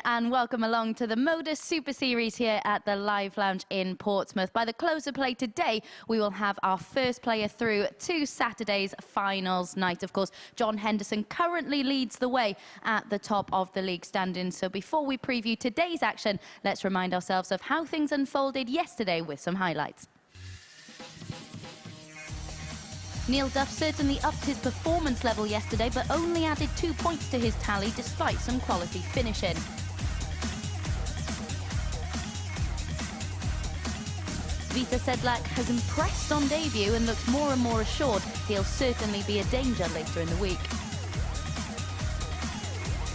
and welcome along to the MODUS Super Series here at the Live Lounge in Portsmouth. By the close of play today, we will have our first player through to Saturday's finals night. Of course, John Henderson currently leads the way at the top of the league standings. So before we preview today's action, let's remind ourselves of how things unfolded yesterday with some highlights. Neil Duff certainly upped his performance level yesterday, but only added 2 points to his tally despite some quality finishing. Viteslav Sedlak has impressed on debut and looks more and more assured he'll certainly be a danger later in the week.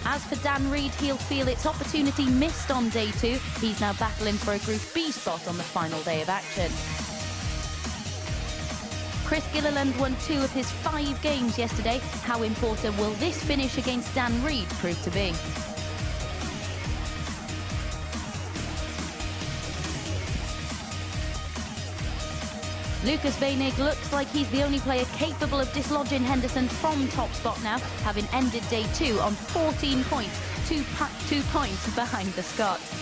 As for Dan Reid, he'll feel its opportunity missed on day 2. He's now battling for a Group B spot on the final day of action. Gilliland won 2 of his 5 games yesterday. How important will this finish against Dan Reid prove to be? Lukas Wenig looks like he's the only player capable of dislodging Henderson from top spot now, having ended day 2 on 14 points, 2 points behind the Scots.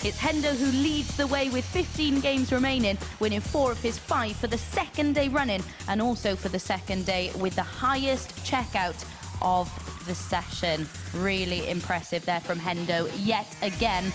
It's Hendo who leads the way with 15 games remaining, winning 4 of his 5 for the second day running, and also for the second day with the highest checkout of the session. Really impressive there from Hendo yet again.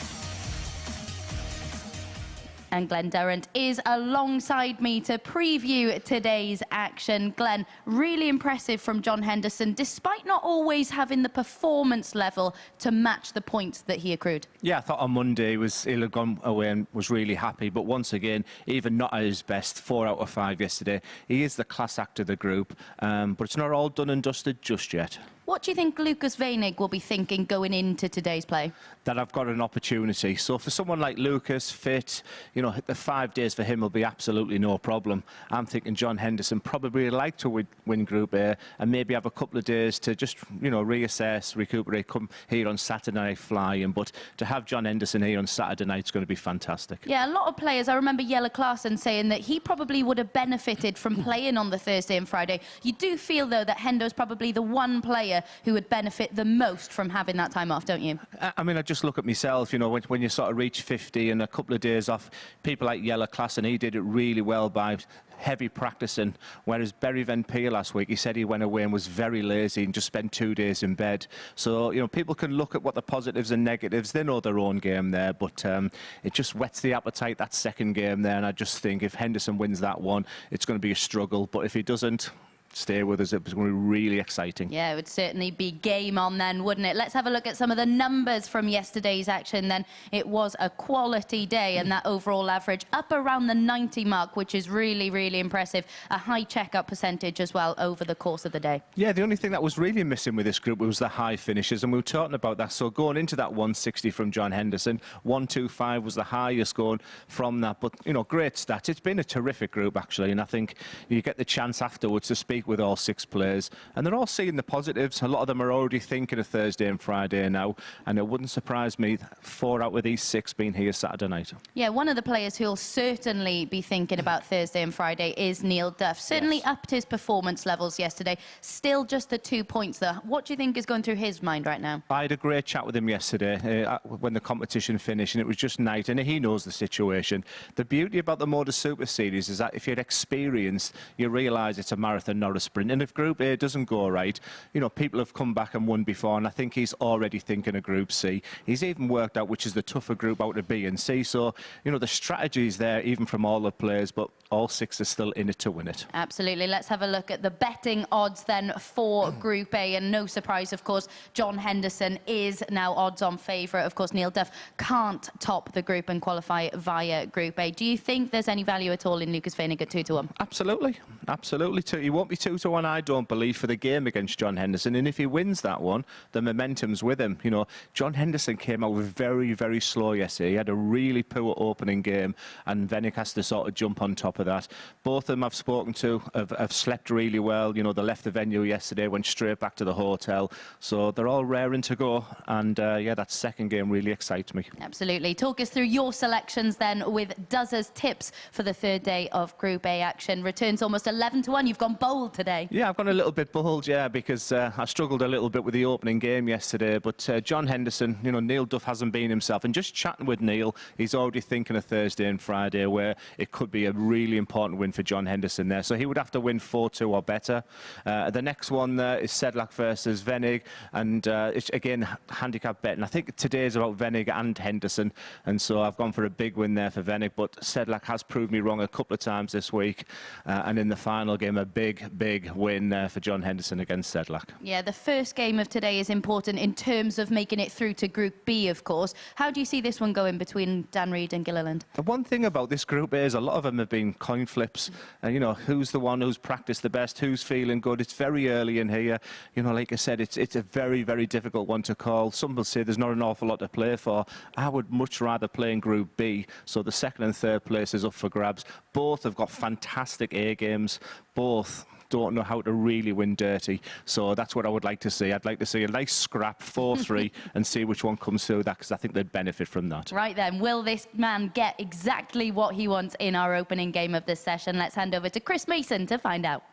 And Glenn Durrant is alongside me to preview today's action. Glenn, really impressive from John Henderson, despite not always having the performance level to match the points that he accrued. Yeah, I thought on Monday he'll have gone away and was really happy. But once again, even not at his best, 4 out of 5 yesterday. He is the class act of the group, but it's not all done and dusted just yet. What do you think Lukas Wenig will be thinking going into today's play? That I've got an opportunity. So for someone like Lukas, fit, you know, the 5 days for him will be absolutely no problem. I'm thinking John Henderson probably would like to win Group A and maybe have a couple of days to just, you know, reassess, recuperate, come here on Saturday night flying. But to have John Henderson here on Saturday night is going to be fantastic. Yeah, a lot of players, I remember Jelle Klaassen saying that he probably would have benefited from playing on the Thursday and Friday. You do feel, though, that Hendo's probably the one player who would benefit the most from having that time off, don't you? I mean, I just look at myself, you know, when you sort of reach 50 and a couple of days off, people like Jelle Klaassen, he did it really well by heavy practicing, whereas Barry Van Peer last week, he said he went away and was very lazy and just spent 2 days in bed. So, you know, people can look at what the positives and negatives, they know their own game there, but it just whets the appetite, that second game there, and I just think if Henderson wins that one, it's going to be a struggle, but if he doesn't, stay with us, it's going to be really exciting. Yeah, it would certainly be game on then, wouldn't it? Let's have a look at some of the numbers from yesterday's action then. It was a quality day, and that overall average up around the 90 mark, which is really, really impressive. A high checkout percentage as well over the course of the day. Yeah, the only thing that was really missing with this group was the high finishes, and we were talking about that. So going into that 160 from John Henderson, 125 was the highest going from that. But, you know, great stats. It's been a terrific group, actually, and I think you get the chance afterwards to speak with all 6 players, and they're all seeing the positives. A lot of them are already thinking of Thursday and Friday now, and it wouldn't surprise me 4 out of these 6 being here Saturday night. Yeah, one of the players who'll certainly be thinking about Thursday and Friday is Neil Duff. Certainly upped his performance levels yesterday. Still just the 2 points though. What do you think is going through his mind right now? I had a great chat with him yesterday when the competition finished, and it was just night, and he knows the situation. The beauty about the MODUS Super Series is that if you're experienced, you realise it's a marathon, not a sprint, and if Group A doesn't go right, you know, people have come back and won before, and I think he's already thinking of Group C. He's even worked out which is the tougher group out of B and C, so, you know, the strategy is there even from all the players, but all 6 are still in it to win it. Absolutely. Let's have a look at the betting odds then for Group A, and no surprise, of course, John Henderson is now odds-on favourite. Of course, Neil Duff can't top the group and qualify via Group A. Do you think there's any value at all in Lukas Wenig at 2-1? Absolutely. Absolutely. He won't be 2-1, I don't believe, for the game against John Henderson, and if he wins that one, the momentum's with him. You know, John Henderson came out with very, very slow yesterday. He had a really poor opening game, and Wenig has to sort of jump on top of that. Both of them I've spoken to have slept really well. You know, they left the venue yesterday, went straight back to the hotel, so they're all raring to go, and yeah, that second game really excites me. Absolutely. Talk us through your selections then with Duzz's tips for the 3rd day of Group A action. Returns almost 11-1. You've gone bold bold today. Yeah, I've gone a little bit bold, yeah, because I struggled a little bit with the opening game yesterday. But John Henderson, you know, Neil Duff hasn't been himself. And just chatting with Neil, he's already thinking of Thursday and Friday, where it could be a really important win for John Henderson there. So he would have to win 4-2 or better. The next one is Sedlak versus Wenig. And it's, again, handicap betting. I think today is about Wenig and Henderson. And so I've gone for a big win there for Wenig. But Sedlak has proved me wrong a couple of times this week. And in the final game, a big win for John Henderson against Sedlak. Yeah, the first game of today is important in terms of making it through to Group B, of course. How do you see this one going between Dan Reid and Gilliland? The one thing about this Group A is a lot of them have been coin flips. You know, who's the one who's practiced the best, who's feeling good. It's very early in here. You know, like I said, it's a very difficult one to call. Some will say there's not an awful lot to play for. I would much rather play in Group B. So the second and third place is up for grabs. Both have got fantastic A games. Both don't know how to really win dirty. So that's what I would like to see. I'd like to see a nice scrap 4-3 and see which one comes through that, because I think they'd benefit from that. Right then, will this man get exactly what he wants in our opening game of this session? Let's hand over to Chris Mason to find out.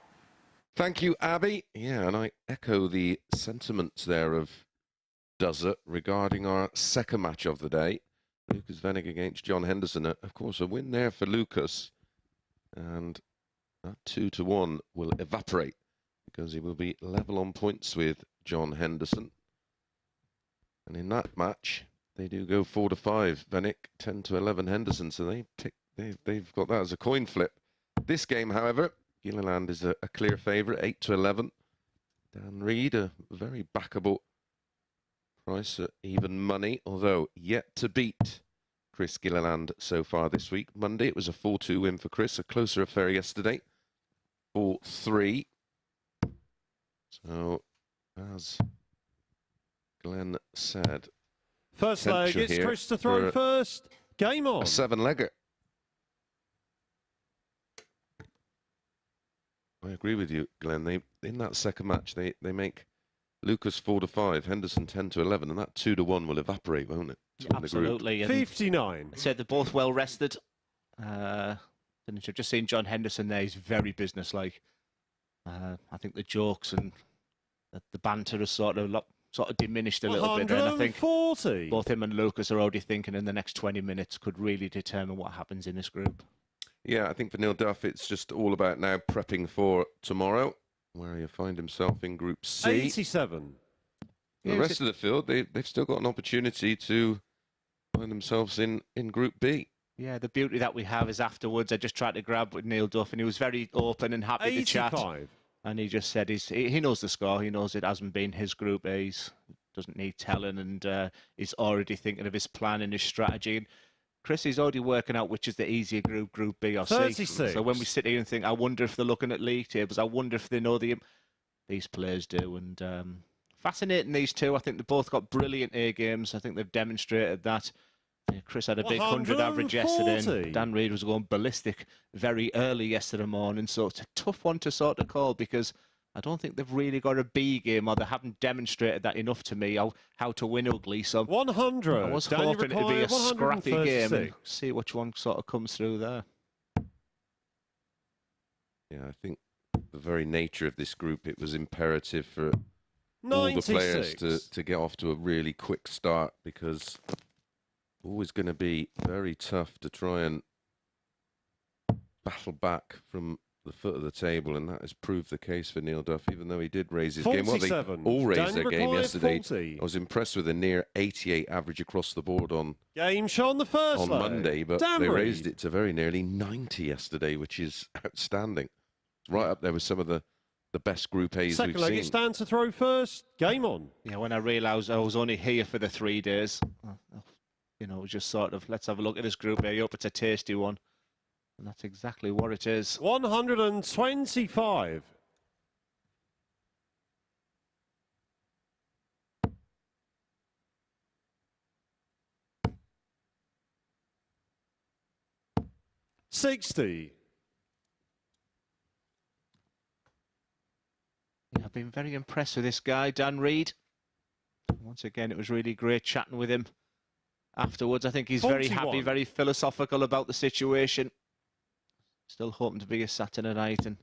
Thank you, Abby. Yeah, and I echo the sentiments there of Dozer regarding our second match of the day. Lukas Wenig against John Henderson. Of course, a win there for Lukas. And that 2-1 will evaporate because he will be level on points with John Henderson. And in that match, they do go 4-5. Wenig 10-11 Henderson. So they've got that as a coin flip. This game, however, Gilliland is a clear favourite, 8-11. Dan Reid, a very backable price at even money, although yet to beat Chris Gilliland so far this week. Monday, it was a 4-2 win for Chris, a closer affair yesterday, 4-3. So, as Glenn said, first leg, it's Chris to throw first. Game on. A 7-legger. I agree with you, Glenn. In that second match, they make Lukas 4-5, Henderson 10-11, and that 2-1 will evaporate, won't it? Absolutely. 59. I said they're both well rested. I've just seen John Henderson there. He's very businesslike. I think the jokes and the banter has sort of diminished a little bit. And I think both him and Lukas are already thinking in the next 20 minutes could really determine what happens in this group. Yeah, I think for Neil Duff, it's just all about now prepping for tomorrow, where he'll find himself in Group C. 87. The rest of the field, they've still got an opportunity to find themselves in Group B. Yeah, the beauty that we have is afterwards, I just tried to grab with Neil Duff, and he was very open and happy 85. to chat. And he just said he knows the score. He knows it hasn't been his Group A. He doesn't need telling, and he's already thinking of his plan and his strategy. And Chris is already working out which is the easier group, Group B or C. 36. So when we sit here and think, I wonder if they're looking at league tables, I wonder if they know these players do. And fascinating, these two. I think they've both got brilliant A games. I think they've demonstrated that. Chris had a big 100 average yesterday, and Dan Reid was going ballistic very early yesterday morning. So it's a tough one to sort of call, because I don't think they've really got a B game, or they haven't demonstrated that enough to me how to win ugly. So 100. I was hoping it'd be a scrappy game and see which one sort of comes through there. Yeah, I think the very nature of this group, it was imperative for all the players to get off to a really quick start, because always going to be very tough to try and battle back from the foot of the table, and that has proved the case for Neil Duff, even though he did raise his game. Well, they all raised their game yesterday. 40. I was impressed with a near 88 average across the board on game shot the first on Monday, but they raised it to very nearly 90 yesterday, which is outstanding. Right up there with some of the best Group A's second we've leg, seen. it's Dan to throw first. Game on. Yeah, when I realised I was only here for the 3 days, you know, just sort of, let's have a look at this Group A. I hope it's a tasty one. And that's exactly what it is. 125. $60. Yeah, I've been very impressed with this guy, Dan Reid. Once again, it was really great chatting with him afterwards. I think he's 41. very happy, very philosophical about the situation. Still hoping to be a Saturday night and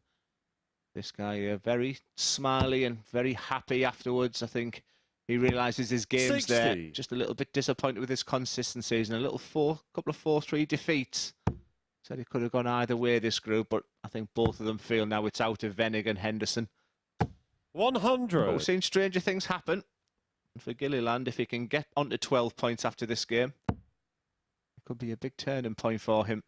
This guy very smiley and very happy afterwards. I think he realises his game's 60. there. Just a little bit disappointed with his consistencies and a couple of 4-3 defeats. Said he could have gone either way, this group, but I think both of them feel now it's out of Wenig and Henderson. 100. But we've seen stranger things happen. And for Gilliland, if he can get onto 12 points after this game, it could be a big turning point for him.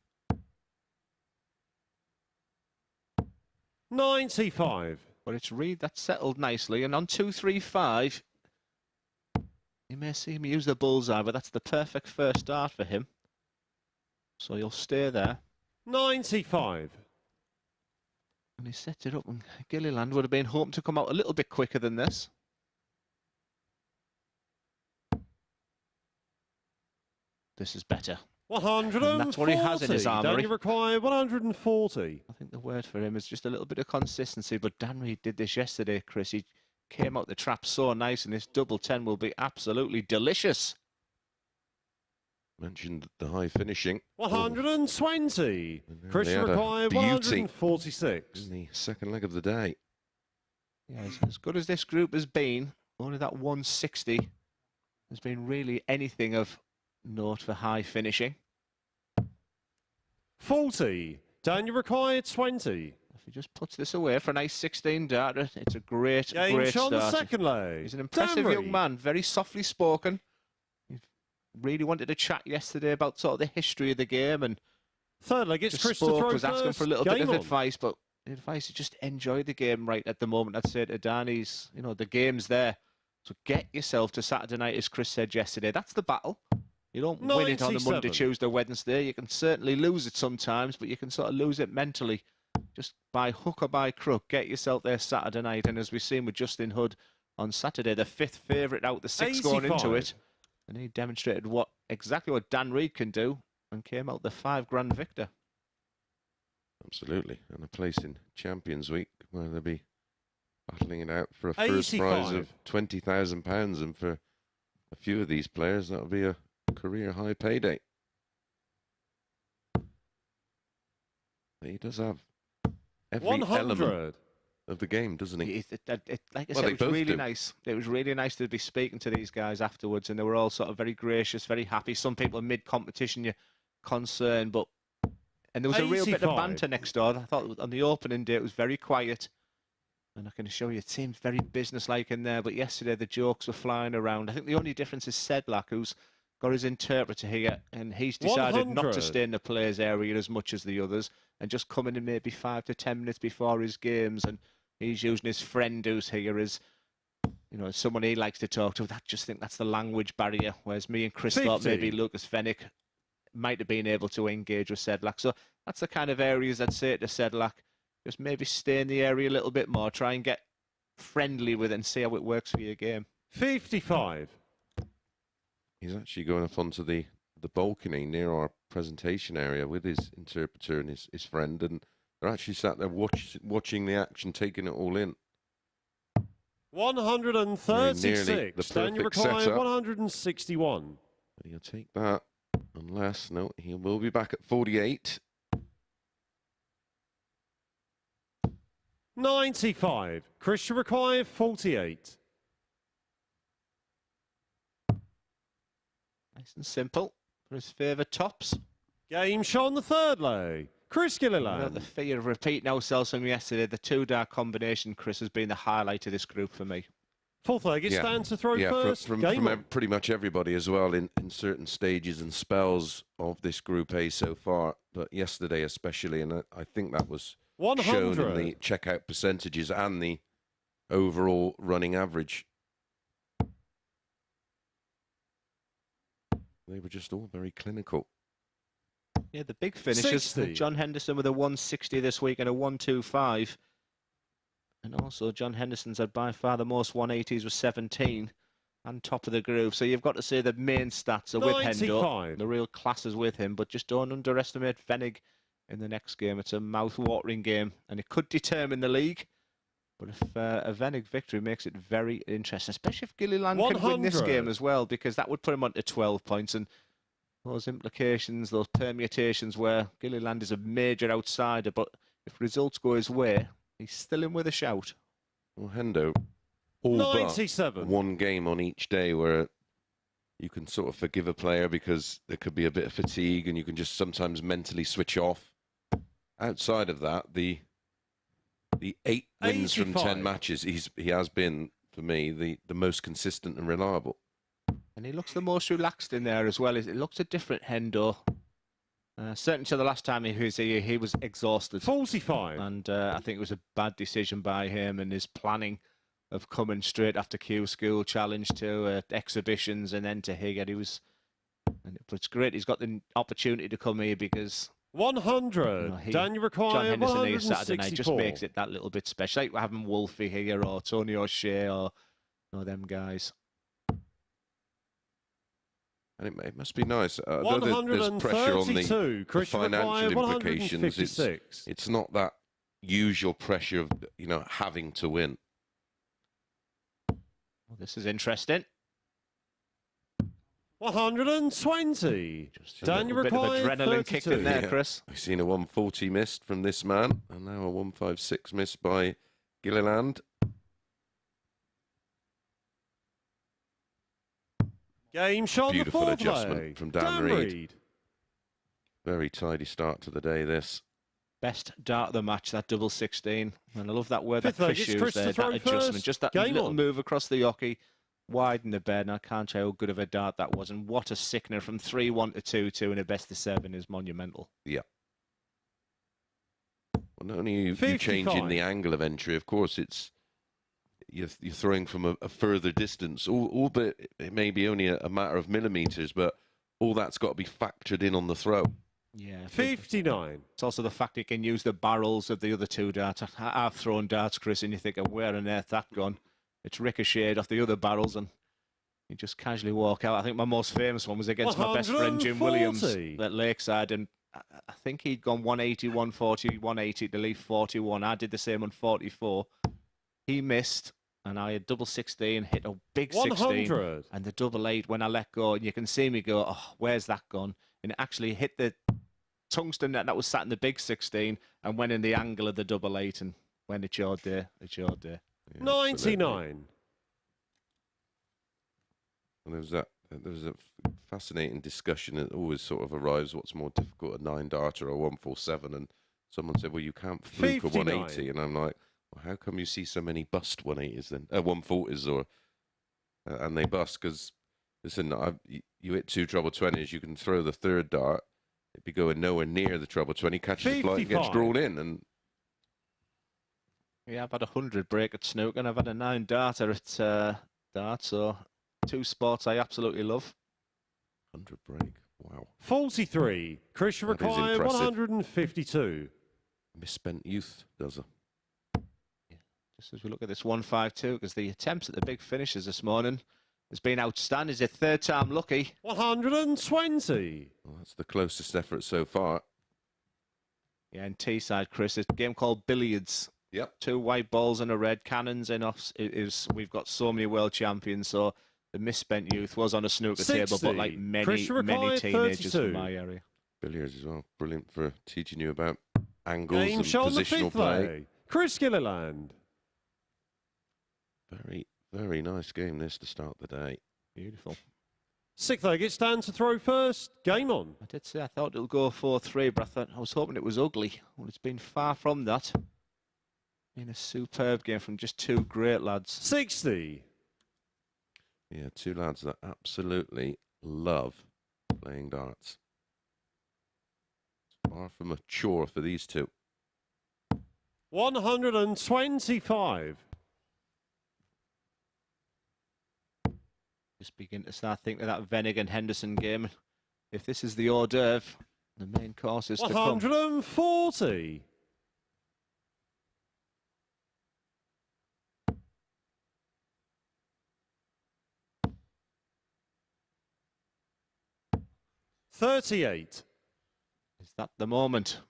95. But it's Reed that's settled nicely. And on 2-3-5, you may see him use the bullseye, but that's the perfect first start for him. So he'll stay there. 95. And he sets it up, and Gilliland would have been hoping to come out a little bit quicker than this. This is better. 140. And that's what he has in his armoury. Don't you require 140? I think the word for him is just a little bit of consistency, but Dan Reed did this yesterday, Chris. He came out the trap so nice, and this double 10 will be absolutely delicious. Mentioned the high finishing. 120. Chris, you require 146. In the second leg of the day. Yeah, as good as this group has been, only that 160 has been really anything of note for high finishing. 40. Dan, you require 20. If he just puts this away for a nice 16 darter, it's a great Game great shot on the start. second leg. He's an impressive young man, very softly spoken. He really wanted to chat yesterday about sort of the history of the game, and third leg, it's Chris to spoke, throw was asking first. for a little bit Game of on. advice, but the advice is just enjoy the game right at the moment. I'd say to Danny's, the game's there. So get yourself to Saturday night, as Chris said yesterday. That's the battle. You don't win it on the Monday, 97. Tuesday, Wednesday. You can certainly lose it sometimes, but you can sort of lose it mentally. Just by hook or by crook, get yourself there Saturday night. And as we've seen with Justin Hood on Saturday, the 5th favourite out, the 6 going into it. And he demonstrated exactly what Dan Reed can do and came out the £5 victor. Absolutely. And a place in Champions Week where they'll be battling it out for a first 85. prize of £20,000. And for a few of these players, that'll be a career high payday. He does have every 100. element of the game, doesn't he? Like I said, it was really nice. It was really nice to be speaking to these guys afterwards, and they were all sort of very gracious, very happy. Some people mid-competition, you're concerned, and there was a real bit of 85. banter next door. I thought on the opening day it was very quiet, and I can assure you it seemed very businesslike in there. But yesterday the jokes were flying around. I think the only difference is Sedlak, who's got his interpreter here, and he's decided 100. not to stay in the players' area as much as the others, and just coming in maybe 5 to 10 minutes before his games, and he's using his friend who's here as someone he likes to talk to. I just think that's the language barrier, whereas me and Chris 50. thought maybe Lukas Wenig might have been able to engage with Sedlak. So that's the kind of areas I'd say to Sedlak, just maybe stay in the area a little bit more, try and get friendly with it and see how it works for your game. 55. He's actually going up onto the balcony near our presentation area with his interpreter and his friend, and they're actually sat there watching the action, taking it all in. 136. The Dan, you perfect require setup. 161. He'll take that, unless, no, he will be back at 48. 95. Chris, you require 48. Nice and simple for his favourite tops. Game shot on the third leg. Chris Without Gilliland. the fear of repeating ourselves from yesterday, the 2-dart combination, Chris, has been the highlight of this group for me. Fourth leg, it's Dan to throw first. From Game on. pretty much everybody as well in certain stages and spells of this Group A so far, but yesterday especially, and I think that was 100. shown in the checkout percentages and the overall running average. They were just all very clinical. Yeah, the big finishers. 60. John Henderson with a 160 this week and a 125. And also John Henderson's had by far the most 180s with 17 and top of the group. So you've got to say the main stats are with Hendo. 95. The real class is with him, but just don't underestimate Wenig in the next game. It's a mouth-watering game, and it could determine the league. But if a Wenig victory makes it very interesting, especially if Gilliland can win this 100. game as well, because that would put him on to 12 points. And those implications, those permutations where Gilliland is a major outsider, but if results go his way, He's still in with a shout. Well, Hendo, all 97. but one game on each day where you can sort of forgive a player because there could be a bit of fatigue and you can just sometimes mentally switch off. Outside of that, the 8 wins 85. from 10 matches, he has been, for me, the most consistent and reliable. And he looks the most relaxed in there as well. It looks a different Hendo. Certainly to the last time he was here, he was exhausted. 45. And I think it was a bad decision by him and his planning of coming straight after Q School Challenge to exhibitions and then to Higgett. But it's great he's got the opportunity to come here because 100. Daniel require John Henderson here 164. Saturday night just makes it that little bit special. Like having Wolfie here or Tony O'Shea or them guys. And it must be nice. Though there's pressure on the financial implications. It's not that usual pressure of having to win. Well, this is interesting. 120. Just a little bit of adrenaline kicked in there, Chris. We've seen a 140 missed from this man, and now a 156 missed by Gilliland. Game shot. Beautiful adjustment from Dan Reed. Very tidy start to the day, this. Best dart of the match, that double 16. And I love that word that Fifth Chris used there, that adjustment. Just that little move across the hockey, widen the bed, and I can't tell how good of a dart that was. And what a sickener from 3-1 to 2-2 in a best of 7 is monumental. Yeah. Well, not only are you changing the angle of entry, of course, you're throwing from a further distance, albeit it may be only a matter of millimetres, but all that's got to be factored in on the throw. Yeah. 59. It's also the fact you can use the barrels of the other two darts. I've thrown darts, Chris, and you think, where on earth that gone? It's ricocheted off the other barrels and you just casually walk out. I think my most famous one was against my best friend Jim Williams at Lakeside, and I think he'd gone 180, 140, 180 to leave 41. I did the same on 44. He missed, and I had double 16, hit a big 16, and the double 8 when I let go, and you can see me go, where's that gone? And it actually hit the tungsten net that was sat in the big 16 and went in the angle of the double 8, and when it's your day, it's your day. Yeah, 99. And there was a fascinating discussion that always sort of arrives, what's more difficult, a 9-darter or a 147? And someone said, well, you can't fluke 59. A 180. And I'm like, well, how come you see so many bust 180s then? 140s and they bust? Because, listen, you hit 2 treble 20s, you can throw the 3rd dart, it'd be going nowhere near the treble 20, catches the flight and gets drawn in. And yeah, I've had 100 break at snooker and I've had a 9-darter at darts, so 2 sports I absolutely love. 100 break, wow. 43. Chris require 152. Misspent youth, does it? Yeah. Just as we look at this 152, because the attempts at the big finishes this morning has been outstanding. Is it 3rd time lucky? 120. Well, that's the closest effort so far. Yeah, in Teesside, Chris, it's a game called billiards. Yep. 2 white balls and a red, cannons in us. We've got so many world champions, so the misspent youth was on a snooker 60. table, but like many teenagers 32. from my area. Billiards as well. Brilliant for teaching you about angles Game and shot on the positional 5th play. lay. Chris Gilliland. Very, very nice game this to start the day. Beautiful. 6th leg, it's Dan to throw first. Game on. I did say I thought it'll go 4-3, but I was hoping it was ugly. Well, it's been far from that. Been a superb game from just 2 great lads. 60. Yeah, 2 lads that absolutely love playing darts. It's far from a chore for these 2. 125. Just begin to start thinking of that Wenig and Henderson game. If this is the hors d'oeuvre, the main course is to come. 140. $38. Is that the moment?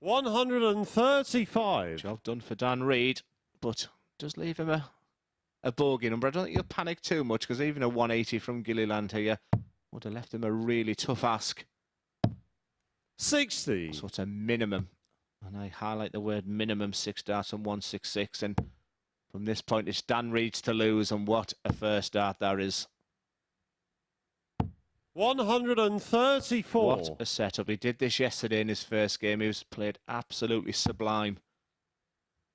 $135. Job done for Dan Reed, but does leave him a bogey number. I don't think you'll panic too much because even a 180 from Gilliland here Would have left him a really tough ask. 60. So it's a minimum. And I highlight the word minimum, 6 darts and 166. And from this point, it's Dan Reed's to lose. And what a first dart that is. 134. What a setup. He did this yesterday in his first game. He was played absolutely sublime.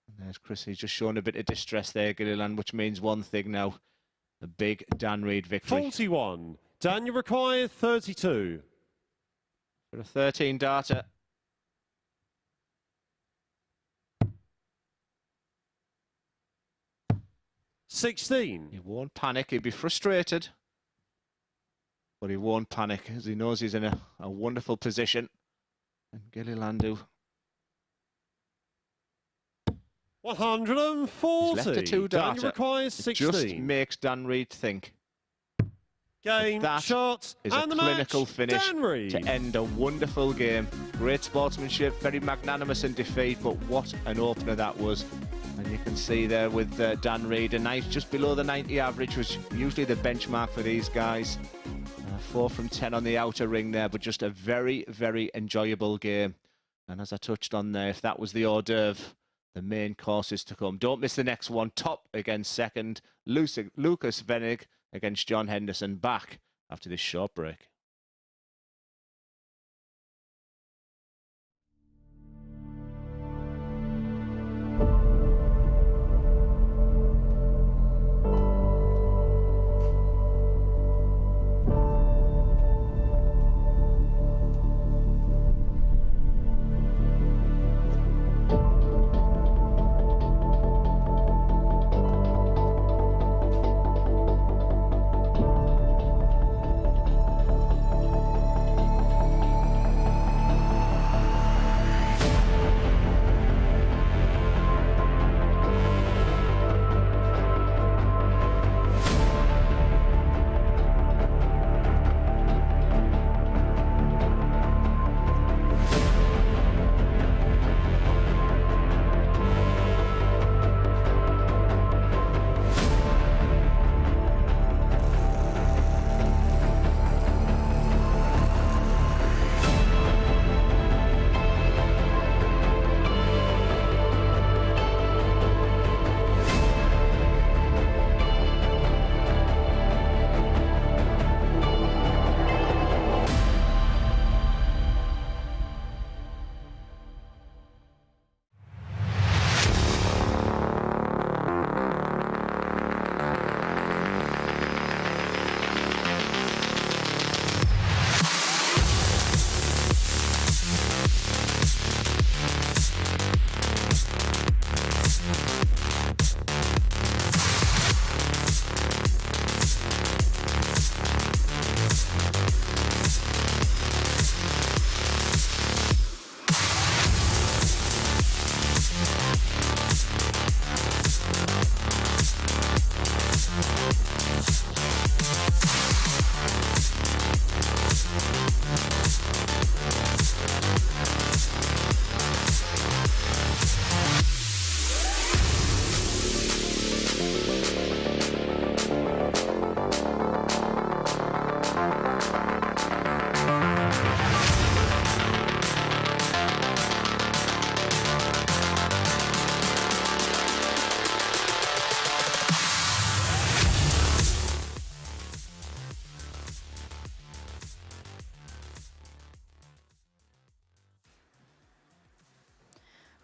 And there's Chris. He's just showing a bit of distress there, Gilliland, which means one thing now. A big Dan Reed victory. 41. Dan, you require 32. For a 13 darter. $16. He won't panic. He'll be frustrated. But he won't panic as he knows he's in a wonderful position. And Gilliland 140. He's left a 2 darter. Dan requires 16. It just makes Dan Reed think. Game, that shot, is and a the clinical match, finish Dan Reed. to end a wonderful game. Great sportsmanship, very magnanimous in defeat, but what an opener that was. And you can see there with Dan Reed, a nice just below the 90 average, was usually the benchmark for these guys. 4 from 10 on the outer ring there, but just a very, very enjoyable game. And as I touched on there, if that was the hors d'oeuvre, the main course is to come. Don't miss the next one. Top against second. Lukas Wenig against John Henderson, back after this short break.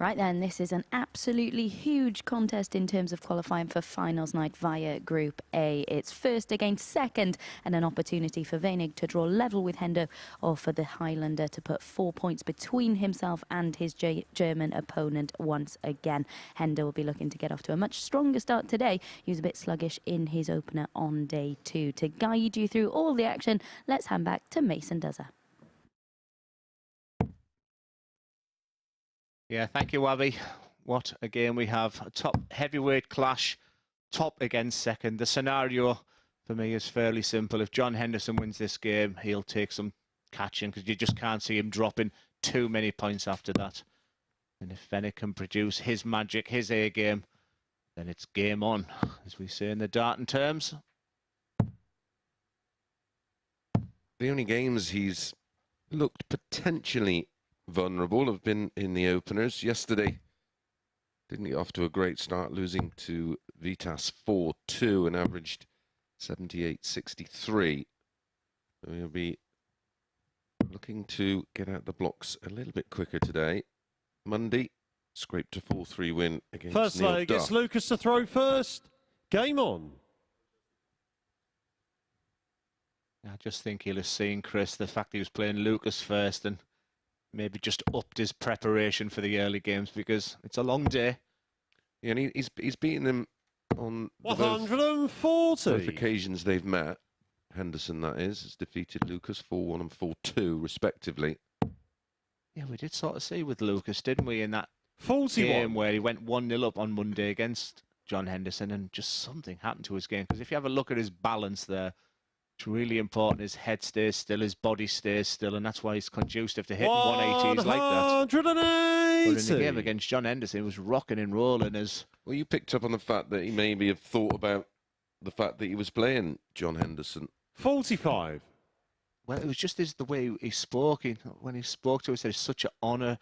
Right then, this is an absolutely huge contest in terms of qualifying for finals night via Group A. It's first against second and an opportunity for Wenig to draw level with Hendo, or for the Highlander to put 4 points between himself and his German opponent once again. Hendo will be looking to get off to a much stronger start today. He was a bit sluggish in his opener on day 2. To guide you through all the action, let's hand back to Mason Duzzer. Yeah, thank you, Abby. What a game we have. A top heavyweight clash, top against second. The scenario for me is fairly simple. If John Henderson wins this game, he'll take some catching because you just can't see him dropping too many points after that. And if Wenig can produce his magic, his A game, then it's game on, as we say in the darting terms. the only games he's looked potentially vulnerable have been in the openers. Yesterday, didn't get off to a great start, losing to Vitas 4-2 and averaged 78.63. So he'll be looking to get out the blocks a little bit quicker today. Monday, scraped a 4-3 win against First Neil leg, Duff. it's Lukas to throw first. Game on. I just think he'll have seen, Chris, the fact he was playing Lukas first and maybe just upped his preparation for the early games because it's a long day. Yeah, and he's beaten them on 140. both occasions they've met. Henderson, that is, has defeated Lukas 4-1 and 4-2, respectively. Yeah, we did sort of see with Lukas, didn't we, in that 41. game where he went 1-0 up on Monday against John Henderson, and just something happened to his game. Because if you have a look at his balance there, it's really important. His head stays still, his body stays still, and that's why he's conducive to hitting 180s like that. 180. But in the game against John Henderson, he was rocking and rolling as... Well, you picked up on the fact that he maybe have thought about the fact that he was playing John Henderson. 45. Well, it was just the way he spoke. When he spoke to us, he said, it's such an honour,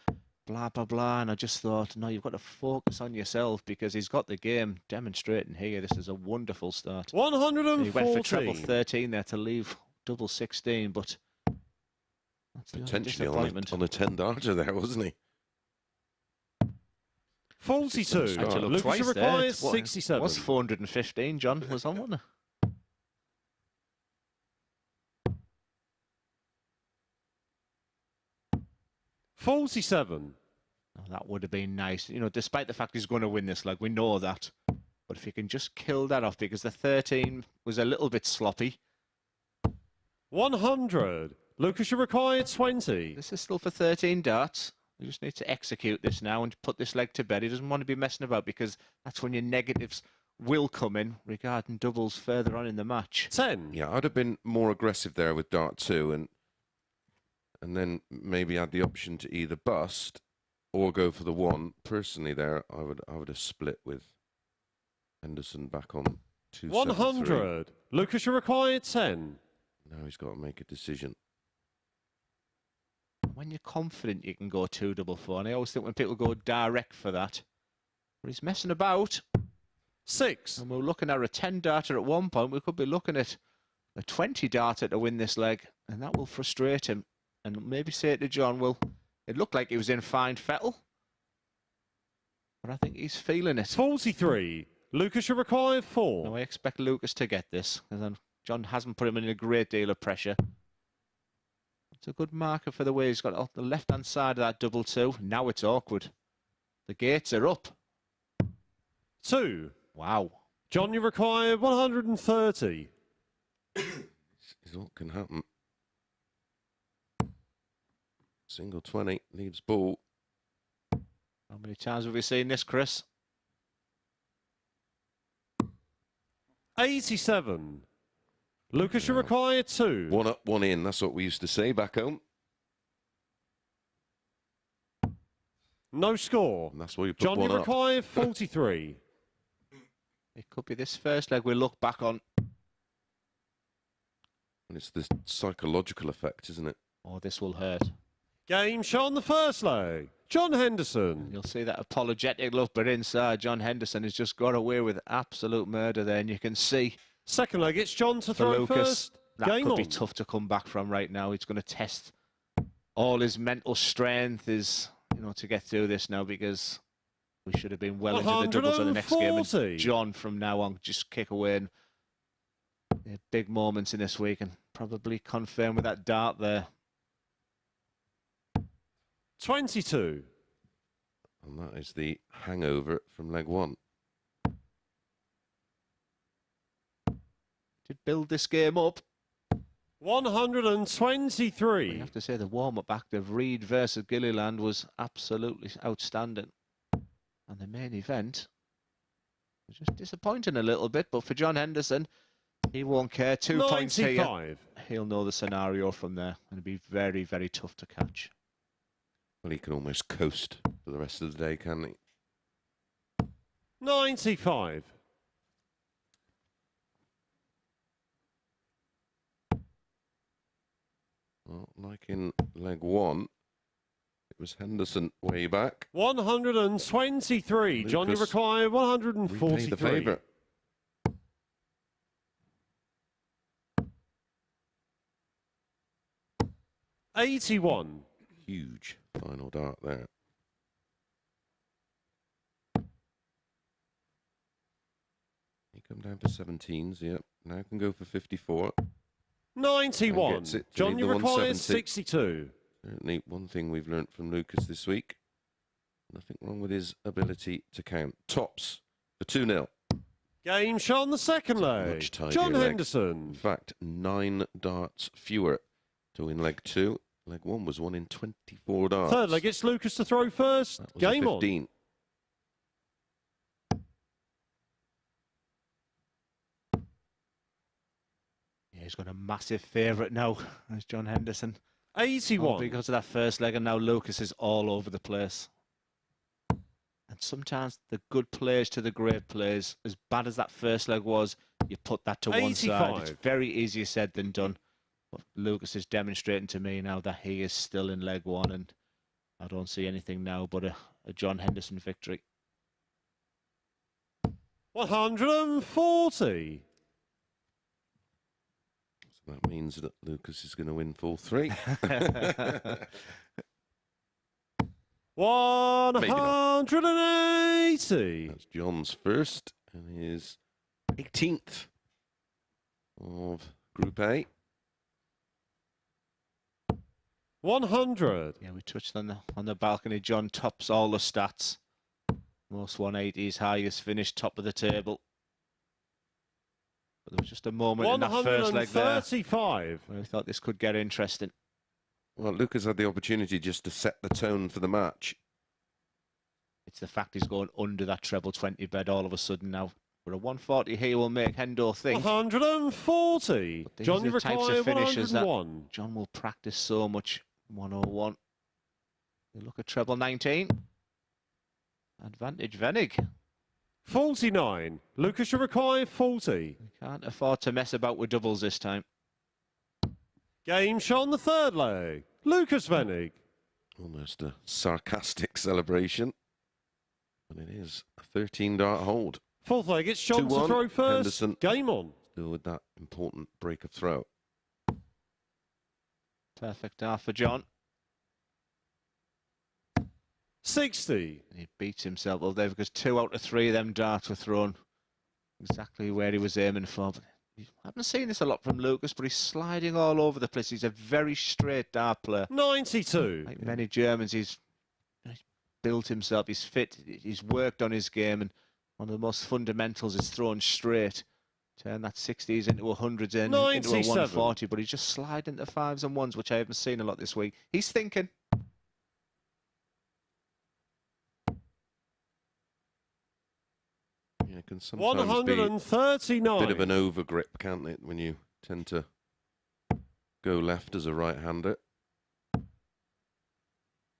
blah, blah, blah. And I just thought, no, you've got to focus on yourself because he's got the game demonstrating here. This is a wonderful start. 140. He went for treble 13 there to leave double 16, but that's potentially on a 10-darter there, wasn't he? 42. Lukas requires 67. Was 415, John was on one. 47. Oh, that would have been nice. You know, despite the fact he's going to win this leg, we know that. But if he can just kill that off, because the 13 was a little bit sloppy. 100. Lukas, you require 20. This is still for 13 darts. You just need to execute this now and put this leg to bed. He doesn't want to be messing about because that's when your negatives will come in regarding doubles further on in the match. 10. Yeah, I'd have been more aggressive there with dart 2 and then maybe had the option to either bust or go for the 1. Personally there, I would have split with Henderson back on 273. 100. Lukas, you require 10. Now he's got to make a decision. When you're confident you can go 2-4, and I always think when people go direct for that, but he's messing about. 6. And we're looking at a 10-darter at one point. We could be looking at a 20-darter to win this leg, and that will frustrate him. And maybe say to John, well, it looked like he was in fine fettle, but I think he's feeling it. 43. Lukas, you require 4. No, I expect Lukas to get this, because then John hasn't put him in a great deal of pressure. It's a good marker for the way he's got off the left-hand side of that double 2. Now it's awkward. The gates are up. 2. Wow. John, you require 130. Is what can happen. Single 20 leaves ball. How many times have we seen this, Chris? 87. Lukas, you require 2. 1 up, 1 in. That's what we used to say back home. No score. And that's why you put John, 1 you up. require 43. It could be this first leg we look back on. And it's the psychological effect, isn't it? Oh, this will hurt. Game shot on the first leg. John Henderson. You'll see that apologetic look, but inside, John Henderson has just got away with absolute murder there, and you can see Second leg, it's John to for throw Lukas, first. that Game could on. be tough to come back from right now. He's going to test all his mental strength, to get through this now, because we should have been well into the doubles of the next game. And John, from now on, just kick away and big moments in this week, and probably confirm with that dart there. 22. And that is the hangover from leg 1. Did build this game up. 123. I have to say the warm-up act of Reed versus Gilliland was absolutely outstanding. And the main event was just disappointing a little bit, but for John Henderson, he won't care. 2 points here. He'll know the scenario from there, and it'll be very, very tough to catch. Well, he can almost coast for the rest of the day, can't he? 95. like in leg one. It was Henderson way back. 123. John, you require 143. The favourite. $81. Huge final dart there. He come down to 17s, yep. Now can go for 54. 91. John, you require 62. Certainly one thing we've learnt from Lukas this week. Nothing wrong with his ability to count. Tops for 2-0. Game shot on the second leg. John Henderson. In fact, 9 darts fewer to win leg 2. Leg 1 was 1 in 24 darts. Third leg, it's Lukas to throw first. Game 15. on. Yeah, he's got a massive favourite now, as John Henderson. 81. All because of that first leg, and now Lukas is all over the place. And sometimes the good players to the great players, as bad as that first leg was, you put that to 85. one side. It's very easier said than done. But Lukas is demonstrating to me now that he is still in leg 1, and I don't see anything now but a John Henderson victory. 140. So that means that Lukas is going to win full 3. 180. That's John's first and his 18th of Group A. 100. Yeah, we touched on the balcony. John tops all the stats. Most 180s, highest finish, top of the table. But there was just a moment in that first leg there 135. where we thought this could get interesting. Well, Lukas had the opportunity just to set the tone for the match. It's the fact he's going under that treble 20 bed all of a sudden now. But a 140 here will make Hendo think. 140. John, you require 101. John will practice so much. 101. You look at treble 19. Advantage Wenig. 49. Lukas, you require 40. We can't afford to mess about with doubles this time. Game shot on the third leg. Lukas Wenig. Almost a sarcastic celebration. But it is a 13-dart hold. Fourth leg, it's John to throw first. Henderson Game on. Still with that important break of throw. Perfect dart for John. 60. He beats himself all day because 2 out of 3 of them darts were thrown exactly where he was aiming for. But I haven't seen this a lot from Lukas, but he's sliding all over the place. He's a very straight dart player. 92. Like many Germans, he's built himself, he's fit, he's worked on his game, and one of the most fundamentals is throwing straight. Turn that 60s into 100s into a 140, but he's just sliding into 5s and 1s, which I haven't seen a lot this week. He's thinking. Yeah, can sometimes 139. be a bit of an overgrip, can't it, when you tend to go left as a right-hander.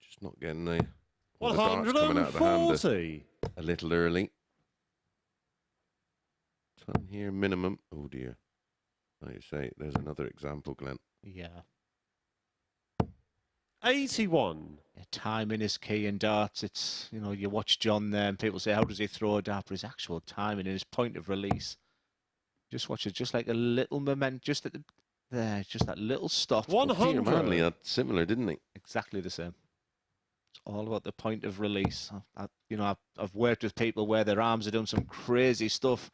Just not getting the darts coming out of the hand a little early. Ton here minimum. Oh dear. Like you say, there's another example, Glenn. Yeah. 81. Yeah, timing is key in darts. It's, you know, you watch John there and people say, how does he throw a dart? But his actual timing and his point of release. Just watch it, just like a little moment, just at there, just that little stop. 100. Manley had similar, didn't he? Exactly the same. It's all about the point of release. I've worked with people where their arms have done some crazy stuff,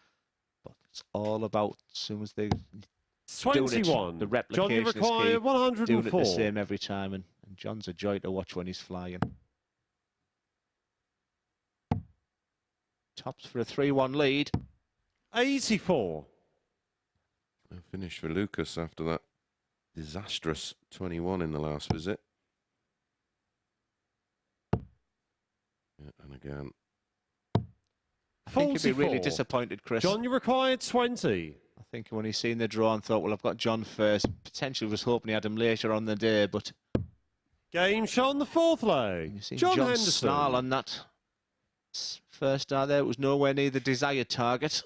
but it's all about as soon as they 21. The replication John, you require is key. 104. Doing it the same every time, and John's a joy to watch when he's flying. Tops for a 3-1 lead. 84. No finish for Lukas after that disastrous 21 in the last visit. Yeah, and again. I think he'd be really disappointed, Chris. John, you required 20. I think when he's seen the draw and thought, well, I've got John first. Potentially was hoping he had him later on the day, but... Game shot on the fourth leg. John Henderson. Snarl on that first dart there. It was nowhere near the desired target.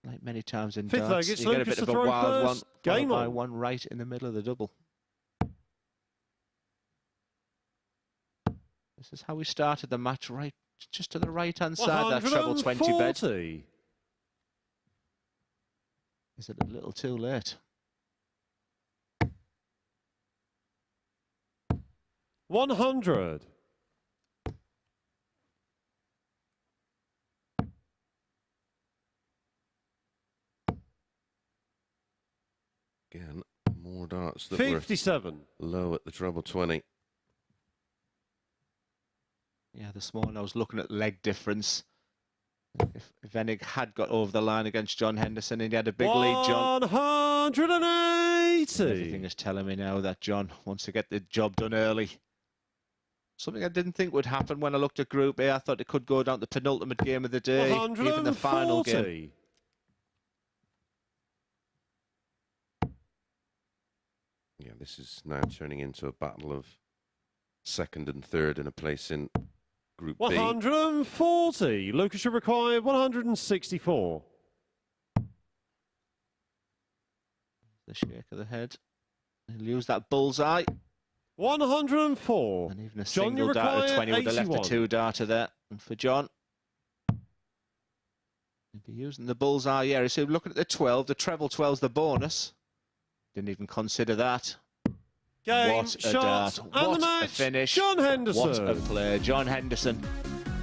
Like many times in fifth darts, leg, it's you get a Lukas bit of to a throw wild first. one. Game on. One right in the middle of the double. This is how we started the match, right just to the right-hand side of that treble 20 bed. Is it a little too late? 100. Again, more darts that 57. were low at the treble 20. Yeah, this morning I was looking at leg difference. If Wenig had got over the line against John Henderson and he had a big lead, John. 180. Everything is telling me now that John wants to get the job done early. Something I didn't think would happen when I looked at Group A. I thought it could go down to the penultimate game of the day, even the final game. Yeah, this is now turning into a battle of second and third in a place in Group B. 140. Lukas should require 164. The shake of the head. He'll use that bullseye. 104. And even a John, single dart of 20 would have left a two darter there. And for John, he'll be using the bullseye. Yeah, so looking at the 12, the treble 12's the bonus. Didn't even consider that. Game, what a shots, dart. and What the match. a finish. John Henderson. What a play. John Henderson.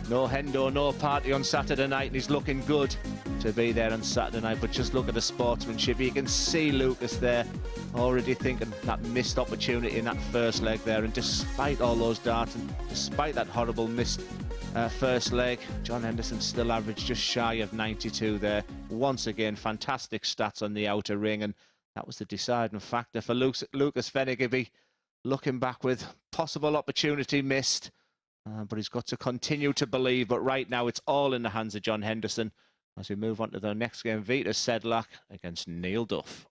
No Hendo, no party on Saturday night, and he's looking good to be there on Saturday night. But just look at the sportsmanship. You can see Lukas there already thinking that missed opportunity in that first leg there. And despite all those darts and despite that horrible missed first leg, John Henderson still averaged just shy of 92 there. Once again, fantastic stats on the outer ring, and that was the deciding factor for Lukas Wenig. He'll be looking back with possible opportunity missed. But he's got to continue to believe. But right now, it's all in the hands of John Henderson as we move on to the next game. Viteslav Sedlak against Neil Duff.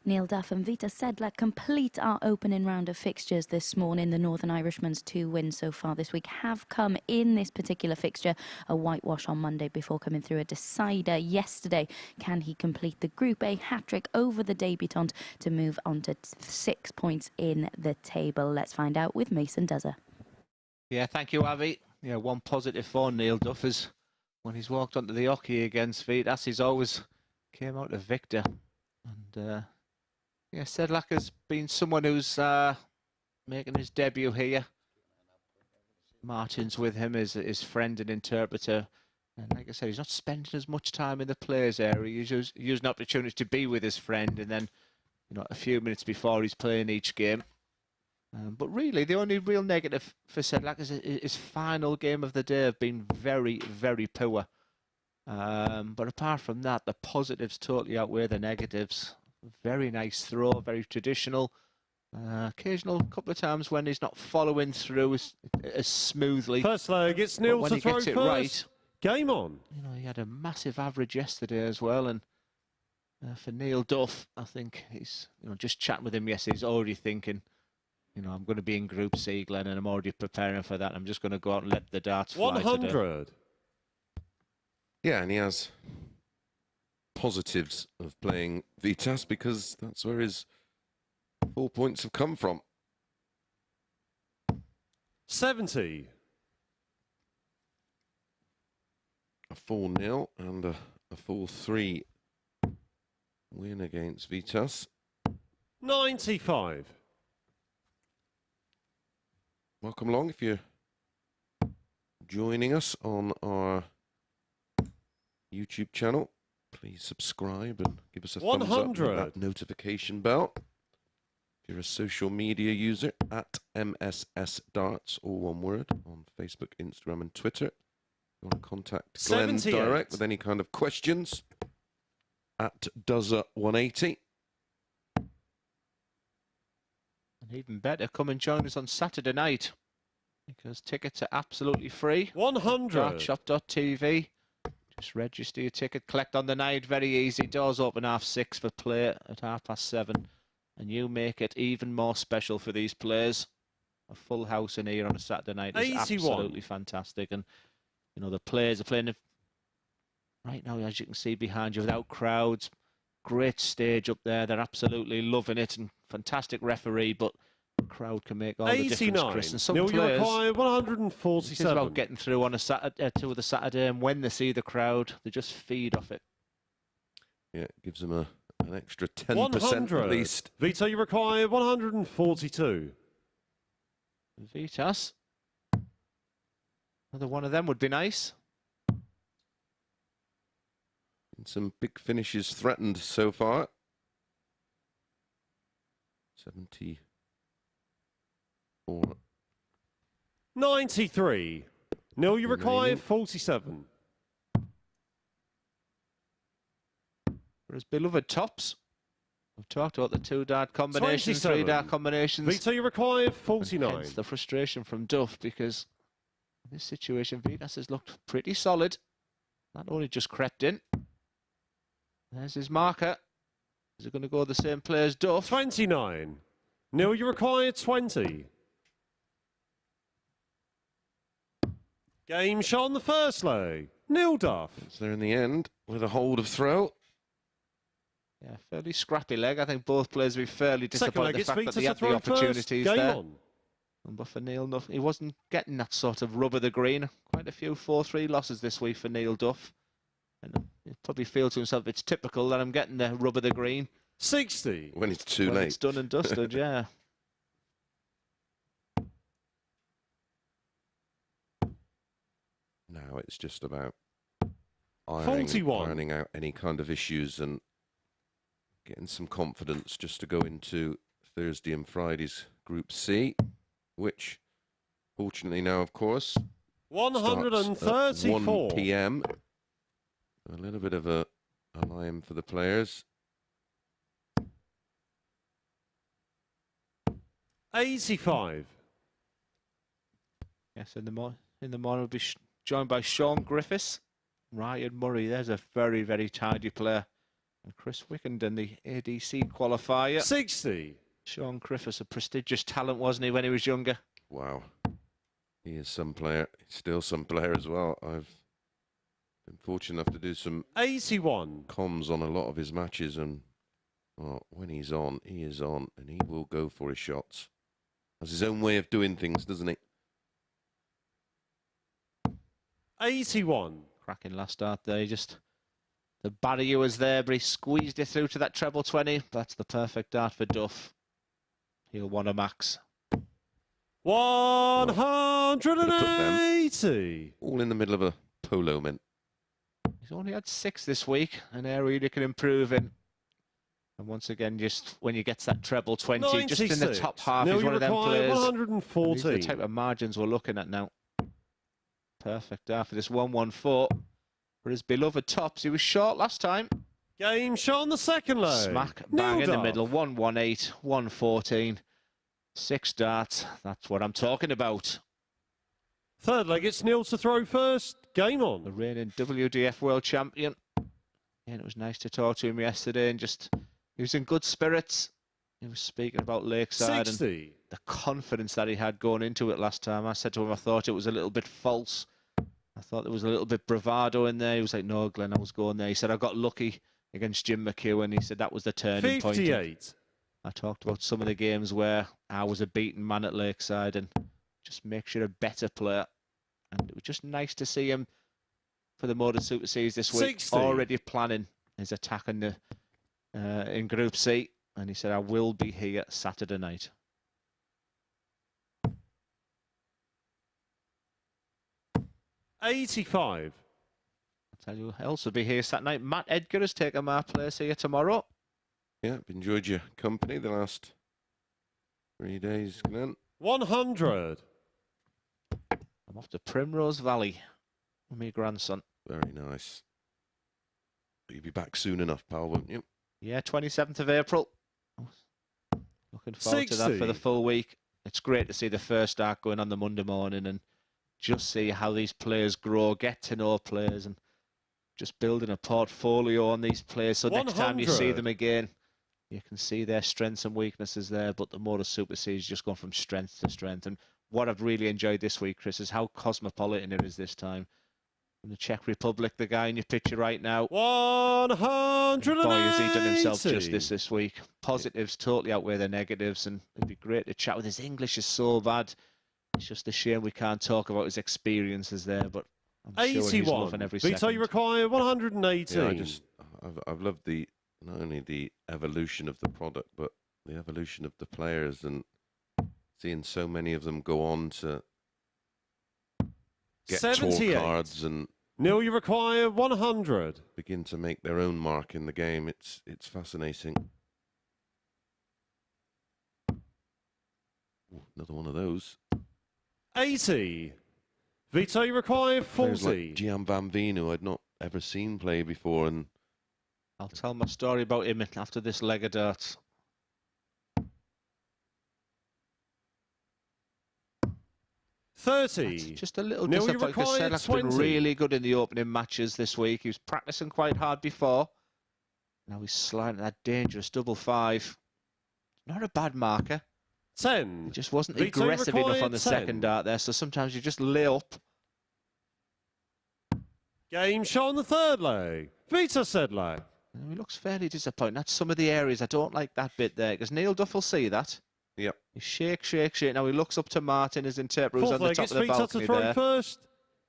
Neil Duff and Viteslav Sedlak complete our opening round of fixtures this morning. The Northern Irishman's 2 wins so far this week have come in this particular fixture. A whitewash on Monday before coming through a decider yesterday. Can he complete the Group A hat-trick over the debutant to move on to 6 points in the table? Let's find out with Mason Duzzer. Yeah, thank you, Avi. Yeah, one positive for Neil Duff is when he's walked onto the hockey against Vitas, he's always came out a victor. And yeah, Sedlak has been someone who's making his debut here. Martin's with him as his friend and interpreter. And like I said, he's not spending as much time in the players area. He's using opportunity to be with his friend, and then, you know, a few minutes before he's playing each game. But really, the only real negative for Sedlak is his final game of the day have been very, very poor. But apart from that, the positives totally outweigh the negatives. Very nice throw, very traditional. Occasional couple of times when he's not following through as smoothly. First leg, it's Neil to throw first. Right, game on. You know, he had a massive average yesterday as well, and for Neil Duff, I think he's, you know, just chatting with him yesterday, he's already thinking, you know, I'm going to be in Group C, Glenn, and I'm already preparing for that. I'm just going to go out and let the darts fly 100. Today. Yeah, and he has positives of playing Vitas because that's where his 4 points have come from. 70. A 4-0 and a 4-3 win against Vitas. 95. Welcome along if you're joining us on our YouTube channel. Please subscribe and give us a thumbs up with that notification bell. If you're a social media user, at MSS Darts, all one word, on Facebook, Instagram and Twitter. If you want to contact Glenn direct with any kind of questions, at Duzzer180. And even better, come and join us on Saturday night, because tickets are absolutely free. 100. Dartshop.tv. Just register your ticket, collect on the night, very easy. Doors open 6:30 for play at 7:30. And you make it even more special for these players. A full house in here on a Saturday night is 81. absolutely fantastic. And, you know, the players are playing right now, as you can see behind you, without crowds. Great stage up there. They're absolutely loving it, and fantastic referee, but the crowd can make all the difference, Chris. And some players, 147. it's about getting through on a Saturday, to the Saturday, and when they see the crowd, they just feed off it. Yeah, it gives them an extra 10% at least. Vito, you require 142. Vitas. Another one of them would be nice. And some big finishes threatened so far. 74. 93. Neil, you require 47. For his beloved tops. We've talked about the 2-dart combinations, 3-dart combinations. Vito, you require 49. Hence the frustration from Duff, because in this situation, Vitas has looked pretty solid. That only just crept in. There's his marker. Is it going to go the same play as Duff? 29. Neil, you require 20. Game shot on the first leg. Neil Duff. It's there in the end with a hold of throw. Yeah, fairly scrappy leg. I think both players will be fairly disappointed the fact that they had the opportunities Game there. on. But for Neil Duff, he wasn't getting that sort of rub of the green. Quite a few 4-3 losses this week for Neil Duff. And he probably feels to himself, it's typical that I'm getting the rub of the green. 60. When it's too Well, late. it's done and dusted, yeah. Now it's just about ironing out any kind of issues and getting some confidence just to go into Thursday and Friday's Group C, which, fortunately now, of course, 134. 1 p.m. A little bit of a line for the players. 85. Yes, in the morning we'll be joined by Sean Griffiths. Ryan Murray, there's a very, very tidy player. And Chris Wickenden, the ADC qualifier. 60. Sean Griffiths, a prestigious talent, wasn't he, when he was younger? Wow. He is some player. He's still some player as well. I've been fortunate enough to do some 81. comms on a lot of his matches, and when he's on, he is on, and he will go for his shots. Has his own way of doing things, doesn't he? 81. Cracking last start there. The barrier was there, but he squeezed it through to that treble 20. That's the perfect dart for Duff. He'll want a max. 180. All in the middle of a polo mint. He's only had 6 this week, an area he can improve in. And once again, just when you get to that treble 20, 96. just in the top half, Now he's one of them players. 114. These are the type of margins we're looking at now. Perfect after this 114 for his beloved tops. He was short last time. Game shot on the second leg. Smack bang in the Duff. middle. 118, 114. 6 darts. That's what I'm talking about. Third leg, it's Neil to throw first. Game The on. reigning WDF world champion. And it was nice to talk to him yesterday, and he was in good spirits. He was speaking about Lakeside 60. and the confidence that he had going into it last time. I said to him, I thought it was a little bit false. I thought there was a little bit bravado in there. He was like, no, Glenn, I was going there. He said, I got lucky against Jim McEwen. He said that was the turning point. 58. I talked about some of the games where I was a beaten man at Lakeside and just makes you a better player. And it was just nice to see him for the MODUS Super Series this week, 60. already planning his attack in Group C. And he said, I will be here Saturday night. $85. I'll tell you who else will be here Saturday night. Matt Edgar has taken my place here tomorrow. Yeah, I've enjoyed your company the last 3 days, Glenn. 100. I'm off to Primrose Valley with my grandson. Very nice. You'll be back soon enough, pal, won't you? Yeah, 27th of April. Looking forward to that for the full week. It's great to see the first start going on the Monday morning and just see how these players grow, get to know players, and just building a portfolio on these players. So next time you see them again, you can see their strengths and weaknesses there. But the MODUS Super Series just gone from strength to strength. And what I've really enjoyed this week, Chris, is how cosmopolitan it is this time. From the Czech Republic, the guy in your picture right now. 180. Boy, has he done himself justice this week. Positives totally outweigh the negatives, and it'd be great to chat with. His English is so bad. It's just a shame we can't talk about his experiences there, but I'm sure he's loving every second. Vito, you require 180. Yeah, I've loved not only the evolution of the product, but the evolution of the players, and seeing so many of them go on to get 78. tour cards and Neil, you require 100. begin to make their own mark in the game. It's fascinating. Ooh, another one of those. 80. Vito, you require Players 40. like Gian Bambino I'd not ever seen play before, and I'll tell my story about him after this leg of darts. 30. That's just a little Neil, you disappointing because require Sedlak's been 20. really good in the opening matches this week. He was practicing quite hard before. Now he's sliding that dangerous double 5. Not a bad marker. 10. He just wasn't Vito aggressive enough required on the 10. second dart there, so sometimes you just lay up. Game shot on the third leg. Vito Sedlak. And he looks fairly disappointed. That's some of the areas I don't like that bit there, because Neil Duff will see that. yep. He shake. Now he looks up to Martin, his interpreter, who's Fourth on the leg, top it's of the Vito balcony to throw there. first.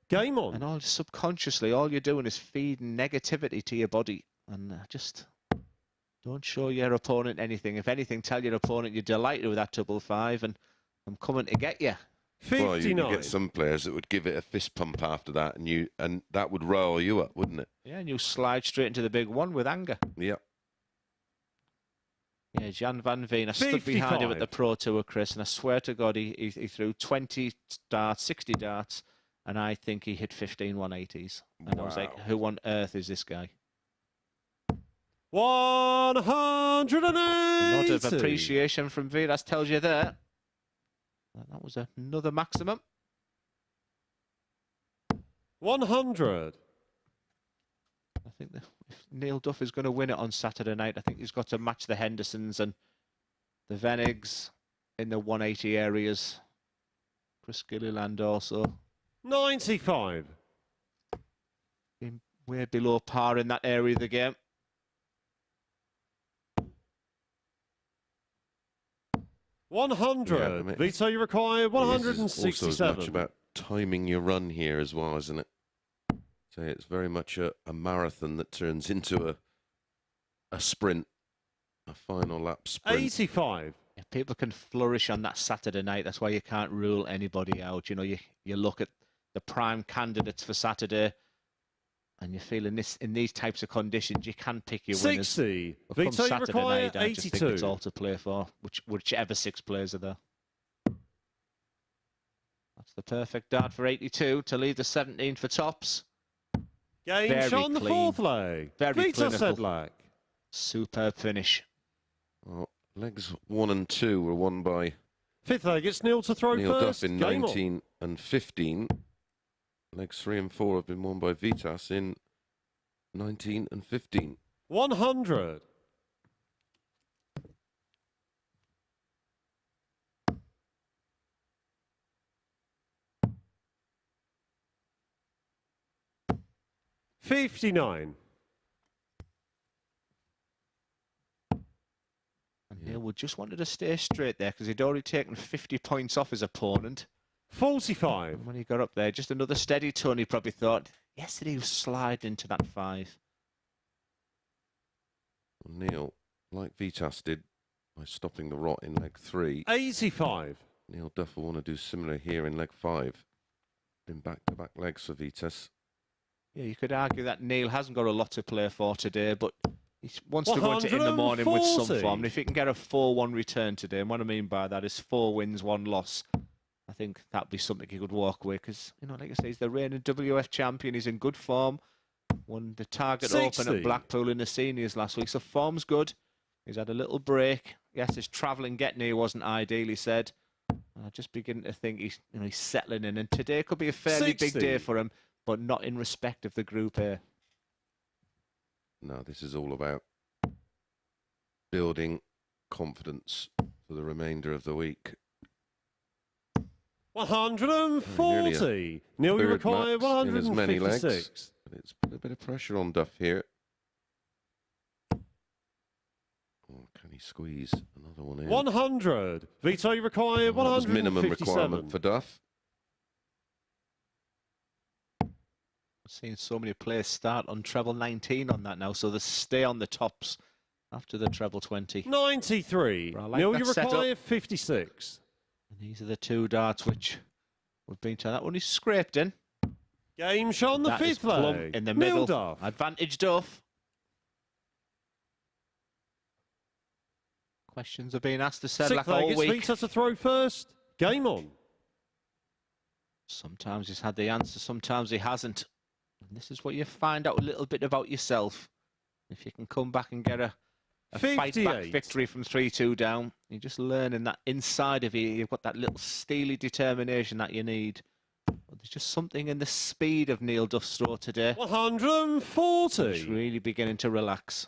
Game on. And all subconsciously, all you're doing is feeding negativity to your body. And just don't show your opponent anything. If anything, tell your opponent you're delighted with that double 5 and I'm coming to get you. 59. Well, you get some players that would give it a fist pump after that, and that would rile you up, wouldn't it? Yeah, and you slide straight into the big one with anger. Yep. Yeah, Jan van Veen. I stood behind him at the Pro Tour, Chris, and I swear to God, he threw 20 darts, 60 darts, and I think he hit 15 180s. And I was like, who on earth is this guy? 180. A nod of appreciation from Vilas tells you there. That was another maximum. 100. I think that if Neil Duff is going to win it on Saturday night, I think he's got to match the Hendersons and the Venigs in the 180 areas. Chris Gilliland also. 95. Been way below par in that area of the game. $100. Vito, you require 167. Also as much about timing your run here as well, isn't it? So it's very much a marathon that turns into a sprint, a final lap sprint. 85. Yeah, people can flourish on that Saturday night. That's why you can't rule anybody out. You know, you look at the prime candidates for Saturday, and you feel in these types of conditions, you can pick your winners. 60. But come Vito, you Saturday require night, I just 82. think it's all to play for, whichever 6 players are there. That's the perfect dart for 82 to leave the 17 for tops. Game Very shot on the clean. 4th leg. Very Vito clinical. Sedlak. Superb finish. Well, legs 1 and 2 were won by 5th leg, it's Neil to throw Neil first. Duff in Game 19 and 15. Legs 3 and 4 have been won by Vitas in 19 and 15. 100. $59. And Neil would just wanted to stay straight there because he'd already taken 50 points off his opponent. 45. And when he got up there, just another steady turn, he probably thought, yesterday he was sliding into that 5. Well, Neil, like Vitas did by stopping the rot in leg 3, 85. Neil Duff will want to do similar here in leg 5. Been back-to-back legs for Vitas. Yeah, you could argue that Neil hasn't got a lot to play for today, but he wants to go into in the morning with some 140. form. And if he can get a 4-1 return today, and what I mean by that is 4 wins, 1 loss, I think that'd be something he could walk away because, you know, like I say, he's the reigning WF champion. He's in good form. Won the Target 60. Open at Blackpool in the seniors last week, so form's good. He's had a little break. Yes, his travelling getting here wasn't ideal, he said. I just beginning to think he's settling in, and today could be a fairly 60. big day for him, but not in respect of the Group A. No, this is all about building confidence for the remainder of the week. 140. Neil, you Third require max in as many legs. 156. But it's put a bit of pressure on Duff here. Oh, can he squeeze another one in? 100. Vito, you require That was 157. minimum requirement for Duff. I've seen so many players start on treble 19 on that now, so they stay on the tops after the treble 20. 93. Well, I like Neil, that you setup. require 56. And these are the 2 darts which we've been to. That one is scraped in. Game shot on the That is 5th plumb leg. in the Neil middle. Duff. Advantage Duff. Questions are being asked to Sedlak 6th leg, all it's week. Vito to throw first. Game on. Sometimes he's had the answer, sometimes he hasn't. And this is what you find out a little bit about yourself. If you can come back and get a fight-back 58. victory from 3-2 down, you're just learning that inside of you, you've got that little steely determination that you need. But there's just something in the speed of Neil Duff's throw today. 140. It's really beginning to relax.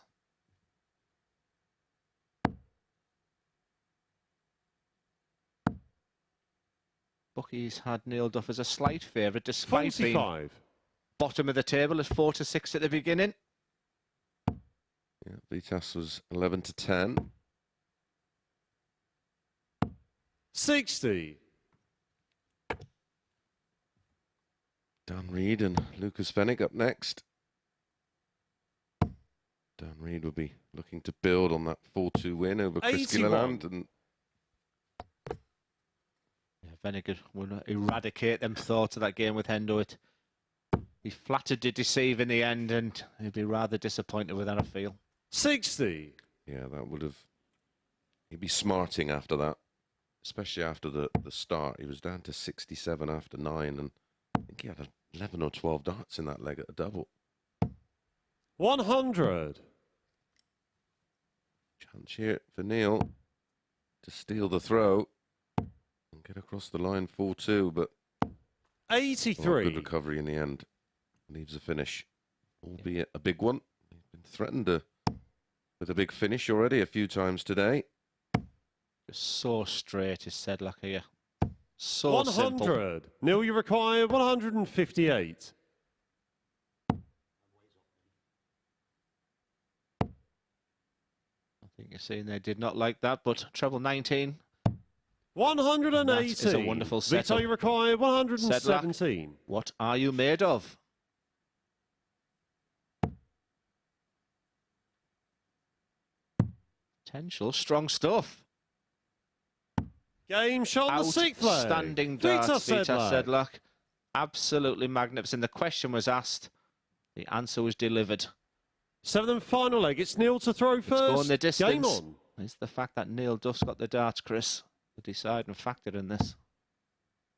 Bucky's had Neil Duff as a slight favourite, despite being 45. bottom of the table at 4-6 at the beginning. Yeah, Vitas was 11 to 10. 60. Dan Reed and Lukas Wenig up next. Dan Reed will be looking to build on that 4-2 win over Chris 81. Gilliland. And Venegar will eradicate them thoughts of that game with Hendo. He flattered to deceive in the end, and he'd be rather disappointed with that, I feel. 60. yeah, that would have... He'd be smarting after that, especially after the start. He was down to 67 after 9, and I think he had 11 or 12 darts in that leg at a double. 100. Chance here for Neil to steal the throw and get across the line 4-2, but 83. good recovery in the end. Leaves a finish albeit a big one. He's been threatened with a big finish already a few times today. Just so straight is Sedlak here. So 100. simple. Neil, you require 158. I think you're saying they did not like that, but treble 19. 180. That is a wonderful setup. Vito, you require 117. Sedlak, what are you made of? Potential, strong stuff. Game shot on the 6th leg. Outstanding darts, Viteslav Sedlak. Absolutely magnificent. The question was asked. The answer was delivered. 7th and final leg. It's Neil to throw first. Going the distance. Game on. It's the fact that Neil Duff's got the darts, Chris, the deciding factor in this.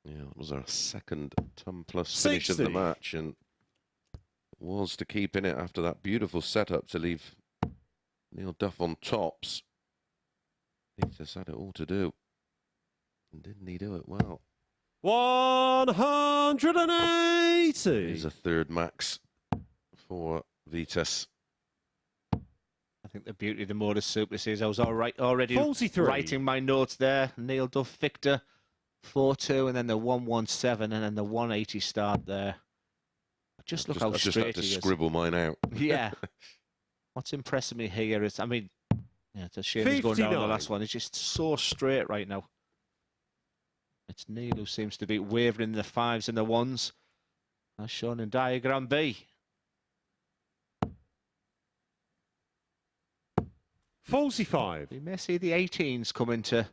Yeah, it was our second ton plus finish of the 60. match, and it was to keep in it after that beautiful setup to leave Neil Duff on tops. He just had it all to do. And didn't he do it well? 180. Here's a third max for Vitas. I think the beauty of the MODUS Super Series, I was already 43. writing my notes there. Neil Duff, Victor, 4-2, and then the 117, and then the 180 start there. Just look how I just straight had to he is. scribble mine out. Yeah. What's impressing me here is, I mean, yeah, it's a shame he's going down the 59. last one. It's just so straight right now. It's Neil who seems to be wavering in the 5s and the 1s, as shown in diagram B. 45. We may see the 18s come into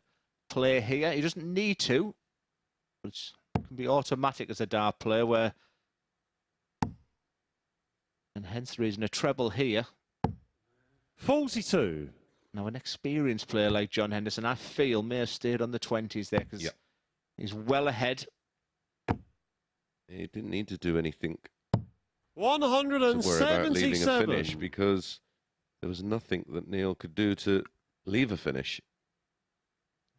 play here. He doesn't need to, but it can be automatic as a dart player, where, and hence the reason a treble here. 42. Now, an experienced player like John Henderson, I feel, may have stayed on the 20s there, because he's well ahead. He didn't need to do anything to 177. worry about leaving a finish, because there was nothing that Neil could do to leave a finish.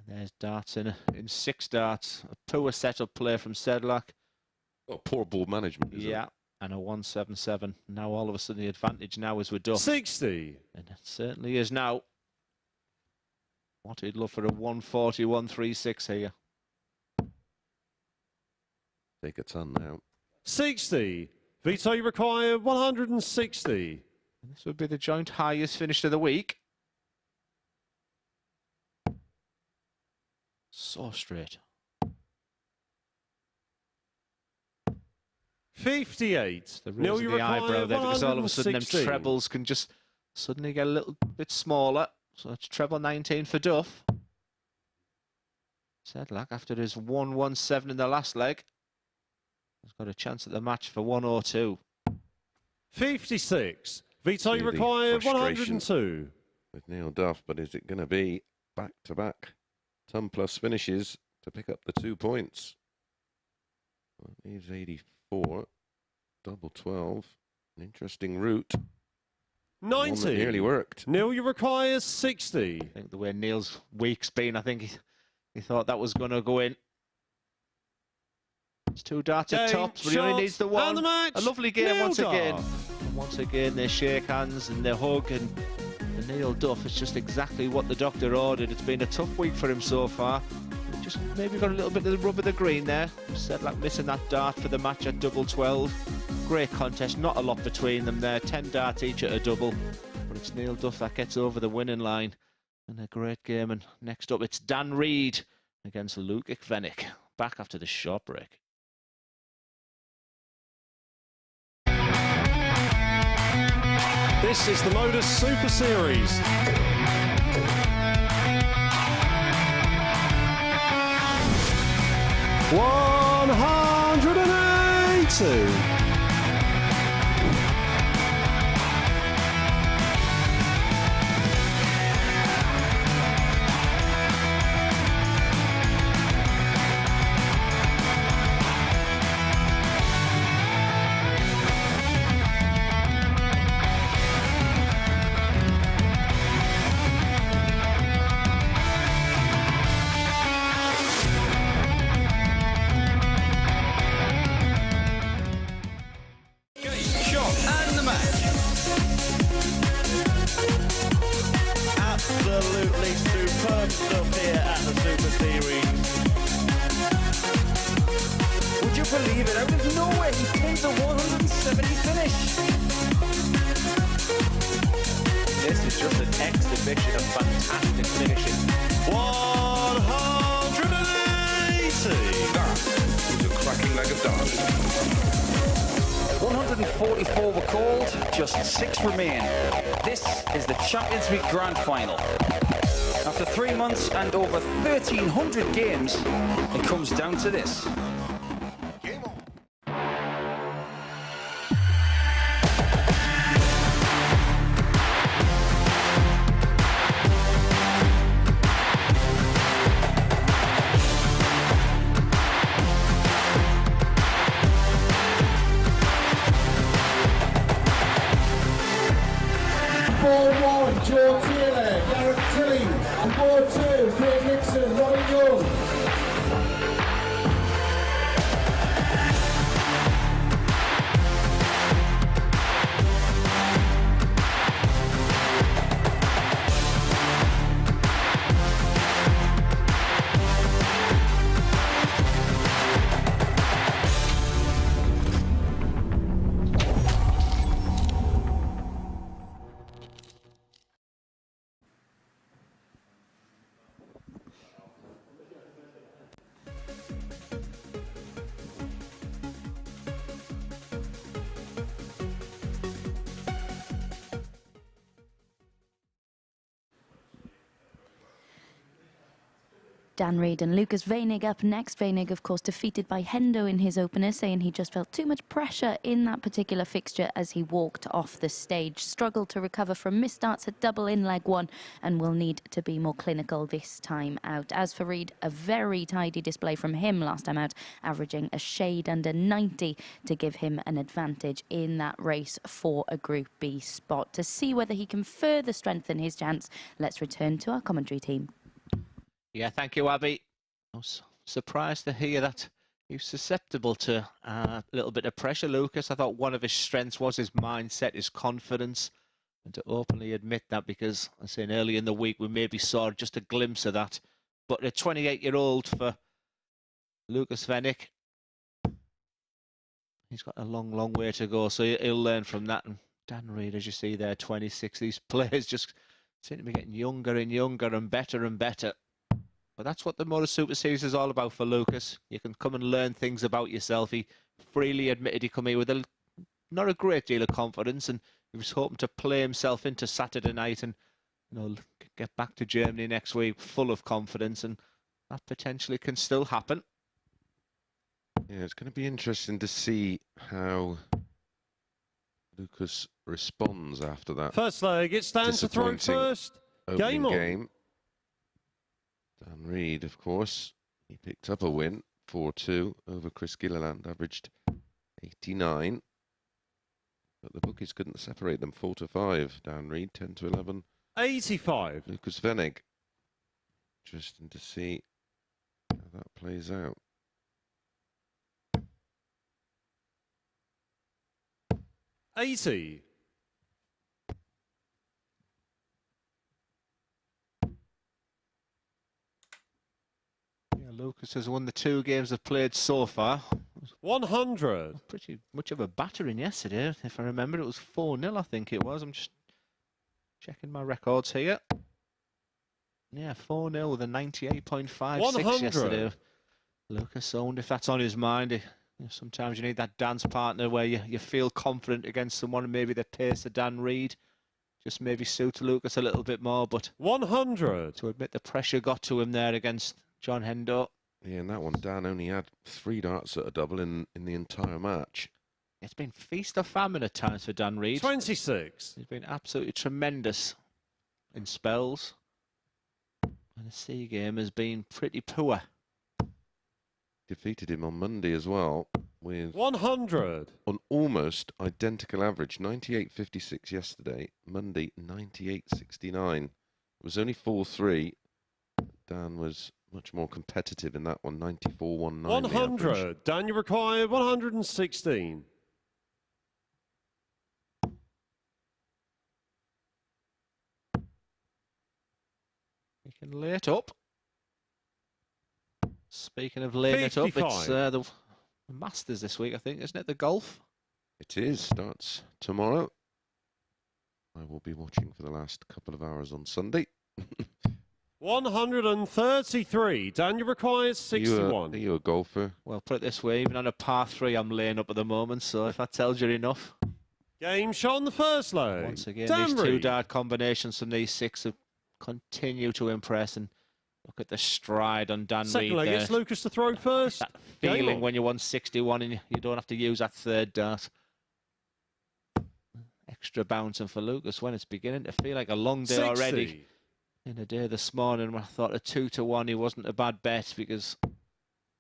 There's darts in 6 darts. A poor setup play from Sedlak. Oh, poor ball management. Yeah, and a 177. Now all of a sudden the advantage now is with Duff. 60. And it certainly is now. What he'd love for a 140, 136 here. Take a ton now. 60. Vito, you require 160. And this would be the joint highest finish of the week. So straight. 58. The Neil, raise you of the require eyebrow there, because all of a sudden them 116. trebles can just suddenly get a little bit smaller. So it's treble 19 for Duff. Sedlak, after his 117 in the last leg, has got a chance at the match for 102. 56. Vito, you See the require frustration 102. with Neil Duff, but is it going to be back-to-back ton plus finishes to pick up the 2 points? Well, it leaves 84, double 12, an interesting route. One that 90. nearly worked. Neil, you require 60. I think the way Neil's week's been, I think he thought that was going to go in. It's 2 darts at Game, tops, but he only shot, needs the and one. the match. A lovely game Neil once again. Duff. And once again, they shake hands and they hug, and the Neil Duff is just exactly what the doctor ordered. It's been a tough week for him so far. Just maybe got a little bit of the rub of the green there. Sedlak missing that dart for the match at double 12. Great contest, not a lot between them there. 10 darts each at a double. But it's Neil Duff that gets over the winning line. And a great game. And next up, it's Dan Reed against Lukas Wenig. Back after the short break. This is the MODUS Super Series. $180. finish. This is just an exhibition of fantastic finishing. 180. That was a cracking leg of darts. 144 were called, just 6 remain. This is the Champions League Grand Final. After 3 months and over 1,300 games, it comes down to this. Game on. Joe Taylor, Gareth Tilley, and board 2, Craig Nixon, Robin Young. Dan Reid and Lukas Wenig up next. Wenig, of course, defeated by Hendo in his opener, saying he just felt too much pressure in that particular fixture as he walked off the stage. Struggled to recover from missed starts at double in leg 1 and will need to be more clinical this time out. As for Reid, a very tidy display from him last time out, averaging a shade under 90 to give him an advantage in that race for a Group B spot. To see whether he can further strengthen his chance, let's return to our commentary team. Yeah, thank you, Abby. I was surprised to hear that he's susceptible to a little bit of pressure, Lukas. I thought one of his strengths was his mindset, his confidence, and to openly admit that, because I was saying earlier in the week we maybe saw just a glimpse of that. But a 28-year-old for Lukas Wenig, he's got a long, long way to go, so he'll learn from that. And Dan Reid, as you see there, 26, these players just seem to be getting younger and younger and better. But that's what the MODUS Super Series is all about for Lukas. You can come and learn things about yourself. He freely admitted he come here with not a great deal of confidence, and he was hoping to play himself into Saturday night and get back to Germany next week full of confidence, and that potentially can still happen. Yeah, it's going to be interesting to see how Lukas responds after that. First leg, it stands to throw first. Game on. Game. Dan Reid, of course, he picked up a win, 4-2 over Chris Gilliland, averaged 89. But the bookies couldn't separate them, 4-5. Dan Reid, 10-11. 85. Lukas Wenig. Interesting to see how that plays out. $80. Lukas has won the 2 games they've played so far. 100. Pretty much of a battering yesterday, if I remember. It was 4-0, I think it was. I'm just checking my records here. Yeah, 4-0 with a 98.56 yesterday. Lukas owned, if that's on his mind. Sometimes you need that dance partner where you feel confident against someone, and maybe the pace of Dan Reid just maybe suits Lukas a little bit more. But 100. To admit the pressure got to him there against John Hendo. Yeah, in that one, Dan only had 3 darts at a double in the entire match. It's been feast or famine at times for Dan Reid. 26. He's been absolutely tremendous in spells. And the C game has been pretty poor. Defeated him on Monday as well with 100. On almost identical average, 98.56 yesterday. Monday, 98.69. It was only 4-3. Dan was much more competitive in that one, 94.19. 100. Dan, you require 116. He can lay it up. Speaking of laying 55. It up, it's the Masters this week, I think, isn't it? The golf. It is. Starts tomorrow. I will be watching for the last couple of hours on Sunday. 133. Daniel requires 61. Are you a golfer? Well, put it this way, even on a par 3, I'm laying up at the moment, so if that tells you enough. Game shot on the first leg. Once again, Dan these two Reed. dart combinations from these 6 have continue to impress, and look at the stride on Dan Second Reed leg, there. it's Lucas to throw first. That Game feeling on. when you're 161 and you don't have to use that third dart. Extra bouncing for Lucas when it's beginning to feel like a long day 60. already. In a day this morning where I thought a 2-1 he wasn't a bad bet because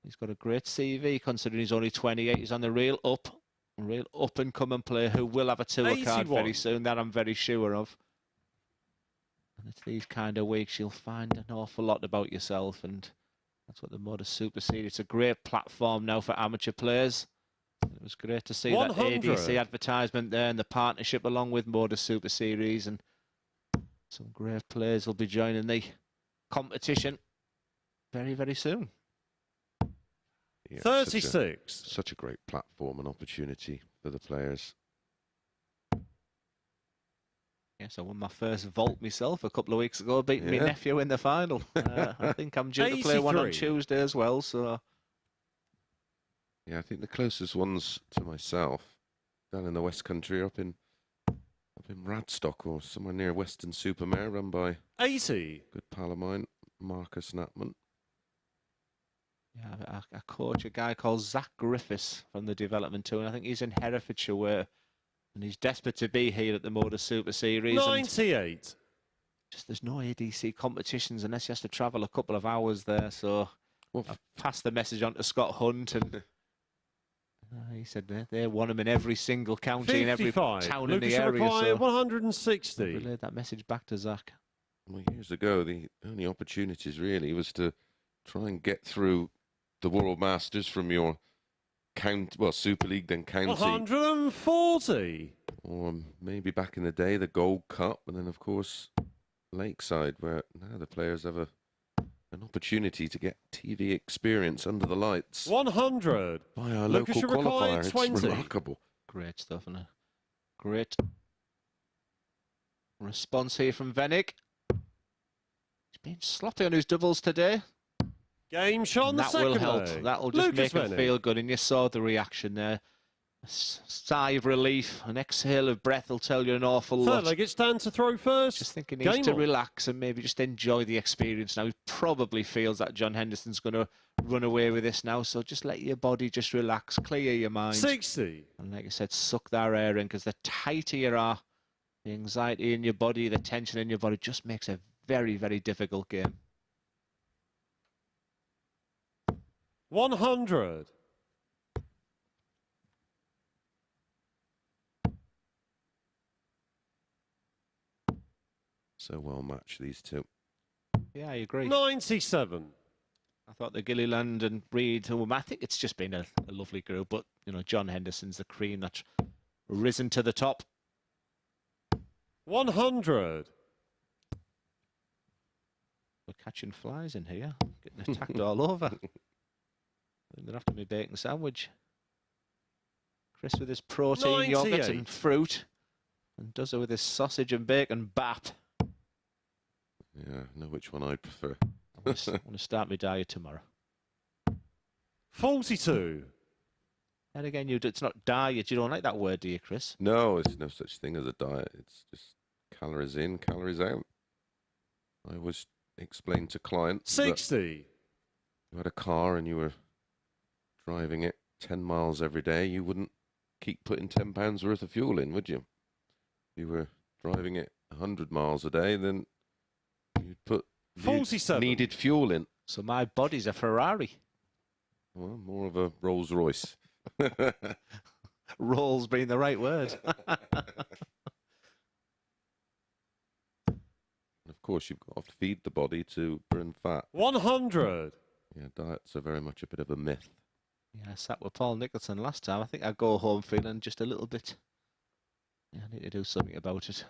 he's got a great CV considering he's only 28. He's on the real up and coming player who will have a tour card 81. very soon. That I'm very sure of. And it's these kind of weeks you'll find an awful lot about yourself, and that's what the MODUS Super Series. It's a great platform now for amateur players. It was great to see 100. that ADC advertisement there and the partnership along with MODUS Super Series, and some great players will be joining the competition very, very soon. Yeah, 36. Such a great platform and opportunity for the players. Yes, I won my first vault myself a couple of weeks ago, beating my nephew in the final. I think I'm due to play one on 83. Tuesday as well, so... Yeah, I think the closest ones to myself down in the West Country are up in Radstock or somewhere near Western Supermare, run by 80. good pal of mine, Marcus Natman. Yeah, I coach a guy called Zach Griffiths from the development tour, and I think he's in Herefordshire, where, and he's desperate to be here at the MODUS Super Series. 98. Just there's no ADC competitions unless he has to travel a couple of hours there, so I've passed the message on to Scott Hunt, and he said they want him in every single county in every 55. town Lucas in the area. require So 160. I relayed that message back to Zach. Well, years ago, the only opportunities really was to try and get through the World Masters from your Super League, then county. 140. Or maybe back in the day, the Gold Cup, and then, of course, Lakeside, where now the players have an opportunity to get TV experience under the lights. 100. By our Lucas, local you require qualifier. It's 20. remarkable. Great stuff, and a great response here from Wenig. He's been sloppy on his doubles today. Game shot on the That second will help. leg. That will just Lucas make him Wenig. feel good, and you saw the reaction there. A sigh of relief, an exhale of breath will tell you an awful Third lot. leg, it's Dan to throw first. Just think he needs Game to on. relax and maybe just enjoy the experience now. He probably feels that John Henderson's going to run away with this now, so just let your body just relax, clear your mind. 60. And like I said, suck that air in, because the tighter you are, the anxiety in your body, the tension in your body just makes a very, very difficult game. 100. So well matched, these two. Yeah, I agree. 97. I thought the Gilliland and Reed, I think it's just been a lovely group, but, you know, John Henderson's the cream that's risen to the top. 100. We're catching flies in here, getting attacked all over. They're after me bacon sandwich. Chris with his protein yogurt 98. and fruit, and does it with his sausage and bacon bap. Yeah, I know which one I prefer. I want to start my diet tomorrow. 42. And again, it's not diet. You don't like that word, do you, Chris? No, it's no such thing as a diet. It's just calories in, calories out. I always explain to clients that 60. you had a car and you were driving it 10 miles every day, you wouldn't keep putting £10 worth of fuel in, would you? If you were driving it 100 miles a day, then you'd put 47. needed fuel in. So my body's a Ferrari. Well, more of a Rolls Royce. Rolls being the right word. Of course, you've got to feed the body to burn fat. 100. Yeah, diets are very much a bit of a myth. Yeah, I sat with Paul Nicholson last time. I think I go home feeling just a little bit. Yeah, I need to do something about it.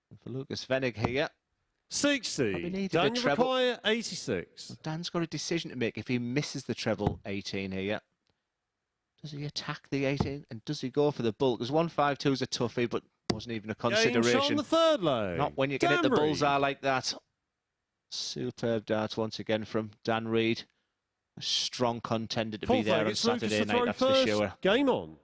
And for Lukas Wenig here, 60. needed a Daniel treble. require 86. Dan's got a decision to make if he misses the treble 18 here. Does he attack the 18 and does he go for the bull? Because 152 is a toughie, but wasn't even a Game consideration. shot on the third leg. Not when you can hit the bullseye like that. Superb darts once again from Dan Reid. A strong contender to be there on Saturday night after the shower. Game on.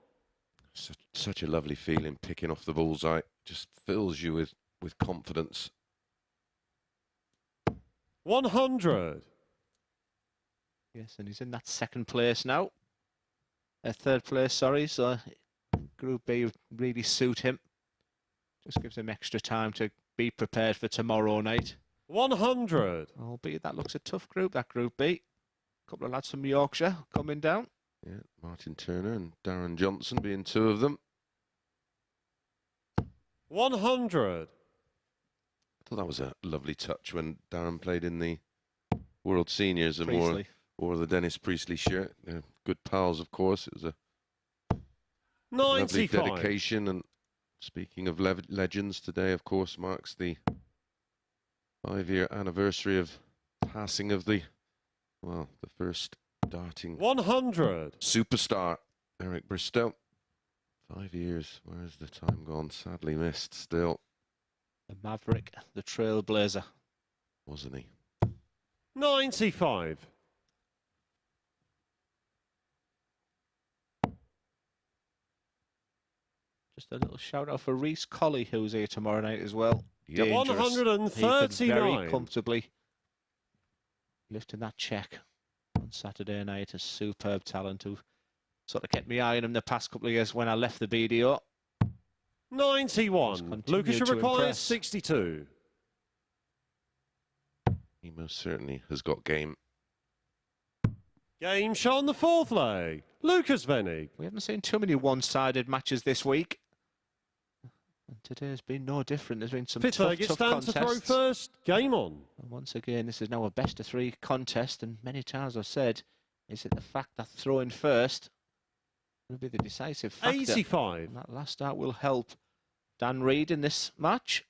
Such a lovely feeling picking off the bullseye. Just fills you with confidence. 100. Yes, and he's in that second place now. Third place, sorry. So Group B would really suit him. Just gives him extra time to be prepared for tomorrow night. 100. Albeit that looks a tough group, that Group B. A couple of lads from Yorkshire coming down. Yeah, Martin Turner and Darren Johnson being two of them. 100. I thought that was a lovely touch when Darren played in the World Seniors and wore the Dennis Priestley shirt. They're good pals, of course. It was a 95. lovely dedication. And speaking of legends, today, of course, marks the 5-year anniversary of passing of the first darting 100 superstar, Eric Bristow. 5 years. Where's the time gone? Sadly missed still. The Maverick, the Trailblazer. Wasn't he? 95. Just a little shout out for Reece Colley, who's here tomorrow night as well. Dangerous. 139. He could very comfortably lifting that check on Saturday night. A superb talent who sort of kept my eye on him the past couple of years when I left the BDO. 91. Lucas, you require 62. He most certainly has got game. Game shot on the fourth leg. Lukas Wenig. We haven't seen too many one-sided matches this week. And today's been no different. There's been some tough contests. To throw first. Game on. And once again, this is now a best-of-3 contest. And many times I've said, is it the fact that throwing first will be the decisive factor. 85. And that last start will help Dan Reid in this match.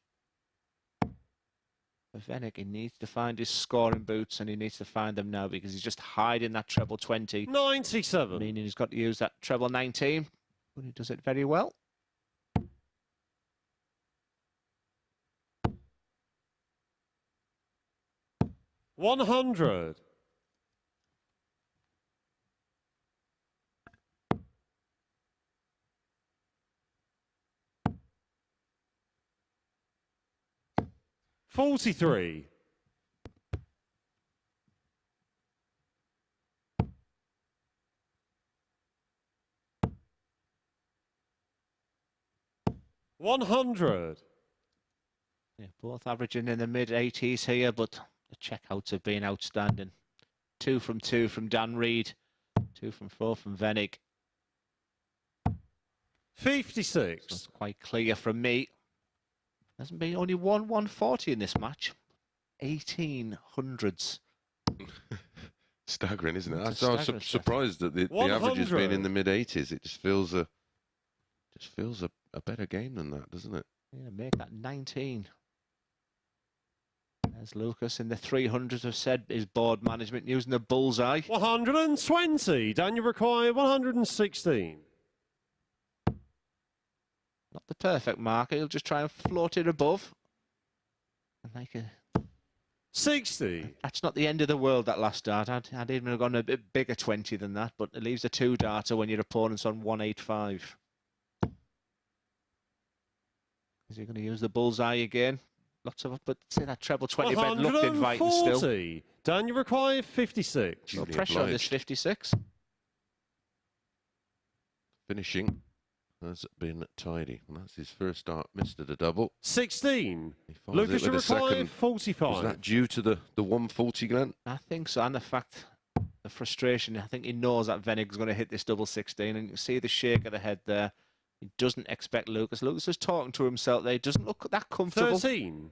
For Wenig, he needs to find his scoring boots, and he needs to find them now because he's just hiding that treble 20. 97. Meaning he's got to use that treble 19, but he does it very well. $100. $43. $100. Yeah, both averaging in the mid-80s here, but the checkouts have been outstanding. 2 from 2 from Dan Reid, 2 from 4 from Wenig. 56. That's quite clear from me. Hasn't been only 140 in this match. 1800s. Staggering, isn't it? I was surprised that the average has been in the mid-80s. It just feels a better game than that, doesn't it? Yeah, make that 19. As Lucas in the 300s have said, his board management using the bullseye. 120. Daniel require 116. Not the perfect marker. He'll just try and float it above. And make a 60. That's not the end of the world, that last dart. I'd even have gone a bit bigger 20 than that, but it leaves a 2-darter when your opponent's on 185. Is he going to use the bullseye again? Lots of it, but say that treble 20 bet looked inviting still. Daniel require 56. No pressure on this 56. Finishing has been tidy. And that's his first start, missed at a double. 16. Lucas, you require 45. Was that due to the 140, Glenn? I think so, and the fact, the frustration, I think he knows that Wenig's going to hit this double 16, and you see the shake of the head there. He doesn't expect Lucas. Lucas is talking to himself there. He doesn't look that comfortable. 13.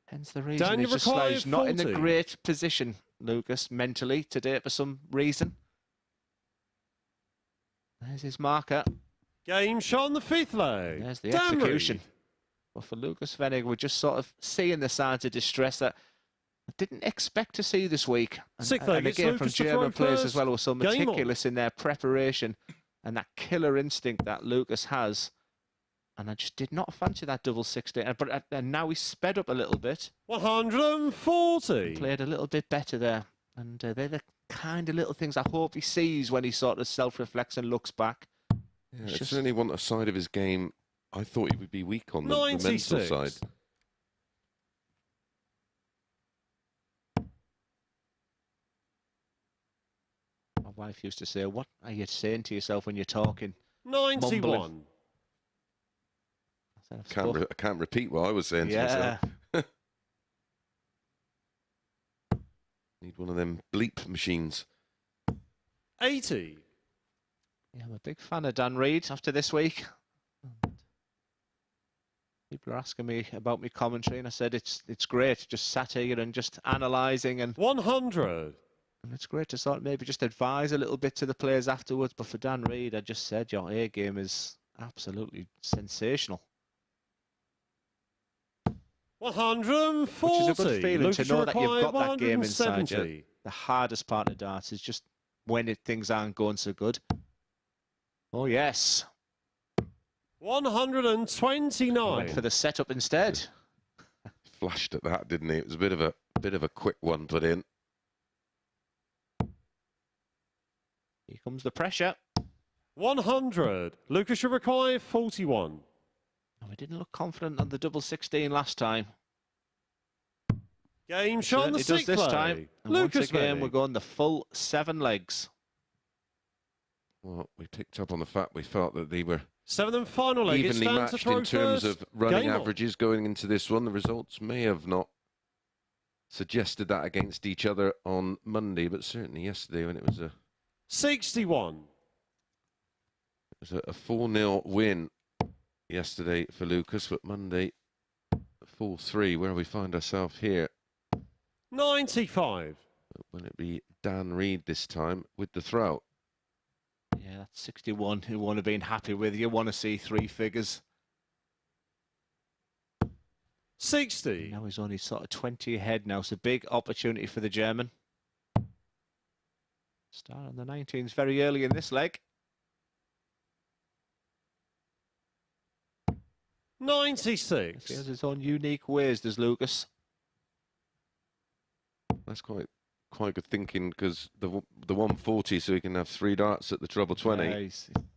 Hence the reason he's just slouched. Not in a great position, Lucas, mentally today for some reason. There's his marker. Game shot on the fifth leg. There's the execution. Well, for Lukas Wenig, we're just sort of seeing the signs of distress that I didn't expect to see this week. And again, from German players as well, who were so meticulous in their preparation. and that killer instinct that Lukas has. And I just did not fancy that double 16. But now he's sped up a little bit. 140. Played a little bit better there. And they're the kind of little things I hope he sees when he sort of self-reflects and looks back. Yeah, it's certainly one side of his game I thought he would be weak on, the mental side. My wife used to say, what are you saying to yourself when you're talking? 91. I can't repeat what I was saying to myself. Need one of them bleep machines. 80. Yeah, I'm a big fan of Dan Reid after this week. People are asking me about my commentary, and I said it's great, just sat here and just analysing. And 100. And it's great to sort of maybe just advise a little bit to the players afterwards. But for Dan Reid, I just said your A game is absolutely sensational. 140. Which is a good feeling to know that you've got that game inside 170. you. The hardest part of darts is just when things aren't going so good. Oh, yes. 129. Went for the setup instead. Flashed at that, didn't he? It was a bit of a quick one put in. Here comes the pressure. 100. Lukas should require 41. Oh, he didn't look confident on the double 16 last time. Game shot on the Certainly does sixth this time. And Lukas once again, Wenig. we're going the full 7 legs. Well, we picked up on the fact we felt that they were 7th and final leg. evenly matched in terms of running averages going into this one. The results may have not suggested that against each other on Monday, but certainly yesterday when it was 61. It was a 4-0 win yesterday for Lukas, but Monday 4-3, where we find ourselves here. 95. Will it be Dan Reid this time with the throw? Yeah, that's 61 who want to be happy with. You want to see 3 figures. 60. Now he's only sort of 20 ahead now. It's a big opportunity for the German. Start on the 19s very early in this leg. 96. He has his own unique ways, does Lukas. That's quite good thinking, because the 140, so he can have 3 darts at the treble 20. Yeah,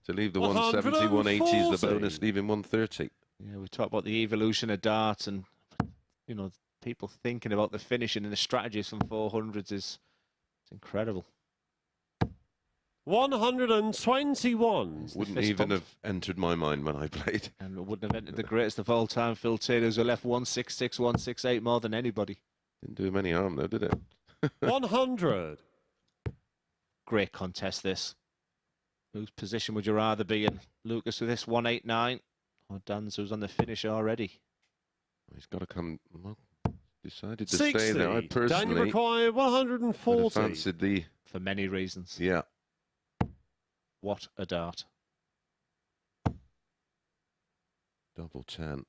to leave the 170, 180 is the bonus, leaving 130. Yeah, we talk about the evolution of darts, and you know, people thinking about the finishing and the strategies from 400s is incredible. 121. Wouldn't even have entered my mind when I played. And it wouldn't have entered the greatest of all time, Phil Taylor's, who left 166, 168 more than anybody. Didn't do him any harm though, did it? 100. Great contest, this. Whose position would you rather be in? Lukas with this 189, or Dan's who's on the finish already? He's got to come. Well, decided to 60. stay there. I personally Daniel required would have 140. fancied the. For many reasons. Yeah. What a dart. Double 10.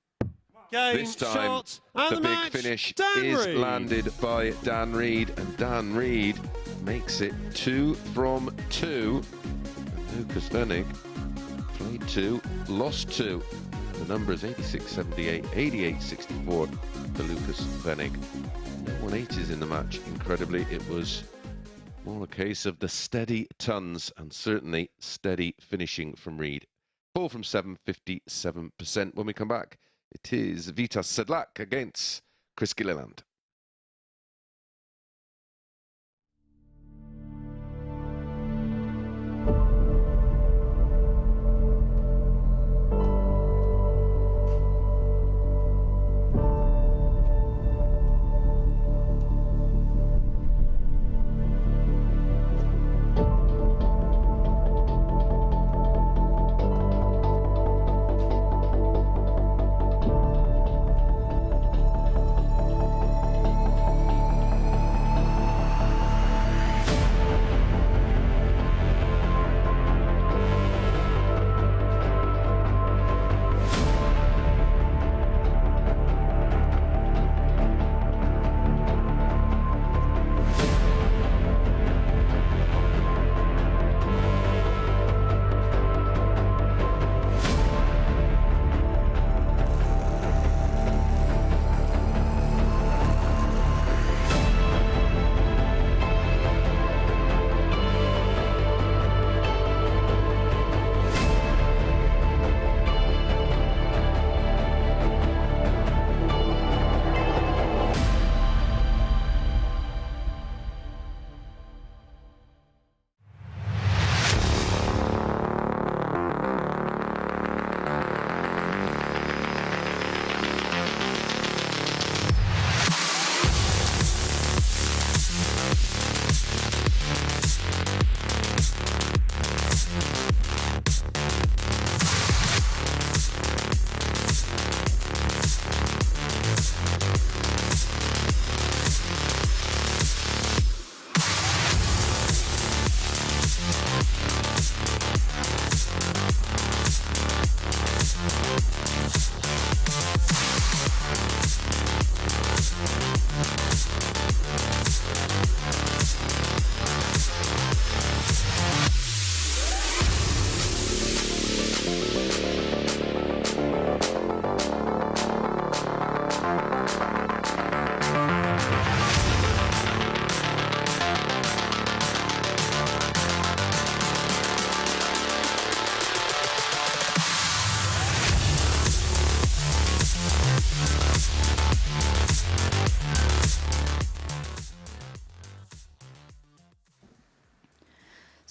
Game, This time, shot, and the the big match. finish Dan is Reid. landed by Dan Reid, and Dan Reid makes it 2 from 2. And Lukas Wenig played 2, lost 2. The number is 86-78, 88-64 for Lukas Wenig. No 180s in the match. Incredibly, it was more a case of the steady tons and certainly steady finishing from Reid. 4 from 7, 57%. When we come back, it is Viteslav Sedlak against Chris Gilliland.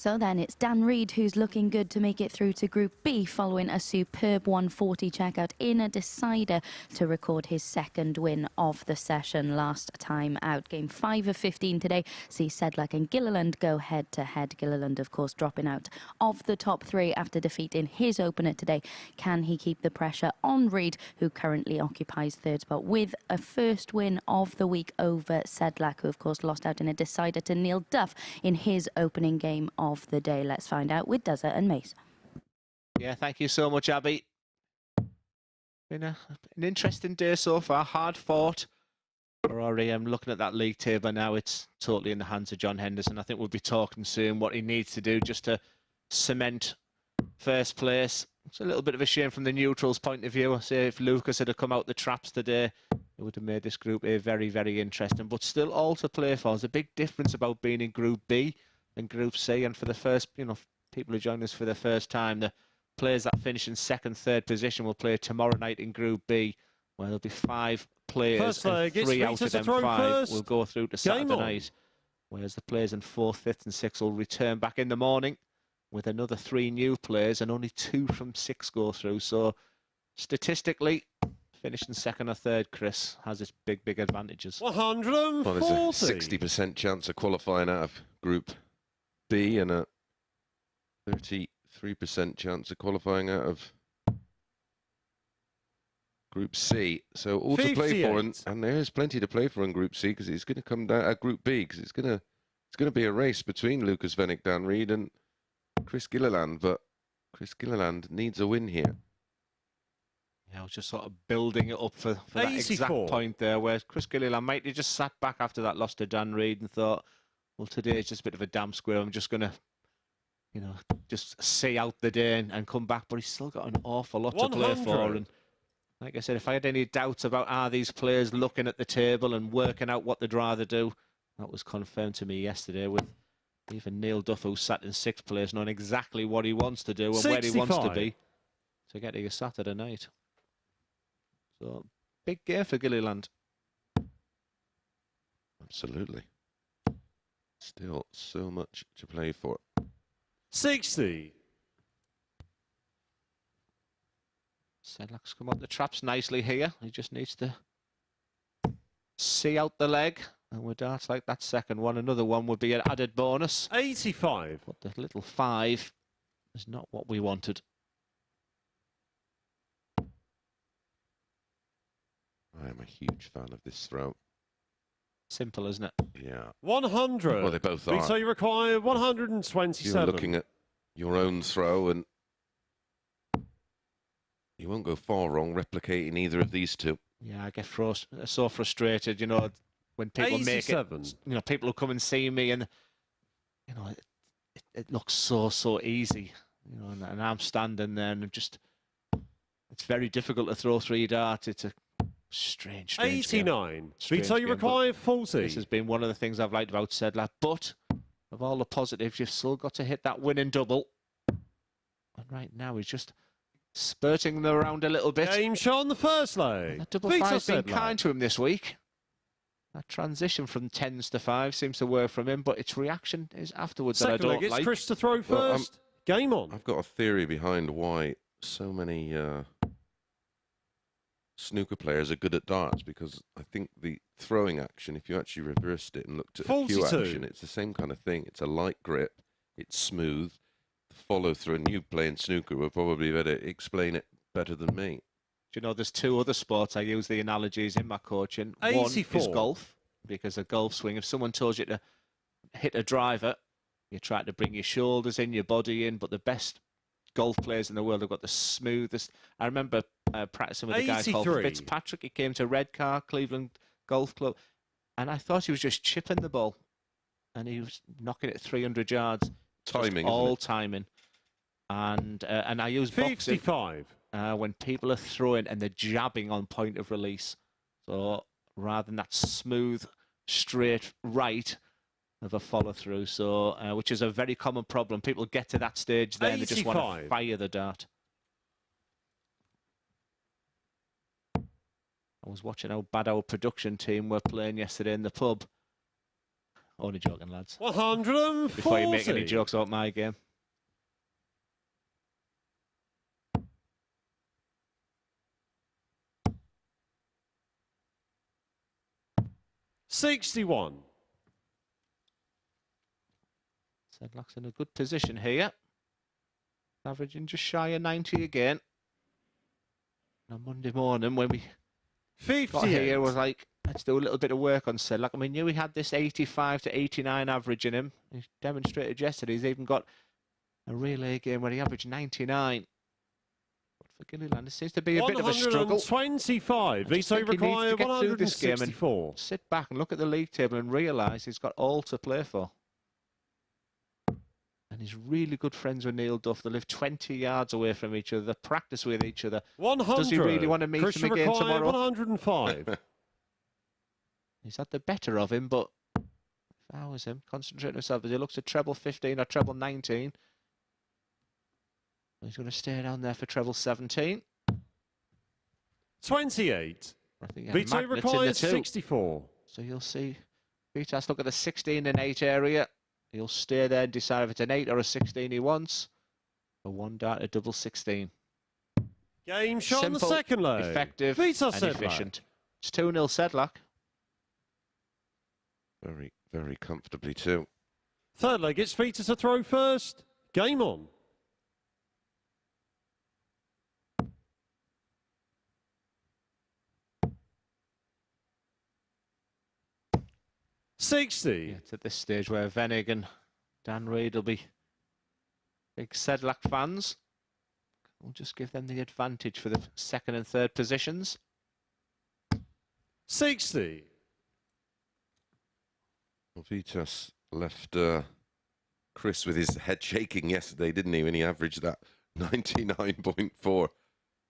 So then it's Dan Reed who's looking good to make it through to Group B following a superb 140 checkout in a decider to record his second win of the session last time out. Game 5 of 15 today sees Sedlak and Gilliland go head to head. Gilliland, of course, dropping out of the top 3 after defeating his opener today. Can he keep the pressure on Reed, who currently occupies third spot with a first win of the week over Sedlak, who of course lost out in a decider to Neil Duff in his opening game of the day? Let's find out with Duzza and Mace. Yeah, thank you so much, Abby. Been an interesting day so far, hard fought. Rory, I'm looking at that league table now. It's totally in the hands of John Henderson. I think we'll be talking soon what he needs to do just to cement first place. It's a little bit of a shame from the neutrals' point of view. I say if Lukas had come out the traps today, it would have made this Group A very, very interesting. But still all to play for. There's a big difference about being in Group B and Group C. And for the first, people who join us for the first time, the players that finish in second, third position will play tomorrow night in Group B, where there'll be 5 players and 3 out of them 5 will go through to Saturday night. Whereas the players in 4th, 5th and 6th will return back in the morning with another 3 new players, and only 2 from 6 go through. So statistically, finishing second or third, Chris, has its big, big advantages. 140. Well, there's a 60% chance of qualifying out of Group B and a 33% chance of qualifying out of Group C. So all to play for, and there is plenty to play for in Group C, because it's going to come down at Group B, because it's going to be a race between Lukas Wenig, Dan Reed, and Chris Gilliland. But Chris Gilliland needs a win here. Yeah, I was just sort of building it up for that exact point there, where Chris Gilliland might have just sat back after that loss to Dan Reed and thought, well, today is just a bit of a damn square. I'm just going to, just see out the day and come back. But he's still got an awful lot to play for. And like I said, if I had any doubts about are these players looking at the table and working out what they'd rather do, that was confirmed to me yesterday with even Neil Duff, who sat in 6th place, knowing exactly what he wants to do and 65. Where he wants to be to get to your Saturday night. So, big game for Gilliland. Absolutely. Still so much to play for. 60. Sedlak's come up the traps nicely here. He just needs to see out the leg. And with darts like that second one, another one would be an added bonus. 85. But the little 5 is not what we wanted. I am a huge fan of this throw. Simple, isn't it? Yeah. 100. Well, they both are. So you require 127. You're looking at your own throw, and you won't go far wrong replicating either of these two. Yeah, I get so frustrated, when people 87. make it. People who come and see me, and it looks so easy, and I'm standing there, and it's very difficult to throw 3 darts. It's a strange 89. So you game, require 40. This has been one of the things I've liked about Sedlak, but of all the positives, you've still got to hit that winning double. And right now, he's just spurting them around a little bit. Game shot on the first leg. That double 5's been kind to him this week. That transition from 10s to 5 seems to work from him, but its reaction is afterwards that I don't like. It's Chris to throw first. Game on. I've got a theory behind why so many snooker players are good at darts, because I think the throwing action, if you actually reversed it and looked at a cue action, it's the same kind of thing. It's a light grip, it's smooth. The follow through, and you playing snooker will probably better explain it better than me. There's 2 other sports I use the analogies in my coaching. 84. One is golf, because a golf swing, if someone tells you to hit a driver, you try to bring your shoulders in, your body in, but the best golf players in the world have got the smoothest. I remember practicing with a guy called Fitzpatrick. He came to Redcar, Cleveland Golf Club, and I thought he was just chipping the ball, and he was knocking it 300 yards. Timing, all timing. And I use 55. When people are throwing and they're jabbing on point of release. So rather than that smooth, straight right of a follow through, so which is a very common problem. People get to that stage then they just want to fire the dart. I was watching how bad our production team were playing yesterday in the pub. Only joking, lads. 140. Before you make any jokes about my game. $61. Sedlak's in a good position here. Averaging just shy of 90 again. On Monday morning when we 58. got here, was like, let's do a little bit of work on Sedlak. I mean, knew he had this 85 to 89 average in him. He demonstrated yesterday. He's even got a relay game where he averaged 99. But for Gilliland, it seems to be a bit of a struggle. 125. Vito require 164. Sit back and look at the league table and realise he's got all to play for. And he's really good friends with Neil Duff. They live 20 yards away from each other. They practice with each other. 100. Does he really want to meet him again tomorrow? 105. He's had the better of him, but if I was him, concentrating himself as he looks at treble 15 or treble 19. He's going to stay down there for treble 17. 28. I think Vito requires 64. So you'll see Vitas look at the 16 and 8 area. He'll stay there and decide if it's an 8 or a 16 he wants. A 1 dart, a double 16. Game shot on the Simple, second leg. effective, Vito and Sedlak. efficient. It's 2-0 Sedlak. Very, very comfortably too. Third leg, it's Vito to throw first. Game on. $60. It's at this stage where Wenig and Dan Reid will be big Sedlak fans. We'll just give them the advantage for the second and third positions. 60. Well, Vitas left Chris with his head shaking yesterday, didn't he, when he averaged that 99.4.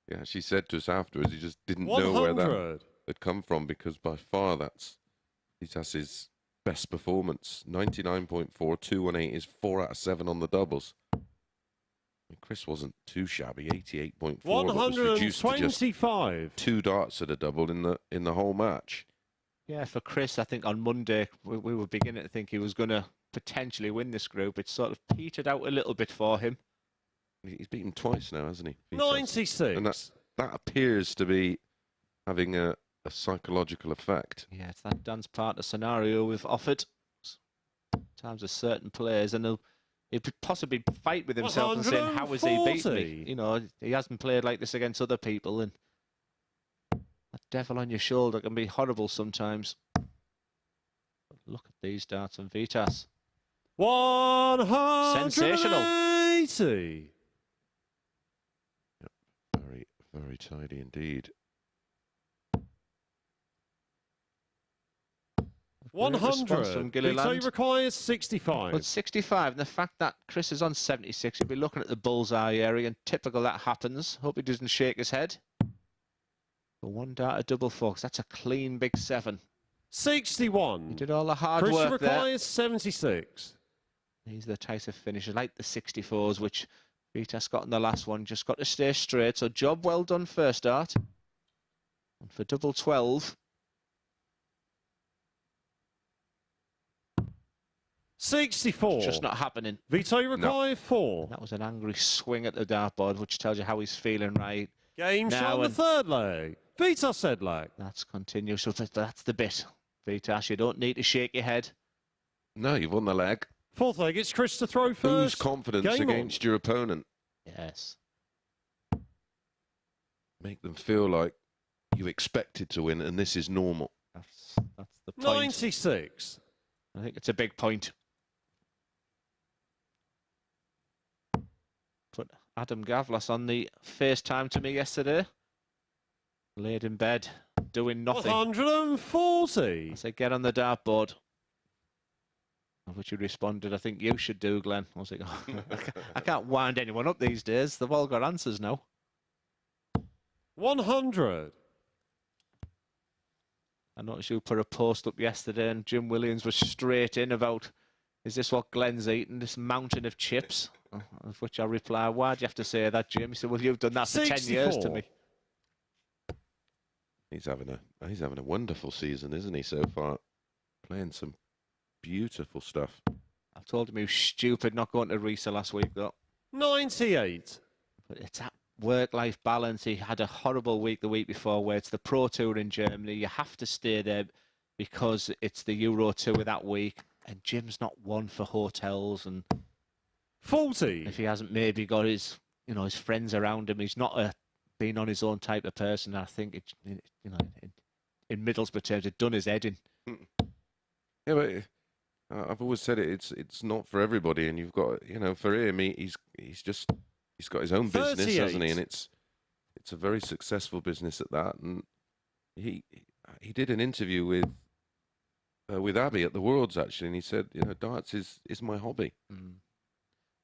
Yeah, she said to us afterwards he just didn't 100. know where that had come from, because by far that's Vitas's best performance. 99.4, 218 is 4 out of 7 on the doubles. I mean, Chris wasn't too shabby, 88.4, but was reduced to just 2 darts at a double in the whole match. Yeah, for Chris, I think on Monday we were beginning to think he was going to potentially win this group. It sort of petered out a little bit for him. He's beaten twice now, hasn't he? Vitas? 96. And that appears to be having a psychological effect. Yeah, it's that dance partner scenario we've offered. Times of certain players, and he'll possibly fight with himself and saying, how has he beaten me? You know, he hasn't played like this against other people, and that devil on your shoulder can be horrible sometimes. But look at these darts on Vitas. 180. Sensational. Yep, very, very tidy indeed. 100. From Gilliland. Vito requires 65. But 65, and the fact that Chris is on 76, he'll be looking at the bullseye area, and typical that happens. Hope he doesn't shake his head. But 1 dart, a double 4, 'cause that's a clean big 7. 61. He did all the hard Chris work there. requires 76. These are the types of finishes, like the 64s, which Vitas got in the last one. Just got to stay straight. So job well done first dart. And for double 12. 64. It's just not happening. Vito requires 4. That was an angry swing at the dartboard, which tells you how he's feeling right Game now. shot on the And third leg. Vito Sedlak. that's continuous. So that's the bit. Vitas, you don't need to shake your head. No, you've won the leg. Fourth leg, it's Chris to throw Lose first. confidence Game against your opponent. Yes. Make them feel like you expected to win, and this is normal. That's the point. 96. I think it's a big point. Put Adam Gavlas on the FaceTime to me yesterday. Laid in bed, doing nothing. 140. I said, get on the dartboard. Of which he responded, I think you should do, Glenn. I was like, oh, I can't wind anyone up these days. They've all got answers now. 100. I noticed you put a post up yesterday and Jim Williams was straight in about, is this what Glenn's eating, this mountain of chips? Of which I replied, why'd you have to say that, Jim? He said, well, you've done that for 10 years to me. He's having a wonderful season, isn't he, so far? Playing some beautiful stuff. I told him he was stupid not going to Risa last week, though. 98. But it's that work-life balance. He had a horrible week the week before where it's the Pro Tour in Germany. You have to stay there because it's the Euro Tour that week. And Jim's not one for hotels. And 40. if he hasn't maybe got his, his friends around him, he's not been on his own type of person. I think, in Middlesbrough terms, it done his head in. Yeah, but I've always said it's not for everybody, and you've got, for him, he's got his own business, 38. hasn't he? And it's a very successful business at that. And he did an interview with Abby at the Worlds, actually, and he said, darts is my hobby.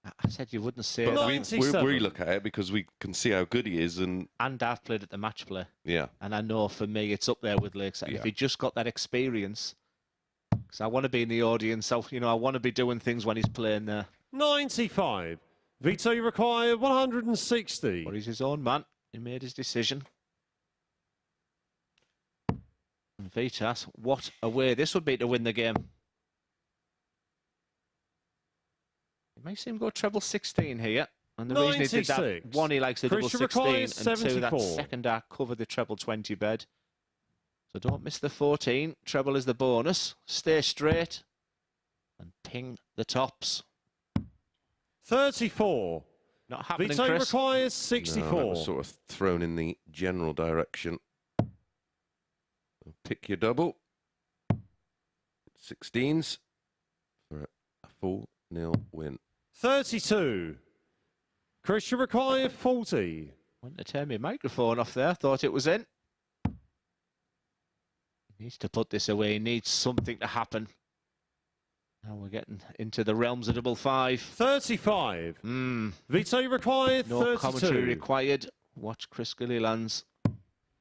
I said you wouldn't say But that. we look at it because we can see how good he is, and I've played at the match play. Yeah. And I know for me, it's up there with Lakeside. Yeah. If he just got that experience, because I want to be in the audience, so, I want to be doing things when he's playing there. 95. Vito, you require 160. But he's his own man. He made his decision. And Vitas, what a way this would be to win the game. He may seem to go treble 16 here. And the reason he did that, 96. one, he likes the double Christian 16, requires and two, that 74. second arc covered the treble 20 bed. So don't miss the 14. Treble is the bonus. Stay straight and ping the tops. 34. Not happening, Vito Chris. requires 64. No, that was sort of thrown in the general direction. Pick your double. 16s for a 4-0 win. 32. Christian require 40. Went to turn my microphone off there. Thought it was in. He needs to put this away. He needs something to happen. Now we're getting into the realms of double 5. 35. Vito required No 32. commentary required. Watch Chris Gilliland's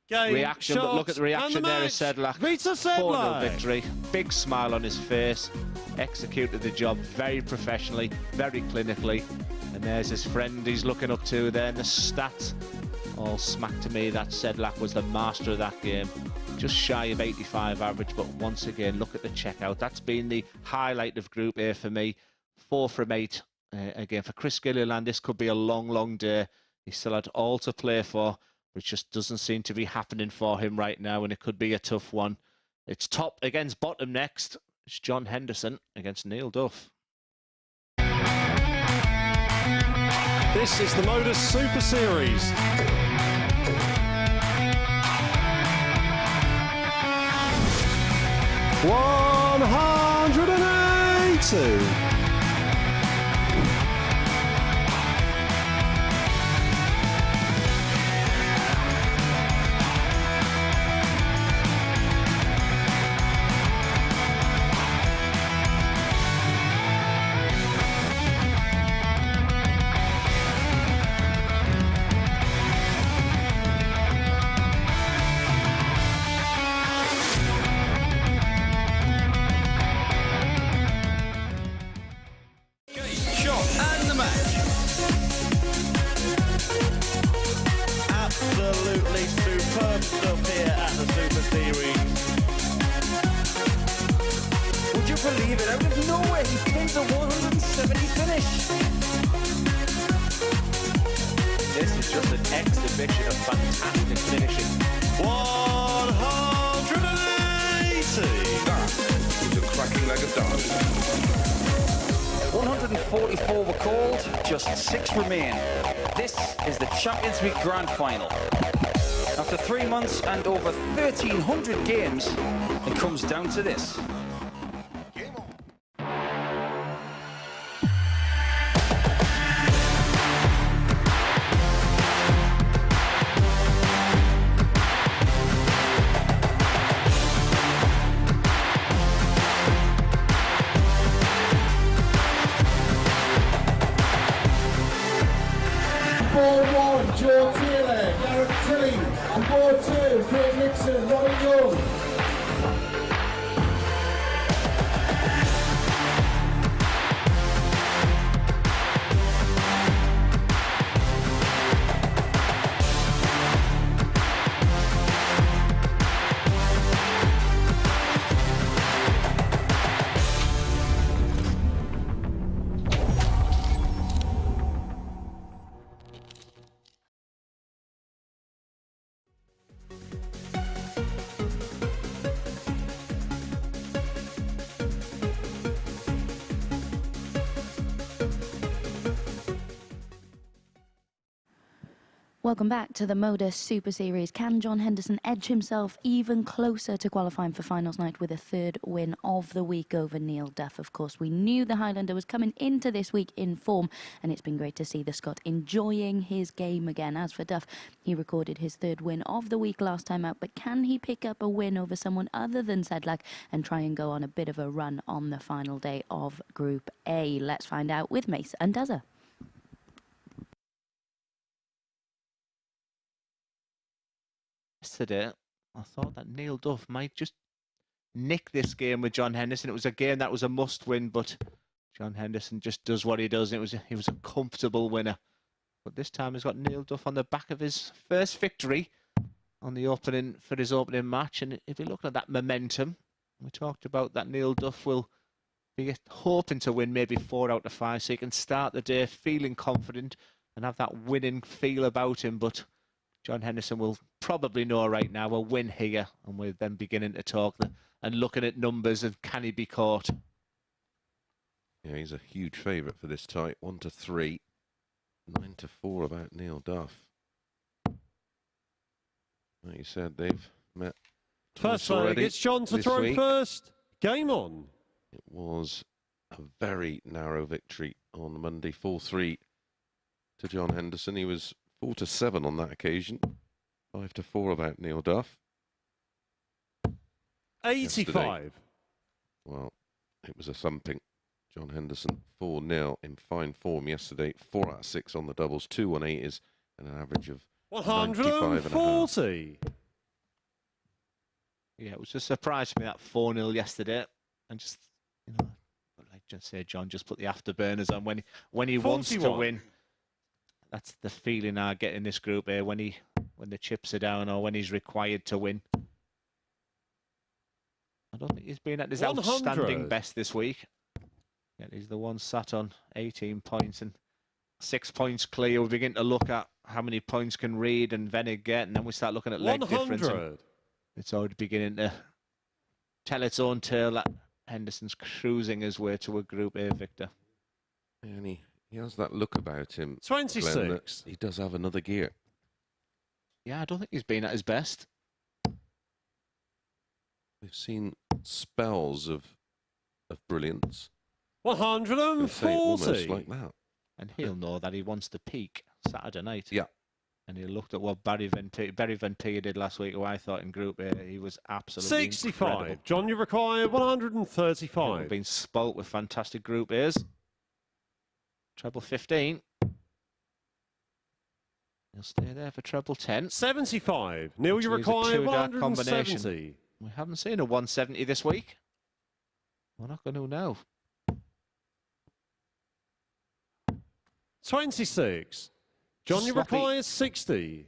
Game, reaction, but look at the reaction there of Sedlak. Vito 4-0 Sedlak. victory. Big smile on his face. Executed the job very professionally, very clinically. And there's his friend he's looking up to there. And the stats all smack to me that Sedlak was the master of that game. Just shy of 85 average, but once again, look at the checkout. That's been the highlight of Group A for me. 4 from 8. Again, for Chris Gilliland, this could be a long, long day. He still had all to play for, but it just doesn't seem to be happening for him right now, and it could be a tough one. It's top against bottom next. It's John Henderson against Neil Duff. This is the MODUS Super Series. $180. Absolutely superb stuff here at the Super Series. Would you believe it? Out of nowhere, he pins a 170 finish. This is just an exhibition of fantastic finishing. 180. It was a cracking leg of darts. 144 were called, just 6 remain. This is the Champions Week Grand Final. After 3 months and over 1,300 games, it comes down to this. Joe Taylor, Garrett Tilly, and 4-2, Craig Nixon, Robin Young. Welcome back to the MODUS Super Series. Can John Henderson edge himself even closer to qualifying for finals night with a third win of the week over Neil Duff? Of course, we knew the Highlander was coming into this week in form, and it's been great to see the Scot enjoying his game again. As for Duff, he recorded his third win of the week last time out, but can he pick up a win over someone other than Sedlak and try and go on a bit of a run on the final day of Group A? Let's find out with Mace and Duzza. Yesterday, I thought that Neil Duff might just nick this game with John Henderson. It was a game that was a must-win, but John Henderson just does what he does. He was a comfortable winner. But this time he's got Neil Duff on the back of his first victory on the opening for his opening match. And if you look at that momentum, we talked about that Neil Duff will be hoping to win maybe 4 out of 5, so he can start the day feeling confident and have that winning feel about him. But John Henderson will probably know right now a win here, and we're then beginning to talk and looking at numbers and can he be caught? Yeah, he's a huge favourite for this tight. 1-3, 9-4 about Neil Duff. Like you said, they've met First leg, it's John to throw week. first. Game on. It was a very narrow victory on Monday, 4-3 to John Henderson. He was 4-7 on that occasion. 5-4 about Neil Duff. 85. Yesterday. Well, it was a thumping. John Henderson 4-0 in fine form yesterday. 4 out of 6 on the doubles, 2 on 80s, and an average of 140. Yeah, it was a surprise for me, that 4-0 yesterday. And just, like just say, John, just put the afterburners on when he wants to win. That's the feeling I get in this group here when the chips are down or when he's required to win. I don't think he's been at his outstanding best this week. Yet he's the one sat on 18 points and 6 points clear. We begin to look at how many points can Reid and Wenig get, and then we start looking at leg difference. It's already beginning to tell its own tale that Henderson's cruising his way to a Group A victor. And he has that look about him. 26. Glenn, that he does have another gear. Yeah, I don't think he's been at his best. We've seen spells of brilliance. 140. Almost like that. And he'll know that he wants to peak Saturday night. Yeah. And he looked at what Barry Ventia did last week, who I thought in Group A, he was absolutely 65. incredible. John, you require 135. We've been spoilt with fantastic Group A's. Treble 15. He'll stay there for treble 10. 75. Neil, you require 170. We haven't seen a 170 this week. We're not going to know. 26. John, you require 60.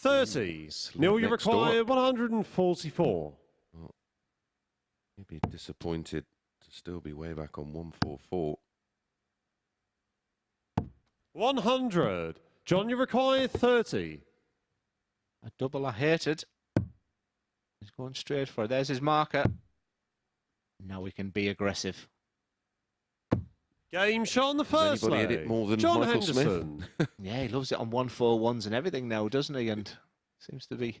Neil, you require 144. Well, you'd be disappointed to still be way back on 144. 100. John, you require 30. A double I hated. He's going straight for it. There's his marker. Now we can be aggressive. Game shot on the first anybody leg. hit it more than John Michael Henderson. Smith? Yeah, he loves it on 141s and everything now, doesn't he? And seems to be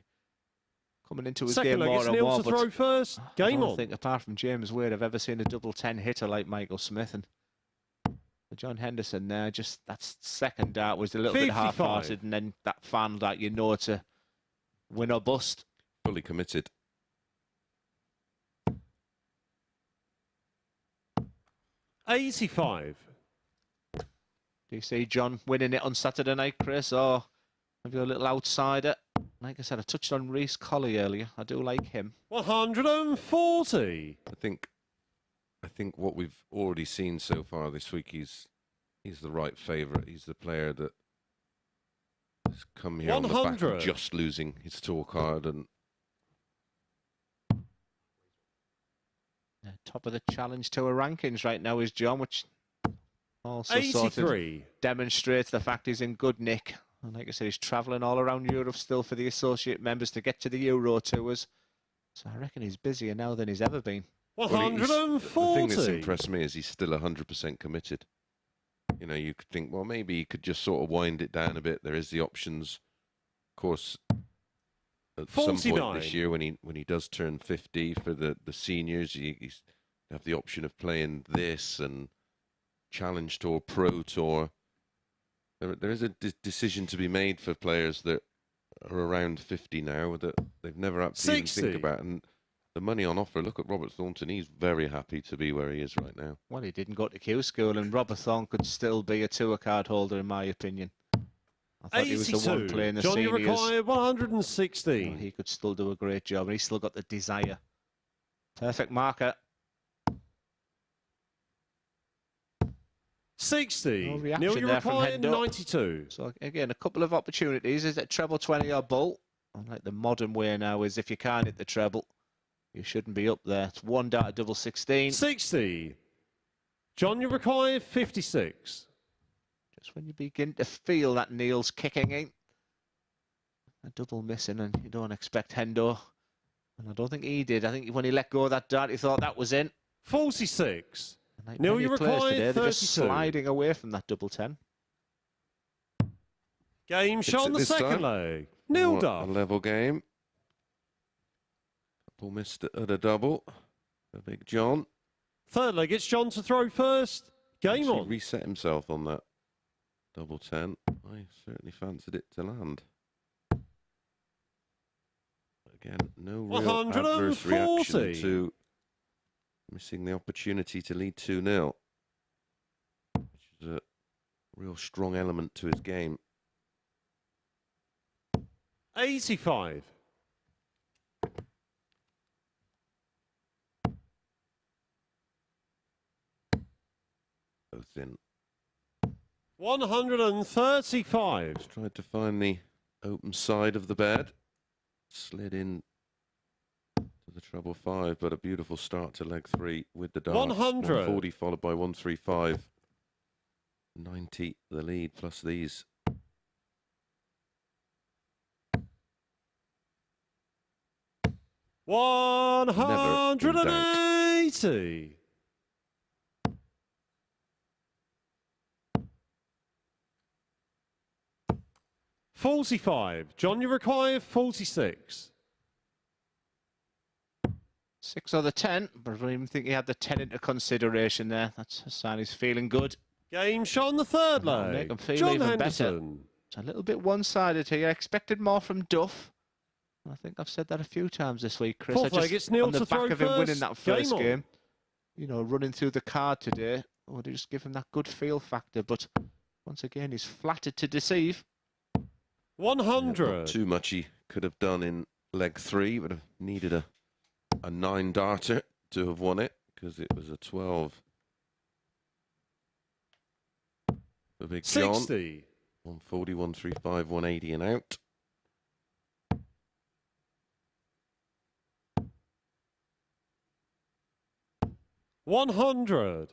coming into his Second game leg, more it's and Neil more. to throw first. Game I on. don't think, apart from James Wade, I've ever seen a double 10 hitter like Michael Smith. And John Henderson there, just that second dart was a little 55. bit half-hearted, and then that final dart, you know, to win or bust. Fully committed. 85. Do you see John winning it on Saturday night, Chris, or maybe a little outsider? Like I said, I touched on Reece Colley earlier. I do like him. I 140. think what we've already seen so far this week, he's the right favourite. He's the player that has come here 100. on the back of just losing his tour card and Top of the Challenge Tour rankings right now is John, which also 83. sort of demonstrates the fact he's in good nick. And like I said, he's travelling all around Europe still for the associate members to get to the Euro Tours. So I reckon he's busier now than he's ever been. Well, the thing 140. that's impressed me is he's still 100% committed. You know, you could think, well, maybe he could just sort of wind it down a bit. There is the options, of course, at 49. some point this year when he does turn 50 for the seniors, he's have the option of playing this and Challenge Tour, Pro Tour. There is a decision to be made for players that are around 50 now that they've never had to even think about. And the money on offer, look at Robert Thornton. He's very happy to be where he is right now. Well, he didn't go to Q school, and Robert Thornton could still be a tour card holder, in my opinion. I thought 82. he was the one playing the Johnny seniors. required 116. Well, he could still do a great job, and he's still got the desire. Perfect marker. 60. No reaction Neil, you there from required Hendo. 92. So again, a couple of opportunities. Is it treble 20 or bull? Like the modern way now is if you can't hit the treble, you shouldn't be up there. It's one dart at double 16. 60. John, you required 56. Just when you begin to feel that Neil's kicking in, a double missing, and you don't expect Hendo. And I don't think he did. I think when he let go of that dart, he thought that was in. 46. Like Neil, many you players required today, they're 32. just sliding away from that double 10. Game shot on the this second time. leg. Neil What Duff. a level game. Couple missed at a double. A big John. Third leg, it's John to throw first. Game Actually on. reset himself on that double 10. I certainly fancied it to land. Again, no real adverse reaction 140. to missing the opportunity to lead 2-0, which is a real strong element to his game. 85. Both in. 135. Just tried to find the open side of the bed. Slid in to the treble 5, but a beautiful start to leg 3 with the darts. 100. 140 followed by 135. 90 the lead plus these. One hundred and 180. $45. John, you require 46. 6 or the 10, but I don't even think he had the 10 into consideration there. That's a sign he's feeling good. Game shot on the third That'll leg. make him feel John even Henderson. It's a little bit one-sided here. I expected more from Duff. I think I've said that a few times this week, Chris. Fourth leg, it's Neil on the to back throw of him winning first. that first Game on. game, you know, running through the card today, would just give him that good feel factor. But once again, he's flattered to deceive. 100. Not too much he could have done in leg 3. Would have needed a 9-darter to have won it because it was a 12. The big John. 60. 140, 135, 180 and out. $100.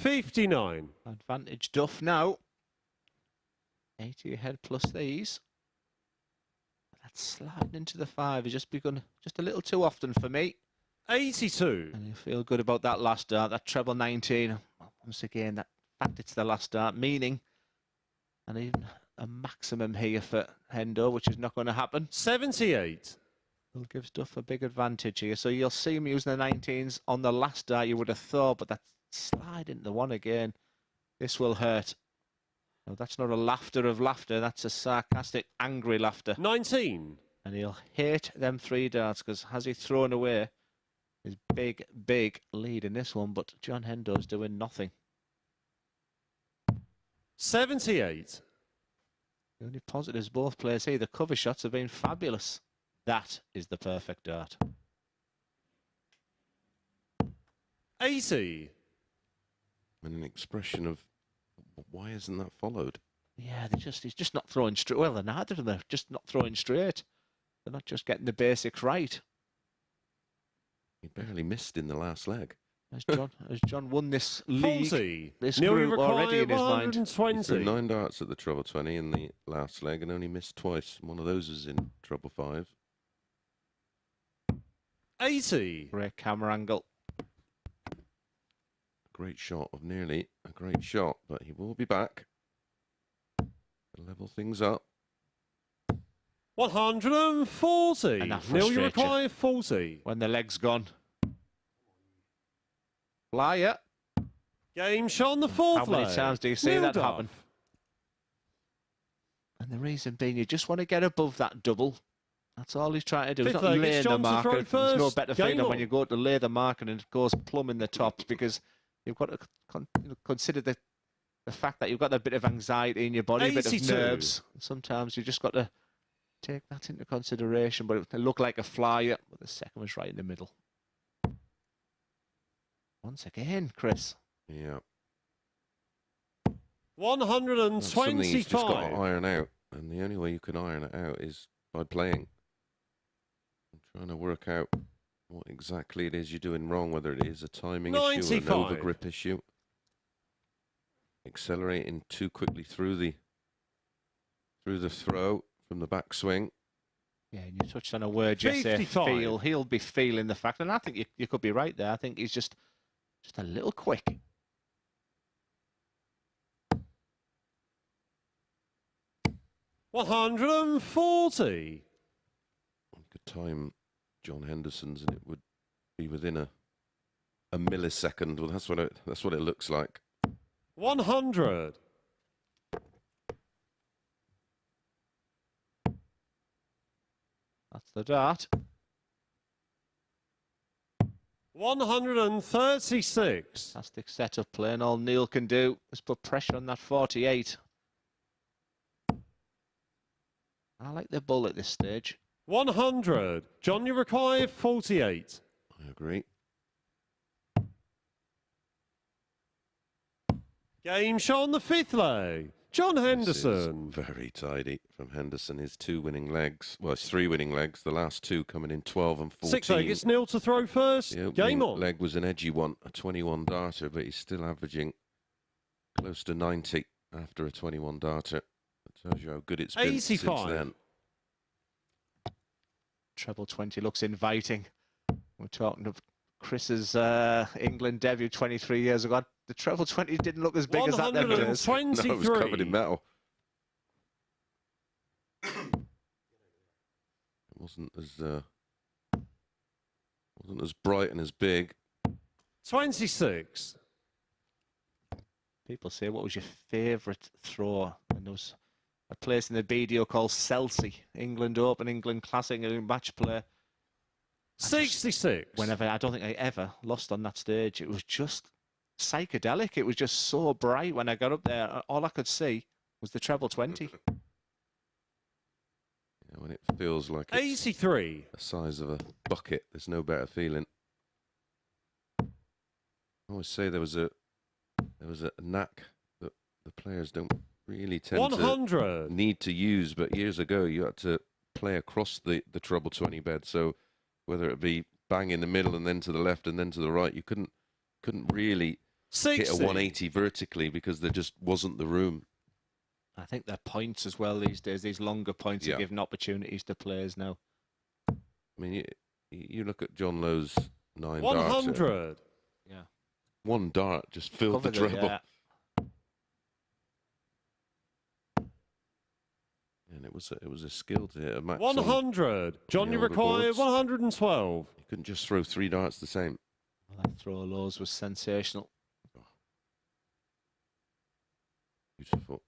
59. Advantage Duff now. 80 ahead plus these. That's sliding into the 5. He's just begun just a little too often for me. 82. And you feel good about that last dart, that treble 19. Once again, that fact it's the last dart, meaning, and even a maximum here for Hendo, which is not going to happen. 78. Will give Duff a big advantage here. So you'll see him using the 19s on the last dart, you would have thought, but that's slide into the 1 again. This will hurt. No, that's not a laughter of laughter. That's a sarcastic, angry laughter. 19. And he'll hate them 3 darts because has he thrown away his big, big lead in this one? But John Hendo's doing nothing. 78. The only positives both players here, the cover shots have been fabulous. That is the perfect dart. 80. And an expression of why isn't that followed? Yeah, he's just not throwing straight. Well, they're neither of them. They're just not throwing straight. They're not just getting the basics right. He barely missed in the last leg. Has John won this league, 40. this Neil, you group already require in his mind? 'He threw 120. 9 darts at the treble 20 in the last leg and only missed twice. One of those was in treble 5. 80. Great camera angle. Great shot of nearly a great shot, but he will be back to level things up. 140. Enough Neil, you frustration. require 40. When the leg's gone. Flyer. Game shot on the fourth How many leg. times do you see Neil that Duff. happen? And the reason being, you just want to get above that double. That's all he's trying to do. He's Fifth not leg, it's laying the John to throw marker. There's no first. better Game feeling when on. you go to lay the marker and it goes plumb in the tops, because you've got to consider the fact that you've got a bit of anxiety in your body, a bit of 82. nerves. Sometimes you just got to take that into consideration. But it looked like a flyer, but the second was right in the middle. Once again, Chris. Yeah. That's something he's just got to 125. iron out, and the only way you can iron it out is by playing. I'm trying to work out what exactly it is you're doing wrong, whether it is a timing issue or 95. an overgrip issue. Accelerating too quickly through the throw from the backswing. Yeah, and you touched on a word, Jesse. 55. Feel. He'll be feeling the fact, and I think you could be right there. I think he's just a little quick. $140. You could time John Henderson's, and it would be within a millisecond. Well, that's what it looks like. 100. That's the dart. 136. Fantastic setup play, and all Neil can do is put pressure on that 48. I like the bull at this stage. 100. John, you require 48. I agree. Game shot on the fifth leg. John Henderson. This is very tidy from Henderson. His 2 winning legs. Well, it's 3 winning legs. The last 2 coming in 12 and 14. Sixth leg, it's Neil to throw first. The Game opening on. leg was an edgy one, a 21 darter, but he's still averaging close to 90 after a 21 darter. That tells you how good it's been 85. since then. Treble 20 looks inviting. We're talking of Chris's England debut 23 years ago. The treble 20 didn't look as big as that them days. 123. No, it was covered in metal. It wasn't as bright and as big. 26. People say, what was your favourite throw? And there was a place in the BDO called Chelsea, England Open, England Classic, England match play. 66. Whenever, I don't think I ever lost on that stage. It was just psychedelic. It was just so bright when I got up there. All I could see was the treble 20. Yeah, when it feels like it's 83. the size of a bucket, there's no better feeling. I always say there was a knack that the players don't really tend 100. to need to use, but years ago you had to play across the treble 20 bed, so whether it be bang in the middle and then to the left and then to the right, you couldn't really 60. hit a 180 vertically because there just wasn't the room. I think they're points as well these days. These longer points Yeah. are giving opportunities to players now. I mean, you look at John Lowe's 9 darts. 100. Yeah. One dart just filled the Covered it, treble. yeah. And it was a skill to hit a match. on- 100. John, the you older require boards. 112. You couldn't just throw 3 darts the same. Well, that throw of Lowe's was sensational. Beautiful.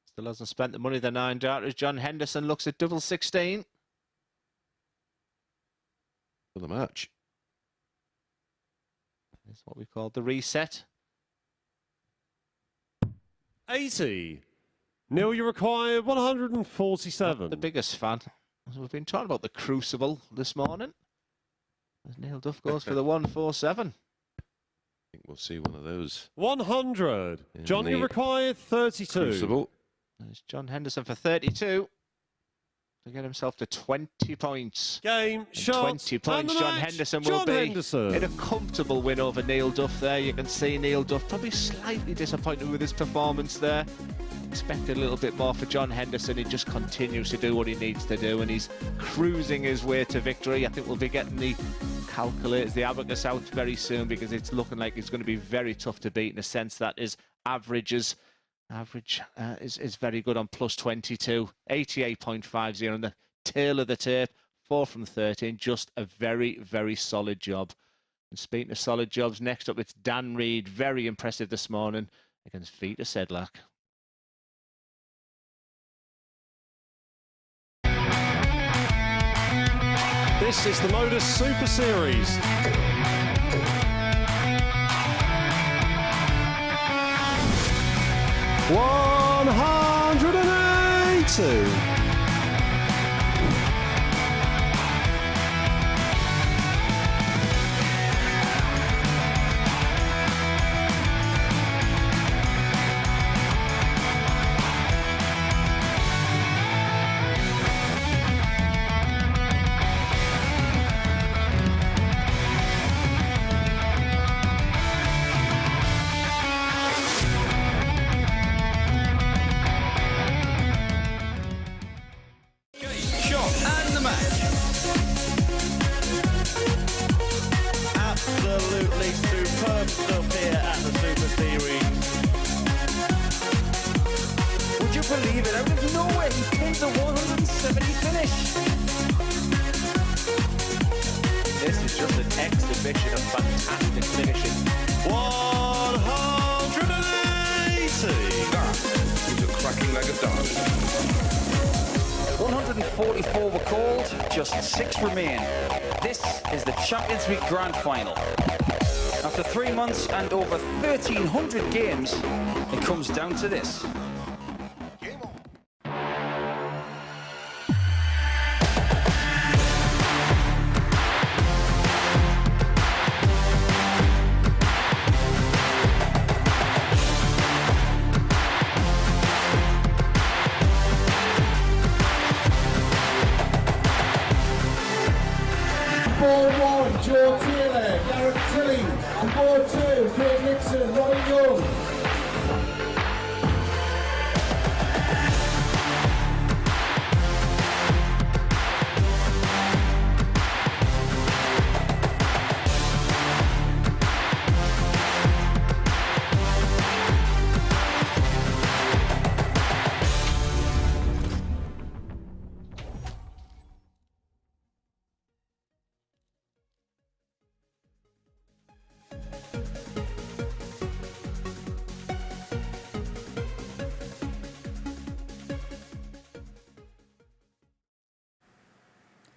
Still hasn't spent the money, the 9 darters. John Henderson looks at double 16. For the match. It's what we call the reset. 80. Neil, you require 147. Not the biggest fan. As we've been talking about the Crucible this morning. As Neil Duff goes for the 147. I think we'll see one of those. 100. In John, you the require 32. Crucible. There's John Henderson for 32. to get himself to 20 points. Game, And shot, 20 points. and the John match. Henderson will John be Henderson. in a comfortable win over Neil Duff there. You can see Neil Duff probably slightly disappointed with his performance there. Expected a little bit more for John Henderson. He just continues to do what he needs to do, and he's cruising his way to victory. I think we'll be getting the calculators, the abacus out very soon, because it's looking like it's going to be very tough to beat, in a sense that his average is very good on plus 22, 88.50 on the tail of the tape, 4 from 13, just a very, very solid job. And speaking of solid jobs, next up it's Dan Reid, very impressive this morning against Viteslav Sedlak. This is the MODUS Super Series. $180. Absolutely superb stuff here at the Super Series. Would you believe it? Out of nowhere, he pins a 170 finish. This is just an exhibition of fantastic finishing. 180. That was a cracking leg of darts. 144 were called, just 6 remain. This is the Champions League Grand Final. After 3 months and over 1,300 games, it comes down to this. Joe Taylor, Garrett Tilly, and 4-2, Craig Nixon, Robin Young.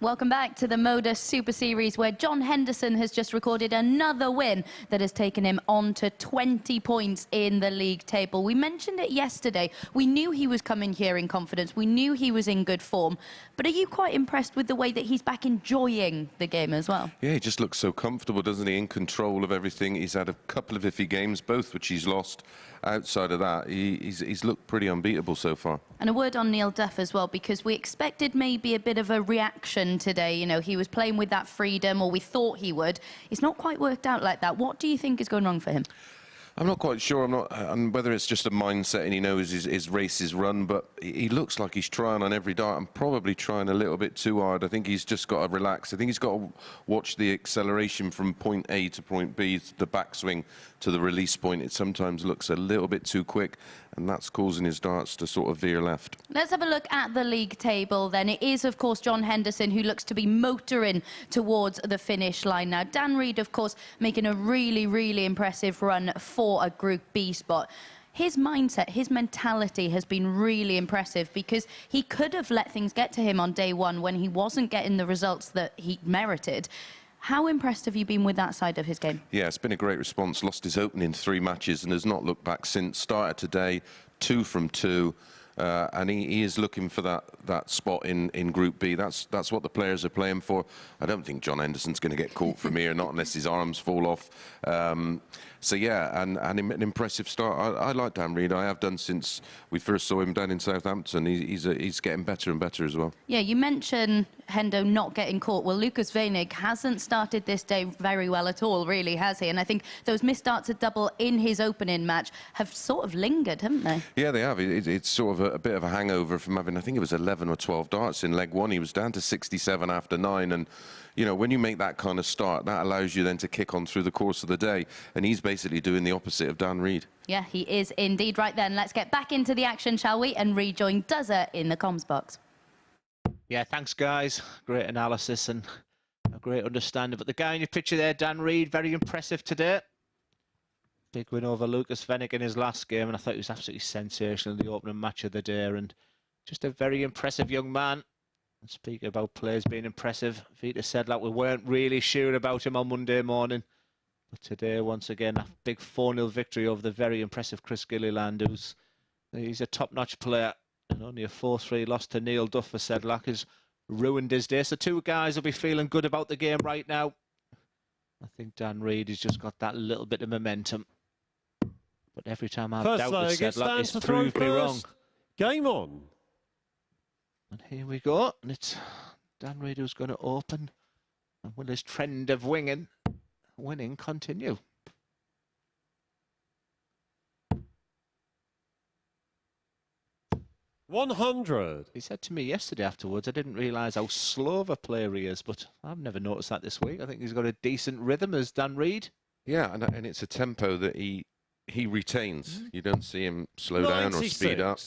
Welcome back to the MODUS Super Series, where John Henderson has just recorded another win that has taken him on to 20 points in the league table. We mentioned it yesterday. We knew he was coming here in confidence. We knew he was in good form. But are you quite impressed with the way that he's back enjoying the game as well? Yeah, he just looks so comfortable, doesn't he? In control of everything. He's had a couple of iffy games, both which he's lost. Outside of that, he's looked pretty unbeatable so far. And a word on Neil Duff as well, because we expected maybe a bit of a reaction today. You know, he was playing with that freedom, or we thought he would. It's not quite worked out like that. What do you think is going wrong for him? I'm not quite sure. And whether it's just a mindset and he knows his race is run, but he looks like he's trying on every dart and probably trying a little bit too hard. I think he's just got to relax. I think he's got to watch the acceleration from point A to point B, the backswing to the release point. It sometimes looks a little bit too quick, and that's causing his darts to sort of veer left. Let's have a look at the league table then. It is, of course, John Henderson who looks to be motoring towards the finish line now. Dan Reid, of course, making a really, really impressive run for a Group B spot. His mindset, his mentality has been really impressive, because he could have let things get to him on day one when he wasn't getting the results that he merited. How impressed have you been with that side of his game? Yeah, it's been a great response. Lost his opening 3 matches and has not looked back since. Started today, 2 from 2. and he is looking for that spot in Group B. That's what the players are playing for. I don't think John Henderson's going to get caught from here, not unless his arms fall off. So yeah, and an impressive start. I like Dan Reid. I have done since we first saw him down in Southampton. He's getting better and better as well. Yeah, you mentioned Hendo not getting caught. Well, Lukas Wenig hasn't started this day very well at all, really, has he? And I think those missed starts at double in his opening match have sort of lingered, haven't they? Yeah, they have. It's sort of a bit of a hangover from having, I think it was 11 or 12 darts in leg one. He was down to 67 after 9, and you know, when you make that kind of start, that allows you then to kick on through the course of the day. And he's basically doing the opposite of Dan Reid. Yeah, he is indeed. Right then, let's get back into the action, shall we? And rejoin Duzzer in the comms box. Yeah, thanks, guys. Great analysis and a great understanding. But the guy in your picture there, Dan Reid, very impressive today. Big win over Lukas Wenig in his last game, and I thought he was absolutely sensational in the opening match of the day. And just a very impressive young man. And speaking about players being impressive, Viteslav Sedlak, we weren't really sure about him on Monday morning. But today, once again, a big 4-0 victory over the very impressive Gilliland, he's a top-notch player. And only a 4-3 loss to Neil Duff for Sedlak has ruined his day. So two guys will be feeling good about the game right now. I think Dan Reid has just got that little bit of momentum. But every time I've doubted Sedlak, it's proved me wrong. Game on. And here we go. And it's Dan Reid who's going to open. And will his trend of winning continue? $100. He said to me yesterday afterwards, I didn't realise how slow of a player he is, but I've never noticed that this week. I think he's got a decent rhythm as Dan Reid. Yeah, and it's a tempo that he retains. You don't see him slow down or speed up.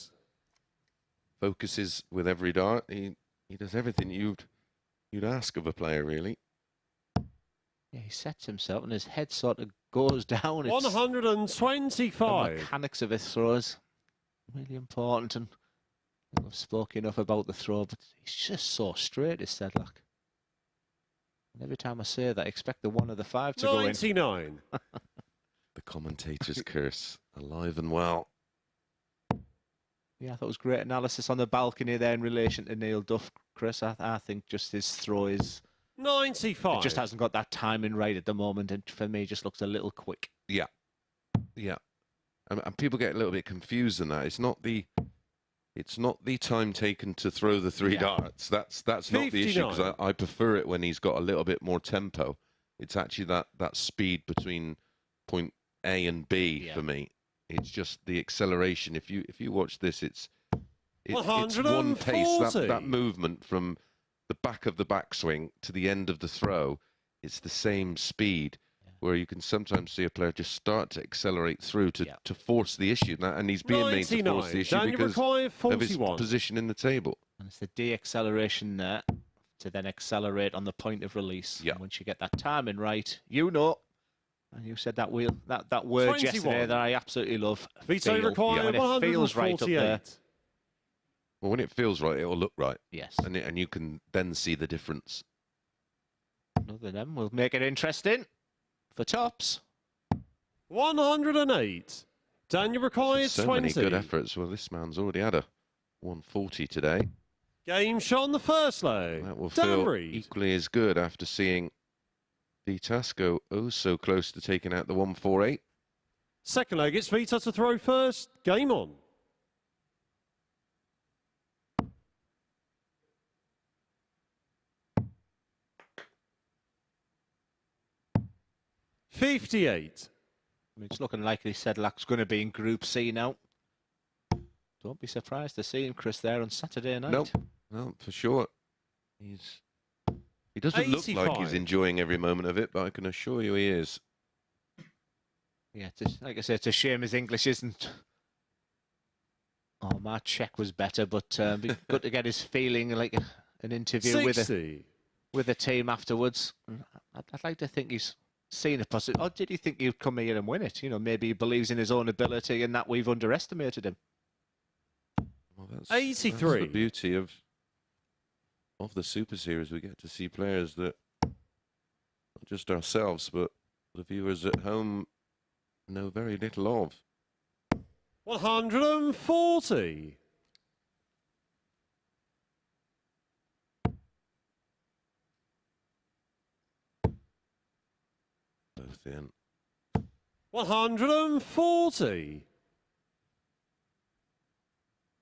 Focuses with every dart. He does everything you'd ask of a player, really. Yeah, he sets himself and his head sort of goes down. 125. The mechanics of his throws really important, and I've spoken enough about the throw, but he's just so straight, is Sedlak. And every time I say that, I expect the 1 of the 5 to 99. go in. The commentator's curse, alive and well. Yeah, I thought it was great analysis on the balcony there in relation to Neil Duff, Chris. I think just his throw is 95. It just hasn't got that timing right at the moment, and for me, it just looks a little quick. Yeah, yeah, and people get a little bit confused in that. It's not the time taken to throw the 3 darts. That's not the issue, because I prefer it when he's got a little bit more tempo. It's actually that speed between point A and B for me. It's just the acceleration. If you watch this, it's one pace. That movement from the back of the backswing to the end of the throw, it's the same speed. Where you can sometimes see a player just start to accelerate through to force the issue, and he's being made to force the issue because of his position in the table. And it's the de-acceleration there to then accelerate on the point of release. Yeah. And once you get that timing right, you know. And you said that word 21. yesterday that I absolutely love. Vito require when it feels right up there. Well, when it feels right, it'll look right. Yes. And you can then see the difference. Another of them will make it interesting for tops. 108. Daniel requires 20. So many good efforts. Well, this man's already had a 140 today. Game shot on the first leg. That will feel equally as good after seeing Vitas go so close to taking out the 148. Second leg, it's Vita to throw first. Game on. $58. I mean, it's looking likely Sedlak's going to be in Group C now. Don't be surprised to see him, Chris, there on Saturday night. Nope. No, for sure. He doesn't 85. look like he's enjoying every moment of it, but I can assure you he is. Yeah, like I said, it's a shame his English isn't. Oh, my Czech was better, but be good to get his feeling, like an interview 60. with a team afterwards. I'd like to think he's seen a possibility. Or did he think he'd come here and win it? You know, maybe he believes in his own ability and that we've underestimated him. Well, that's 83. That's the beauty of the Super Series. We get to see players that not just ourselves, but the viewers at home know very little of. 140. the end. 140.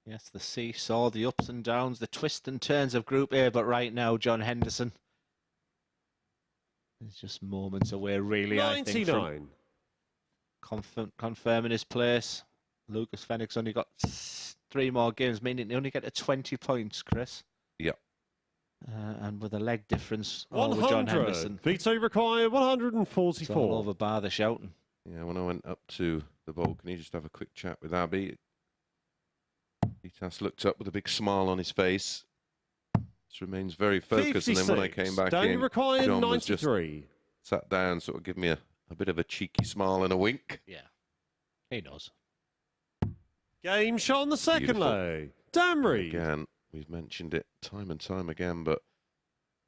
Yes, the seesaw, the ups and downs, the twists and turns of Group A, but right now, John Henderson is just moments away, really, 99. I think, from confirming his place. Lukas Wenig's only got 3 more games, meaning they only get to 20 points, Chris. Yep. And with a leg difference 100. over John Henderson. Veto required, It's all 144. over bar the shouting. Yeah, when I went up to the bowl, can you just have a quick chat with Abby? Vitas looked up with a big smile on his face. Just remains very focused. 56. And then when I came back Down in, required, John was just 93. sat down, sort of give me a bit of a cheeky smile and a wink. Yeah, he knows. Game shot on the second Beautiful. leg. Dan Reed. Again, we've mentioned it time and time again, but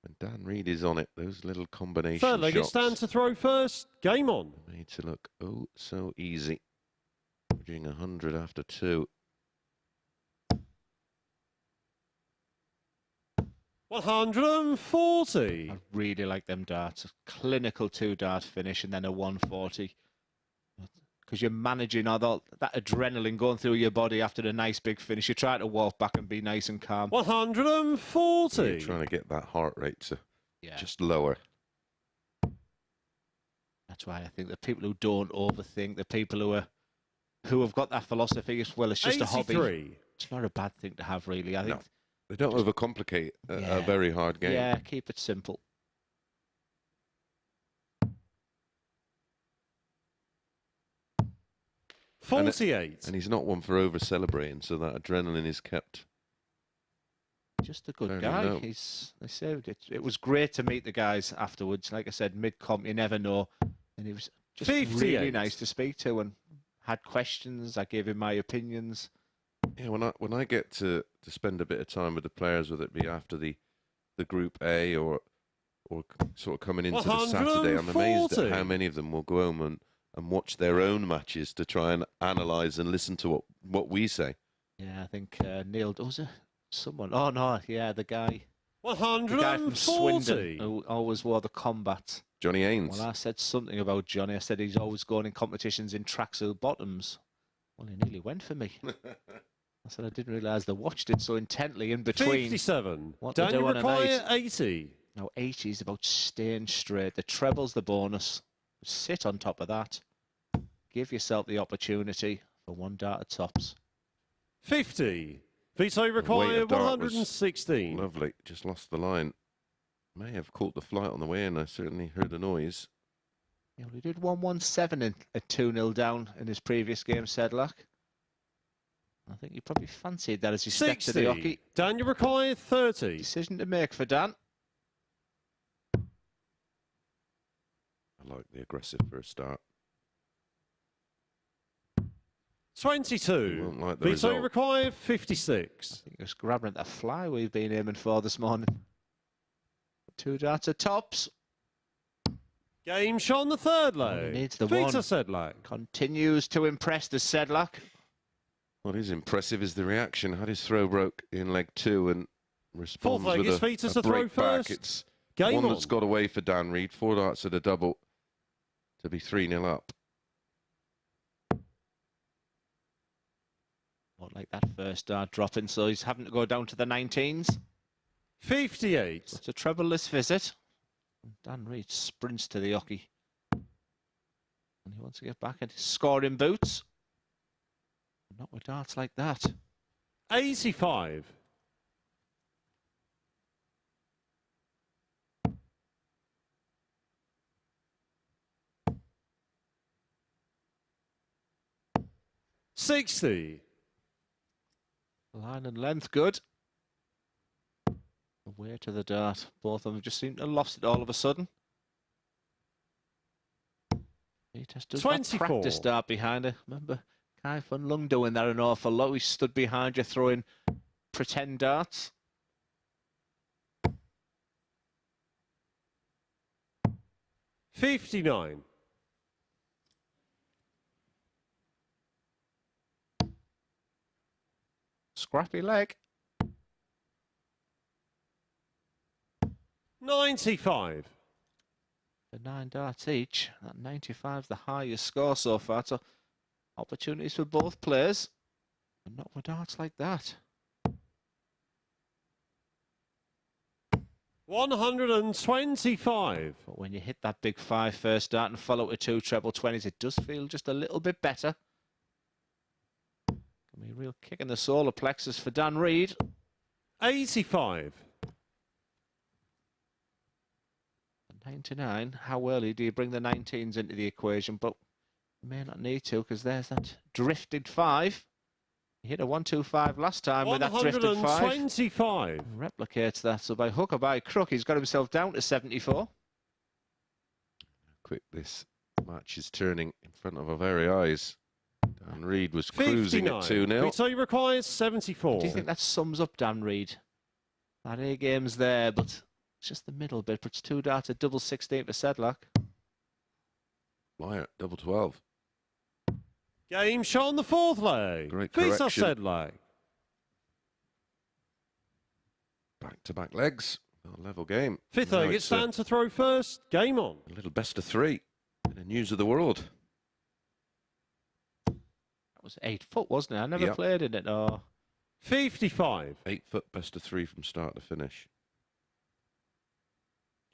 when Dan Reed is on it, those little combination Third leg, it's Dan shots to throw first. Game on. are made to look oh so easy. Averaging 100 after 2. 140. I really like them darts. A clinical 2-dart finish and then a 140. Because you're managing all that adrenaline going through your body after a nice big finish. You try to walk back and be nice and calm. 140. You're trying to get that heart rate to Yeah. just lower. That's why I think the people who don't overthink, the people who have got that philosophy as well, it's just a hobby. 83. It's not a bad thing to have, really. I think. No. They don't overcomplicate a very hard game. Yeah, keep it simple. And 48. And he's not one for over celebrating, so that adrenaline is kept. Just a good Fairly guy. low. They said it was great to meet the guys afterwards. Like I said, mid-comp, you never know. And he was just 58. really nice to speak to and had questions. I gave him my opinions. Yeah, when I get to spend a bit of time with the players, whether it be after the Group A or sort of coming into the Saturday, I'm amazed at how many of them will go home and watch their own matches to try and analyse and listen to what we say. Yeah, I think Neil, was it someone? Oh, no, yeah, the guy from 140. Swindon who always wore the combat. Johnny Haynes. Well, I said something about Johnny. I said he's always going in competitions in tracksuit bottoms. Well, he nearly went for me. I said I didn't realise they watched it so intently in between. 57. What they Daniel do on a require night. 80. Now, 80 is about staying straight. The treble's the bonus. Sit on top of that. Give yourself the opportunity for 1 dart at tops. 50. Veto weight required, of dart was 116. Lovely. Just lost the line. May have caught the flight on the way in. I certainly heard a noise. Yeah, well, he did 117 at 2-0 down in his previous game, Sedlak. I think he probably fancied that as he stepped to the 60. hockey. Daniel required 30. Decision to make for Dan. I like the aggressive first start. 22. You won't like the Veto result. required, 56. I think just grabbing at the fly we've been aiming for this morning. 2 darts at tops. Game shot on the third he leg. needs the Vita one. Sedlak. Continues to impress the Sedlak. What is impressive is the reaction. Had his throw broke in leg 2 and responds leg with is a Vitas to throw break back. first. It's Game one on. that's got away for Dan Reed. 4 darts at a double to be 3-0 up. Not like that first dart dropping, so he's having to go down to the 19s. 58. It's a treble-less visit. Dan Reed sprints to the hockey. And he wants to get back at his scoring boots. Not with darts like that. 85. $60. Line and length, good. Away to the dart. Both of them just seem to have lost it all of a sudden. He just does 24. practice dart behind her. Remember Kai Fun Lung doing that an awful lot. He stood behind you throwing pretend darts. $59. Scrappy leg. 95. For 9 darts each. That 95 is the highest score so far. So opportunities for both players. But not with darts like that. 125. But when you hit that big 5 first dart and follow with 2 treble 20s, it does feel just a little bit better. Can be a real kick in the solar plexus for Dan Reid. 85. 99. How early do you bring the 19s into the equation? But you may not need to, because there's that drifted 5. He hit a 125 last time with that drifted 5. 125. Replicates that. So by hook or by crook, he's got himself down to 74. Quick, this match is turning in front of our very eyes. Dan Reid was cruising at 2-0. So he requires 74. Do you think that sums up Dan Reid? That A game's there, but it's just the middle bit. Puts 2 darts at double 16 for Sedlak. Flyer, double 12. Game shot on the 4th leg. Great Viteslav correction. Sedlak. Back-to-back legs. A level game. 5th Now leg, it's Dan to throw first. Game on. a little best of 3 in the news of the world. That was 8 foot, wasn't it? I never Yep. played in it. Oh, 55. 8 foot best of 3 from start to finish.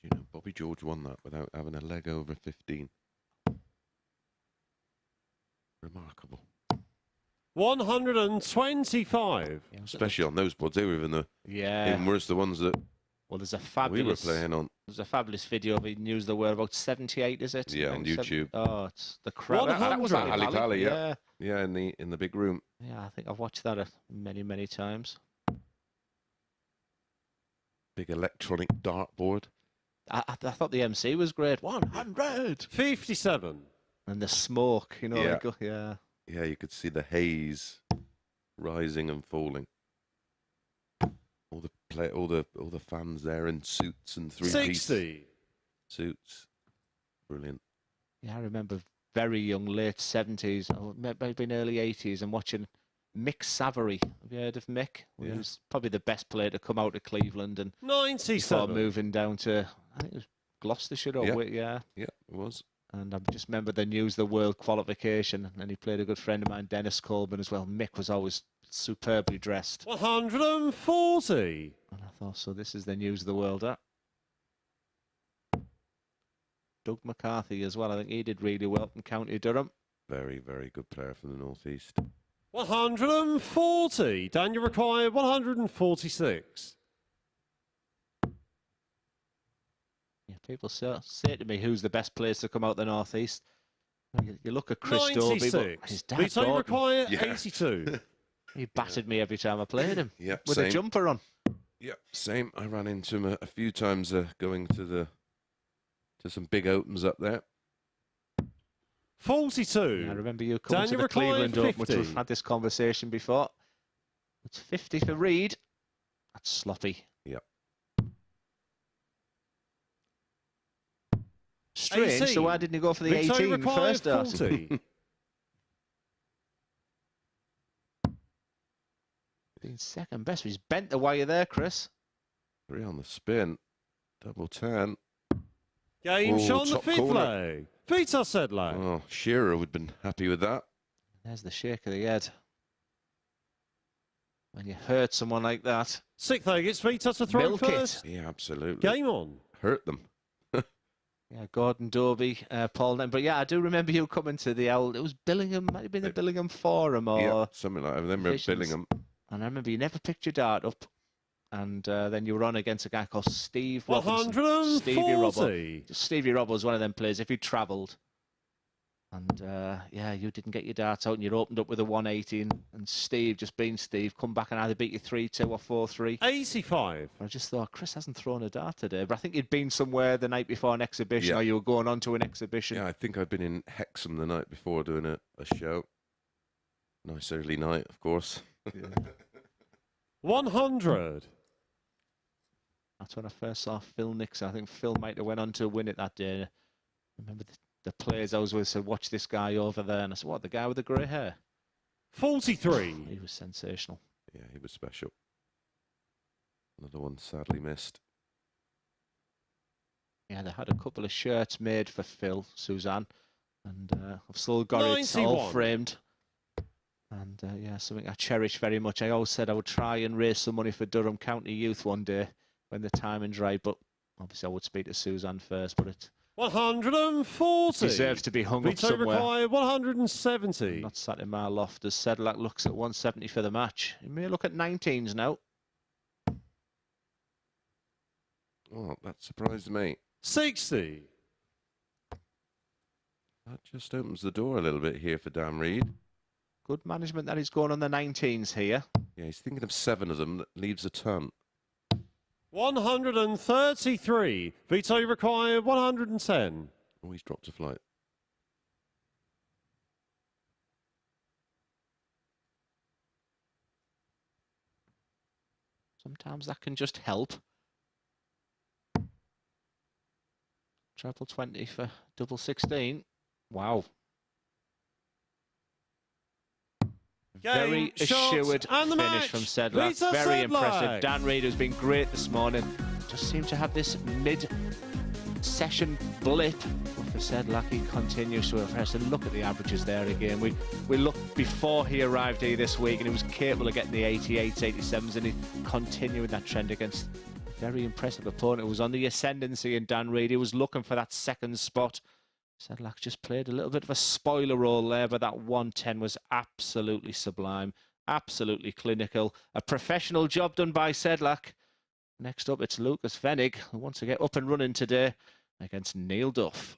You know, Bobby George won that without having a leg over 15. Remarkable. 125. yeah, Especially on those boards. They were even yeah. worse, the ones that Well, there's a we were fabulous. playing on. There's a fabulous video of News of the World, about 78, is it? Yeah, on YouTube. Oh, it's the crowd. 100. That was Ali Ali Pali, yeah. yeah. Yeah, in the big room. Yeah, I think I've watched that many, many times. Big electronic dartboard. I thought the MC was great. 100! 57. And the smoke, you know. Yeah. Like, yeah. Yeah, you could see the haze rising and falling. All the fans there in suits and 3-piece 60. suits. Brilliant. Yeah, I remember very young, late 70s, or maybe in early 80s, and watching Mick Savory. Have you heard of Mick? Yeah. He was probably the best player to come out of Cleveland and before 97. moving down to, I think it was Gloucestershire or Yeah. yeah. Yeah, it was. And I just remember the News of the World qualification, and he played a good friend of mine, Dennis Coleman, as well. Mick was always superbly dressed. 140. And I thought, so this is the News of the World. Doug McCarthy as well. I think he did really well from County Durham. Very, very good player from the northeast. 140. Daniel required 146. Yeah, people say to me, who's the best players to come out the northeast? You look at Chris Dobie, but 96. his dad Vito Gordon, required Yeah. 82. he battered me every time I played him Yep, with a same. jumper on. Yep, same. I ran into him a few times going to some big opens up there. 42. I remember you coming Daniel to the Cleveland required Open, which we've 50. had this conversation before. It's 50 for Reid. That's sloppy. Yep. Strange, 18. so why didn't he go for the Vito 18 required first dart? 40. Been second best. He's bent the wire there, Chris. 3 on the spin. Double 10. Game Oh, shot on the top 5th corner. leg. Vito Sedlak. Oh, Shearer would have been happy with that. There's the shake of the head. When you hurt someone like that, 6th leg, it's Vito to throw Milk it. first. Yeah, absolutely. Game on. Hurt them. yeah, Gordon Dobie, Paul Nett. But yeah, I do remember you coming to the old, it was Billingham, might have been the Billingham Forum or... Yeah, something like that. Then we're Visions. Billingham. And I remember you never picked your dart up. And then you were on against a guy called Steve Robinson. Stevie Robbo. 140. Stevie Robbo was one of them players, if you travelled. And yeah, you didn't get your darts out and you opened up with a 180. And Steve, just being Steve, come back and either beat you 3-2 or 4-3. 85. I just thought, Chris hasn't thrown a dart today. But I think you'd been somewhere the night before an exhibition, Yeah. or you were going on to an exhibition. Yeah, I think I'd been in Hexham the night before doing a show. Nice early night, of course. 100. That's when I first saw Phil Nixon. I think Phil might have went on to win it that day. I remember the players I was with said, watch this guy over there. And I said, what, the guy with the grey hair? 43. He was sensational. Yeah, he was special. Another one sadly missed. Yeah, they had a couple of shirts made for Phil, Suzanne, and I've still got it all 91. framed. And yeah, something I cherish very much. I always said I would try and raise some money for Durham County Youth one day when the timing's right, but obviously I would speak to Suzanne first, but it 140. deserves to be hung up Veto somewhere. required 170. Not sat in my loft as Sedlak looks at 170 for the match. He may look at 19s now. Oh, that surprised me. 60. That just opens the door a little bit here for Dan Reed. Good management that he's going on the 19s here. Yeah, he's thinking of 7 of them. That leaves a ton. 133. Veto required 110. Oh, he's dropped a flight. Sometimes that can just help. Triple 20 for double 16. Wow. Very assured finish from Sedlak. Very impressive. Dan Reed, who's been great this morning, just seemed to have this mid-session blip. But for Sedlak, he continues to impress. And look at the averages there again. We looked before he arrived here this week, and he was capable of getting the 88s, 87s, and he continued that trend against a very impressive opponent who was on the ascendancy in Dan Reed. He was looking for that second spot. Sedlak just played a little bit of a spoiler role there, but that 110 was absolutely sublime, absolutely clinical. A professional job done by Sedlak. Next up, it's Lukas Wenig, who wants to get up and running today against Neil Duff.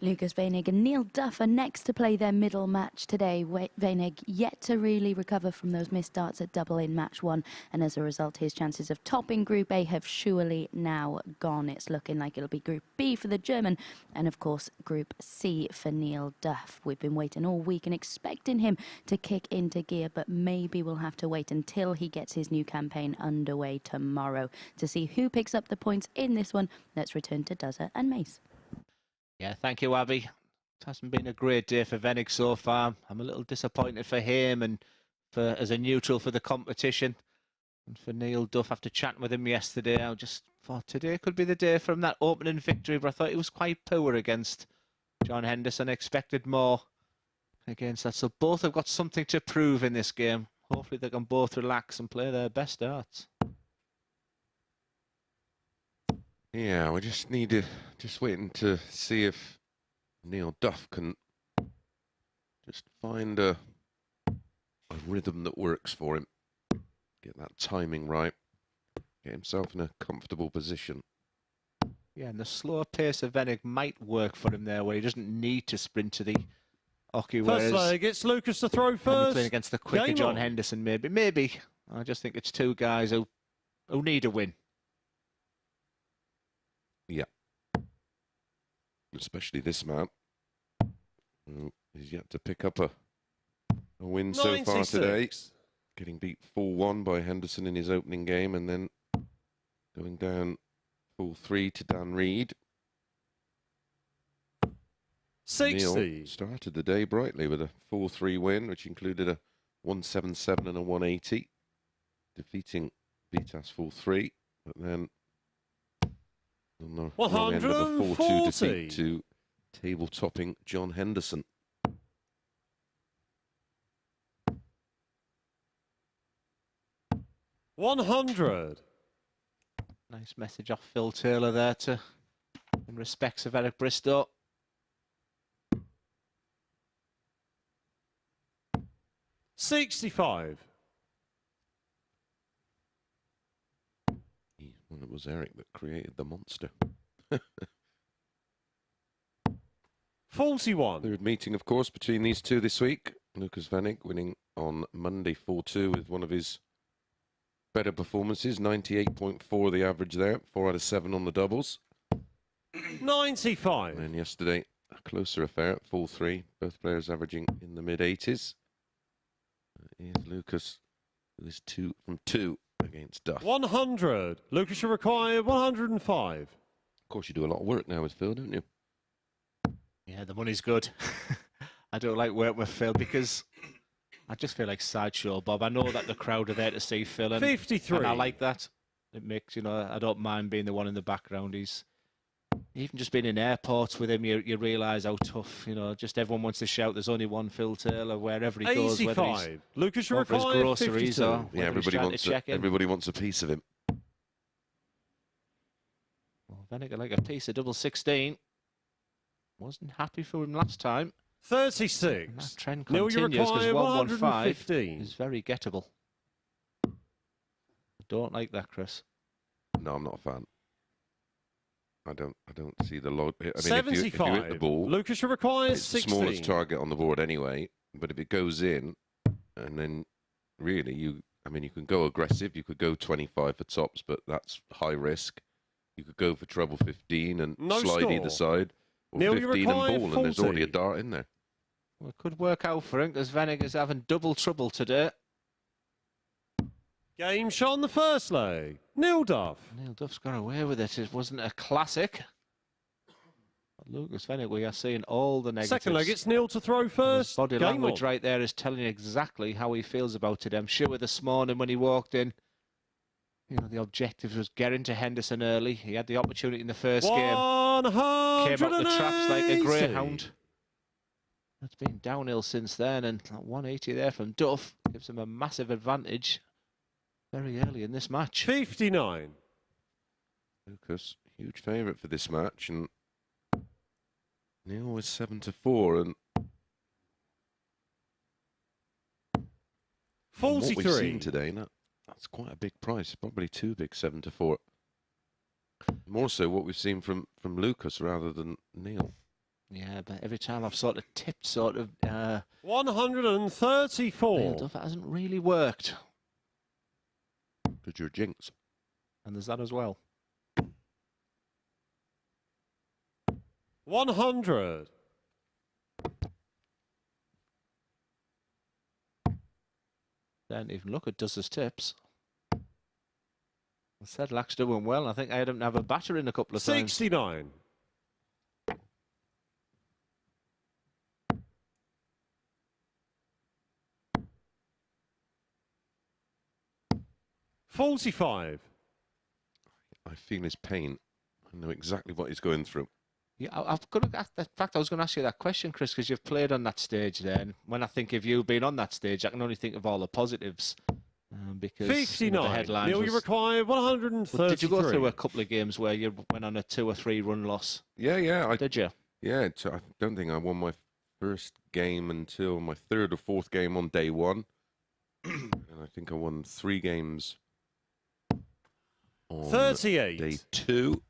Lukas Wenig and Neil Duff are next to play their middle match today. Wenig yet to really recover from those missed starts at double in match 1, and as a result his chances of topping Group A have surely now gone. It's looking like it'll be Group B for the German and of course Group C for Neil Duff. We've been waiting all week and expecting him to kick into gear, but maybe we'll have to wait until he gets his new campaign underway tomorrow to see who picks up the points in this one. Let's return to Duzza and Mace. Yeah, thank you, Abby. It hasn't been a great day for Wenig so far. I'm a little disappointed for him and for as a neutral for the competition. And for Neil Duff, after chatting with him yesterday, I just thought today could be the day for him, that opening victory. But I thought he was quite poor against John Henderson. I expected more against that. So both have got something to prove in this game. Hopefully they can both relax and play their best darts. Yeah, we just need to waiting to see if Neil Duff can just find a rhythm that works for him. Get that timing right. Get himself in a comfortable position. Yeah, and the slower pace of Wenig might work for him there, where he doesn't need to sprint to the oche. First leg, it's Lukas to throw first. Playing against the quicker Game John on. Henderson, maybe. I just think it's two guys who need a win. Yeah. Especially this man, who is yet to pick up a win so far today. 96. Getting beat 4-1 by Henderson in his opening game and then going down 4-3 to Dan Reed. 60. Neil started the day brightly with a 4-3 win, which included a 177 and a 180, defeating Vitas 4-3, but then on the wrong end of a 4-2 defeat to table-topping John Henderson. $100. Nice message off Phil Taylor there in respects of Eric Bristow. $65. Well, it was Eric that created the monster. 41. Third meeting, of course, between these two this week. Lukas Wenig winning on Monday 4-2 with one of his better performances. 98.4 the average there. 4 out of 7 on the doubles. 95. And then yesterday, a closer affair at 4-3. Both players averaging in the mid-80s. Here's Lukas, who is 2 from 2 against Duff. 100. Lukas should require 105. Of course, you do a lot of work now with Phil, don't you? Yeah, the money's good. I don't like working with Phil because I just feel like sideshow Bob. I know that the crowd are there to see Phil, and 53. And I like that. It makes, I don't mind being the one in the background. He's even just being in airports with him, you realise how tough, just everyone wants to shout, there's only one Phil Taylor wherever he goes, whether he's Lukas should for his require groceries 52. or Yeah, everybody wants a piece of him. Well, Wenig like a piece of double 16. Wasn't happy for him last time. 36. And that trend Neil, you continues because require 115 is very gettable. I don't like that, Chris. No, I'm not a fan. I don't see the log. I mean, 75. if you hit the ball, Lukas should require it's the 16. smallest target on the board anyway. But if it goes in, and then really you can go aggressive. You could go 25 for tops, but that's high risk. You could go for treble 15 and slide score. either side, or Neil, 15 and require ball, and there's already a 40. dart in there. Well, it could work out for him because Wenig is having double trouble today. Game shot on the first leg. Neil Duff. Neil Duff's got away with it. It wasn't a classic. But Lukas Wenig, we are seeing all the negatives. Second leg, it's Neil to throw first. His body Game language on. right there is telling you exactly how he feels about it. I'm sure this morning when he walked in, the objective was getting to Henderson early. He had the opportunity in the first game. 180. Came out the traps like a greyhound. It's been downhill since then, and that 180 there from Duff gives him a massive advantage very early in this match. 59. Lukas, huge favourite for this match, and Neil was 7-4, and what we've 43. seen today, that's quite a big price. Probably too big, 7-4. More so what we've seen from Lukas rather than Neil. Yeah, but every time I've sort of tipped 134. Neil Duff, it hasn't really worked. Did your jinx? And there's that as well. 100. Don't even look at Duzz's tips. Sedlak's doing well. I think I had him to have a batter in a couple of times. 69. 45. I feel his pain. I know exactly what he's going through. Yeah, I've got to ask, in fact, I was going to ask you that question, Chris, because you've played on that stage there. And when I think of you being on that stage, I can only think of all the positives. Because 59. the headlines Neil, you require 133. Did you go through a couple of games where you went on a 2 or 3 run loss? Yeah. Did you? Yeah, I don't think I won my first game until my 3rd or 4th game on day 1. And I think I won 3 games on 38. day 2.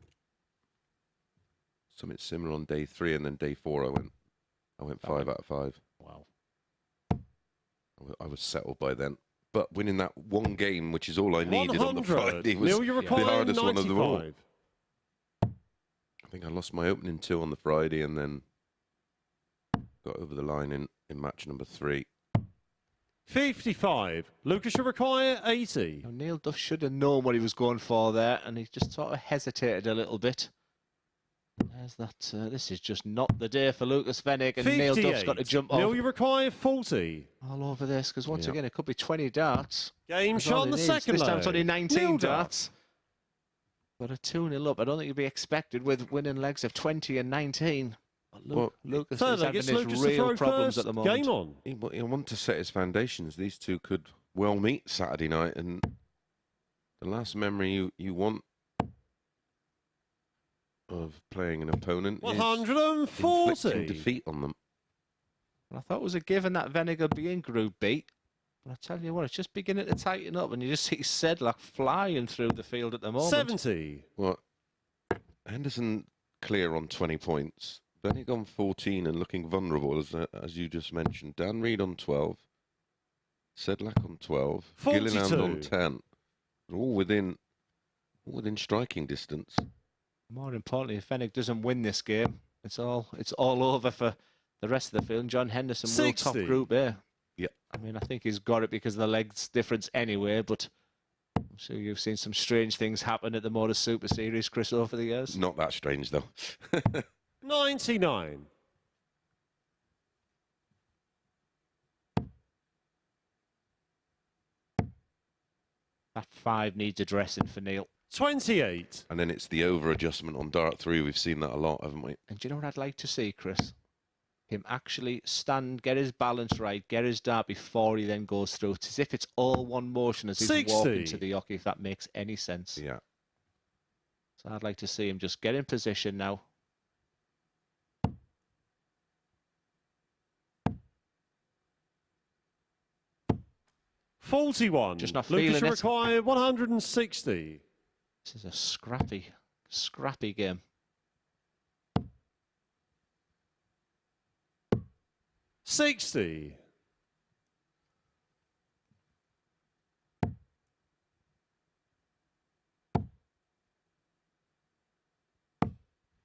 Something similar on day 3, and then day 4 I went 5 out of 5. Wow. I was settled by then. But winning that one game, which is all I needed on the Friday, was Neil, you the require hardest 95. one of them all. I think I lost my opening 2 on the Friday and then got over the line in match number 3. 55. Lukas, you require 80. Now, Neil Duff should have known what he was going for there, and he just sort of hesitated a little bit. There's that. This is just not the day for Lukas Wenig, and 58. Neil Duff's got to jump Neil, off you require 40. all over this, because once again, it could be 20 darts. Game That's shot all on he the needs. second This time leg. it's only 19 Neil Duff. darts. But a 2-0 up, I don't think you'd be expected with winning legs of 20 and 19. But Lukas Third is leg, having it's his Lukas to real throw problems first. at the moment. Game on. He'll want to set his foundations. These two could well meet Saturday night, and the last memory you want of playing an opponent is 140. inflicting defeat on them. And I thought it was a given that Wenig would be in Group B. But I tell you what, it's just beginning to tighten up, and you just see Sedlak flying through the field at the moment. 70. Well, Henderson clear on 20 points. Wenig on 14 and looking vulnerable, as you just mentioned. Dan Reed on 12. Sedlak on 12. 42. Gilliland on 10. All within striking distance. More importantly, if Wenig doesn't win this game, it's all over for the rest of the field. John Henderson will 60. top Group A. Yep. I mean, I think he's got it because of the legs difference anyway, but I'm sure you've seen some strange things happen at the MODUS Super Series, Chris, over the years. Not that strange, though. 99. That 5 needs addressing for Neil. 28. And then it's the over adjustment on dart 3. We've seen that a lot, haven't we? And do you know what I'd like to see, Chris? Him actually stand, get his balance right, get his dart before he then goes through. It's as if it's all one motion as he's 60. walking to the hockey, if that makes any sense. Yeah. So I'd like to see him just get in position now. $41. Just not Lukas, feeling you it. require 160. This is a scrappy game. 60.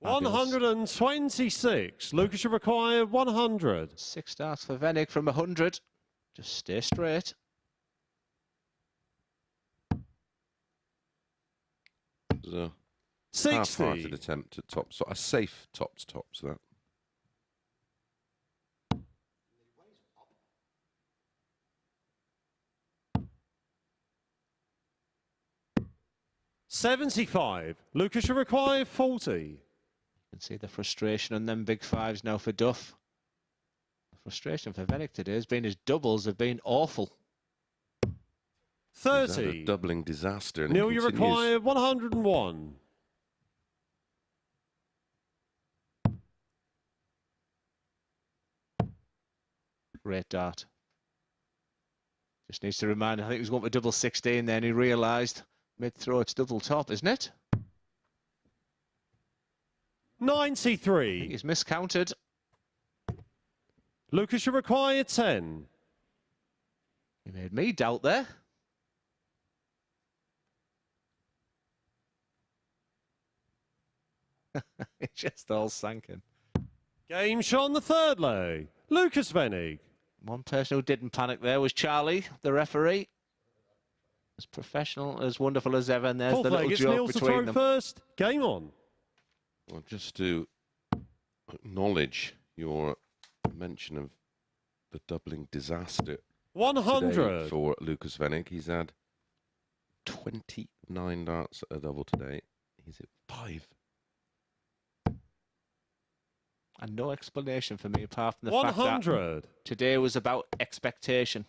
Fabulous. 126. Lukas, you require 100. 6 darts for Wenig from 100. Just stay straight. It was a 60. half-hearted attempt at tops. A safe tops, that. $75. Lukas, you require 40. You can see the frustration on them big 5s now for Duff. The frustration for Wenig today has been his doubles have been awful. He's had a 30. doubling disaster. And Neil, it you continues. require 101. Great dart. Just needs to remind, I think he was going for double 16 then he realised mid-throw it's double top, isn't it? I think 93. he's miscounted. Lukas, you require 10. He made me doubt there. It just all sank in. Game shot on the third leg. Lukas Wenig. One person who didn't panic there was Charlie, the referee. As professional, as wonderful as ever, and there's Fourth the little leg, it's joke Neil to between throw them. first. Game on. Well, just to acknowledge your mention of the doubling disaster 100. today for Lukas Wenig. He's had 29 darts at a double today. He's at 5. And no explanation for me apart from the 100. fact that today was about expectation.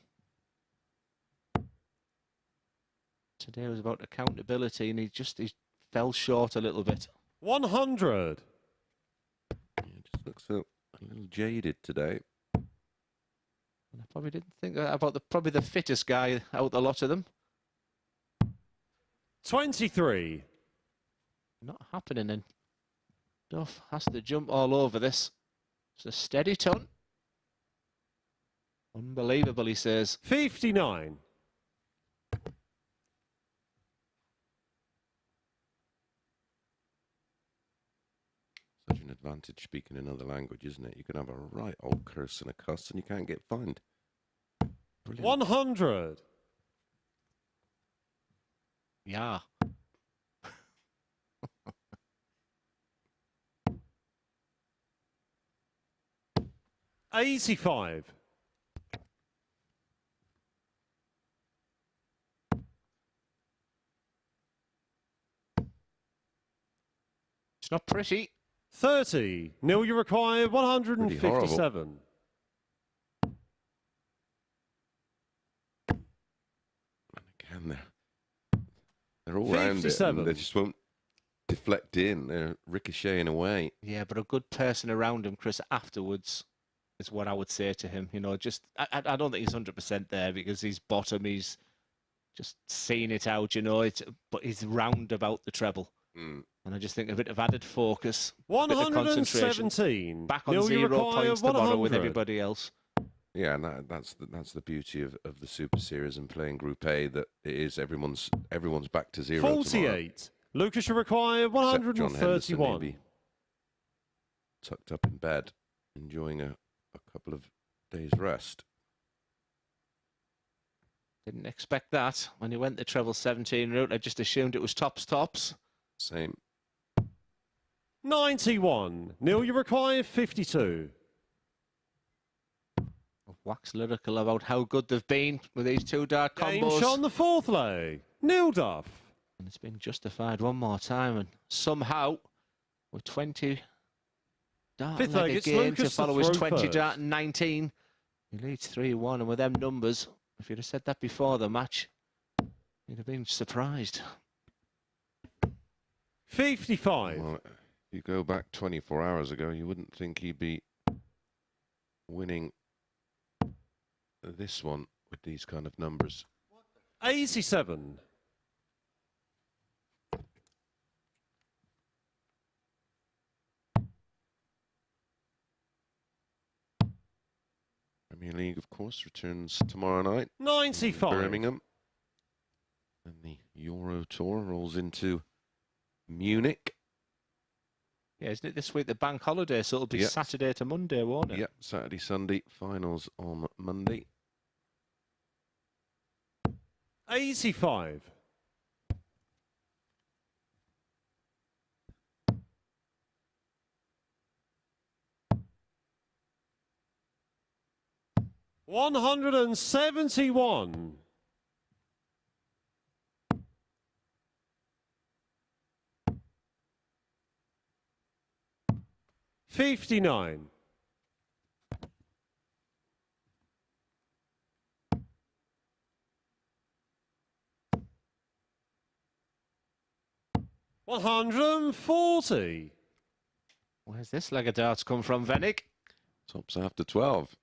Today was about accountability, and he fell short a little bit. Yeah, 100. just looks a little jaded today. And I probably didn't think about probably the fittest guy out the lot of them. 23. Not happening, and Duff has to jump all over this. It's a steady ton. Unbelievable, he says. 59. Such an advantage speaking another language, isn't it? You can have a right old curse and a cuss and you can't get fined. Brilliant. 100. Yeah. 85. It's not pretty. 30. Neil, you require 157. And again, they're all around it. 57. And they just won't deflect in. They're ricocheting away. Yeah, but a good person around him, Chris, afterwards is what I would say to him. You know, just I don't think he's 100% there because he's bottom. He's just seeing it out, you know. But he's round about the treble. And I just think a bit of added focus, a bit of concentration. 117. Back on Neil, you 0 require points tomorrow with 100. everybody else. Yeah, and that's the beauty of the Super Series and playing Group A, that it is everyone's back to 0 tomorrow. 48. Lukas, you require Except John Henderson, 131. maybe tucked up in bed, enjoying a couple of days rest. Didn't expect that. When he went the treble 17 route, I just assumed it was tops. Same. 91. Neil, you require 52. Wax lyrical about how good they've been with these two dart Game combos. shot on the fourth leg. Neil Duff. And it's been justified one more time, and somehow with 20 dart Fifth leg leg, it's again to Lukas to follow his throw 20 first. dart and 19. He leads 3-1, and with them numbers, if you'd have said that before the match, you'd have been surprised. 55. Well, if you go back 24 hours ago, you wouldn't think he'd be winning this one with these kind of numbers. 87. Premier League, of course, returns tomorrow night. 95. Birmingham. And the Euro Tour rolls into Munich. Yeah, isn't it this week the bank holiday? So it'll be Yep. Saturday to Monday, won't it? Yep, Saturday, Sunday, finals on Monday. 85. $171. 59. 140. Where's this leg of darts come from, Wenig? Tops after 12.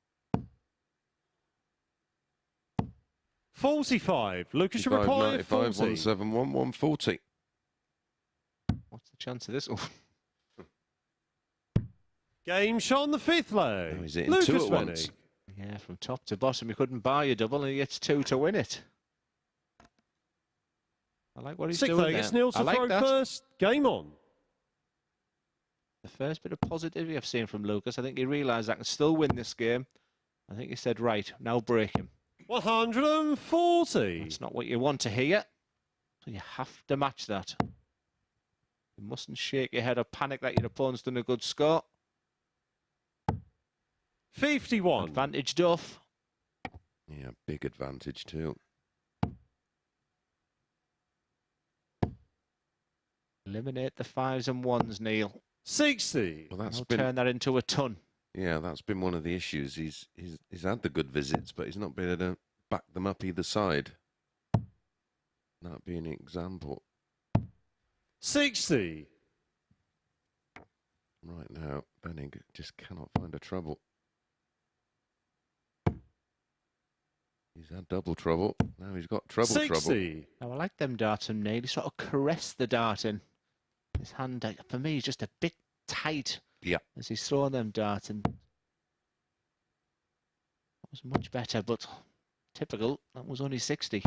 45. Lukas, you 55, require 95, 40. 171, 140. What's the chance of this one? Game shot on the 5th leg. Oh, he's hitting Lukas two at Wenig. once. Yeah, from top to bottom, he couldn't buy a double, and he gets 2 to win it. I like what he's 6th doing leg, there. it's Neil I to like throw that. first. Game on. The first bit of positivity I've seen from Lukas. I think he realised I can still win this game. I think he said, right, now break him. 140. That's not what you want to hear. So you have to match that. You mustn't shake your head or panic that your opponent's done a good score. 51. Advantage Duff. Yeah, big advantage too. Eliminate the 5s and 1s, Neil. 60. Well, that's Now been turn that into a ton. yeah, that's been one of the issues. He's had the good visits, but he's not been able to back them up either side. That being an example. 60. Right now, Wenig just cannot find a treble. He's had double trouble. Now he's got treble 60. trouble. Now, I like them darts from Neil. He sort of caressed the dart in. His hand, for me, is just a bit tight. Yeah. As he's throwing them darts. And that was much better, but typical. That was only 60.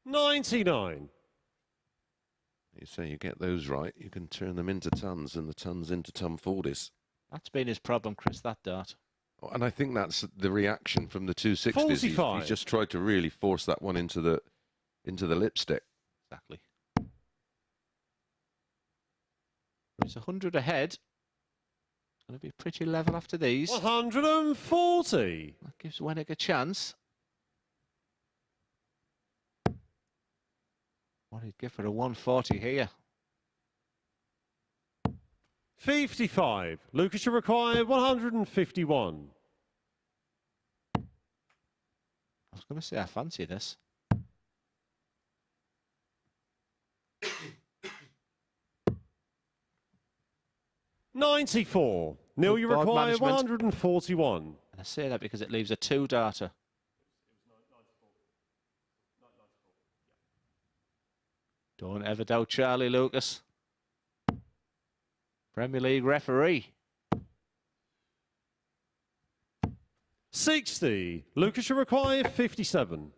99. You say you get those right, you can turn them into tons and the tons into ton 40s. That's been his problem, Chris, that dart. And I think that's the reaction from the 260s. 45. He's just tried to really force that one into the lipstick. Exactly. He's 100 ahead. It's going to be pretty level after these. 140. That gives Wenig a chance. What he'd give for a 140 here. 55. Lukas, you require 151. I was going to say I fancy this. $94. Neil, Good you board require management. 141. And I say that because it leaves a 2-darter. Don't ever doubt Charlie Lucas. Premier League referee. 60. Lukas, you require 57.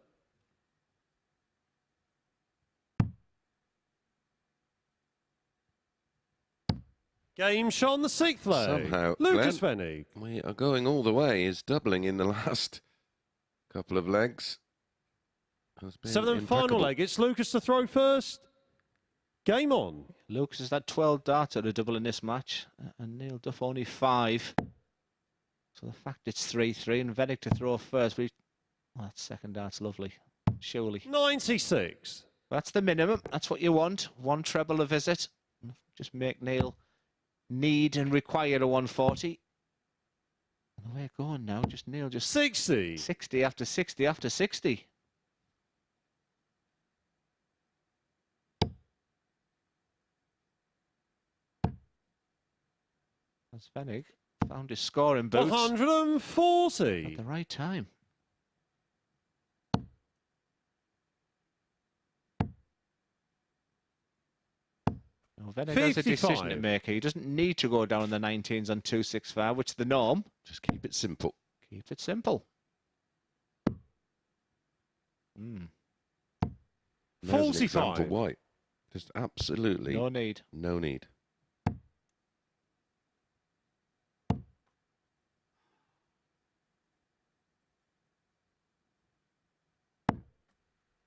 Game shot on the 6th leg. Somehow, Lukas Glenn, Wenig. we are going all the way. He's doubling in the last couple of legs. Has been 7th and final impeccable. leg. It's Lukas to throw first. Game on. Lucas has had 12 darts at a double in this match, and Neil Duff only 5. So the fact it's 3-3 and Wenig to throw first, but that second dart's lovely, surely. 96. That's the minimum. That's what you want. 1 treble a visit. Just make Neil need and require a 140. And away going now. Just Neil, just 60. 60 after 60 after 60. As Wenig found his scoring boots at 140. the right time. Now, Wenig has a decision to 55. make. He doesn't need to go down in the 19s on 265, which is the norm. Just keep it simple. Keep it simple. Mm. There's an 45. example why. Just absolutely No need. no need.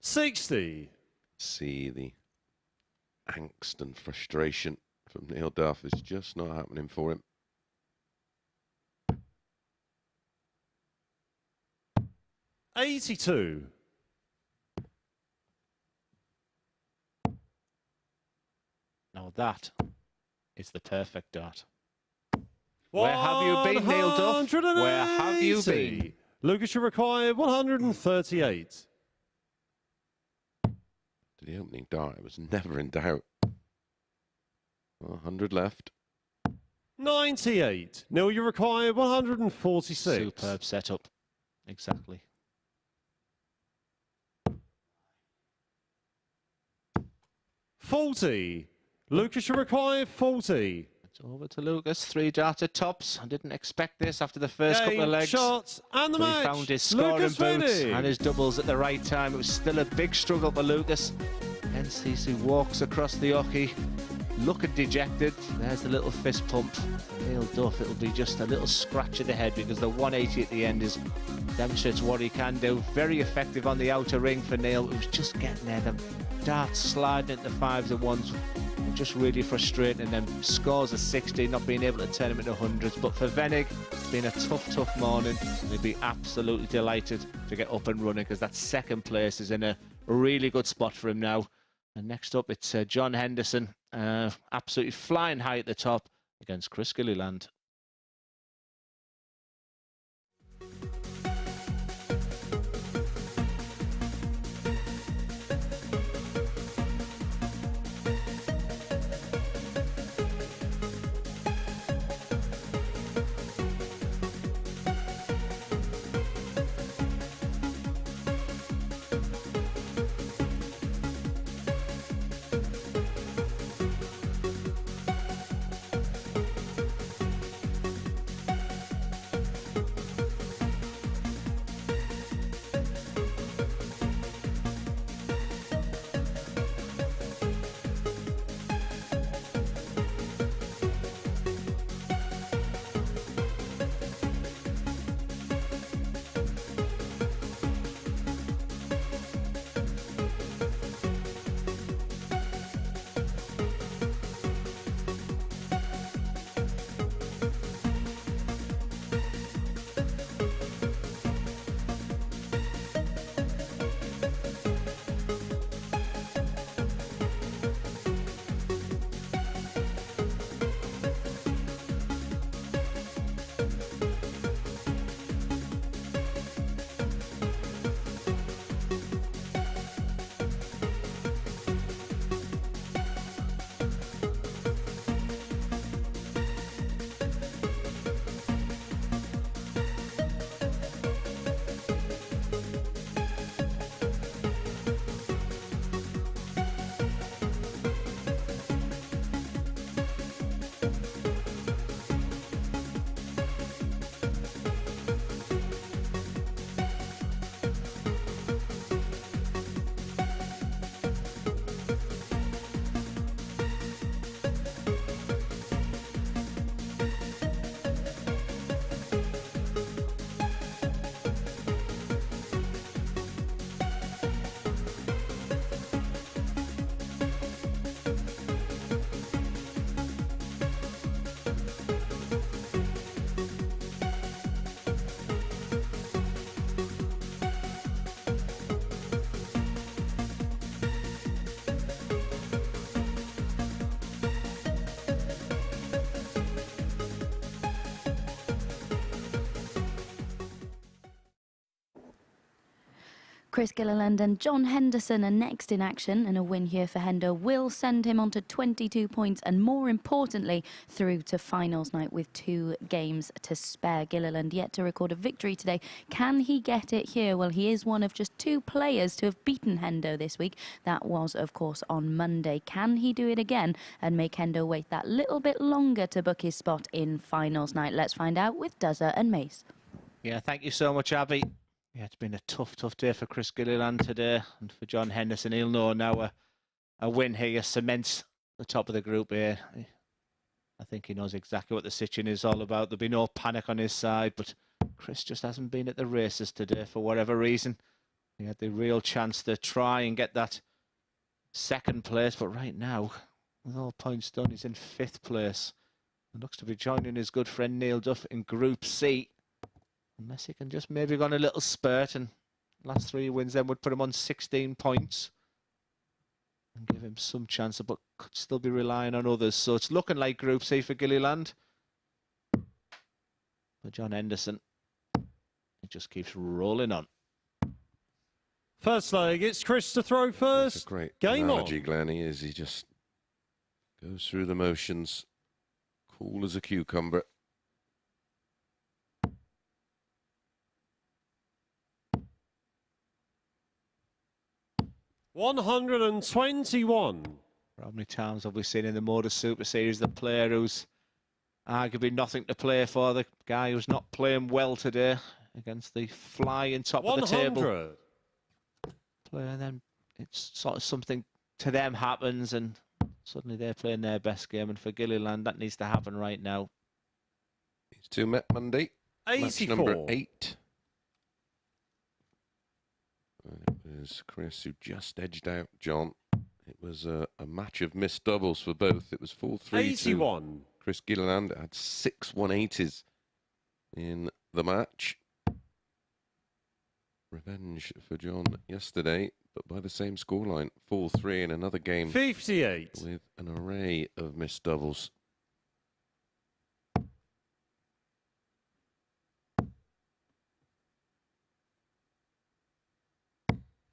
$60. See the angst and frustration from Neil Duff is just not happening for him. $82. Now that is the perfect dart. Where have you been, Neil Duff? Where have you been? 180. Lukas, you require 138. To the opening dart, it was never in doubt. 100 left. 98. Neil, you require 146. Superb setup. Exactly. $40. Lukas, you require 40. It's over to Lukas, 3 darted tops. I didn't expect this after the first couple of legs. Shots and the But match. he found his scoring Lukas boots Wenig. and his doubles at the right time. It was still a big struggle for Lukas. Hence he walks across the hockey, looking dejected. There's the little fist pump. Neil Duff, it'll be just a little scratch of the head because the 180 at the end demonstrates what he can do. Very effective on the outer ring for Neil. It was just getting there. The darts sliding into 5s at once. Just really frustrating, and then scores a 60, not being able to turn him into 100s. But for Wenig, it's been a tough morning. He'll be absolutely delighted to get up and running because that second place is in a really good spot for him now. And next up, it's John Henderson, absolutely flying high at the top against Chris Gilliland. Chris Gilliland and John Henderson are next in action, and a win here for Hendo will send him on to 22 points and, more importantly, through to finals night with 2 games to spare. Gilliland yet to record a victory today. Can he get it here? Well, he is one of just 2 players to have beaten Hendo this week. That was, of course, on Monday. Can he do it again and make Hendo wait that little bit longer to book his spot in finals night? Let's find out with Duzza and Mace. Yeah, thank you so much, Abby. Yeah, it's been a tough day for Chris Gilliland today, and for John Henderson. He'll know now a win here cements the top of the group here. I think he knows exactly what the situation is all about. There'll be no panic on his side, but Chris just hasn't been at the races today for whatever reason. He had the real chance to try and get that second place, but right now, with all points done, he's in 5th place. And looks to be joining his good friend Neil Duff in Group C. Unless he can just maybe go on a little spurt, and last 3 wins then would put him on 16 points and give him some chance, but could still be relying on others. So it's looking like Group C for Gilliland. For John Henderson, it just keeps rolling on. First leg, it's Chris to throw first. That's a great Game analogy, on. Glennie, is he just goes through the motions, cool as a cucumber. $121. How many times have we seen in the MODUS Super Series the player who's arguably nothing to play for. The guy who's not playing well today against the flying top of the table 100. player. And then it's sort of something to them happens and suddenly they're playing their best game. And for Gilliland, that needs to happen right now. These two met Monday. Match 84. number 8. And it was Chris who just edged out John. It was a match of missed doubles for both. It was 4-3 81. to Chris Gilliland. It had 6 180s in the match. Revenge for John yesterday, but by the same scoreline, 4-3 in another game 58. with an array of missed doubles.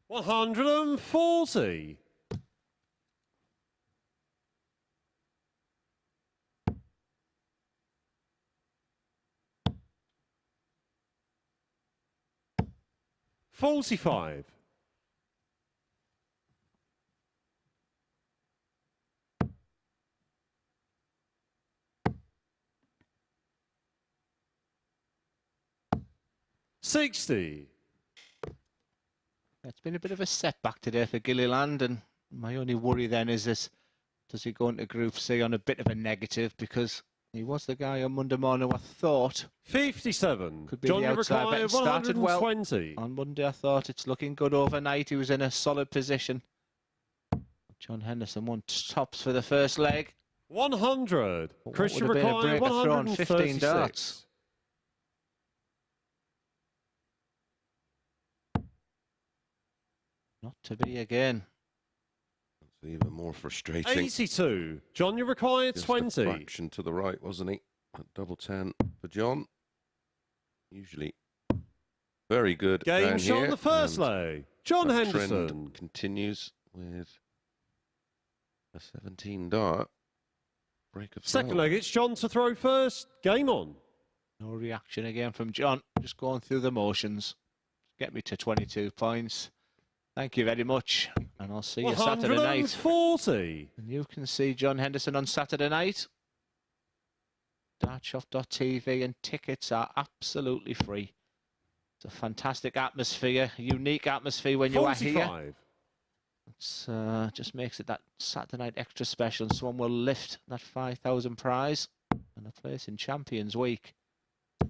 $140. $45. $60. It's been a bit of a setback today for Gilliland, and my only worry then is this: does he go into Group C on a bit of a negative? Because he was the guy on Monday morning who I thought 57. could be John the outside bet. Require, Started well 120. on Monday. I thought it's looking good overnight. He was in a solid position. John Henderson won tops for the first leg. 100. What Christian would have been a Require, breaker throw on 15 136. darts. Not to be again. It's even more frustrating. 82. John, you require Just 20. a fraction to the right, wasn't he? At double 10 for John. Usually very good Game down shot here, on the first and leg. John that Henderson. trend continues with a 17 dart break of Second 12. leg, it's John to throw first. Game on. No reaction again from John. Just going through the motions. Get me to 22 points. Thank you very much. And I'll see you Saturday night. 140. And you can see John Henderson on Saturday night. Dartshop.tv, and tickets are absolutely free. It's a fantastic atmosphere, unique atmosphere when you are here. 45. It's just makes it that Saturday night extra special. And someone will lift that 5,000 prize and a place in Champions Week. So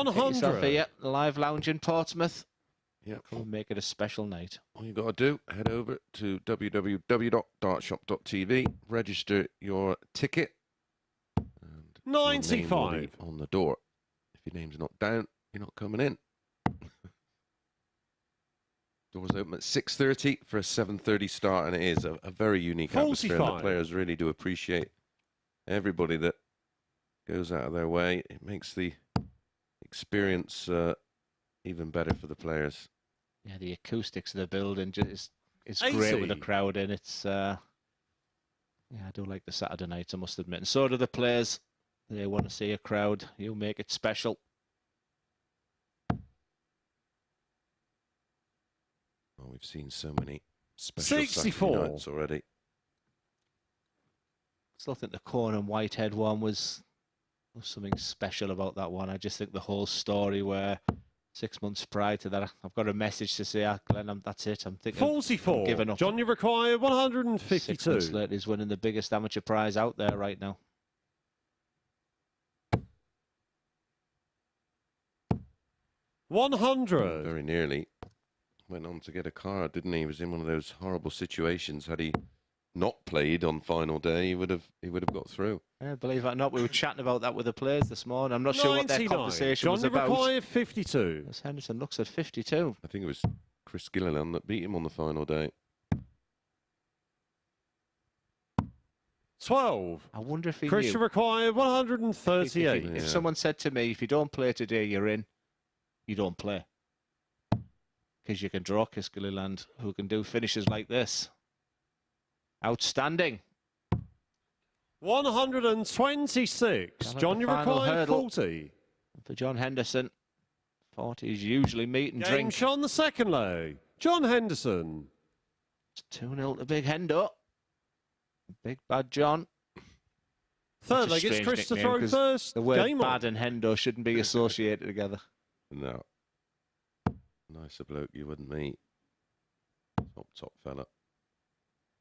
get yourself 100. here, the live lounge in Portsmouth. Yep. Come and make it a special night. All you got to do, head over to www.dartshop.tv, register your ticket. And your name will be 95. on the door. If your name's not down, you're not coming in. Doors open at 6:30 for a 7:30 start, and it is a very unique atmosphere. And the 45. players really do appreciate everybody that goes out of their way. It makes the experience even better for the players. Yeah, the acoustics of the building is great 80. with the crowd in. It's yeah, I do like the Saturday nights, I must admit. And so do the players. They want to see a crowd. You make it special. Oh, we've seen so many special 64. Saturday nights already. I still think the Corn and Whitehead one was something special about that one. I just think the whole story where 6 months prior to that, I've got a message to say, Glenn, that's it. I'm thinking 44. I'm giving up. John, you require 6 152. months later, he's winning the biggest amateur prize out there right now. $100. Very nearly went on to get a card, didn't he? He was in one of those horrible situations. Had he not played on final day, he would have got through. Yeah, believe it or not, we were chatting about that with the players this morning. I'm not sure what their 99. conversation John, was you about. require 52. As Henderson looks at 52. I think it was Chris Gilliland that beat him on the final day. 12. I wonder if he Christian knew. require 138. If Yeah. someone said to me, if you don't play today, you're in, you don't play. Because you can draw Chris Gilliland, who can do finishes like this. Outstanding. 126. Down at John, the you final require hurdle. 40. For John Henderson, 40 is usually meat and Game drink. shot on the second leg. John Henderson. It's 2-0 to Big Hendo. Big Bad John. Third That's a leg, it's strange Chris to nickname, throw 'cause first. The word Game bad on. and Hendo shouldn't be associated together. No. Nicer bloke you wouldn't meet. Top fella.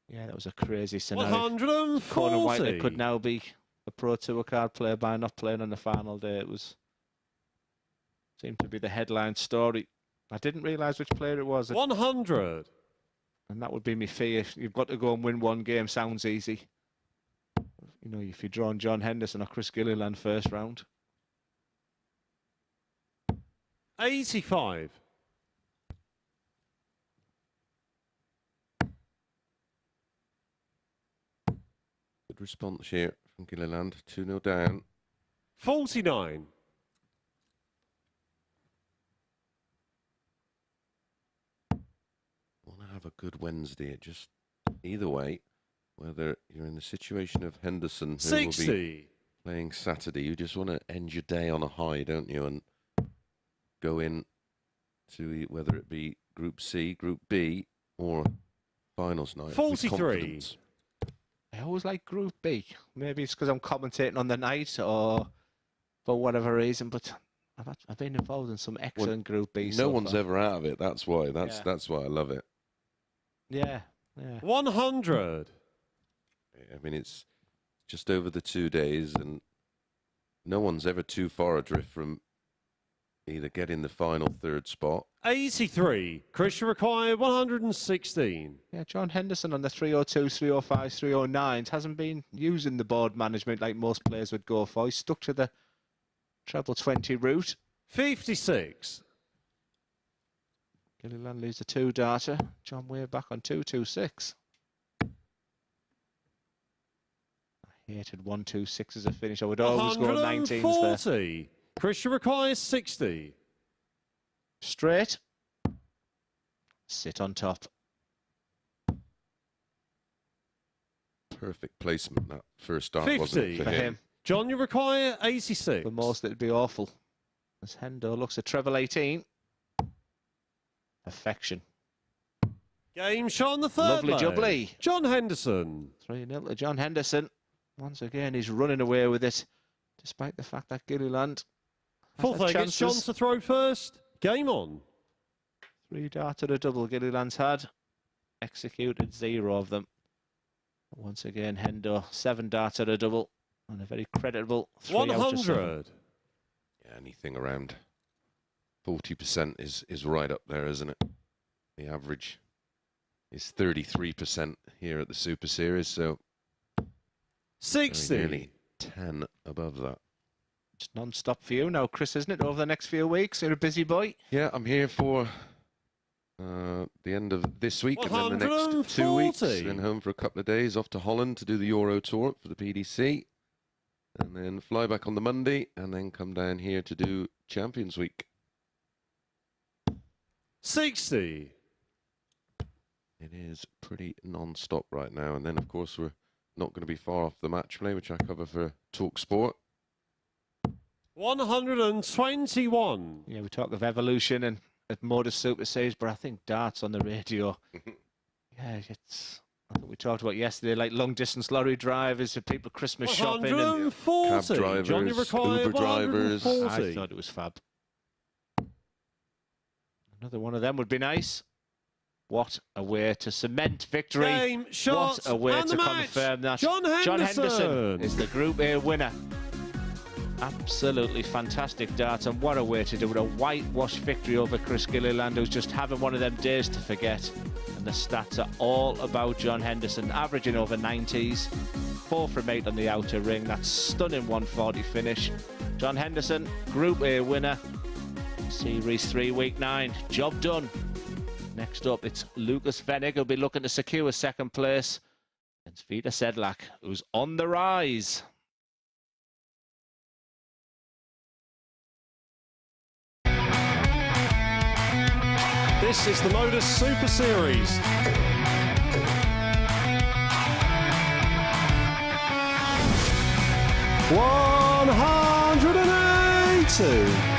Yeah, that was a crazy scenario. 140. Conor Whiteley could now be a Pro Tour card player by not playing on the final day. It seemed to be the headline story. I didn't realise which player it was. 100. And that would be my fear. You've got to go and win one game. Sounds easy. You know, if you're drawing John Henderson or Chris Gilliland first round. 85. Good response here from Gilliland. 2-0 down. 49. Want to have a good Wednesday. Just either way, whether you're in the situation of Henderson, who will be 60. playing Saturday, you just want to end your day on a high, don't you? And go in to whether it be Group C, Group B, or finals night. with 43. confidence. I always like Group B. Maybe it's because I'm commentating on the night or for whatever reason, but I've been involved in some excellent Group B. No one's ever out of it. That's why. That's why I love it. Yeah. 100. I mean, it's just over the 2 days, and no one's ever too far adrift from either getting the final third spot. 83. Christian required 116. Yeah, John Henderson on the 302s, 305s, 309s hasn't been using the board management like most players would go for. He's stuck to the treble 20 route. 56. Gilliland leaves the 2 darter. John Weir back on 226. I hated 126 as a finish. I would always go 19s there. 140. Christian requires 60. Straight. Sit on top. Perfect placement, that first start, 50 wasn't it, for him. John, you require 86. For most, it'd be awful. As Hendo looks at treble 18. Perfection. Game shot on the third Lovely leg. jubbly. John Henderson. 3-0 to John Henderson. Once again, he's running away with it, despite the fact that Gilliland has Fourth had leg, it's John chances. to throw first. Game on. 3 darted a double Gilliland's had. Executed 0 of them. Once again, Hendo, 7 darted a double. And a very creditable 3 out of 7. 100. Yeah, anything around 40% is right up there, isn't it? The average is 33% here at the Super Series, so 60. nearly 10 above that. It's non-stop for you now, Chris, isn't it? Over the next few weeks, you're a busy boy. Yeah, I'm here for the end of this week and then the next 2 weeks. 140. Then home for a couple of days, off to Holland to do the Euro Tour for the PDC. And then fly back on the Monday and then come down here to do Champions Week. 60. It is pretty non-stop right now. And then, of course, we're not going to be far off the match play, which I cover for Talk Sport. 121. Yeah, we talk of evolution and at MODUS Super Series, but I think darts on the radio. Yeah, I think we talked about yesterday, like long-distance lorry drivers, and people Christmas shopping. And 140. Cab drivers, Johnny required Uber drivers. 140. I thought it was fab. Another one of them would be nice. What a way to cement victory. Game, shot, what a way and to the match. confirm that. John Henderson is the Group A winner. Absolutely fantastic dart, and what a way to do it. A whitewash victory over Chris Gilliland, who's just having one of them days to forget. And the stats are all about John Henderson, averaging over 90s, 4 from 8 on the outer ring. That's stunning 140 finish. John Henderson, Group A winner. Series 3, Week 9. Job done. Next up, it's Lukas Wenig, who'll be looking to secure second place. And Viteslav Sedlak, who's on the rise. This is the MODUS Super Series. $180.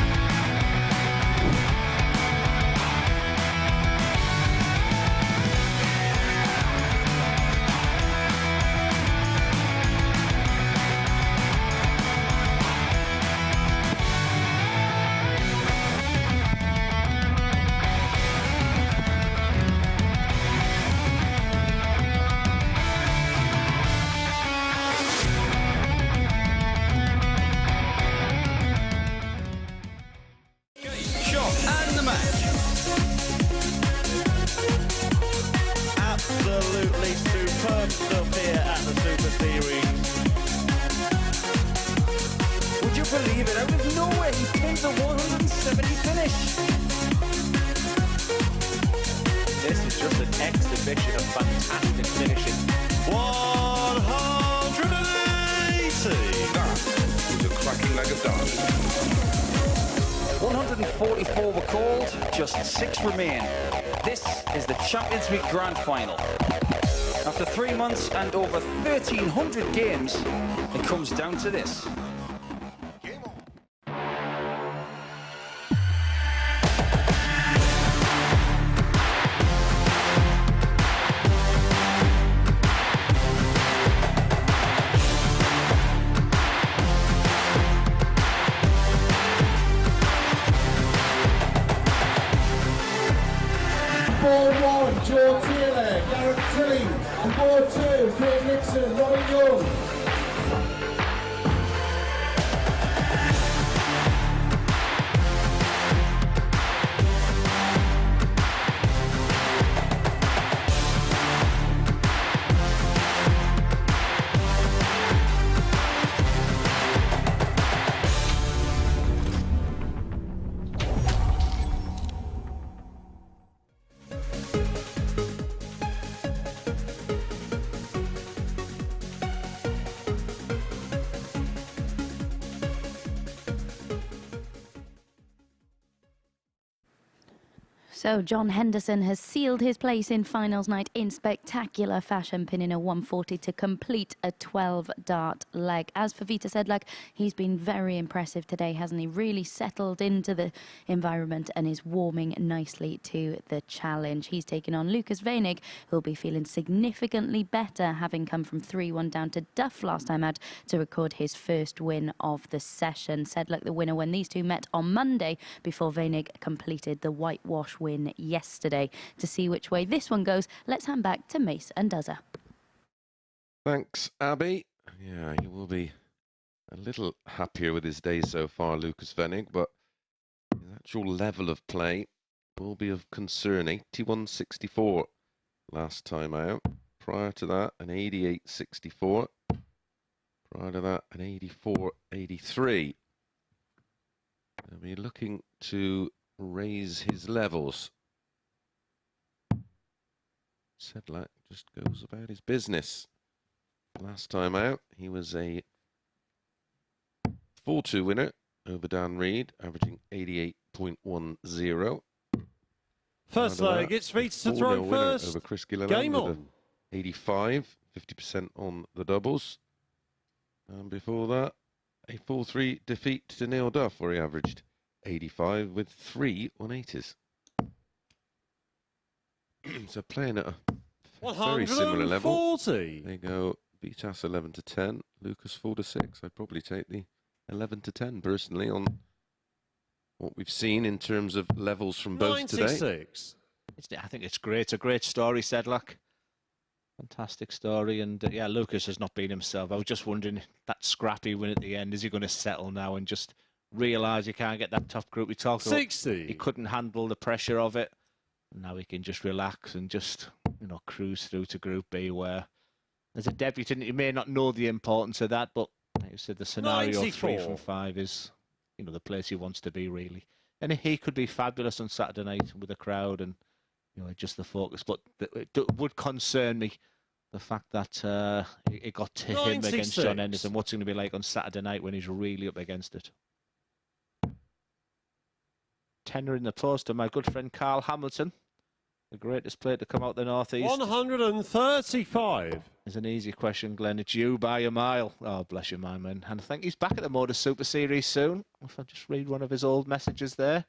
finish. This is just an exhibition of fantastic finishing. 180. That was a cracking leg of darts. 144 were called, just 6 remain. This is the Champions Week Grand Final. After 3 months and over 1,300 games, it comes down to this. Joe Taylor, Garrett Tilly, and board 2, Craig Nixon, Robin Young. So John Henderson has sealed his place in finals night in spectacular fashion, pinning a 140 to complete a 12-dart leg. As for Viteslav Sedlak, he's been very impressive today, hasn't he? Really settled into the environment and is warming nicely to the challenge. He's taken on Lukas Wenig, who'll be feeling significantly better, having come from 3-1 down to Duff last time out to record his first win of the session. Sedlak the winner when these two met on Monday before Wenig completed the whitewash win yesterday. To see which way this one goes, let's hand back to Mace and Duzza. Thanks, Abby. Yeah, he will be a little happier with his day so far, Lukas Wenig, but his actual level of play will be of concern. 81.64 last time out. Prior to that, an 88.64. Prior to that, an 84.83. He'll be looking to raise his levels. Sedlak just goes about his business. Last time out, he was a 4-2 winner over Dan Reed, averaging 88.10. First leg, it's Vita to throw first. Over Chris Gilliland. Game on. 85, 50% on the doubles. And before that, a 4-3 defeat to Neil Duff, where he averaged 85 with 3 180s. So playing at a very similar level. They go Vitas 11 to 10, Lukas 4 to 6. I'd probably take the 11 to 10 personally on what we've seen in terms of levels from both 96. today. I think it's great. It's a great story, Sedlak. Fantastic story. And yeah, Lukas has not been himself. I was just wondering, that scrappy win at the end, is he going to settle now and just realise he can't get that top group? We talked about 60. He couldn't handle the pressure of it. Now he can just relax and just, cruise through to Group B, where as a debutant, you may not know the importance of that, but like I said, the scenario 94. 3 from 5 is, the place he wants to be, really. And he could be fabulous on Saturday night with the crowd and, just the focus. But it would concern me, the fact that it got to 96. him against John Henderson. What's it going to be like on Saturday night when he's really up against it? Tenner in the post to my good friend Carl Hamilton, the greatest player to come out the northeast. 135. It's an easy question, Glenn. It's you by a mile. Oh, bless you, my man. And I think he's back at the MODUS Super Series soon. If I just read one of his old messages there.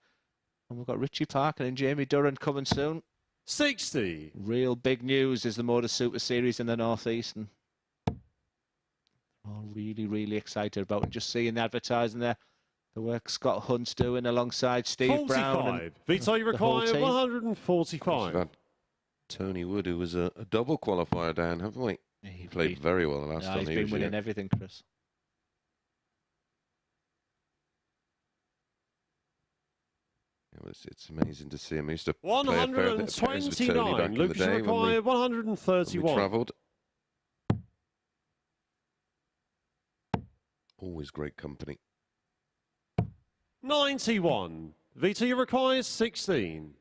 And we've got Richie Parker and Jamie Durrant coming soon. 60. Real big news is the MODUS Super Series in the northeast, and all really, really excited about it. Just seeing the advertising there. The work Scott Hunt's doing alongside Steve 45. Brown. Vito, you require 145. We've had Tony Wood, who was a double qualifier down, haven't we? He played very well the last time he's he been was winning here. everything, Chris. It's amazing to see him. He used to play a fair bit of pairs with Tony back in the Lucas, day you require when we 131. travelled. Always great company. 91. Vita, you require 16.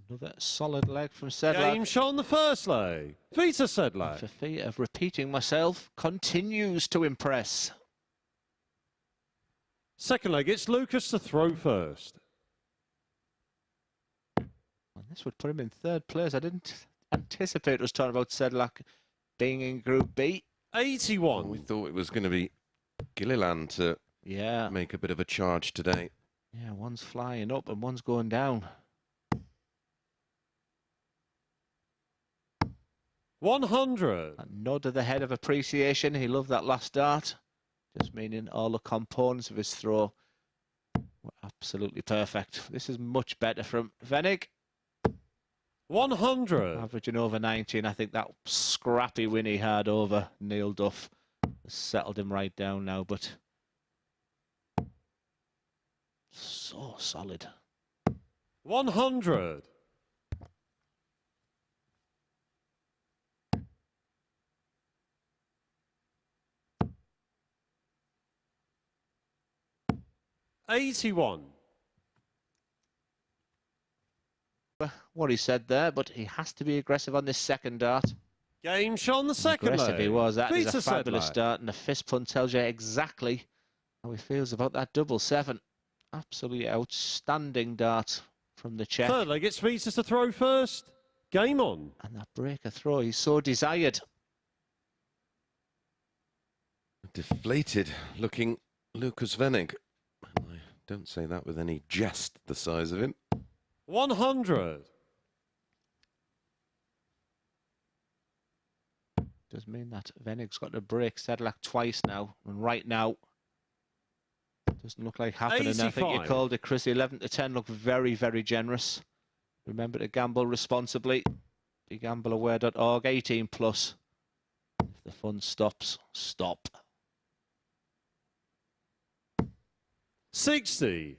Another solid leg from Sedlak. Game shot on the first leg. Vita Sedlak. For fear of repeating myself, continues to impress. Second leg, it's Lukas to throw first. And this would put him in third place. I didn't anticipate us talking about Sedlak being in Group B. 81. We thought it was going to be Gilliland to make a bit of a charge today. Yeah, one's flying up and one's going down. 100. A nod of the head of appreciation. He loved that last dart. Just meaning all the components of his throw were absolutely perfect. This is much better from Wenig. 100. Averaging over 19. I think that scrappy win he had over Neil Duff has settled him right down now, but so solid. 100. 81. What he said there, but he has to be aggressive on this second dart. Game shot on the second leg. Aggressive he was. That is Vita a fabulous Sedlak. dart, and the fist pun tells you exactly how he feels about that double seven. Absolutely outstanding dart from the Czech. Third leg, it's Vita to throw first. Game on. And that breaker throw, he's so desired. Deflated looking Lukas Wenig. And I don't say that with any jest the size of him. 100. Does mean that Wenig's got to break Sedlak twice now, and right now doesn't look like happening. 85. I think you called it, Chris. 11 to 10 looked very, very generous. Remember to gamble responsibly. BeGambleAware.org, 18 plus. If the fun stops, stop. 60.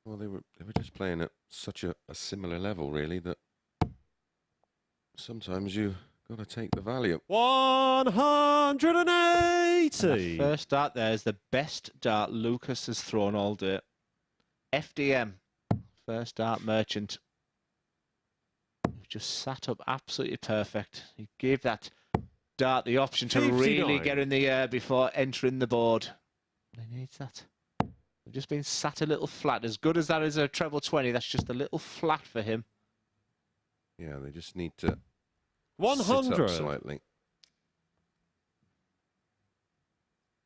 Well, they were just playing at such a similar level, really, that sometimes you got to take the value. 180. The first dart there is the best dart Lukas has thrown all day. FDM, first dart merchant. He just sat up absolutely perfect. He gave that dart the option to 59. really get in the air before entering the board. He needs that. They've just been sat a little flat. As good as that is a treble 20, that's just a little flat for him. Yeah, they just need to 100. sit up slightly.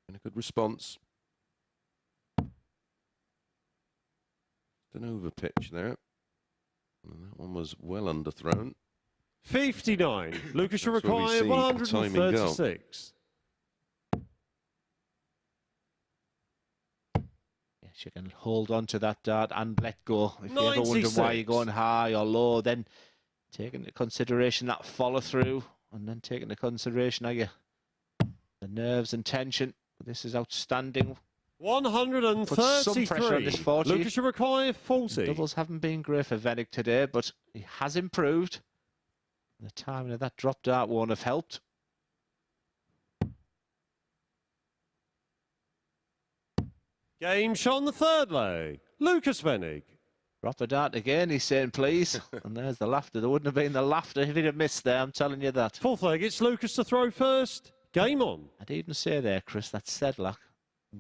And a good response. An overpitch there. And that one was well underthrown. 59. Lukas, you That's where we require see timing go. 136. Yes, you can hold on to that dart and let go. If you ever wonder 96. why you're going high or low, then take into consideration that follow through, and then take into consideration the nerves and tension. This is outstanding. 133. pressure on this 40. Lukas, you require 40. Doubles haven't been great for Wenig today, but he has improved. The timing of that drop dart won't have helped. Game shot on the third leg. Lukas Wenig. Drop a dart again, he's saying please. And there's the laughter. There wouldn't have been the laughter if he'd have missed there, I'm telling you that. Fourth leg, it's Lukas to throw first. Game on. I'd even say there, Chris, that Sedlak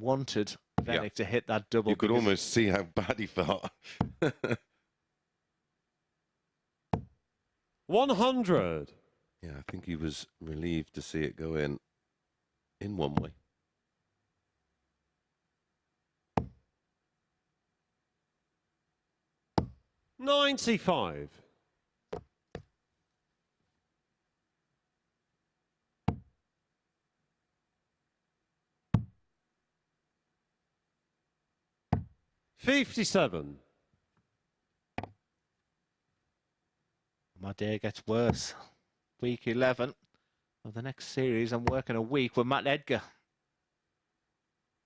wanted Wenig to hit that double. You could almost see how bad he felt. 100. Yeah, I think he was relieved to see it go in one way. $95. $57. My day gets worse. Week 11 of the next series. I'm working a week with Matt Edgar.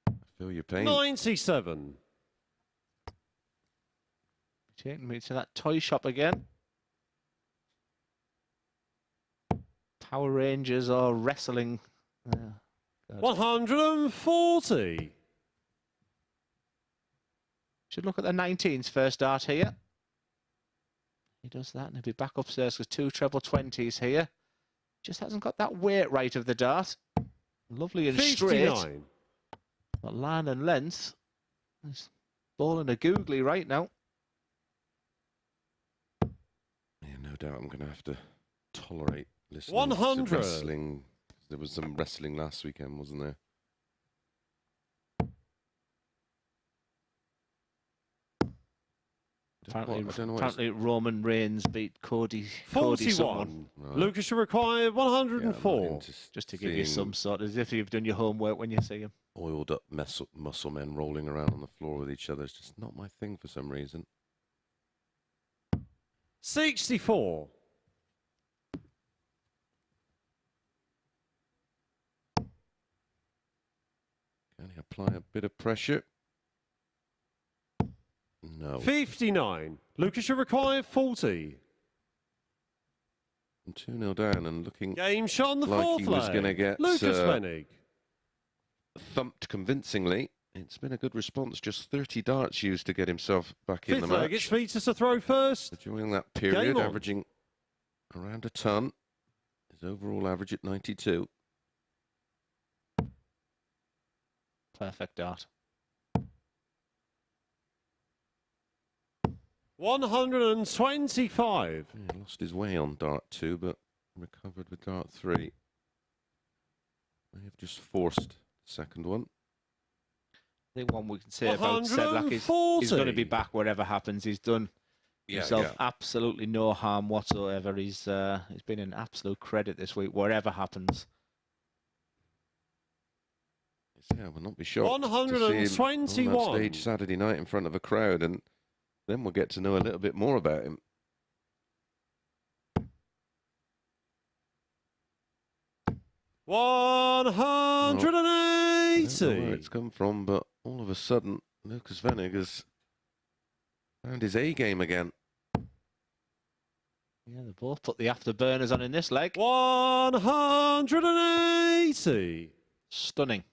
I feel your pain. 97. Taking me to that toy shop again. Power Rangers or wrestling. 140. Should look at the 19s first dart here. He does that and he'll be back upstairs with 2 treble 20s here. Just hasn't got that weight right of the dart. Lovely and 59. straight. But line and length. He's balling a googly right now. Yeah, no doubt I'm going to have to tolerate listening 100. to wrestling. There was some wrestling last weekend, wasn't there? Apparently Roman Reigns beat Cody 41. someone. Right. Lucas, you require 104. Yeah, Just to give you some sort, as if you've done your homework when you see him. Oiled up muscle men rolling around on the floor with each other. It's just not my thing for some reason. 64. Can he apply a bit of pressure? No. 59. Lucas, you require 40. I'm 2-0 down and looking Game shot on the like fourth he was leg. going to get Lucas Wenig. thumped convincingly. It's been a good response. Just 30 darts used to get himself back in the Fifth leg, match. it's Vitas to throw first. But during that period, on. averaging around a ton. His overall average at 92. Perfect dart. 125. He lost his way on dart 2, but recovered with dart 3. May have just forced the second one. I think one we can say about Sedlak is he's going to be back whatever happens. He's done himself absolutely no harm whatsoever. He's been an absolute credit this week, whatever happens. Yeah, we'll not be shocked to see him on that stage Saturday night in front of a crowd, and then we'll get to know a little bit more about him. $180. I don't know where it's come from, but all of a sudden, Lukas Wenig has found his A game again. Yeah, they both put the afterburners on in this leg. 180. Stunning.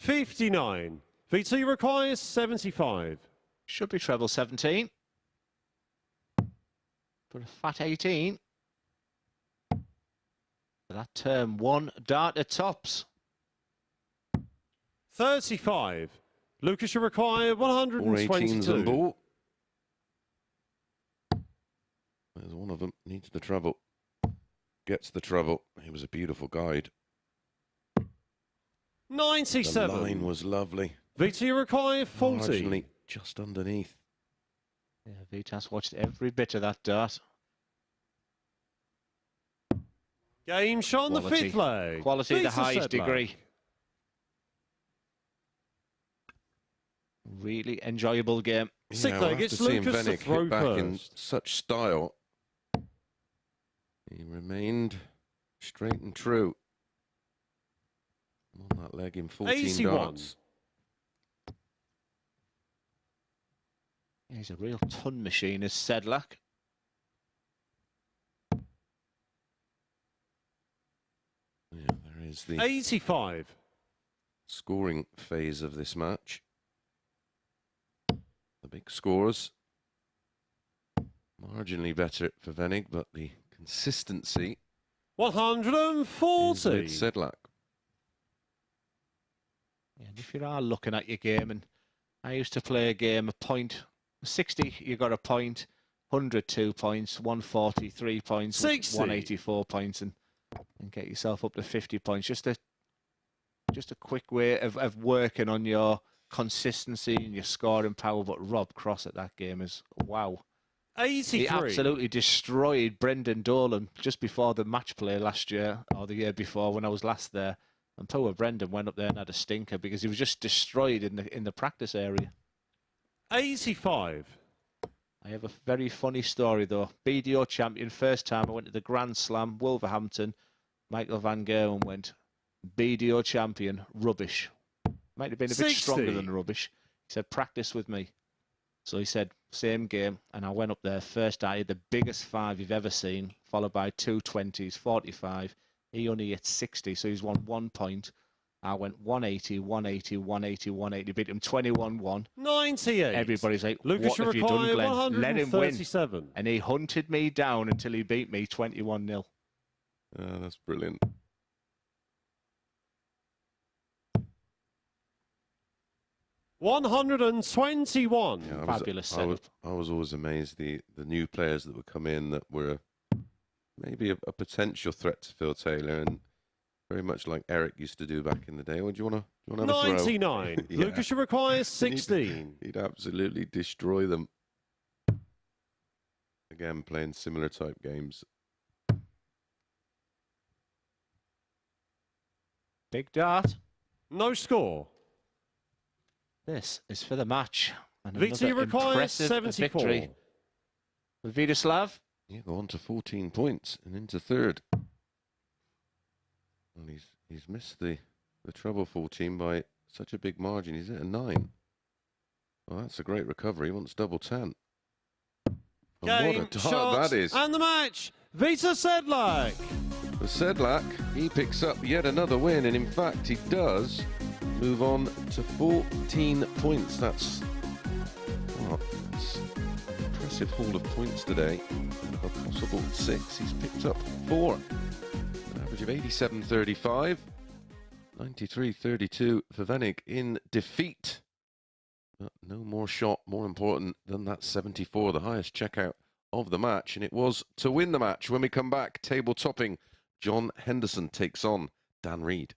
$59. VT requires 75. Should be treble 17. But a fat 18. That term, 1 dart at tops. 35. Lucas, you require 4 18s on 122. ball. There's one of them, needs the treble. Gets the treble. He was a beautiful guide. 97. The line was lovely. VT require 40. Marginally just underneath. Yeah, Vitas watched every bit of that dart. Game shot on the fifth leg. Quality to the Viteslav highest Sedlak. degree. Really enjoyable game. Sixth we'll leg, have it's to see Lucas to Wenig throw hit back in first. such style. He remained straight and true. On that leg in 14 81. darts. He's a real ton machine, is Sedlak. Yeah, there is the 85. scoring phase of this match. The big scores. Marginally better for Wenig, but the consistency 140. is with Sedlak. Yeah, and if you are looking at your game, and I used to play a game, a point, 60, you got a point, 100, 2 points, 140, 3 points, 60. 184 points, and get yourself up to 50 points. Just a quick way of working on your consistency and your scoring power. But Rob Cross at that game is, wow. 83. He absolutely destroyed Brendan Dolan just before the match play last year, or the year before when I was last there. And poor Brendan went up there and had a stinker because he was just destroyed in the practice area. 85. I have a very funny story though. BDO champion, first time I went to the Grand Slam, Wolverhampton. Michael Van Gerwen went, BDO champion, rubbish. Might have been a bit 60. stronger than rubbish. He said, practice with me. So he said, same game. And I went up there first. I had the biggest 5 you've ever seen, followed by 2 20s, 45, He only hit 60, so he's won 1 point. I went 180, 180, 180, 180. Beat him 21-1. 98. Everybody's like, Lucas what have you done, Glenn? 137. Let him win. And he hunted me down until he beat me 21-0. Oh, that's brilliant. $121. Yeah, Fabulous setup. I was always amazed the new players that would come in that were maybe a potential threat to Phil Taylor, and very much like Eric used to do back in the day. Oh, do you want to have a throw? 99. Yeah. Lucas requires 16. He'd absolutely destroy them. Again, playing similar type games. Big dart. No score. This is for the match. And Viti another requires impressive 74. victory for Viteslav. Yeah, go on to 14 points and into third. Well, he's missed the treble 14 by such a big margin. He's at a 9. Well, that's a great recovery. He wants double 10. Game, what a dart shots, that is. and the match. Vita Sedlak. For Sedlak, he picks up yet another win, and in fact, he does move on to 14 points. That's an impressive haul of points today. A possible 6. He's picked up 4. An average of 87.35. 93.32 for Wenig in defeat. But no more shot more important than that 74, the highest checkout of the match. And it was to win the match. When we come back, table topping, John Henderson takes on Dan Reed.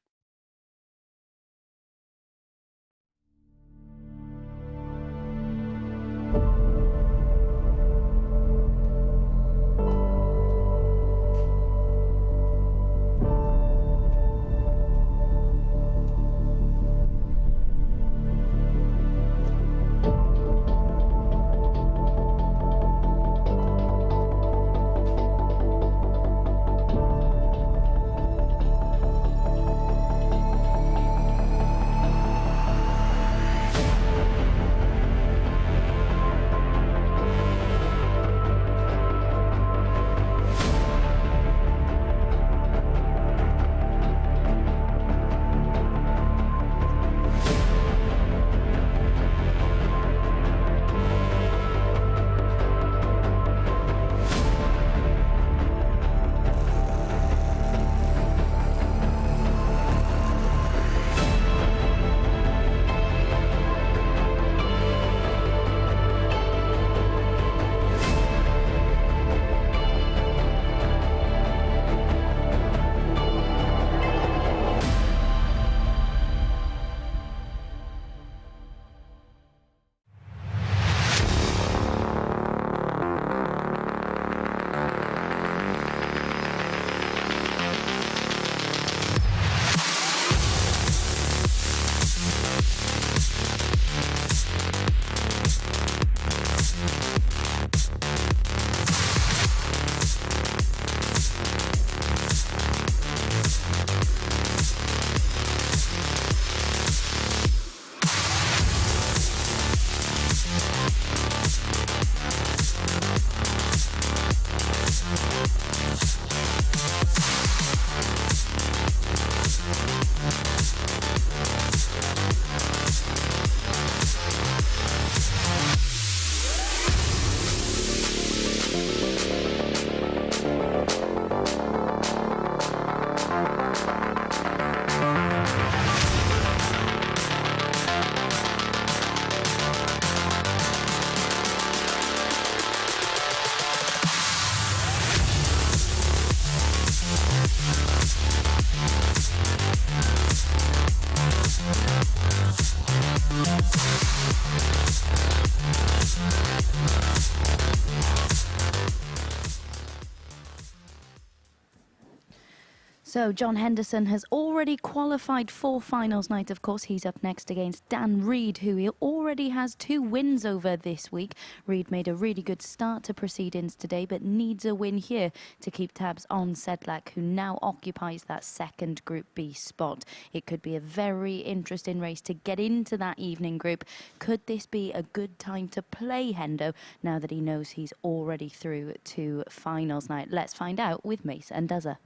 So John Henderson has already qualified for finals night. Of course, he's up next against Dan Reed, who he already has 2 wins over this week. Reed made a really good start to proceedings today, but needs a win here to keep tabs on Sedlak, who now occupies that second Group B spot. It could be a very interesting race to get into that evening group. Could this be a good time to play Hendo now that he knows he's already through to finals night? Let's find out with Mace and Duzza.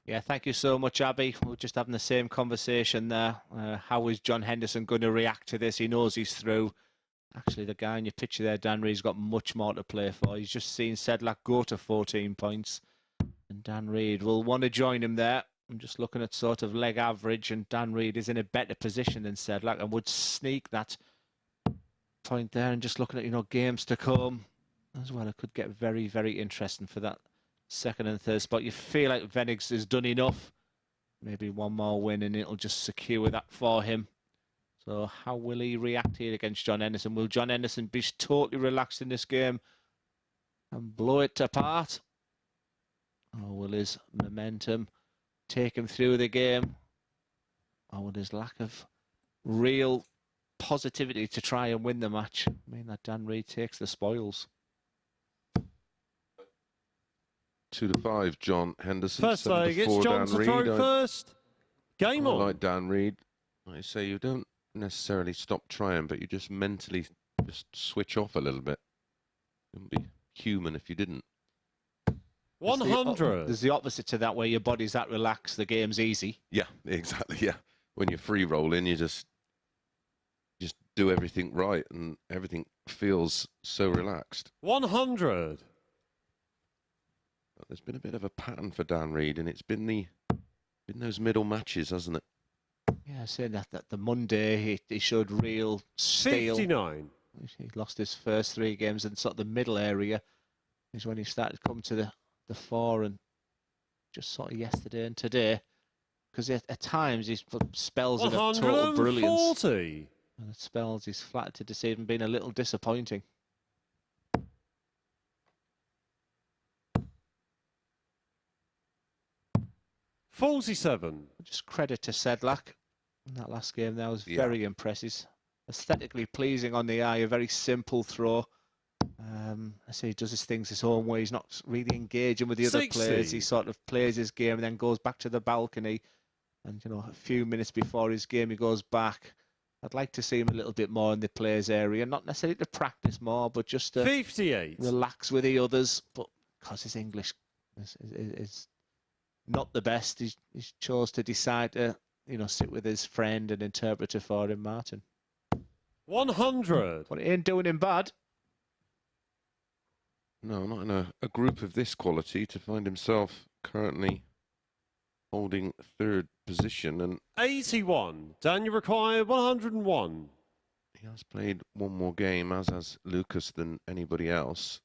Yeah, thank you so much, Abby. We're just having the same conversation there. How is John Henderson going to react to this? He knows he's through. Actually, the guy in your picture there, Dan Reid's got much more to play for. He's just seen Sedlak go to 14 points. And Dan Reid will want to join him there. I'm just looking at sort of leg average, and Dan Reid is in a better position than Sedlak and would sneak that point there. And just looking at, you know, games to come as well, it could get very, very interesting for that second and third spot. You feel like Wenig has done enough. Maybe one more win and it'll just secure that for him. So how will he react here against John Henderson? Will John Henderson be totally relaxed in this game and blow it apart? Or will his momentum take him through the game? Or will his lack of real positivity to try and win the match mean that Dan Reid takes the spoils? 2-5, John Henderson. First leg, it's John to throw first. Game on. Like Dan Reid, like you say, you don't necessarily stop trying, but you just mentally just switch off a little bit. It wouldn't be human if you didn't. 100. There's the opposite to that, where your body's that relaxed, the game's easy. Yeah, exactly. Yeah, when you're free rolling, you just do everything right, and everything feels so relaxed. 100. There's been a bit of a pattern for Dan Reid, and it's been those middle matches, hasn't it? Yeah, saying that the Monday he showed real steel. 59. He lost his first 3 games in sort of the middle area. Is when he started to come to the fore, and just sort of yesterday and today, because at times he's put spells of total brilliance, and at spells he's flattered to deceive and been a little disappointing. $47. Just credit to Sedlak. In that last game there was very impressive. Aesthetically pleasing on the eye, a very simple throw. I say he does his things his own way. He's not really engaging with the other players. He sort of plays his game and then goes back to the balcony. And, you know, a few minutes before his game, he goes back. I'd like to see him a little bit more in the players' area. Not necessarily to practice more, but just to 58. Relax with the others. But because his English is not the best, he chose to decide to, you know, sit with his friend and interpreter for him, Martin. 100. But it ain't doing him bad. No, not in a group of this quality, to find himself currently holding 3rd position. And 81. Daniel required 101. He has played one more game, as has Lukas, than anybody else.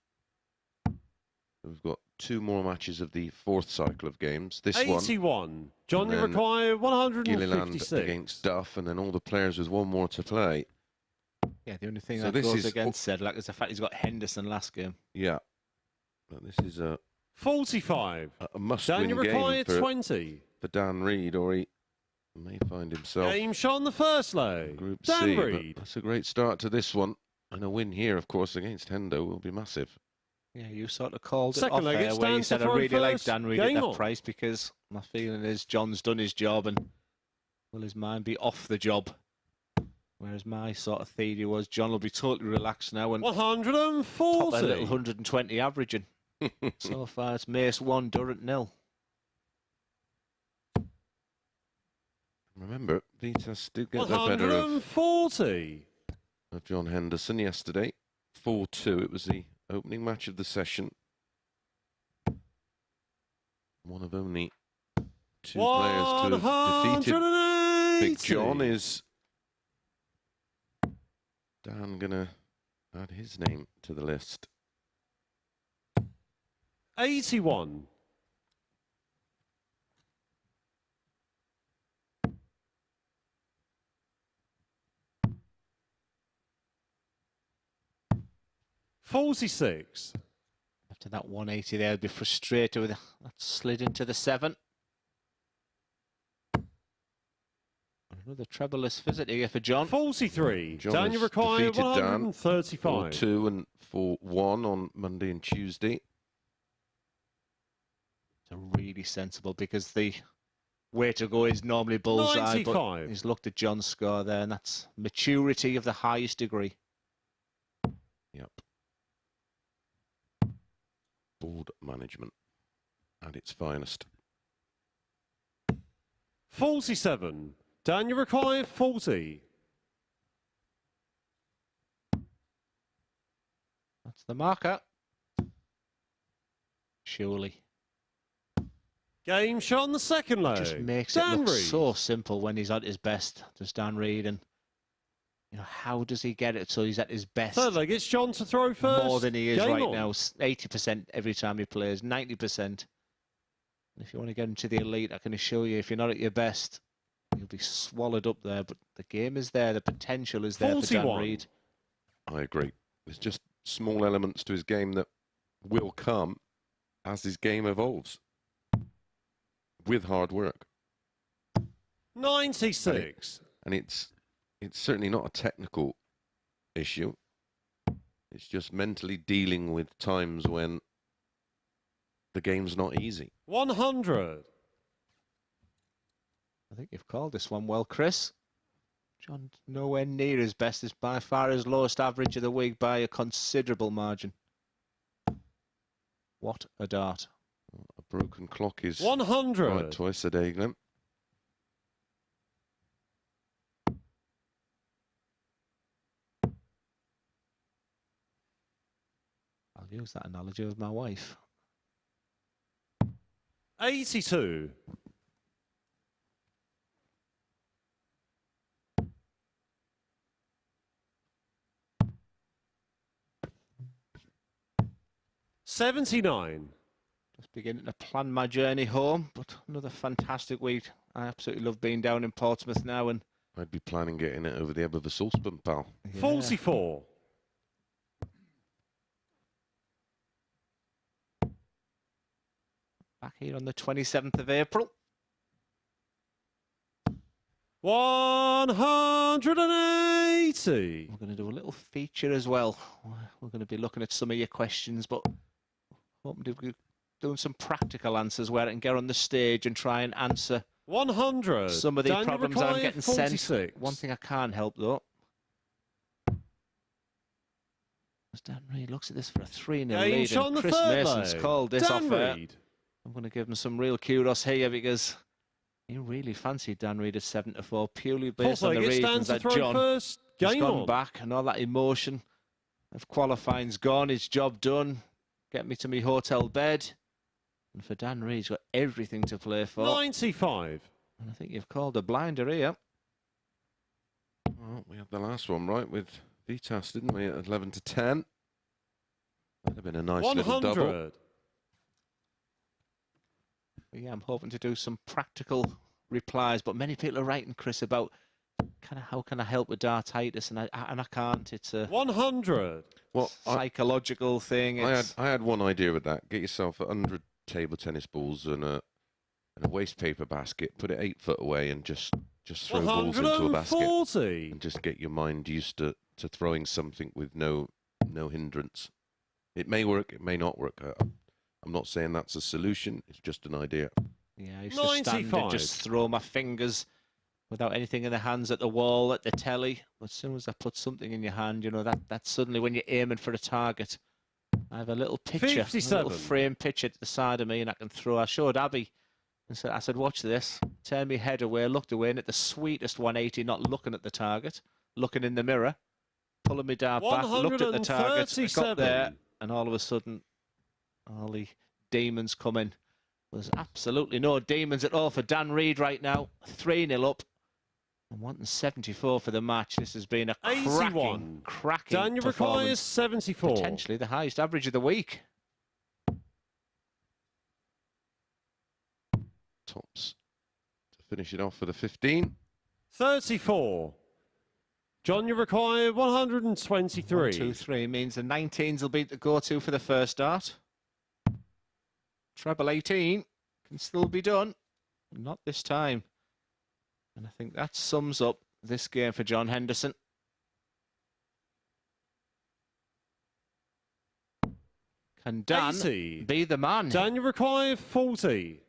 We've got 2 more matches of the 4th cycle of games. This 81. one. John, you require 156. Gilliland against Duff, and then all the players with one more to play. Yeah, the only thing that goes against Sedlak is the fact he's got Henderson last game. Yeah. But this is a 45. A must-win game for Dan Reid, or he may find himself game shot on the first leg. Group Dan C. Reid. That's a great start to this one, and a win here, of course, against Hendo will be massive. Yeah, you sort of called it Second off leg, there, where you said I really like Dan Reid at that price, because my feeling is John's done his job, and will his mind be off the job? Whereas my sort of theory was John will be totally relaxed now and 140. Pop a little 120 averaging. So far it's Mace 1, Durrant 0. Remember, Vitas did get the better of John Henderson yesterday. 4-2. It was the opening match of the session. One of only 2 players to have defeated Big John. Is Dan gonna add his name to the list? 81. $46. After that 180 there, I'd be frustrated with that. Slid into the 7. Another treble-less visit here for John. 43. John Daniel required 135. 4-2 and 4-1 on Monday and Tuesday. It's really sensible, because the way to go is normally bullseye, 95. but he's looked at John's score there, and that's maturity of the highest degree. Yep. Board management at its finest. 47. Dan, you require 40. That's the marker. Surely. Game shot on the second leg. Just makes Dan it look Reed. so simple when he's at his best. Does Dan Reed, and you know, how does he get it so he's at his best? Third leg, it's John to throw first. More than he is Game right on. now. 80% every time he plays, 90%. And if you want to get into the elite, I can assure you, if you're not at your best, you'll be swallowed up there. But the game is there, the potential is there 41. for Dan Reed. I agree. There's just small elements to his game that will come as his game evolves with hard work. 96. And it's certainly not a technical issue. It's just mentally dealing with times when the game's not easy. 100. I think you've called this one well, Chris. John, nowhere near his best. Is by far his lowest average of the week by a considerable margin. What a dart. A broken clock is 100. right twice a day, Glenn. I'll use that analogy with my wife. 82. $79. Just beginning to plan my journey home, but another fantastic week. I absolutely love being down in Portsmouth now, and I'd be planning getting it over the ebb of a saucepan, pal. 44. back here on the 27th of April. 180. We're going to do a little feature as well. We're going to be looking at some of your questions, but hoping to be doing some practical answers where I can get on the stage and try and answer 100. some of the Daniel problems I'm Ricciardo, getting 46. sent. One thing I can't help, though, as Dan Reed looks at this for a 3-0 lead, shot on and the Chris third Mason's leg. called this Dan off air. Reed. I'm going to give him some real kudos here because he really fancied Dan Reed at 7-4 purely based on the reasons that John has gone back and all that emotion of qualifying's gone, his job done, get me to my hotel bed. And for Dan Reed, he's got everything to play for. 95. And I think you've called a blinder here. Well, we had the last one right with Vitas, didn't we, at 11 to 10? That'd have been a nice 100. little double. Yeah, I'm hoping to do some practical replies, but many people are writing, Chris, about kind of how can I help with dartitis, and I can't. It's a 100. Well, psychological thing. I had one idea with that. Get yourself 100 table tennis balls and a waste paper basket. Put it 8 foot away and just throw balls into a basket. 140. And just get your mind used to throwing something with no hindrance. It may work. It may not work. I'm not saying that's a solution. It's just an idea. Yeah, I used to stand and just throw my fingers without anything in the hands at the wall, at the telly. But as soon as I put something in your hand, you know, that's suddenly when you're aiming for a target. I have a little picture, 57. a little frame picture to the side of me, and I can throw. I showed Abby, and I said, watch this. Turned my head away, looked away, and at the sweetest 180, not looking at the target, looking in the mirror, pulling my dart back, looked at the target, I got there, and all of a sudden, all the demons come in. There's absolutely no demons at all for Dan Reed right now. 3-0 up. I'm wanting 74 for the match. This has been a cracking Daniel performance. requires 74. Potentially the highest average of the week. Tops to finish it off for the 15. 34. John, you require 123. 1, 2, 3 means the 19s will be the go-to for the first start. Treble 18 can still be done. Not this time. And I think that sums up this game for John Henderson. Can Dan 80. be the man? Dan, you require 40.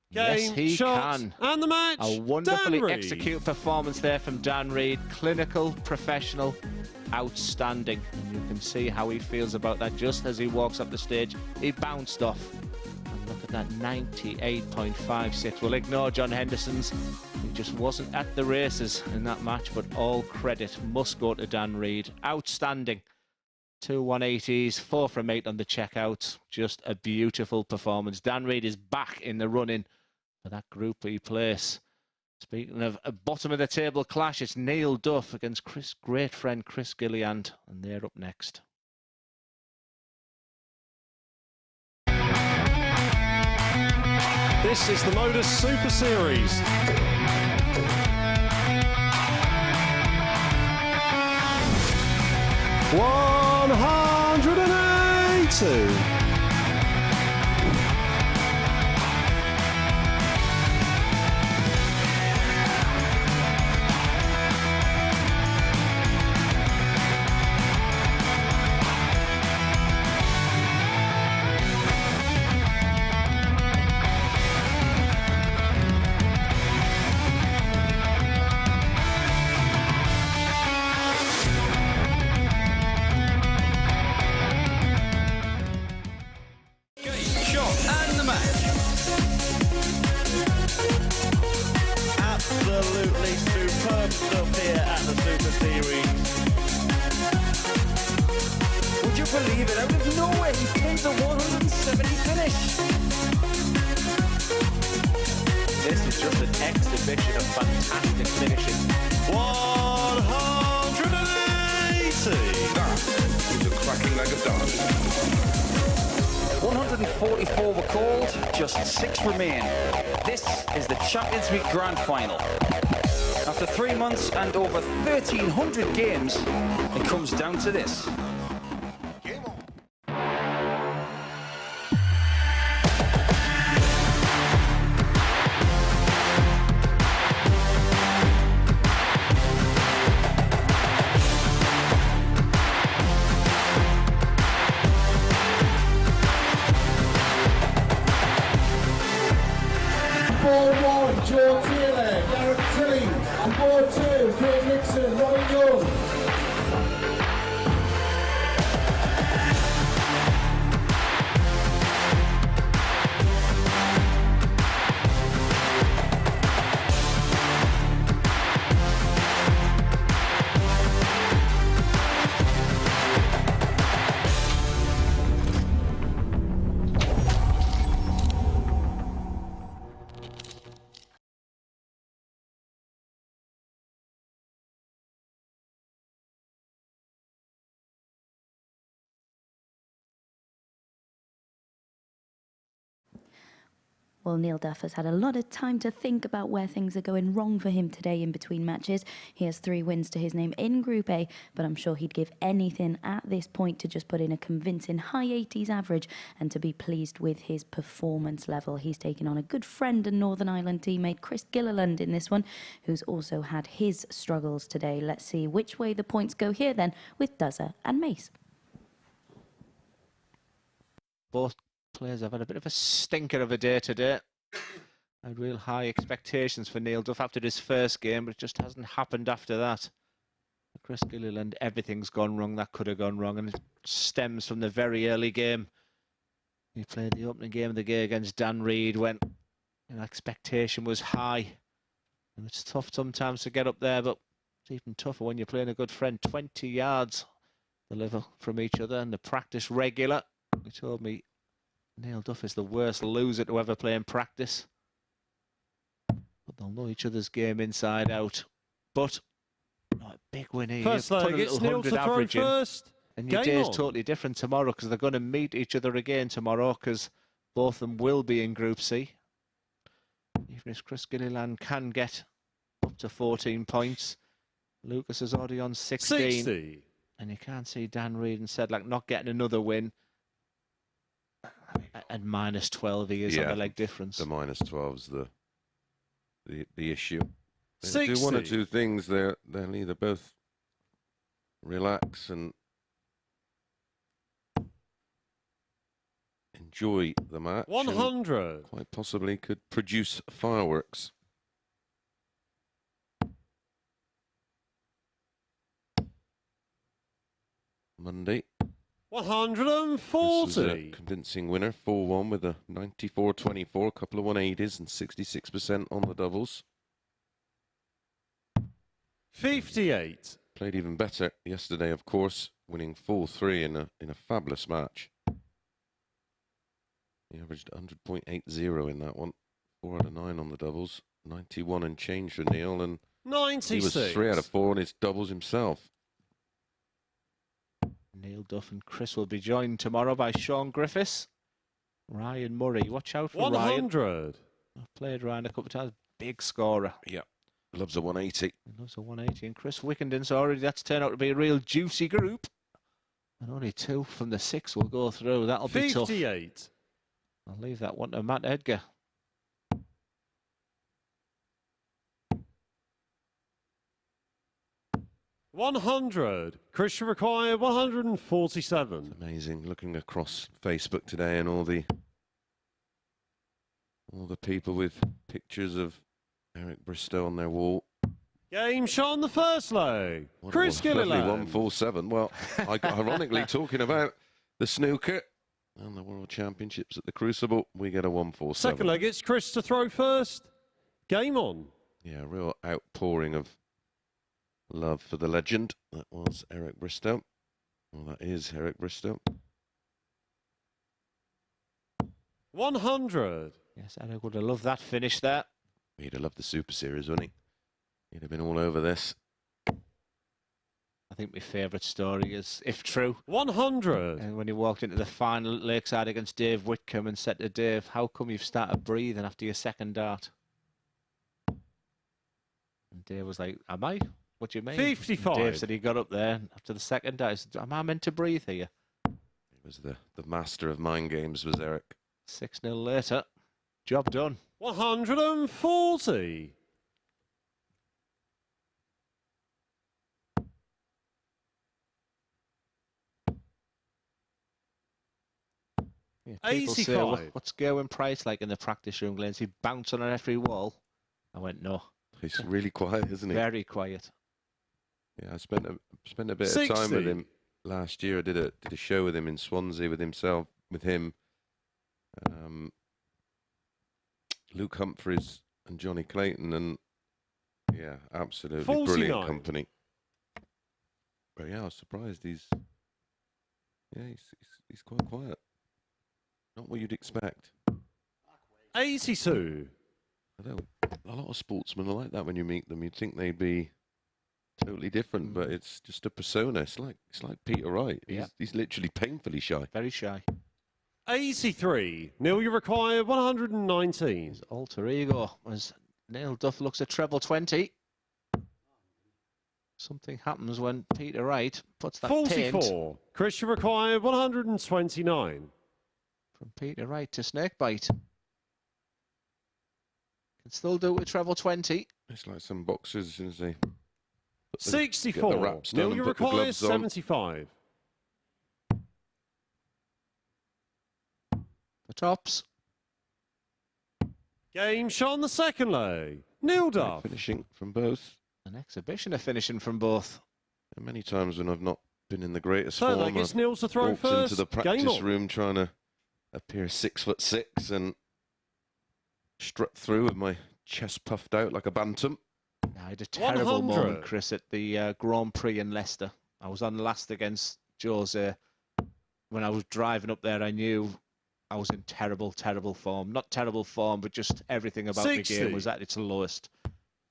Yes, he shot, can. And the match. A wonderfully Dan Reed. executed performance there from Dan Reed. Clinical, professional, outstanding. And you can see how he feels about that just as he walks up the stage. He bounced off. And look with that 98.56. We'll ignore John Henderson's. He just wasn't at the races in that match, but all credit must go to Dan Reid. Outstanding. 2 180s, 4 from 8 on the checkout. Just a beautiful performance. Dan Reid is back in the running for that Group E place. Speaking of a bottom of the table clash, it's Neil Duff against Chris' great friend Chris Gilliland, and they're up next. This is the MODUS Super Series. $180. Absolutely superb stuff here at the Super Series. Would you believe it? Out of nowhere, he pins a 170 finish. This is just an exhibition of fantastic finishing. 180. He's a cracking leg of Duff. 144 were called, just 6 remain. This is the Champions League Grand Final. After 3 months and over 1,300 games, it comes down to this. Game on. Joe Taylor, Garrett Tilly, and board 2, Craig Nixon, Robin Young. Well, Neil Duff has had a lot of time to think about where things are going wrong for him today in between matches. He has 3 wins to his name in Group A, but I'm sure he'd give anything at this point to just put in a convincing high 80s average and to be pleased with his performance level. He's taken on a good friend and Northern Ireland teammate Chris Gilliland in this one, who's also had his struggles today. Let's see which way the points go here then with Duzza and Mace. Both players have had a bit of a stinker of a day today. I had real high expectations for Neil Duff after his first game, but it just hasn't happened after that. For Chris Gilliland, everything's gone wrong that could have gone wrong, and it stems from the very early game. He played the opening game of the game against Dan Reid when expectation was high, and it's tough sometimes to get up there, but it's even tougher when you're playing a good friend. 20 yards the level from each other, and the practice regular. He told me Neil Duff is the worst loser to ever play in practice. But they'll know each other's game inside out. But a big win here. First leg, it's Neil to throw first. And your day is totally different tomorrow because they're going to meet each other again tomorrow because both of them will be in Group C. Even if Chris Gilliland can get up to 14 points, Lukas is already on 16. 60. And you can't see Dan Reid and Sedlak not getting another win. And minus 12 he is on the leg difference. The minus 12's the issue. They 60. do one or two things. They'll either both relax and enjoy the match. 100. Quite possibly could produce fireworks. Monday. Chris was a 140. convincing winner, 4-1 with a 94-24, a couple of 180s and 66% on the doubles. 58. Played even better yesterday, of course, winning 4-3 in a fabulous match. He averaged 100.80 in that one. 4 out of 9 on the doubles. 91 and change for Neil, and 96. he was 3 out of 4 on his doubles himself. Neil Duff and Chris will be joined tomorrow by Sean Griffiths. Ryan Murray, watch out for 100. Ryan. I've played Ryan a couple of times. Big scorer. Yeah, loves a 180. He loves a 180. And Chris Wickenden's already, that's turned out to be a real juicy group. And only 2 from the 6 will go through. That'll be tough. 58. I'll leave that one to Matt Edgar. $100. Chris required 147. Amazing. Looking across Facebook today and all the people with pictures of Eric Bristow on their wall. Game shot on the first leg. What a Chris lovely Gilliland. 147. Well, ironically, talking about the snooker and the World Championships at the Crucible, we get a 147. Second leg, it's Chris to throw first. Game on. Yeah, a real outpouring of love for the legend. That was Eric Bristow. Well, that is Eric Bristow. 100. Yes, Eric would have loved that finish there. He'd have loved the Super Series, wouldn't he? He'd have been all over this. I think my favourite story is, if true, 100. and when he walked into the final at Lakeside against Dave Whitcomb and said to Dave, how come you've started breathing after your second dart? And Dave was like, am I? What do you mean? 55. And Dave said he got up there and after the second dart. He said, am I meant to breathe here? He was the master of mind games, was Eric. 6-0 later. Job done. 140. Yeah, people say, 85. what's Gerwin Price like in the practice room, Glenn? Is he bouncing on every wall? I went, no. He's really quiet, isn't he? Very quiet. Yeah, I spent a bit 60. of time with him last year. I did a show with him in Swansea with him, Luke Humphreys and Johnny Clayton, and yeah, absolutely 49. brilliant company. But yeah, I was surprised he's quite quiet. Not what you'd expect. 82. I know a lot of sportsmen are like that when you meet them. You'd think they'd be totally different, but it's just a persona. It's like Peter Wright. He's literally painfully shy. Very shy. 83. Neil, you require 119. His alter ego as Neil Duff looks at treble 20. Something happens when Peter Wright puts that 44. paint Chris, you require 129. from Peter Wright to Snakebite. Can still do it with treble 20. It's like some boxers as soon as they get the 64. wraps done Neil, and you put the require gloves on. 75. The tops. Game shot on the second leg. Neil Duff. Finishing from both. An exhibition of finishing from both. And many times when I've not been in the greatest Third form, leg, it's I've Neil to throw walked first. into the Game practice on. room trying to appear 6'6" and strut through with my chest puffed out like a bantam. I had a terrible 100. Oh, moment, Chris, at the Grand Prix in Leicester. I was on last against Jose. When I was driving up there, I knew I was in terrible, terrible form. Not terrible form, but just everything about 60. the game was at its lowest.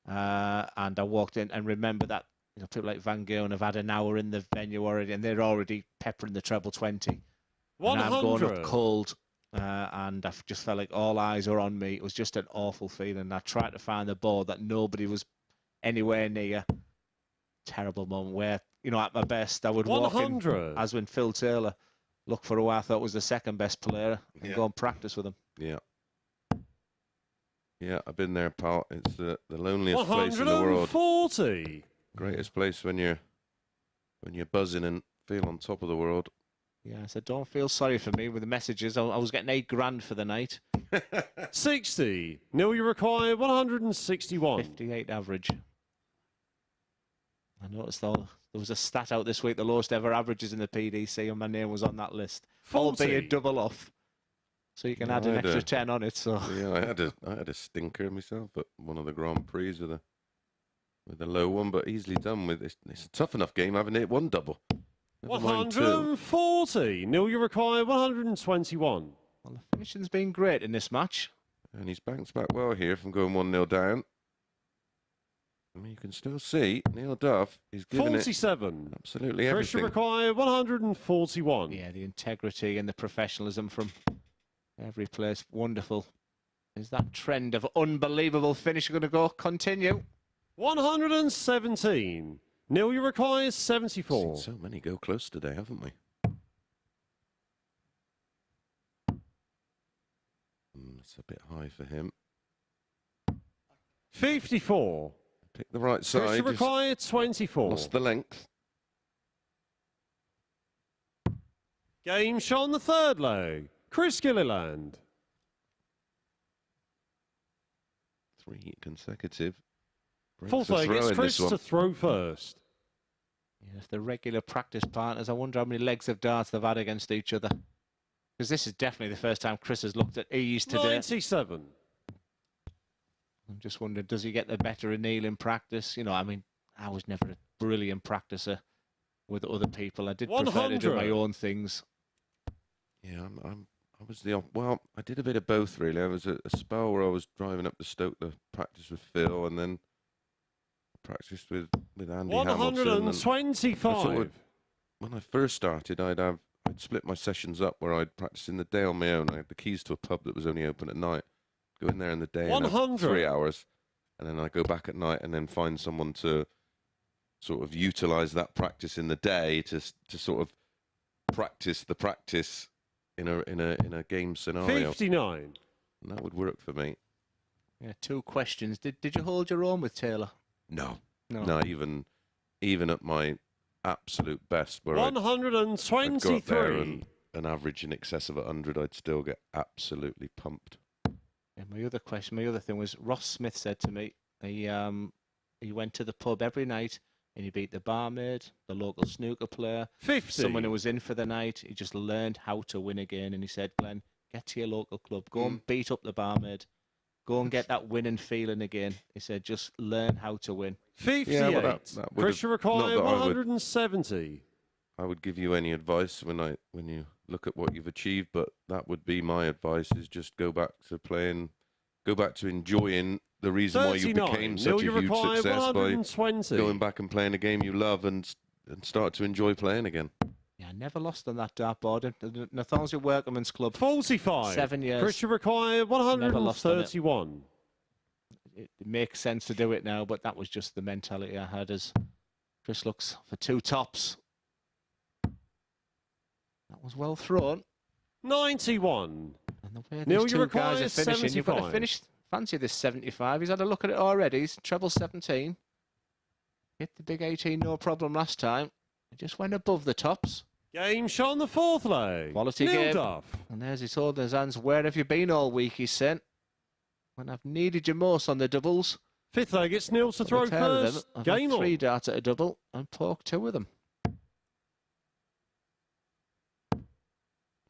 And I walked in and remember that people like Van Gogh have had an hour in the venue already, and they're already peppering the treble 20. 100. And I'm going up cold, and I just felt like all eyes are on me. It was just an awful feeling. I tried to find the board that nobody was anywhere near. Terrible moment where, at my best, I would walk in, 100. as when Phil Taylor looked for who I thought was the second best player and go and practice with him. Yeah. Yeah, I've been there, pal. It's the loneliest place in the world. 140. Greatest place when you're buzzing and feel on top of the world. Yeah, I said, don't feel sorry for me with the messages. I was getting $8,000 for the night. 60. Neil, you require 161. 58 average. I noticed though there was a stat out this week, the lowest ever averages in the PDC, and my name was on that list. 40. Albeit double off. So you can add an extra 10 on it. So yeah, I had a stinker myself at one of the Grand Prix with a low one, but easily done with. It's a tough enough game. I haven't hit one double. Never mind two. 140. Neil, you require 121. well, the finishing's been great in this match. And he's bounced back well here from going 1-0 down. I mean, you can still see Neil Duff is giving 47. it absolutely Chris, you everything. require 141. Yeah, the integrity and the professionalism from every place, wonderful. Is that trend of unbelievable finish going to continue? 117. Neil, you require 74. Seen so many go close today, haven't we? It's a bit high for him. 54. Pick the right Chris, side. you Just require 24. lost the length. Game shot on the third leg. Chris Gilliland. 3 consecutive. Breaks Fourth the leg, throw it's in Chris this to one. throw first. Yeah, if they're regular practice partners, I wonder how many legs of darts they've had against each other. Because this is definitely the first time Chris has looked at ease today. 97. I'm just wondering, does he get the better of Neil in practice? You know, I mean, I was never a brilliant practicer with other people. I did prefer to do my 100. own things. Yeah, I was well, I did a bit of both really. I was a spell where I was driving up to Stoke to practice with Phil, and then practiced with Andy Hamilton. And I sort 125. of, when I first started, I'd split my sessions up where I'd practice in the day on my own. I had the keys to a pub that was only open at night. Go in there in the day and have 100. 3 hours, and then I go back at night and then find someone to sort of utilise that practice in the day to sort of practice the practice in a game scenario. 59. And that would work for me. Yeah, 2 questions. Did you hold your own with Taylor? No, No. even at my absolute best, where I'd go up there 123. and an average in excess of 100, I'd still get absolutely pumped. Yeah, my other thing was Ross Smith said to me, he went to the pub every night and he beat the barmaid, the local snooker player, 50. someone who was in for the night. He just learned how to win again. And he said, Glenn, get to your local club, go and beat up the barmaid, go and get that winning feeling again. He said, just learn how to win. 58. Yeah, well, that would Chris, have- you require not that I would- 170. I would give you any advice when you look at what you've achieved, but that would be my advice: is just go back to playing, go back to enjoying the reason why you 39. became Neil, such a you huge require success by 120. going back and playing a game you love and start to enjoy playing again. Yeah, I never lost on that dartboard. The Northampton Workmen's Club. 45. 7 years. Chris, you require Never lost on it. 131. It makes sense to do it now, but that was just the mentality I had as Chris looks for 2 tops. That was well thrown. 91. And the way Neil, these you 2 guys require are finishing, you've got to 75. finish. Fancy this 75. He's had a look at it already. He's treble 17. Hit the big 18, no problem last time. He just went above the tops. Game shot on the fourth leg. Quality Neil game. Duff. And there's his holding his hands. Where have you been all week, he said. When I've needed you most on the doubles. Fifth leg, it's Neil to Got throw the tail of them. first. I've Game had 3 on. darts at a double and pork 2 of them.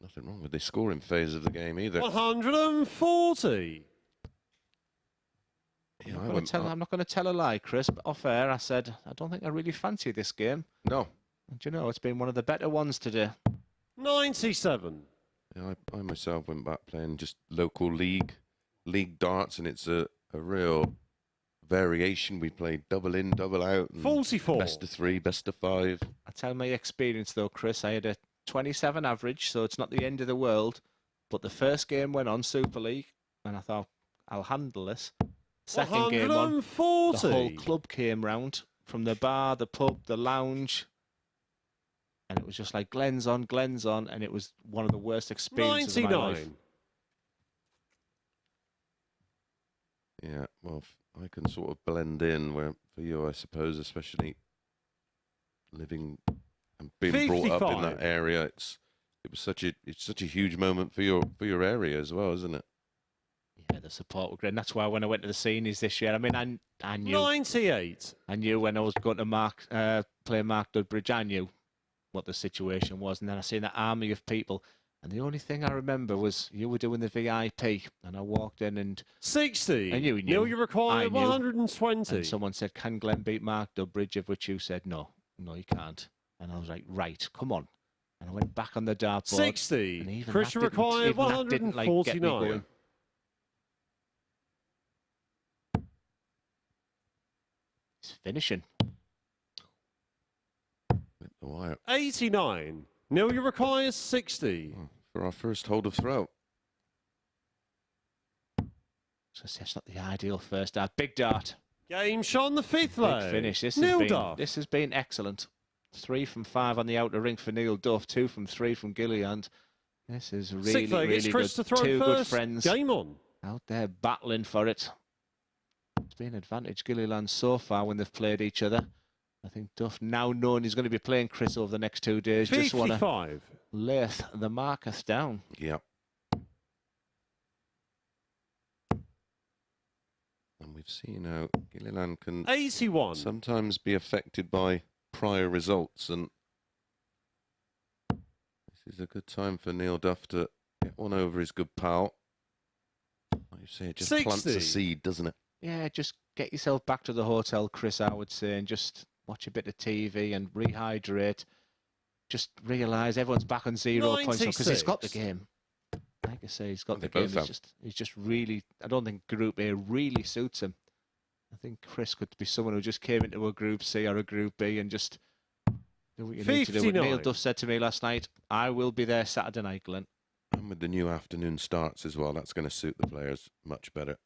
Nothing wrong with the scoring phase of the game either. 140. Yeah, I'm not going to tell a lie, Chris, but off air I said, I don't think I really fancy this game. No. And you know, it's been one of the better ones today. 97. Yeah, I myself went back playing just local league darts, and it's a real variation. We played double in, double out, and 44. best of 3, best of 5. I tell my experience though, Chris, I had a 27 average, so it's not the end of the world. But the first game went on Super League, and I thought, I'll handle this. Second game on, the 140. whole club came round, from the bar, the pub, the lounge. And it was just like Glenn's on, and it was one of the worst experiences of my life. 99. Yeah, well, I can sort of blend in where for you, I suppose, especially living and being brought up in that 55. area. It's such a huge moment for your area as well, isn't it? Yeah, Yeah, the support was great. And that's why when I went to the seniors this year, I mean, I knew. 98. I knew when I was going to play Mark Dudbridge, I knew what the situation was. And then I seen that army of people. And the only thing I remember was you were doing the VIP. And I walked in and... 60. And you knew. Neil, you require I knew. 120. And someone said, can Glenn beat Mark Dudbridge? Of which you said, no, you can't. And I was like, right, come on. And I went back on the dartboard. 60. And even Chris that didn't- required even that didn't, like, get me 149. going. It's finishing. With the wire. 89. Neil, you require 60. For our first hold of throw. So that's not the ideal first dart. Big dart. Game shot on the 5th Big leg. finish. Neil Duff. This has been excellent. 3 from 5 on the outer ring for Neil Duff. 2 from 3 from Gilliland. This is really, 6th leg, really it's Chris good. to throw 2 first. good friends Game on. out there battling for it. It's been an advantage Gilliland so far when they've played each other. I think Duff, now knowing he's going to be playing Chris over the next 2 days, just want to 55. lay the markers down. Yep. And we've seen how Gilliland can 81. sometimes be affected by prior results, and this is a good time for Neil Duff to get one over his good pal. Like you say, it just plants 60. a seed, doesn't it? Yeah, just get yourself back to the hotel, Chris, I would say, and just watch a bit of TV and rehydrate. Just realise everyone's back on 0 points because he's got the 96. game. Like I say, he's got They the game. both have. He's just really. I don't think Group A really suits him. I think Chris could be someone who just came into a Group C or a Group B and just do what you need to do. 59. Neil Duff said to me last night, "I will be there Saturday night, Glenn." And with the new afternoon starts as well, that's going to suit the players much better.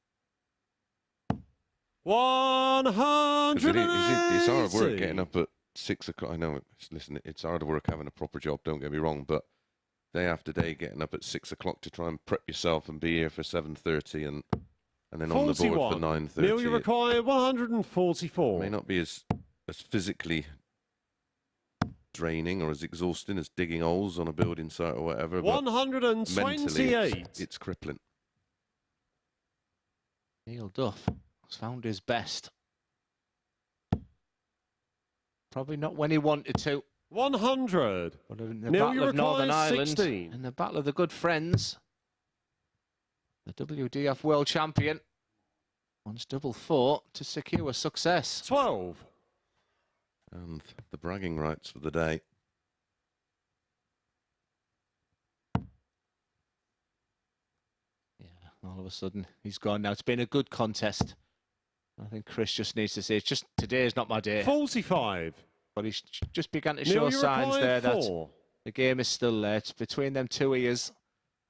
180. It's hard work getting up at 6 o'clock. I know, listen, it's hard work having a proper job, don't get me wrong, but day after day getting up at 6 o'clock to try and prep yourself and be here for 7:30 and then on the board for 9:30. Neil, you require 144. May not be as physically draining or as exhausting as digging holes on a building site or whatever, but 128. mentally it's crippling. Neil Duff has found his best. Probably not when he wanted to. 100. But in the Neil, Battle you of Northern require Ireland, 16. in the Battle of the Good Friends, the WDF World Champion wants double 4 to secure success. 12. And the bragging rights for the day. Yeah, all of a sudden he's gone now. It's been a good contest. I think Chris just needs to say, it's just today's not my day. 45. But he's just began to Neil, show you signs require there that 4. the game is still there. It's between them 2 ears.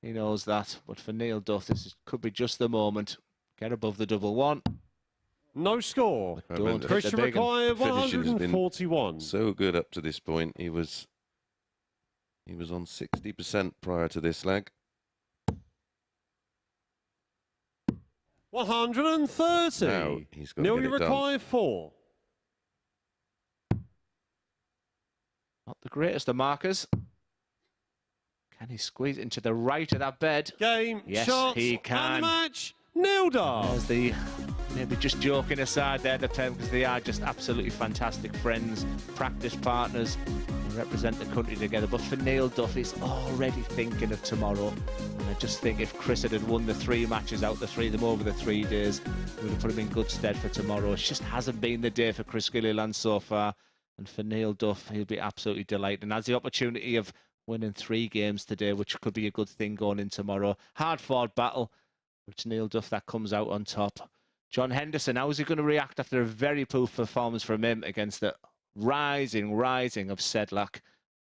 He knows that. But for Neil Duff, could be just the moment. Get above the double 1. No score. I Don't remember hit Christian the big 'un. required Finishing has been 141. so good up to this point. He was on 60% prior to this leg. 130. Now he's got to Neil, get you it done. require 4. Not the greatest of markers. Can he squeeze it into the right of that bed? Game, Yes, shots, he can. and match. Neil Duff. There's the, maybe just joking aside there, the term, because they are just absolutely fantastic friends, practice partners, and represent the country together. But for Neil Duff, he's already thinking of tomorrow. And I just think if Chris had won the 3 matches out, the 3 of them over the 3 days, it would have put him in good stead for tomorrow. It just hasn't been the day for Chris Gilliland so far. And for Neil Duff, he'll be absolutely delighted. And has the opportunity of winning 3 games today, which could be a good thing going in tomorrow. Hard-fought battle. It's Neil Duff that comes out on top. John Henderson, how is he going to react after a very poor performance from him against the rising of Sedlak?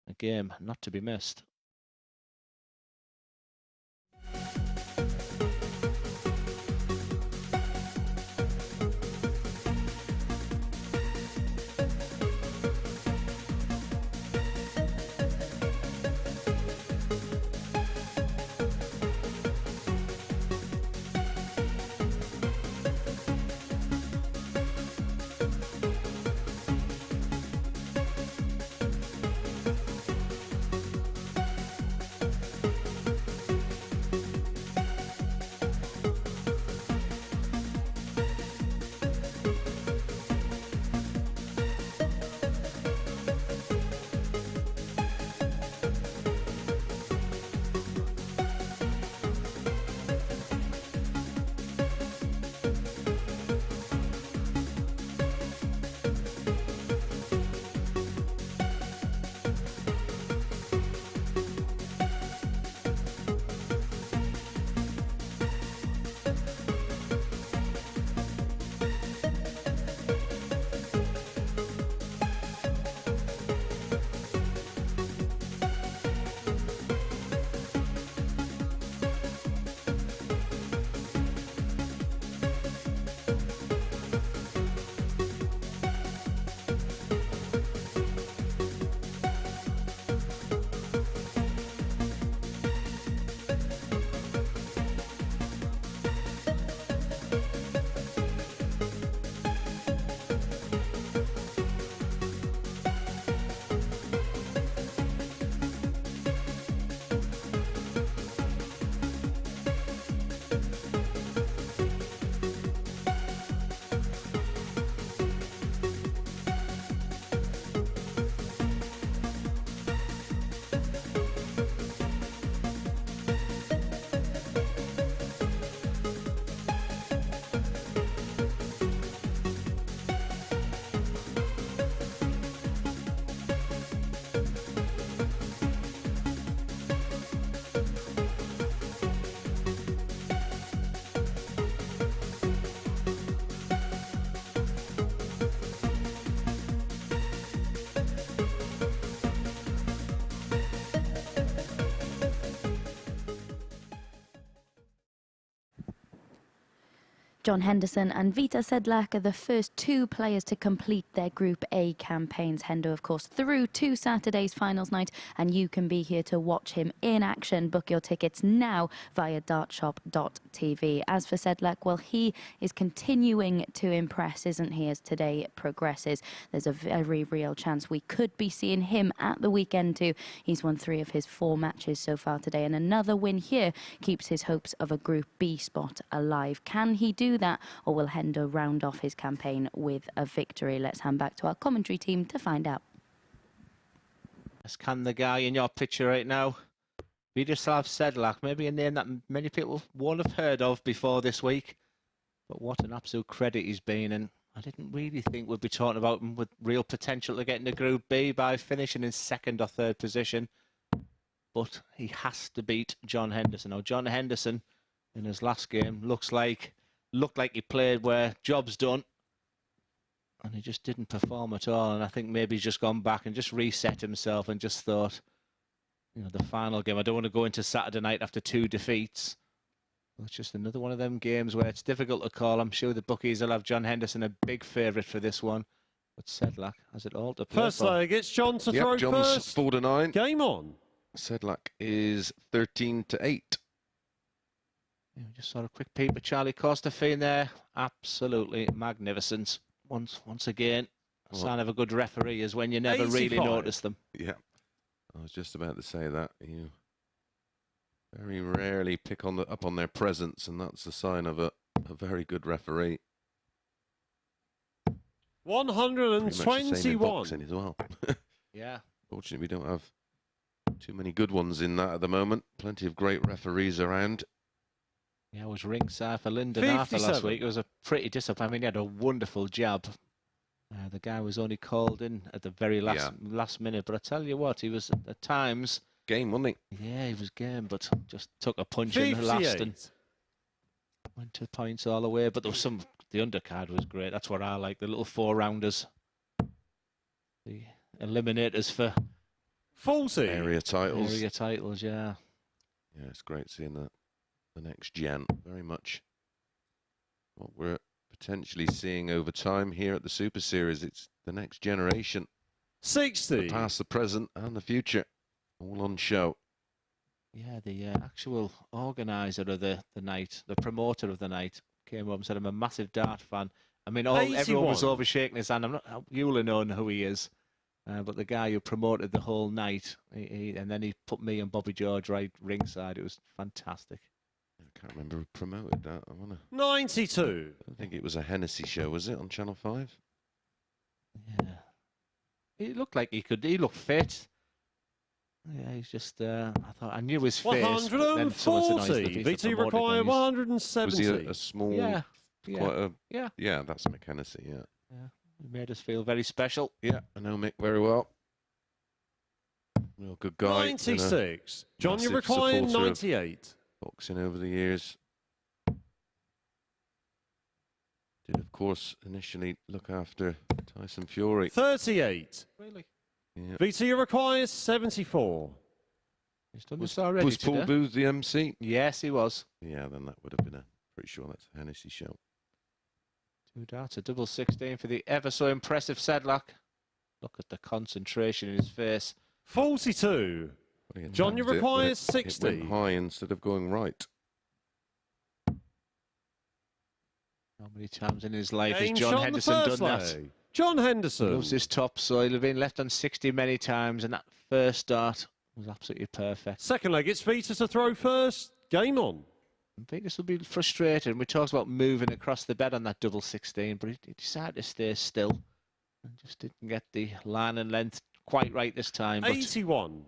A game not to be missed. John Henderson and Viteslav Sedlak are the first two players to complete their Group A campaigns. Hendo, of course, through to Saturday's finals night, and you can be here to watch him in action. Book your tickets now via dartshop.tv. As for Sedlak, well, he is continuing to impress, isn't he, as today progresses. There's a very real chance we could be seeing him at the weekend too. He's won 3 of his 4 matches so far today, and another win here keeps his hopes of a Group B spot alive. Can he do that, or will Hendo round off his campaign with a victory? Let's hand back to our commentary team to find out. Yes, can the guy in your picture right now, Viteslav Sedlak, maybe a name that many people won't have heard of before this week, but what an absolute credit he's been, and I didn't really think we'd be talking about him with real potential to get into Group B by finishing in 2nd or 3rd position, but he has to beat John Henderson. Now, John Henderson in his last game looked like he played where job's done, and he just didn't perform at all. And I think maybe he's just gone back and just reset himself and just thought, you know, the final game, I don't want to go into Saturday night after 2 defeats. Well, it's just another one of them games where it's difficult to call. I'm sure the bookies will have John Henderson a big favourite for this one, but Sedlak has it all to play First for. leg, it's John to throw John's first. 4-9. Game on. Sedlak is 13-8. Yeah, we just saw a quick peep at Charlie Costa-Fien there. Absolutely magnificent. Once again, a sign of a good referee is when you never 85. really notice them. Yeah, I was just about to say that. You very rarely pick up on their presence, and that's a sign of a very good referee. Pretty much the same in 121. boxing as well. Yeah. Fortunately, we don't have too many good ones in that at the moment. Plenty of great referees around. Yeah, I was ringside for Lyndon Arthur last 57. week. It was a pretty disappointing. I mean, he had a wonderful jab. The guy was only called in at the very last minute. But I tell you what, he was at times... Game, wasn't he? Yeah, he was game, but just took a punch in the last and went to points all the way. But there was some... The undercard was great. That's what I like. The little 4-rounders. The eliminators for... 40. Area titles. Area titles, yeah. Yeah, it's great seeing that. The next gen, very much what we're potentially seeing over time here at the Super Series. It's the next generation, 60. the past, the present, and the future, all on show. Yeah, the actual organizer of the night, the promoter of the night, came up and said, I'm a massive Dart fan. I mean, everyone was 81. overshaking his hand. You'll have known who he is. But the guy who promoted the whole night, and then he put me and Bobby George right ringside. It was fantastic. I can't remember who promoted that. I want to. 92. I think it was a Hennessy show, was it, on Channel 5? Yeah. He looked like he could. He looked fit. Yeah, he's just. I thought I knew his face. 140. VT require 170. Was he a small? Yeah. Quite Yeah. Yeah, that's Mick Hennessy. Yeah. Yeah. He made us feel very special. Yeah, I know Mick very well. Real good guy. 96. John, you massive require supporter of 98. Boxing over the years. Did, of course, initially look after Tyson Fury. 38. Really? Yeah. VT requires 74. He's done this already. Was Paul today. Booth the MC? Yes, he was. Yeah, then that would have been pretty sure that's a Hennessy show. 2 darts, a double 16 for the ever so impressive Sedlak. Look at the concentration in his face. 42. Well, he John, you attacked it, but require it 60. went high instead of going right. How many times in his life Game has John shot on the Henderson done first that? leg. John He Henderson. loves his top, so he'll have been left on 60 many times, and that first dart was absolutely perfect. Second leg, it's Vita to throw first. Game on. I think this will be frustrating. We talked about moving across the bed on that double 16, but he decided to stay still and just didn't get the line and length quite right this time. But 81.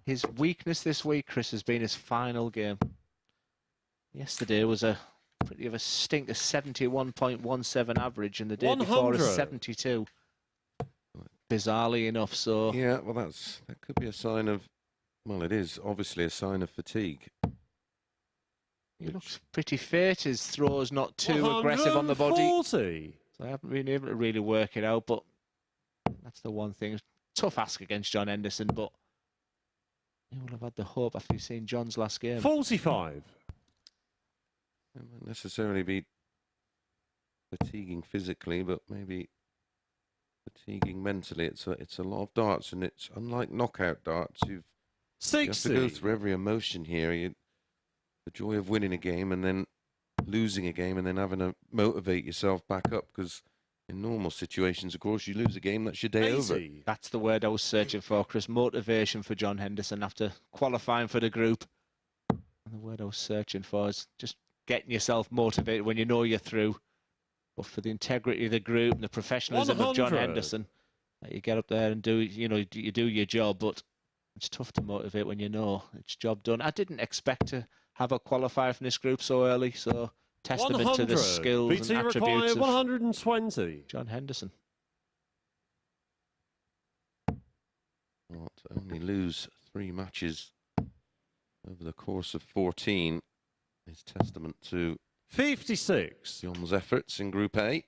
his weakness this week, Chris, has been his final game. Yesterday was a pretty of a stink, a 71.17 average, and the day before a 100. 72. Bizarrely enough, so Yeah, well, that could be a sign of. Well, it is obviously a sign of fatigue. he looks pretty fit. His throw's not too aggressive on the body. 140. So I haven't been able to really work it out, but that's the one thing. Tough ask against John Henderson, but you will have had the hope after you've seen John's last game. 45. It won't necessarily be fatiguing physically, but maybe fatiguing mentally. It's a lot of darts, and it's unlike knockout darts. You have to go 60. through every emotion here. The joy of winning a game and then losing a game and then having to motivate yourself back up, because in normal situations, of course, you lose a game, that's your day over. 80. That's the word I was searching for, Chris. Motivation for John Henderson after qualifying for the group. And the word I was searching for is just getting yourself motivated when you know you're through. But for the integrity of the group and the professionalism of John 100. Henderson, that you get up there and do, you do your job, but it's tough to motivate when you know it's job done. I didn't expect to have a qualifier from this group so early, so testament 100. to the skills VT and attributes required of 120. John Henderson. Well, to only lose 3 matches over the course of 14 is testament to 56. John's efforts in Group A.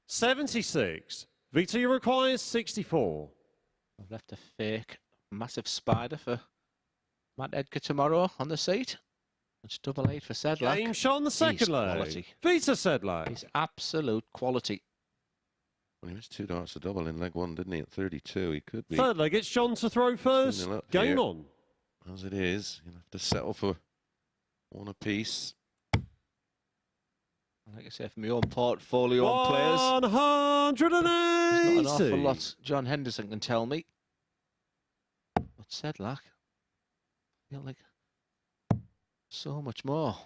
$76. VT requires 64. I've left a fake massive spider for Matt Edgar tomorrow on the seat. It's 8-8 for Sedlak. Game shot on the second He's leg. quality. Vita Sedlak. He's absolute quality. Well, he missed 2 darts to double in leg 1, didn't he? At 32, he could be. Third leg, it's John to throw first. 2-0 up Game here. on. As it is, you'll have to settle for 1 apiece. Like I say, from my own portfolio on players, 180. there's not an awful lot John Henderson can tell me. But Sedlak, I feel like so much more.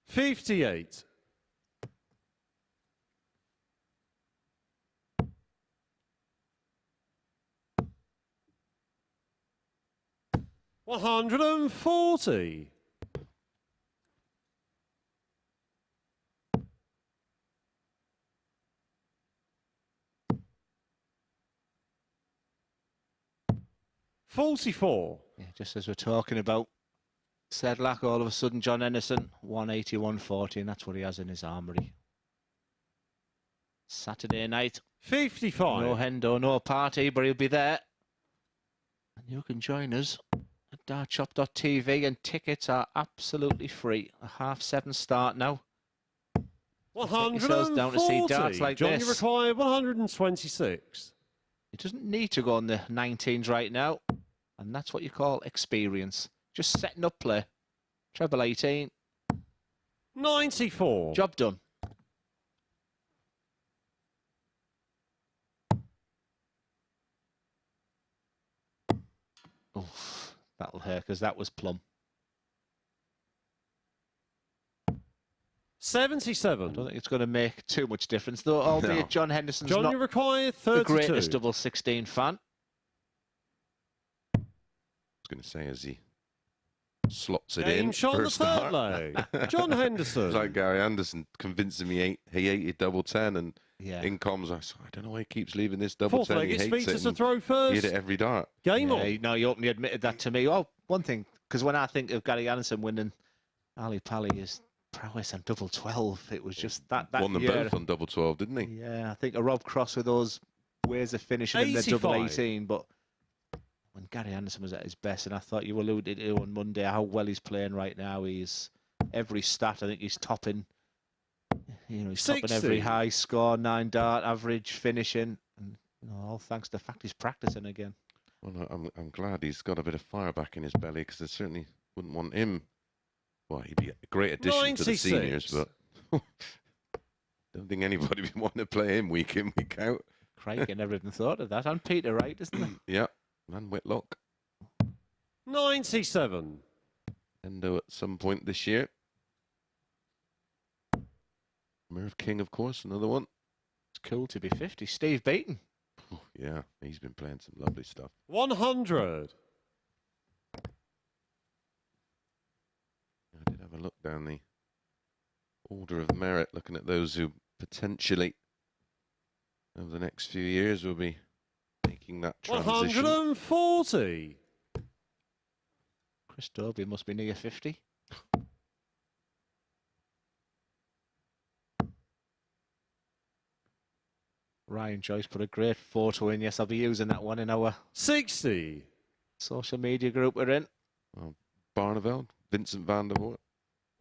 58. $140. $44. Yeah, just as we're talking about Sedlak, all of a sudden John Henderson, 180, 140, and that's what he has in his armoury. Saturday night, 55. no Hendo, no party, but he'll be there. And you can join us at dartshop.tv, and tickets are absolutely free. A 7:30 start now. 140. Down to see darts like John, you this. require 126. He doesn't need to go on the 19s right now, and that's what you call experience. Just setting up play. Treble 18. 94. Job done. Oof, that'll hurt because that was plumb. 77. I don't think it's going to make too much difference, though, albeit No. John Henderson's John, not you require the 32. greatest double 16 fan. I was going to say, as he slots it Game in shot on for the a third start. leg. John Henderson. It's like Gary Anderson convincing me he hated double 10, and Yeah. in comms I don't know why he keeps leaving this double Fourth 10. leg, He it's hates Vita it. to and throw he first. hit it every dart. Game Yeah, on. no, he openly admitted that to me. Oh, one thing, because when I think of Gary Anderson winning Ali Pali, his prowess on double 12, it was just that Won them year. both on double 12, didn't he? Yeah, I think a Rob Cross with those ways of finishing in the double 85. 18, but when Gary Anderson was at his best, and I thought you alluded to on Monday how well he's playing right now. He's every stat, I think he's topping. He's topping 60. every high score, 9 dart average, finishing, and all thanks to the fact he's practicing again. Well, I'm glad he's got a bit of fire back in his belly, because I certainly wouldn't want him. Well, he'd be a great addition to the 96. seniors, but don't think anybody would want to play him week in, week out. Craig never even thought of that. And Peter Wright, isn't it? Yeah, and Whitlock. 97. Endo at some point this year. Merv King, of course, another one. It's cool to be 50. Steve Beaton. Oh, yeah, he's been playing some lovely stuff. 100. I did have a look down the order of merit, looking at those who potentially, over the next few years, will be making that transition. 140. Chris Dobie must be near 50. Ryan Joyce put a great photo in. Yes, I'll be using that one in our 60. social media group we're in. Barneveld, Vincent van der Voort,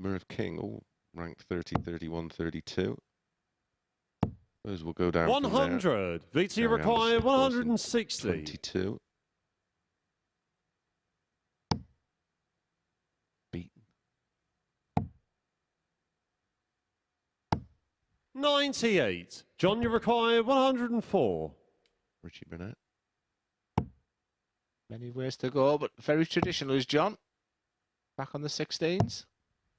Merv King, all ranked 30, 31, 32. Those will go down 100. VT Gary require Anderson, 160. 22. Beaten. 98. John, you require 104. Richie Burnett. Many ways to go, but very traditional is John. Back on the 16s.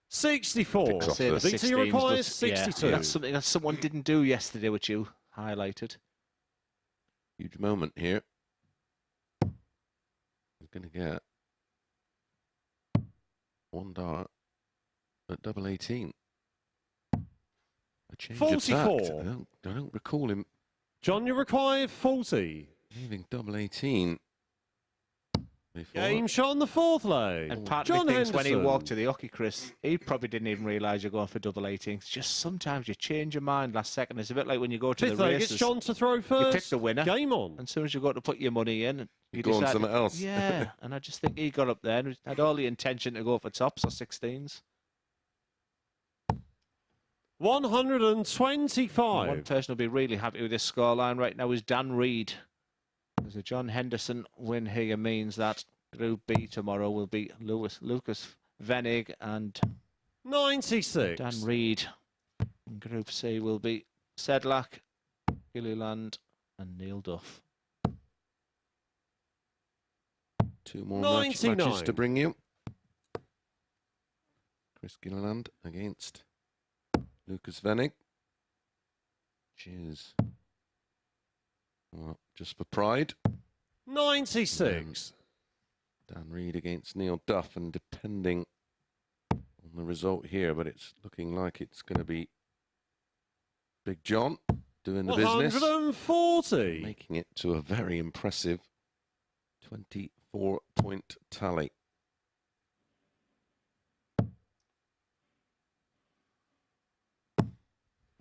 64. Picks off the VT 16s, requires but, 62. Yeah, that's something that someone didn't do yesterday, which you highlighted. Huge moment here. He's going to get one dart at double 18. A change 44. of tact. I don't recall him John, you require 40. leaving double 18 before. Game shot on the fourth leg. And part John of me thinks when he Henderson. walked to the hockey, Chris, he probably didn't even realise you're going for double 18. It's just sometimes you change your mind last second. It's a bit like when you go to Fifth the leg, races. it's John to throw first. You pick the winner. Game on. And as soon as you go to put your money in, you Go on decide something else. Yeah, and I just think he got up there and had all the intention to go for tops or 16s. 125. One person will be really happy with this scoreline right now is Dan Reed. There's a John Henderson win here means that Group B tomorrow will be Lukas Wenig and 96. Dan Reed. And Group C will be Sedlak, Gilliland and Neil Duff. Two more 99. matches to bring you. Chris Gilliland against Lukas Wenig. Cheers. Well, just for pride. 96. Dan Reed against Neil Duff, and depending on the result here, but it's looking like it's going to be Big John doing the business, 140. making it to a very impressive 24-point tally.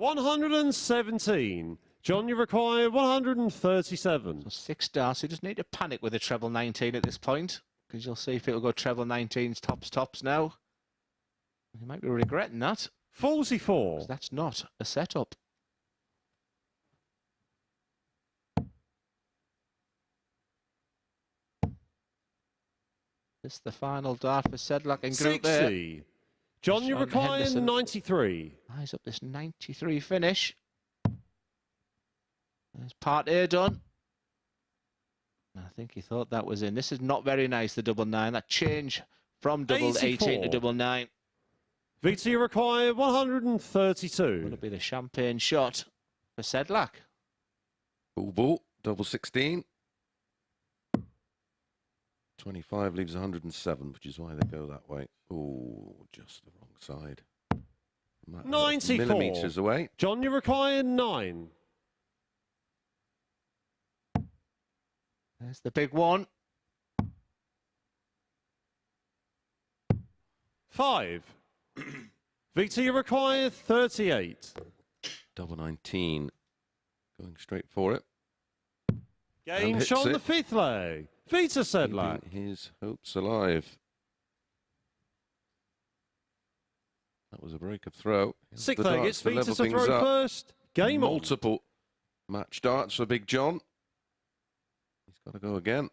$117. John, you require 137. So 6 darts. He doesn't need to panic with a treble 19 at this point, because you'll see if it'll go treble 19s tops now. He might be regretting that. 44. 'Cause that's not a setup. This is the final dart for Sedlak in Group A. 60. John, you Sean require Henderson. 93. Eyes up this 93 finish. There's part A done. I think he thought that was in. This is not very nice, the double 9. That change from double 18 to 84. double 9. VT require 132. Will it be the champagne shot for Sedlak? Ball, double 16. 25 leaves 107, which is why they go that way. Oh, just the wrong side. 94. Millimetres away. John, you require 9. There's the big one. 5. VT require 38. Double 19. Going straight for it. Game hits shot on it. the fifth leg. Viteslav Sedlak. Keeping his hopes alive. That was a break of throw. Here's Sixth the leg, darts it's to level Vita to things throw up. first. Game on. Multiple match darts for Big John. He's got to go again.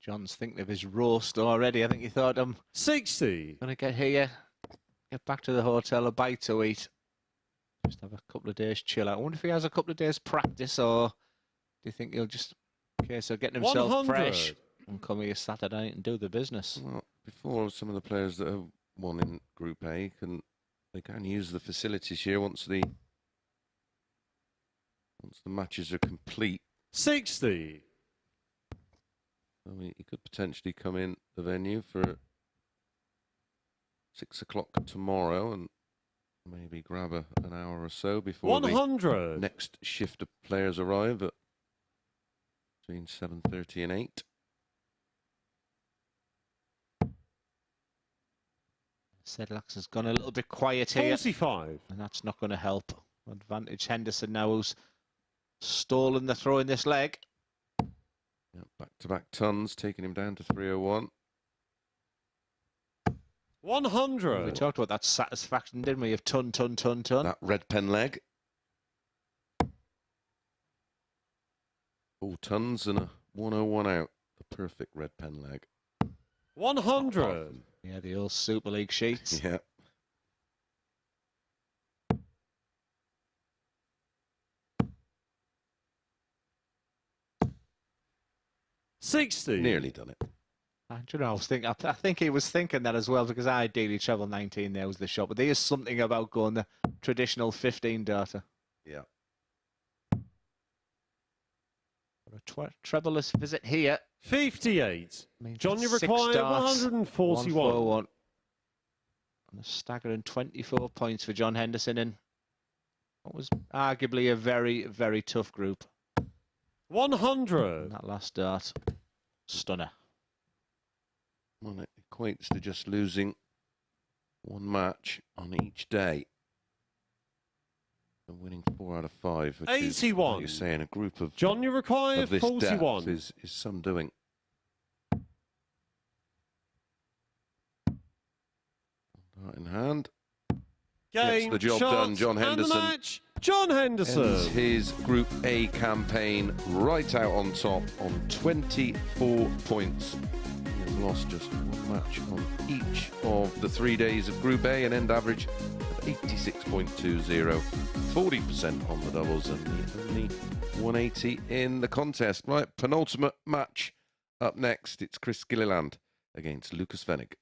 John's thinking of his roast already. I think he thought, I'm 60. going to get here, get back to the hotel, a bite to eat. Just have a couple of days chill out. I wonder if he has a couple of days practice, or do you think he'll just, okay, so getting himself 100. fresh and come here Saturday night and do the business? Well, before some of the players that have won in Group A they can use the facilities here once the matches are complete. 60. I mean, he could potentially come in the venue for 6 o'clock tomorrow and maybe grab an hour or so before 100. the next shift of players arrive at between 7:30 and 8. Sedlak has gone a little bit quiet here. 45. And that's not going to help. Advantage Henderson now, who's stolen the throw in this leg. Yeah, back-to-back tons, taking him down to 301. 100. We talked about that satisfaction, didn't we, of ton. That red pen leg. All tons and a 101 out. The perfect red pen leg. 100. Yeah, the old Super League sheets. Yeah. $60. Nearly done it. I think he was thinking that as well, because ideally treble 19 there was the shot, but there is something about going the traditional 15 data. Yeah. A trebleless visit here. 58. John, you Six require starts, 141. 141. And a staggering 24 points for John Henderson in what was arguably a very, very tough group. 100. That last start, stunner. Well, it equates to just losing one match on each day. And winning 4 out of 5, which 81. is, like you're saying, a group of John, you require of this 41. depth is some doing. Right in hand. Gets Game, the job shot, done, John Henderson. And the match, John Henderson. Ends his Group A campaign right out on top on 24 points. He has lost just one match on each of the 3 days of Group A, an end average of 86.20, 40% on the doubles, and the only 180 in the contest. Right, penultimate match up next. It's Chris Gilliland against Lukas Wenig.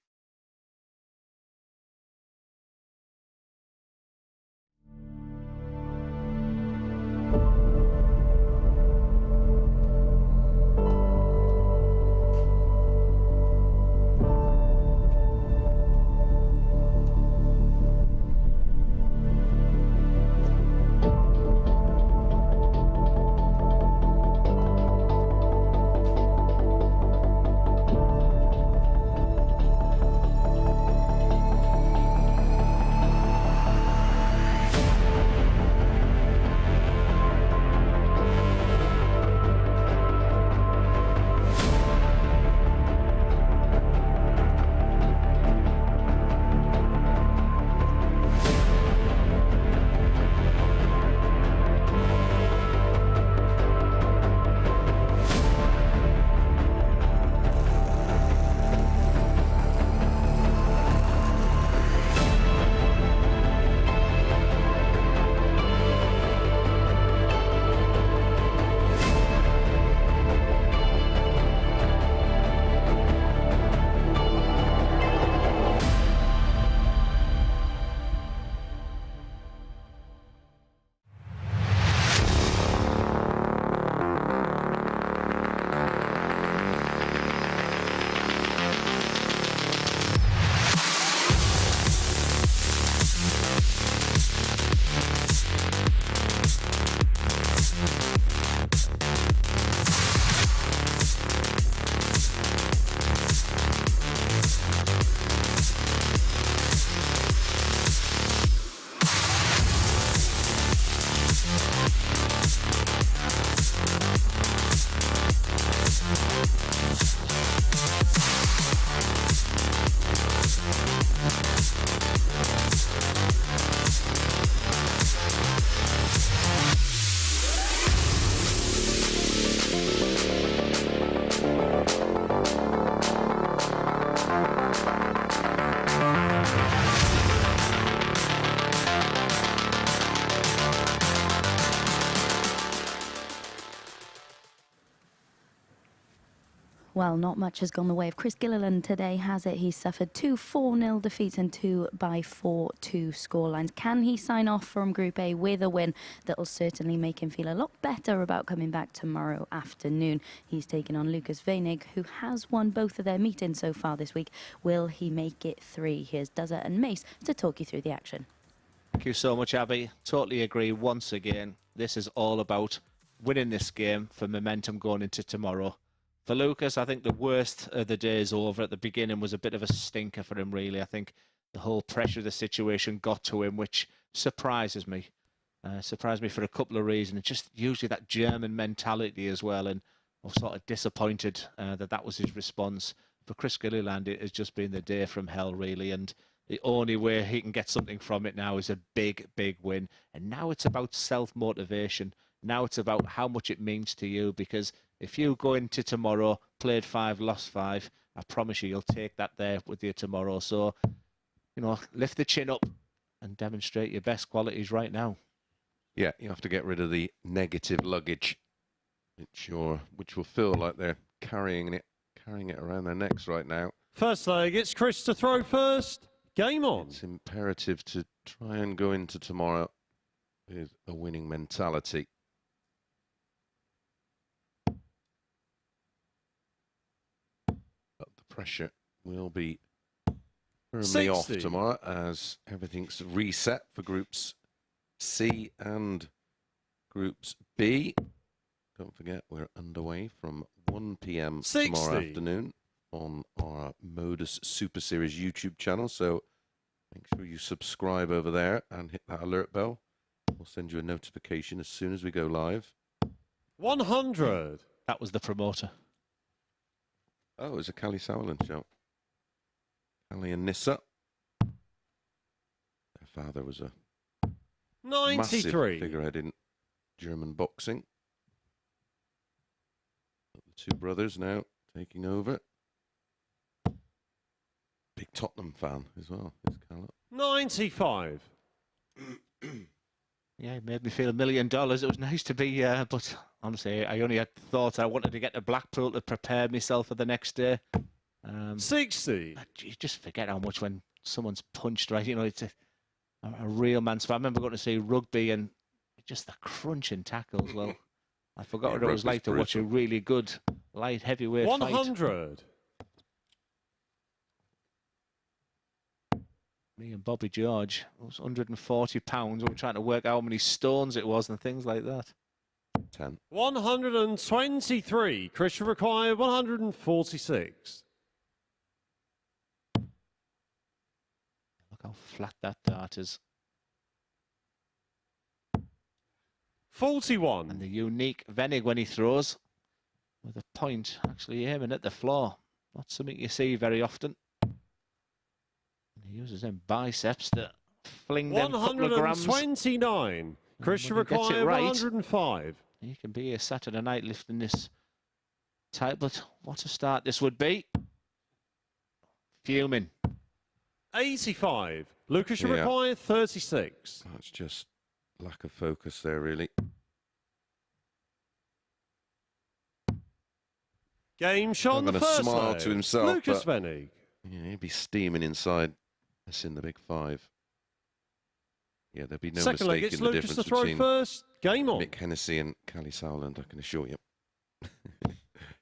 Well, not much has gone the way of Chris Gilliland today, has it? He's suffered 2 4-0 defeats and 2 by 4-2 scorelines. Can he sign off from Group A with a win that'll certainly make him feel a lot better about coming back tomorrow afternoon? He's taken on Lukas Wenig, who has won both of their meetings so far this week. Will he make it 3? Here's Duzza and Mace to talk you through the action. Thank you so much, Abby. Totally agree once again. This is all about winning this game for momentum going into tomorrow. For Lukas, I think the worst of the day is over. At the beginning was a bit of a stinker for him, really. I think the whole pressure of the situation got to him, which surprises me. Surprised me for a couple of reasons. It's just usually that German mentality as well, and I was sort of disappointed that was his response. For Chris Gilliland, it has just been the day from hell, really, and the only way he can get something from it now is a big, big win. And now it's about self-motivation. Now it's about how much it means to you, because if you go into tomorrow, played 5, lost 5, I promise you'll take that there with you tomorrow. So, you know, lift the chin up and demonstrate your best qualities right now. Yeah, you have to get rid of the negative luggage, which will feel like they're carrying it around their necks right now. First leg, it's Chris to throw first. Game on. It's imperative to try and go into tomorrow with a winning mentality. But the pressure will be firmly off tomorrow as everything's reset for groups C and groups B. Don't forget, we're underway from 1 p.m. tomorrow afternoon on our MODUS Super Series YouTube channel. So make sure you subscribe over there and hit that alert bell. We'll send you a notification as soon as we go live. 100. That was the promoter. Oh, it was a Callie Sauerland show. Callie and Nissa. Their father was a 93. massive figurehead in German boxing. The two brothers now taking over. Big Tottenham fan as well, is Callum. 95. Yeah, it made me feel $1 million. It was nice to be, but honestly, I only had thought I wanted to get to Blackpool to prepare myself for the next day. 60. You just forget how much when someone's punched, right? You know, it's a real man. So I remember going to see rugby and just the crunching tackles. Well, I forgot what it was like to watch a really good light heavyweight 100. fight. Me and Bobby George, it was 140 pounds. We were trying to work out how many stones it was and things like that. 10. 123. Chris required 146. Look how flat that dart is. 41. And the unique Wenig when he throws, with a point actually aiming at the floor. Not something you see very often. He uses them biceps to fling them couple of grams. 129. Chris required 105. He can be here Saturday night lifting this tight, but what a start this would be. Fuming. 85. Lukas required 36. That's just lack of focus there, really. Game shot on the first smile leg. to himself. Lukas Wenig. Yeah, he'd be steaming inside. That's in the big 5. Yeah, there'd be no Second leg, mistake it's in the Lukas to difference throw between first. Game on. Mick Hennessy and Callie Sauerland, I can assure you.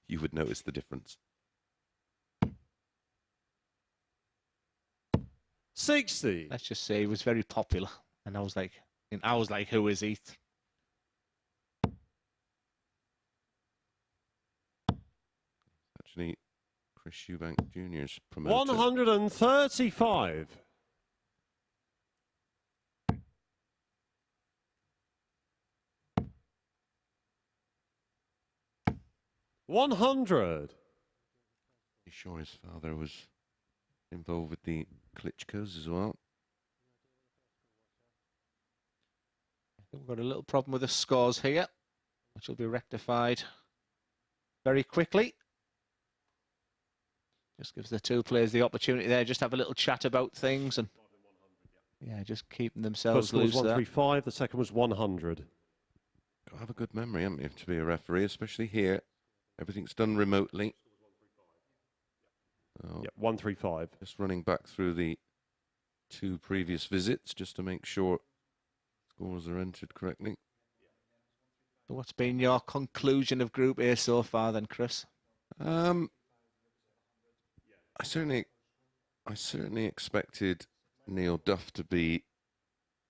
You would notice the difference. 60. Let's just say he was very popular, and I was like, who is he? Actually, Chris Eubank Jr.'s promoter. 135. 100. You sure his father was involved with the Klitschko's as well? I think we've got a little problem with the scores here, which will be rectified very quickly. Just gives the two players the opportunity there, just have a little chat about things and yeah, just keeping themselves First one was loose there. 135, the second was 100. Got to have a good memory, haven't you, to be a referee, especially here. Everything's done remotely. Oh, Yep, 135. just running back through the 2 previous visits just to make sure scores are entered correctly. So what's been your conclusion of Group A so far then, Chris? I certainly expected Neil Duff to be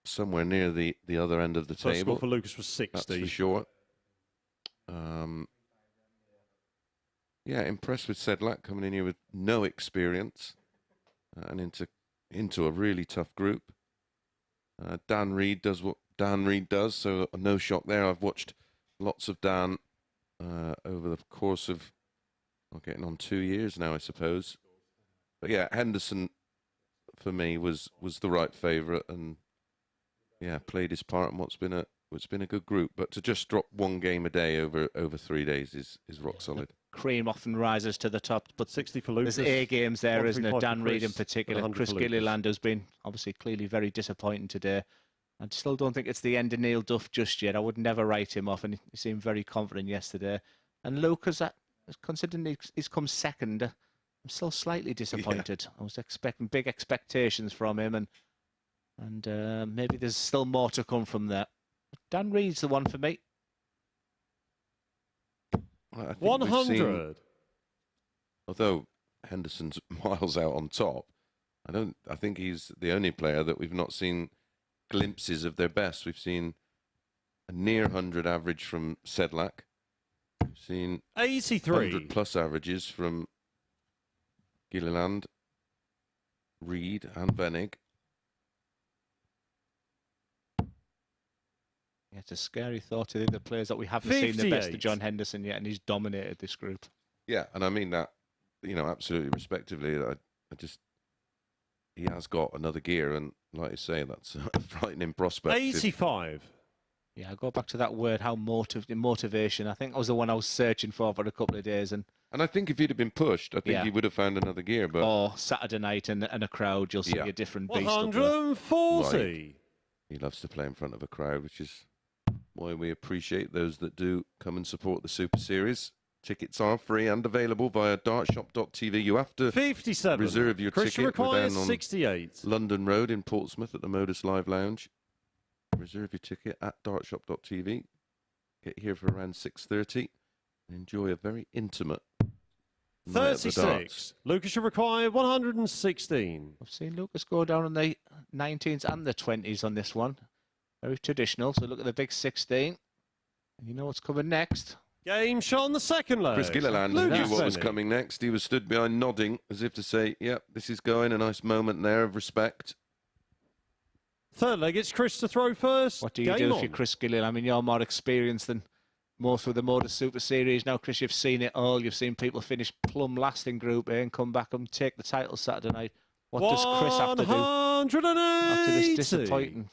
somewhere near the other end of the First table. score for Lukas was 60. That's for sure. Yeah, impressed with Sedlak coming in here with no experience and into into a really tough group. Dan Reed does what Dan Reed does, so no shock there. I've watched lots of Dan over the course of, well, getting on 2 years now, I suppose. But yeah, Henderson for me was the right favourite, and yeah, played his part in what's been a good group. But to just drop one game a day over 3 days is rock solid. Cream often rises to the top, but 60 for Lucas. there's A games there, isn't it? 135 Dan for Reed in Chris, particular. 100 Chris for Lucas. Gilliland has been obviously clearly very disappointing today. I still don't think it's the end of Neil Duff just yet. I would never write him off, and he seemed very confident yesterday. And Lucas, considering he's come second, I'm still slightly disappointed. Yeah. I was expecting big expectations from him, and maybe there's still more to come from there. Dan Reed's the one for me. 100. Although Henderson's miles out on top, I think he's the only player that we've not seen glimpses of their best. We've seen a near 100 average from Sedlak. We've seen 83 100 plus averages from Gilliland, Reed and Wenig. Yeah, it's a scary thought to think the players that we haven't seen the best of John Henderson yet, and he's dominated this group. Yeah, and I mean that, absolutely respectively. He has got another gear, and like you say, that's a frightening prospect. 85. Yeah, I go back to that word, motivation. I think that was the one I was searching for a couple of days. And I think if he'd have been pushed, I think he would have found another gear. But or Saturday night and a crowd, you'll see a different beast. 140. Right. He loves to play in front of a crowd, which is why we appreciate those that do come and support the Super Series. Tickets are free and available via dartshop.tv. You have to 57. reserve your Christian ticket. requires on 68. London Road in Portsmouth at the Modus Live Lounge. Reserve your ticket at dartshop.tv. Get here for around 6:30 and enjoy a very intimate 36. Lucas should require 116. I've seen Lucas go down on the 19s and the 20s on this one. Very traditional. So look at the big 16. And you know what's coming next. Game shot on the second leg. Chris Gilliland knew what was coming next. He was stood behind nodding as if to say, yep, this is going. A nice moment there of respect. Third leg, it's Chris to throw first. What do you do if you're Chris Gilliland? I mean, you're more experienced than most with the MODUS Super Series. Now, Chris, you've seen it all. You've seen people finish plumb last in Group A and come back and take the title Saturday night. What does Chris have to do after this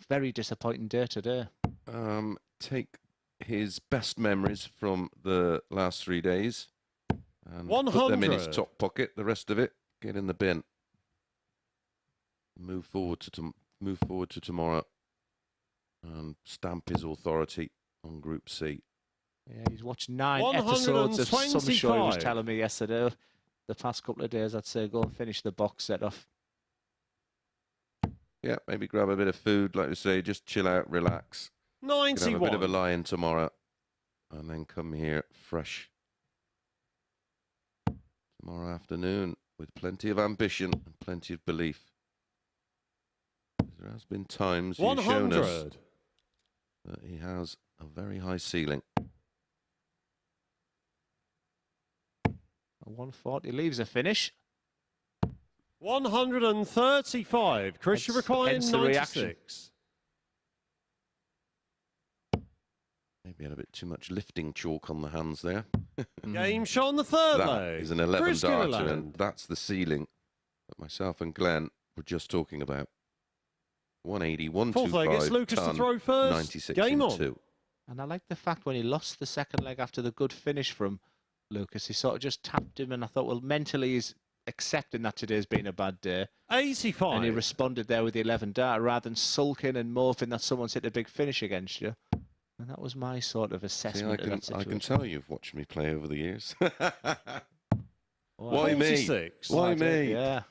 very disappointing day today? Take his best memories from the last 3 days and put them in his top pocket. The rest of it, get in the bin. Move forward to tomorrow and stamp his authority on Group C. Yeah, he's watched 9 episodes of some show. He was telling me yesterday. The past couple of days, I'd say go and finish the box set off. Yeah, maybe grab a bit of food, like we say, just chill out, relax. 91. Have a bit of a lie-in tomorrow, and then come here fresh tomorrow afternoon with plenty of ambition and plenty of belief. There has been times he's shown us that he has a very high ceiling. 140 leaves a finish. 135. Christian requiring 96. Maybe had a bit too much lifting chalk on the hands there. Game shot on the third leg. That is an 11 darter, and that's the ceiling that myself and Glenn were just talking about. 180, 125, fourth leg, it's Lucas to throw first. 96 Game on. 2. And I like the fact when he lost the second leg after the good finish from Lucas, he sort of just tapped him, and I thought, well, mentally he's accepting that today's been a bad day. 85. And he responded there with the 11 dart rather than sulking and moping that someone's hit a big finish against you. And that was my sort of assessment of that situation. I can tell you've watched me play over the years. Why me? Why me? Yeah,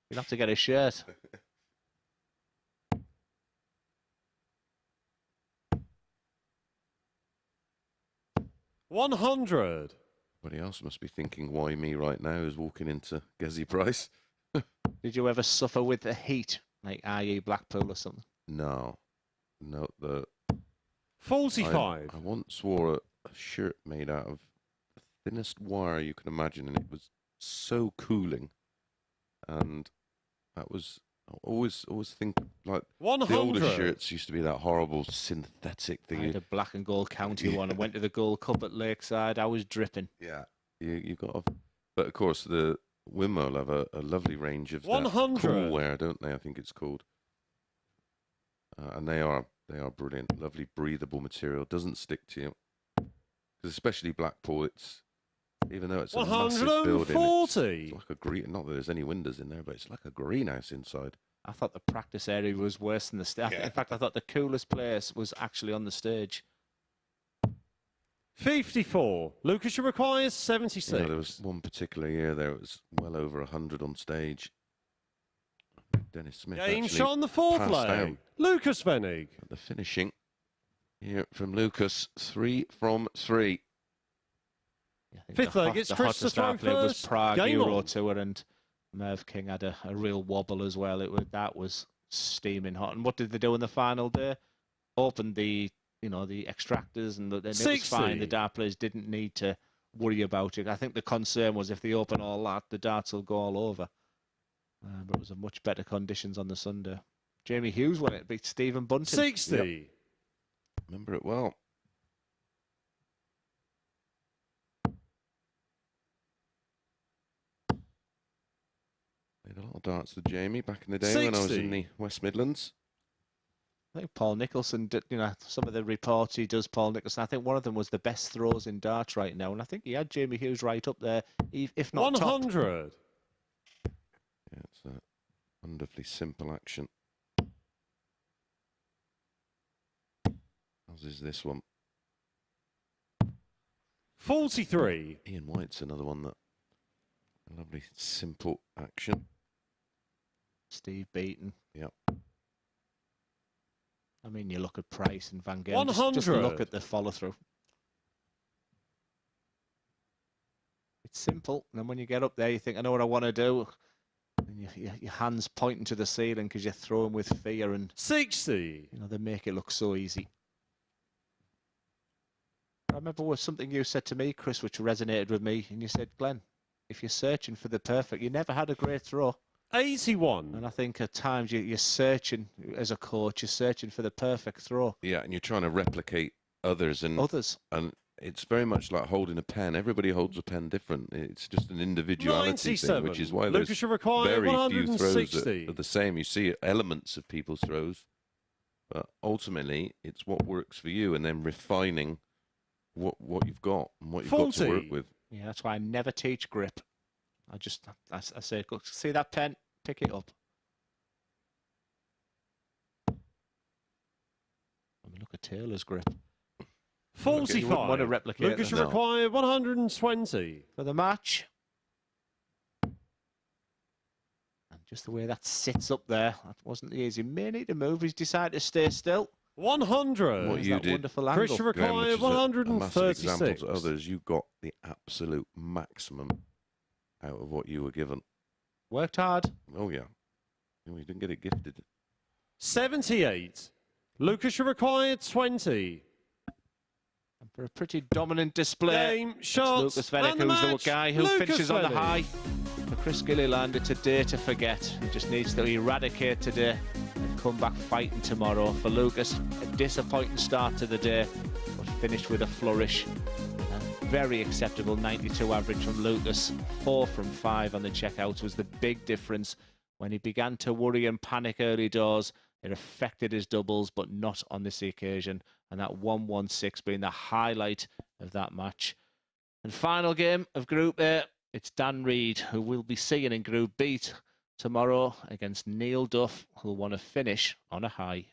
you'd have to get a shirt. $100. Everybody else must be thinking, why me right now, who's walking into Gezi Price. Did you ever suffer with the heat, like i.e. Blackpool or something? No. The 45. I once wore a shirt made out of the thinnest wire you can imagine, and it was so cooling. And that was I always think like 100. the older shirts used to be that horrible synthetic I thing. had a black and gold county one and went to the Gold Cup at Lakeside. I was dripping. Yeah, you got. But of course, the Wimmo have a lovely range of 100. that cool wear, don't they? I think it's called. And they are brilliant, lovely breathable material. Doesn't stick to you. Because especially Blackpool, it's even though it's a massive building, 140. it's like a green. Not that there's any windows in there, but it's like a greenhouse inside. I thought the practice area was worse than the stage. Yeah. In fact, I thought the coolest place was actually on the stage. 54. Lucas, you require 76. You know, there was one particular year there it was well over 100 on stage. Dennis Smith Game actually shot on the fourth passed leg. out. Lucas Wenig. At the finishing here from Lucas, 3 from 3. Yeah, I think Fifth leg, it's the Chris hottest to throw I played was first. Prague Game Euro on. Tour, and Merv King had a real wobble as well. That was steaming hot. And what did they do in the final day? Opened the the extractors, and it was 60. fine. The dart players didn't need to worry about it. I think the concern was if they open all that, the darts will go all over. But it was a much better conditions on the Sunday. Jamie Hughes won it, beat Stephen Bunting. 60. Yep. Remember it well. Played a lot of darts with Jamie back in the day when I was 60. in the West Midlands. I think Paul Nicholson did, some of the reports he does, Paul Nicholson, I think one of them was the best throws in darts right now. And I think he had Jamie Hughes right up there, if not 100. Yeah, it's a wonderfully simple action. As is this one. 43. Ian White's another one that a lovely simple action. Steve Beaton. Yep. I mean, you look at Price and Van Gogh. 100. Just look at the follow through. It's simple, and then when you get up there, you think, I know what I want to do. And your hands pointing to the ceiling because you're throwing with fear, and 60. they make it look so easy. I remember was something you said to me, Chris, which resonated with me, and you said, Glenn, if you're searching for the perfect, you never had a great throw. 81. And I think at times you're searching, as a coach, you're searching for the perfect throw. Yeah, and you're trying to replicate others. And it's very much like holding a pen. Everybody holds a pen different. It's just an individuality thing, which is why there's Lucas, you require very 160. few throws that are the same. You see elements of people's throws, but ultimately it's what works for you, and then refining what you've got and what you've 40. got to work with. Yeah, that's why I never teach grip. I say, go, see that pen? Pick it up. I mean, look at Taylor's grip. 45. Want to replicate Lucas, you them. require 120. For the match. And just the way that sits up there, that wasn't easy. May need to move. He's decided to stay still. 100. What you that did, wonderful Chris, angle. you Graham, which require is a massive 136. example to others. You got the absolute maximum out of what you were given. Worked hard. Oh yeah, you didn't get it gifted. 78. Lucas, you require 20. And for a pretty dominant display. Game, It's shots, Lukas Wenig, and the who's match. the guy who Lukas finishes on the Wenig. high. For Chris Gilliland, it's a day to forget. He just needs to eradicate today and come back fighting tomorrow. For Lucas, a disappointing start to the day, but finished with a flourish. A very acceptable 92 average from Lucas. 4 from 5 on the checkouts was the big difference. When he began to worry and panic early doors, it affected his doubles, but not on this occasion. And that 1-1-6 being the highlight of that match. And final game of Group A, it's Dan Reid, who we'll be seeing in Group B tomorrow against Neil Duff, who'll want to finish on a high.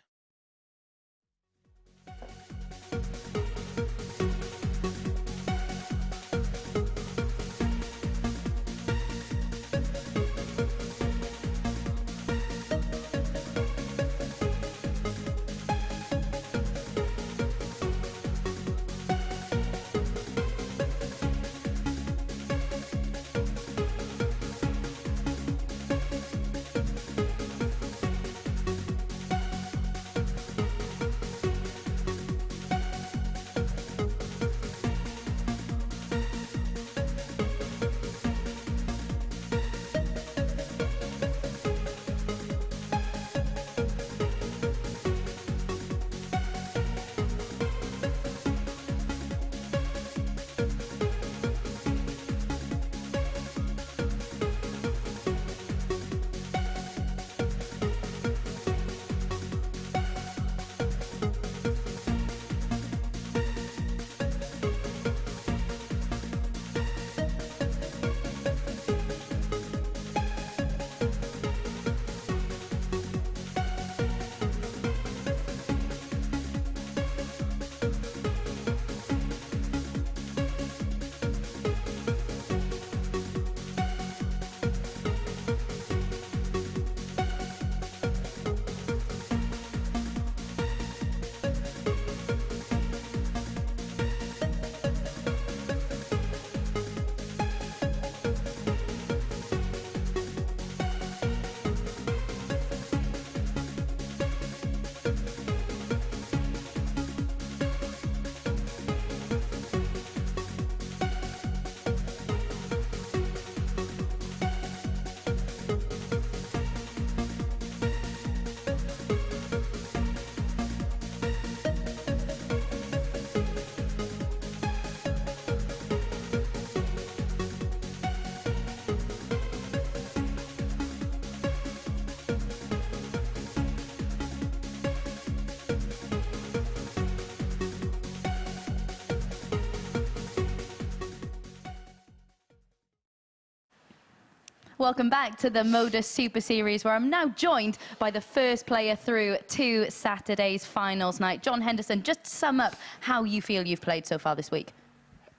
Welcome back to the MODUS Super Series, where I'm now joined by the first player through to Saturday's finals night. John Henderson, just to sum up how you feel you've played so far this week.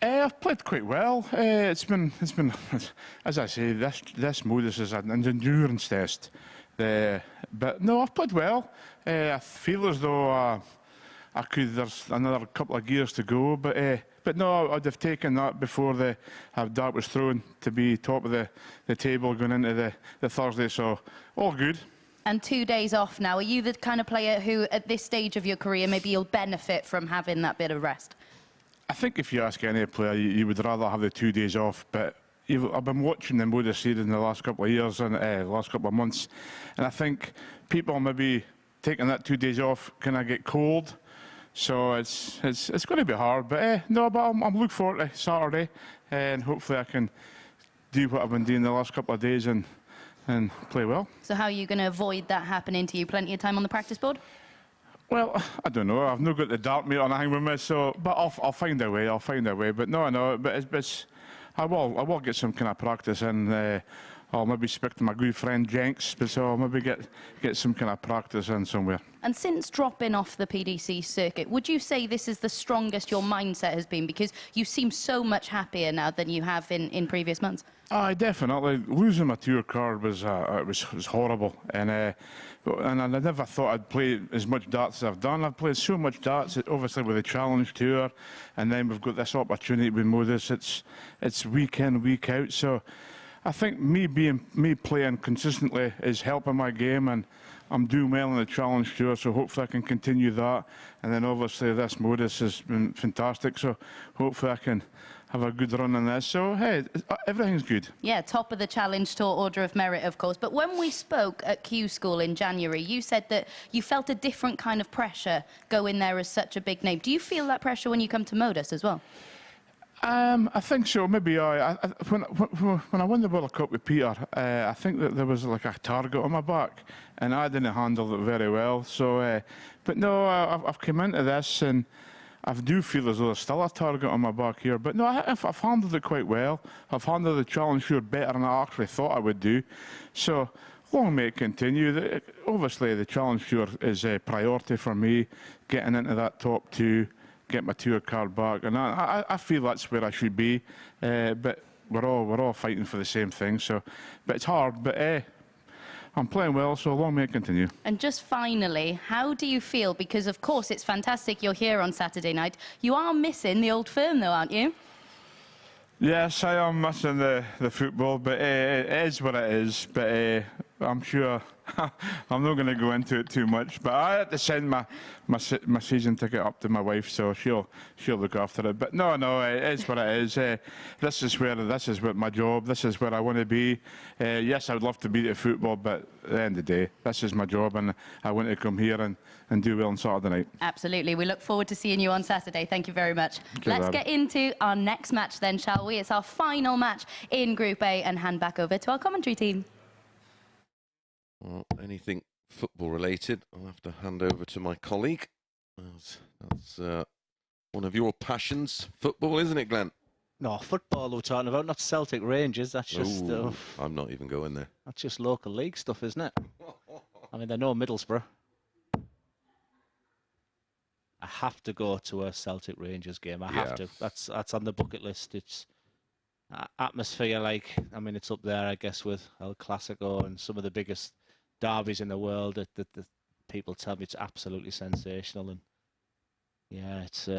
I've played quite well. It's been, as I say, this MODUS is an endurance test. But no, I've played well. I feel as though there's another couple of gears to go, but no, I'd have taken that before the dart was thrown to be top of the table going into the Thursday, so all good. And 2 days off now. Are you the kind of player who, at this stage of your career, maybe you'll benefit from having that bit of rest? I think if you ask any player, you would rather have the 2 days off, but I've been watching the MODUS series in the last couple of years and last couple of months, and I think people maybe taking that 2 days off kind of get cold. So it's going to be hard, but no, but I'm looking forward to Saturday, and hopefully I can do what I've been doing the last couple of days and play well. So how are you going to avoid that happening to you? Plenty of time on the practice board? Well, I don't know. I've not got the dart meter on hang with me, so but I'll find a way. I'll find a way. But no, but I will get some kind of practice, and I'll maybe speak to my good friend Jenks, but so I'll maybe get some kind of practice in somewhere. And since dropping off the PDC circuit, would you say this is the strongest your mindset has been? Because you seem so much happier now than you have in previous months. Definitely. Losing my tour card was horrible, and I never thought I'd play as much darts as I've done. I've played so much darts, obviously with the Challenge Tour, and then we've got this opportunity with MODUS. It's week in, week out, so I think me playing consistently is helping my game, and I'm doing well in the Challenge Tour, so hopefully I can continue that. And then obviously this MODUS has been fantastic, so hopefully I can have a good run in this. So hey, everything's good. Yeah, top of the Challenge Tour order of merit, of course. But when we spoke at Q School in January, you said that you felt a different kind of pressure going there as such a big name. Do you feel that pressure when you come to MODUS as well? I think so. Maybe when I won the World Cup with Peter, I think that there was like a target on my back, and I didn't handle it very well. So, but no, I've come into this, and I do feel as though there's still a target on my back here. But no, I've handled it quite well. I've handled the Challenge Tour better than I actually thought I would do. So long may it continue. Obviously, the Challenge Tour is a priority for me, getting into that top two, get my tour card back, and I feel that's where I should be. But we're all fighting for the same thing. So, but it's hard. But I'm playing well, so long may it continue. And just finally, how do you feel? Because of course it's fantastic you're here on Saturday night. You are missing the old firm, though, aren't you? Yes, I am missing the football, but it is what it is. But I'm sure I'm not going to go into it too much. But I had to send my season ticket up to my wife, so she'll look after it. But no, it is what it is. This is what my job. This is where I want to be. Yes, I would love to be at football, but at the end of the day, this is my job, and I want to come here and do well on Saturday night. Absolutely. We look forward to seeing you on Saturday. Thank you very much. Let's get into our next match then, shall we? It's our final match in Group A, and hand back over to our commentary team. Well, anything football related, I'll have to hand over to my colleague. That's one of your passions, football, isn't it, Glenn? No, football we're talking about, not Celtic Rangers. That's just... I'm not even going there. That's just local league stuff, isn't it? I mean, they're no Middlesbrough. I have to go to a Celtic Rangers game. I have to. That's on the bucket list. It's atmosphere, like, I mean, it's up there, I guess, with El Clasico and some of the biggest derbies in the world. That people tell me it's absolutely sensational, and yeah, it's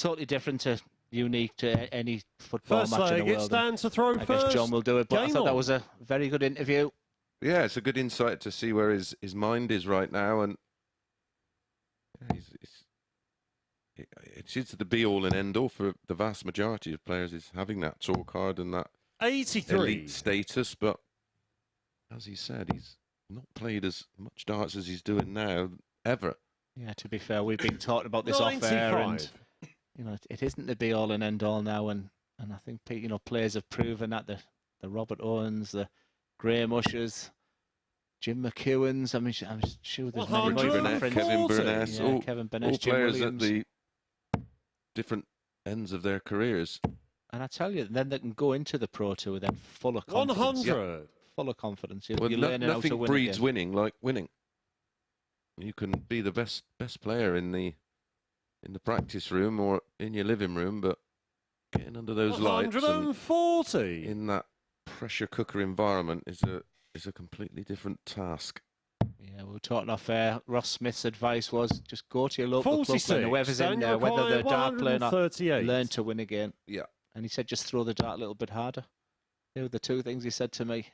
totally different to unique to any football First match in the leg, world. it stands to throw I first. guess John will do it, but I thought that was a very good interview. Yeah, it's a good insight to see where his mind is right now, and it's the be-all and end-all for the vast majority of players, is having that tour card and that 83 elite status. But as he said, he's not played as much darts as he's doing now, ever. Yeah, to be fair, we've been talking about this off air, and you know, it isn't the be-all and end-all now, and I think, you know, players have proven that, the Robert Owens, the Graham Ushers, Jim McEwens. I mean, I'm sure there's many Kevin Burness, Kevin Burness, all Jim players Williams. at the different ends of their careers. And I tell you, then they can go into the Pro Tour then full of confidence. 100. full of confidence. You're Well, learning how to nothing win breeds again. winning like winning. You can be the best player in the practice room or in your living room, but getting under those lights and 140. in that pressure cooker environment is a completely different task. Yeah, we were talking off air. Ross Smith's advice was just go to your local club 46. and whoever's in there, whether they're dart player or not, 138. learn to win again. Yeah. And he said just throw the dart a little bit harder. They were the two things he said to me.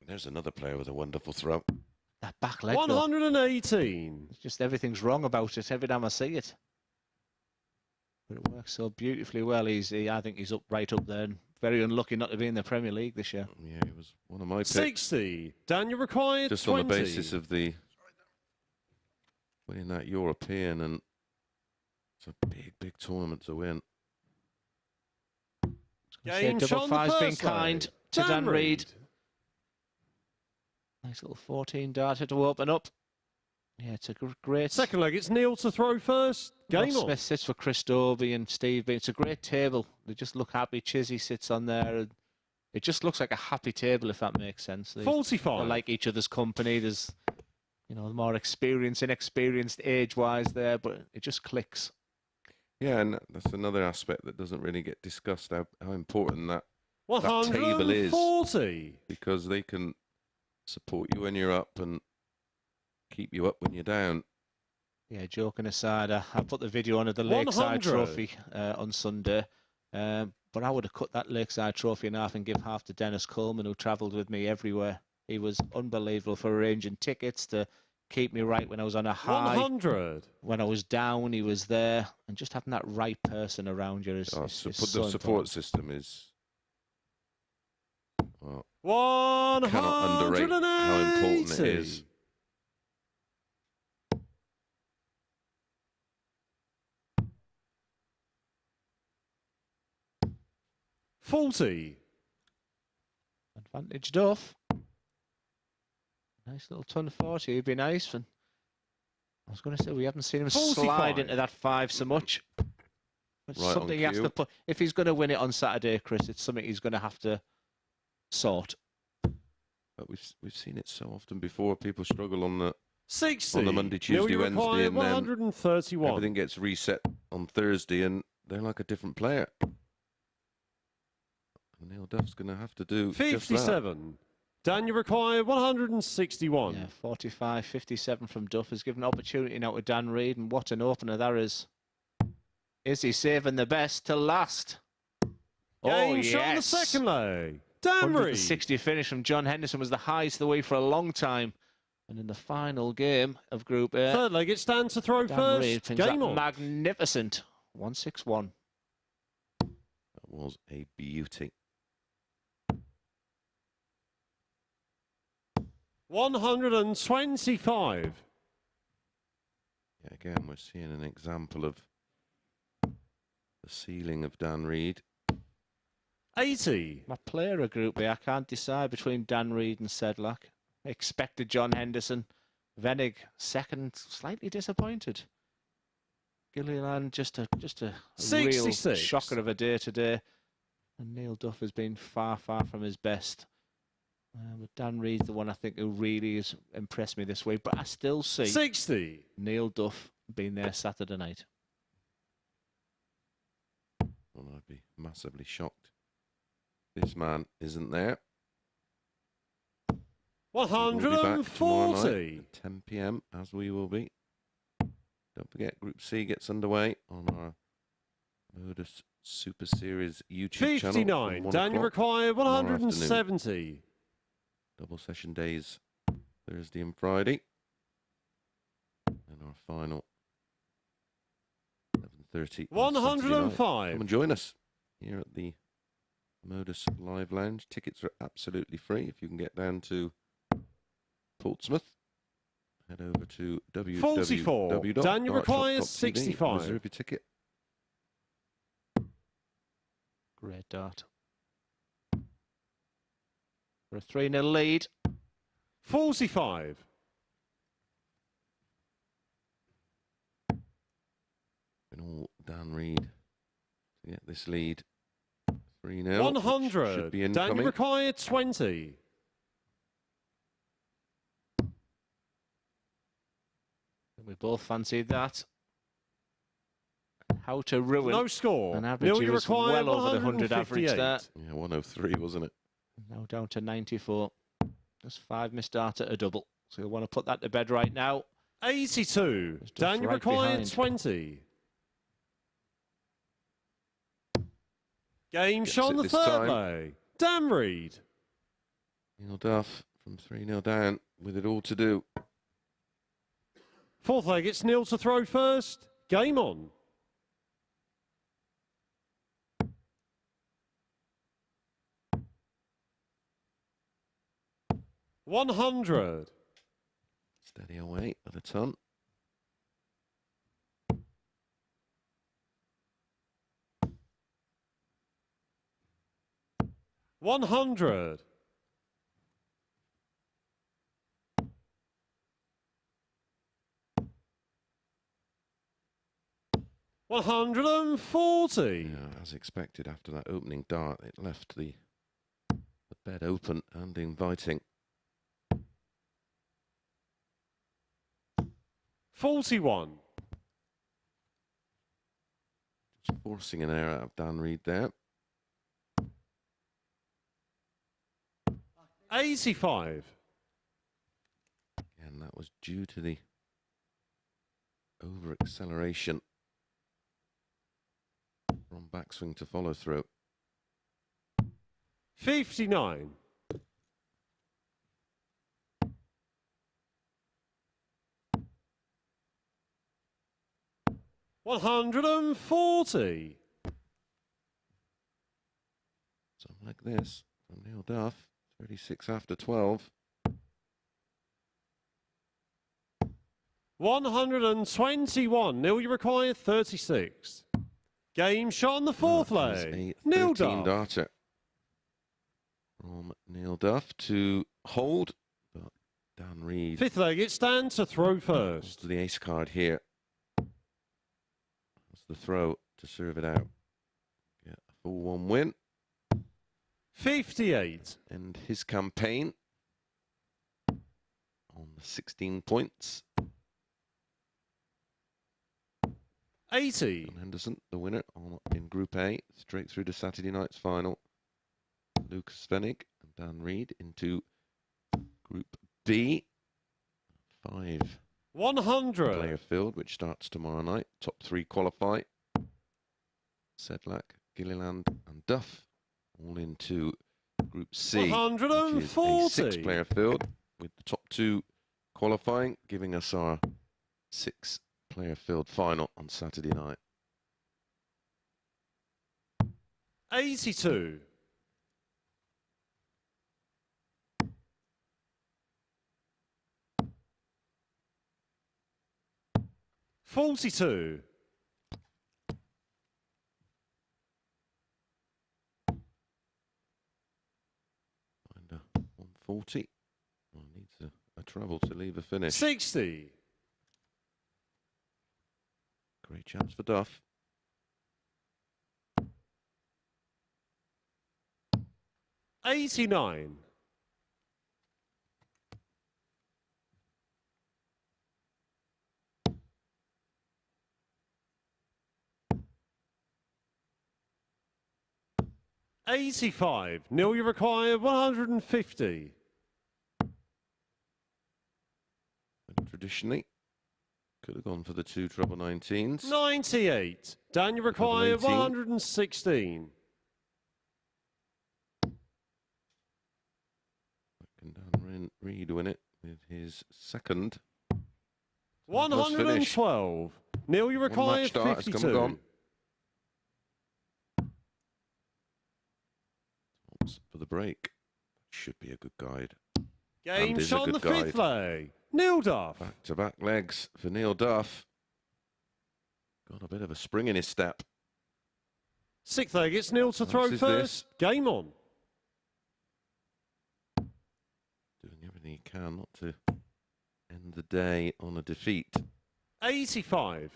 There's another player with a wonderful throw. That back leg, 118. it's just everything's wrong about it every time I see it. But it works so beautifully well. I think he's right up there and very unlucky not to be in the Premier League this year. Yeah, he was one of my picks. 60. Daniel required Just 20. on the basis of the winning that European, and it's a big tournament to win. Game Double shot on the five's been first kind leg. to Dan Reid. Nice little 14 darter to open up. Yeah, it's a great... Second leg, it's Neil to throw first. Game Ross on. Smith sits for Chris Dobie and Steve Bean. It's a great table. They just look happy. Chizzy sits on there. And it just looks like a happy table, if that makes sense. They 45. like each other's company. There's, more experienced, inexperienced age-wise there, but it just clicks. Yeah, and that's another aspect that doesn't really get discussed, how important that table is. 140. Because they can support you when you're up and keep you up when you're down. Yeah, joking aside, I put the video on of the Lakeside 100. Trophy on Sunday, but I would have cut that Lakeside Trophy in half and give half to Dennis Coleman, who travelled with me everywhere. He was unbelievable for arranging tickets to keep me right when I was on a high. 100. When I was down, he was there, and just having that right person around you is The so support important. system is... Well, 180. cannot underrate how important it is. $40. Advantage Duff. Nice little ton 40. He'd be nice. And I was going to say we haven't seen him 45. slide into that 5 so much. It's Right something on he has cue. to put. If he's going to win it on Saturday, Chris, it's something he's going to have to sort. But we've seen it so often before. People struggle on the 60. on the Monday, Tuesday, Neil Wednesday, required and then 131. everything gets reset on Thursday, and they're like a different player. And Neil Duff's going to have to do just that. 57. Daniel required 161. Yeah, 45-57 from Duff has given opportunity now to Dan Reid, and what an opener that is. Is he saving the best to last? Game shot on the yes. second leg. Dan Reid. 160 finish from John Henderson was the highest of the week for a long time. And in the final game of Group A, Third leg, it's Dan to throw Dan first. Reid pins Game that on. magnificent 161. That was a beauty. 125. Yeah, again, we're seeing an example of the ceiling of Dan Reid. 80. My player of Group B, I can't decide between Dan Reid and Sedlak. I expected John Henderson. Wenig second, slightly disappointed. Gilliland just a real 66. shocker of a day today. And Neil Duff has been far from his best. But Dan Reid's the one I think who really has impressed me this week. But I still see 60. Neil Duff being there Saturday night. Well, I'd be massively shocked. This man isn't there. We'll be back tomorrow night 140. at 10 p.m. as we will be. Don't forget, Group C gets underway on our MODUS Super Series YouTube channel. 59. from 1 Daniel o'clock required tomorrow afternoon. 170. Double session days, Thursday and Friday. And our final 11:30. on Saturday night. 105. Come and join us here at the MODUS Live Lounge. Tickets are absolutely free if you can get down to Portsmouth. Head over to 44. Daniel requires www.dartshop.tv. 65. Reserve your ticket. Great dart. For a 3-0 lead. 45. And all Dan Reid to get this lead. 3-0. Should 100. be Daniel incoming. required 20. We both fancied that. How to ruin No score. an average. He was require well over the 100 average there. Yeah, 103, wasn't it? Now down to 94. Just 5 missed dart at a double. So you'll want to put that to bed right now. 82. Dan, you right require behind. 20. Game Gets shot on it the this third time. lay. Dan Reed. Neil Duff from 3-0 down with it all to do. Fourth leg, it's Neil to throw first. Game on. $100. Steady away at a ton. $100. $140. Yeah, as expected after that opening dart, it left the bed open and inviting. 41. Just forcing an error out of Dan Reed there. 85. And that was due to the over-acceleration from backswing to follow through. 59. 140. Something like this from Neil Duff. 36 after 12. 121. Neil, you require 36. Game shot on the fourth That is lay. a Neil 13 Duff. darter from Neil Duff to hold. But Dan Reed Fifth leg, it's Dan to throw first. to the ace card here. That's the throw to serve it out. Get a 4-1 win. 58. And his campaign on the 16 points. 80. John Henderson, the winner in Group A, straight through to Saturday night's final. Lukas Wenig and Dan Reed into Group B. 5 100. player field, which starts tomorrow night. Top 3 qualify. Sedlak, Gilliland and Duff all into Group C, which is a 140. 6-player field with the top 2 qualifying, giving us our 6-player field final on Saturday night. 82. 42. 140. Well, needs a treble to leave a finish. 60. Great chance for Duff. 89. 85. Neil, you require 150. And traditionally, could have gone for the 2 treble 19s. 98. Dan, you require 18. 116. Can Dan Reed win it with his second? 112. Neil, you require match start has come and 52. gone. For the break. Should be a good guide. Game And is a shot on the good fifth guide. lay. Neil Duff. Back-to-back legs for Neil Duff. Got a bit of a spring in his step. Sixth leg, it's Neil to Nice throw is first. Game on. Doing everything he can not to end the day on a defeat. 85.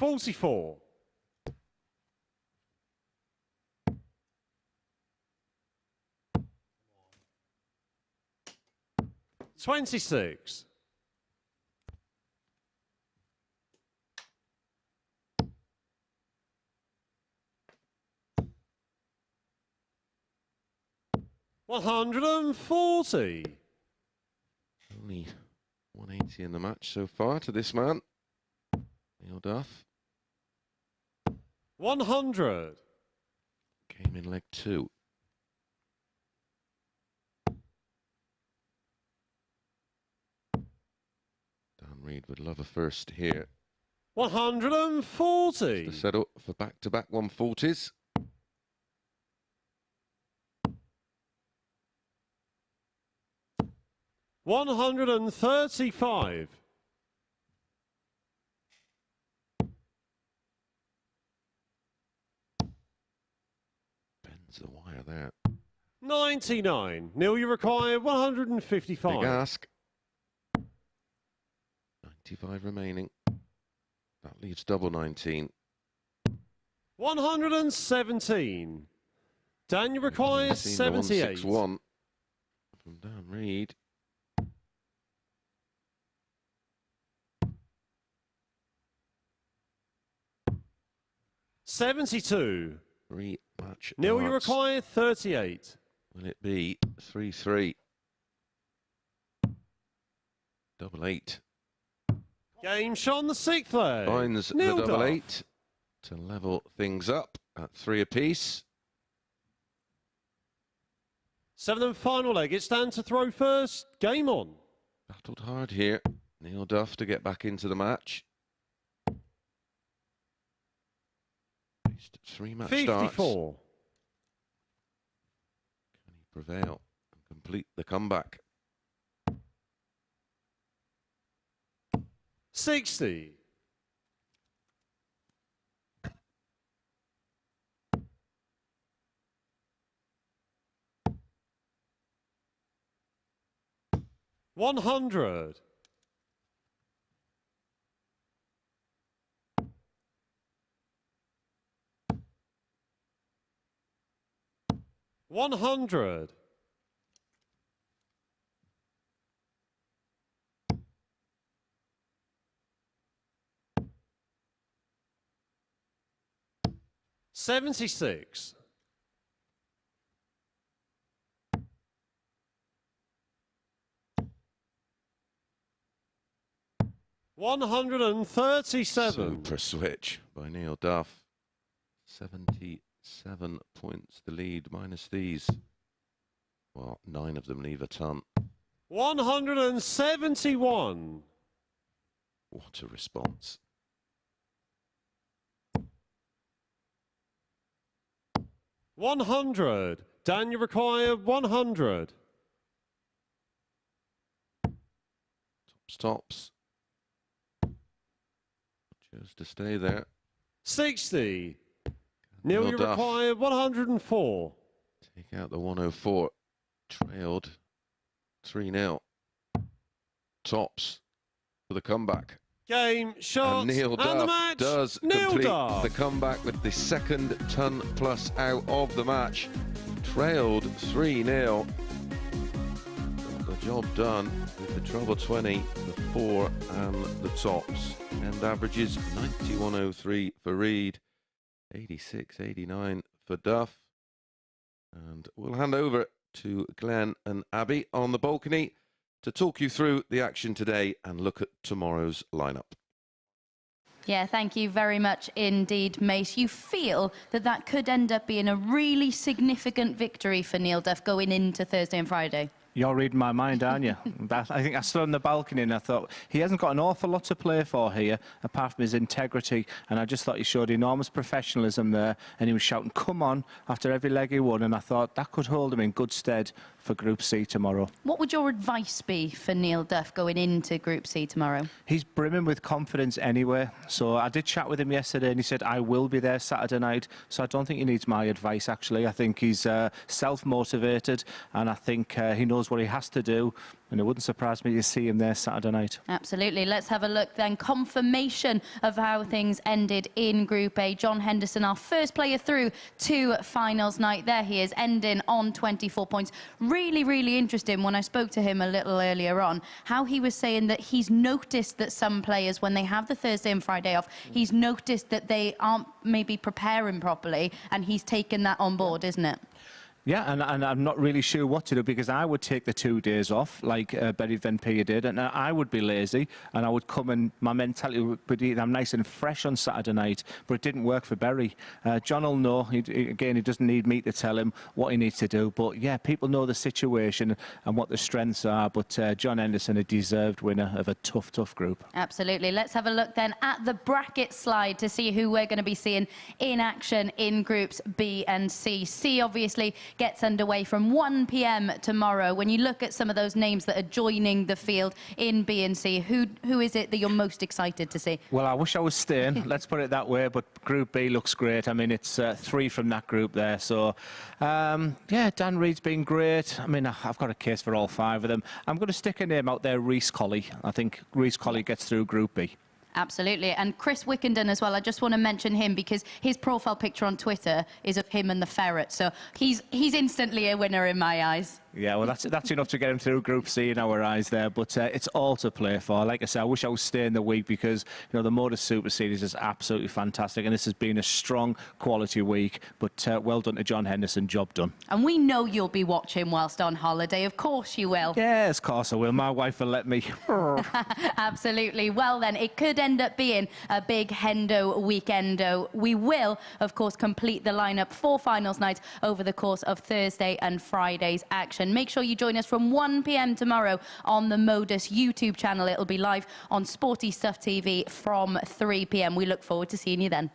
44. 26. $140. Only 180 in the match so far to this man, Neil Duff. 100. Came in leg 2. Dan Reed would love a first here. 140. The setup for back-to-back 140s. $135. Bends the wire there. 99. Neil, you require 155. Big ask. 95 remaining. That leaves double 19. 117. Dan, you require 78. 161 from Dan Reed. $72. Rematch. Neil, you darts. require 38. Will it be 3-3? Double 8. Game shot on the 6th leg. Finds Neil the double Duff. 8 to level things up at 3 apiece. 7th and final leg. It's Dan to throw first. Game on. Battled hard here. Neil Duff to get back into the match. 3 match 54. starts. Can he prevail and complete the comeback? 60. $100. 100. 76. 137. Super switch by Neil Duff. 77 points the lead, minus these. Well, 9 of them leave a ton. 171. What a response. 100. Dan, you require 100. Tops. Chose to stay there. 60. Neil, Neil you Duff. require 104. Take out the 104. Trailed 3-0. Tops for the comeback. Game, shots, And Neil and the Duff match. does Neil complete Duff. the comeback with the second ton plus out of the match. Trailed 3-0. Got the job done with the treble 20, the 4 and the tops. End averages 91.03 for Reed, 86.89 for Duff. And we'll hand over to Glenn and Abby on the balcony to talk you through the action today and look at tomorrow's lineup. Yeah, thank you very much indeed, Mace. You feel that that could end up being a really significant victory for Neil Duff going into Thursday and Friday? You're reading my mind, aren't you? I think I stood on the balcony and I thought, he hasn't got an awful lot to play for here, apart from his integrity, and I just thought he showed enormous professionalism there, and he was shouting, come on, after every leg he won, and I thought that could hold him in good stead for Group C tomorrow. What would your advice be for Neil Duff going into Group C tomorrow? He's brimming with confidence anyway, so I did chat with him yesterday and he said, I will be there Saturday night, so I don't think he needs my advice, actually. I think he's self-motivated, and I think he knows knows what he has to do, and it wouldn't surprise me to see him there Saturday night. Absolutely. Let's have a look then. Confirmation of how things ended in Group A. John Henderson, our first player through to finals night. There he is, ending on 24 points. Really, really interesting when I spoke to him a little earlier on, how he was saying that he's noticed that some players, when they have the Thursday and Friday off, he's noticed that they aren't maybe preparing properly, and he's taken that on board, isn't it? Yeah, and I'm not really sure what to do, because I would take the 2 days off, like Berry Van Peer did, and I would be lazy, and I would come and my mentality would be I'm nice and fresh on Saturday night, but it didn't work for Berry. John will know, again, he doesn't need me to tell him what he needs to do, but yeah, people know the situation and what the strengths are, but John Henderson, a deserved winner of a tough, tough group. Absolutely. Let's have a look then at the bracket slide to see who we're going to be seeing in action in Groups B and C. C, obviously, gets underway from 1 p.m. tomorrow. When you look at some of those names that are joining the field in B and C, who is it that you're most excited to see? Well, I wish I was staying, let's put it that way, but Group B looks great. I mean, it's 3 from that group there. So, yeah, Dan Reid's been great. I mean, I've got a case for all 5 of them. I'm going to stick a name out there, Reece Colley. I think Reece Colley gets through Group B. Absolutely. And Chris Wickenden as well. I just want to mention him because his profile picture on Twitter is of him and the ferret. So he's instantly a winner in my eyes. Yeah, well, that's enough to get him through Group C in our eyes there. But it's all to play for. Like I said, I wish I was staying the week because, you know, the MODUS Super Series is absolutely fantastic. And this has been a strong quality week. But well done to John Henderson. Job done. And we know you'll be watching whilst on holiday. Of course you will. Yes, of course I will. My wife will let me. Absolutely. Well, then, it could end up being a big Hendo weekendo. We will, of course, complete the lineup for finals night over the course of Thursday and Friday's action. Make sure you join us from 1 p.m. tomorrow on the MODUS YouTube channel. It'll be live on Sporty Stuff TV from 3 p.m. We look forward to seeing you then.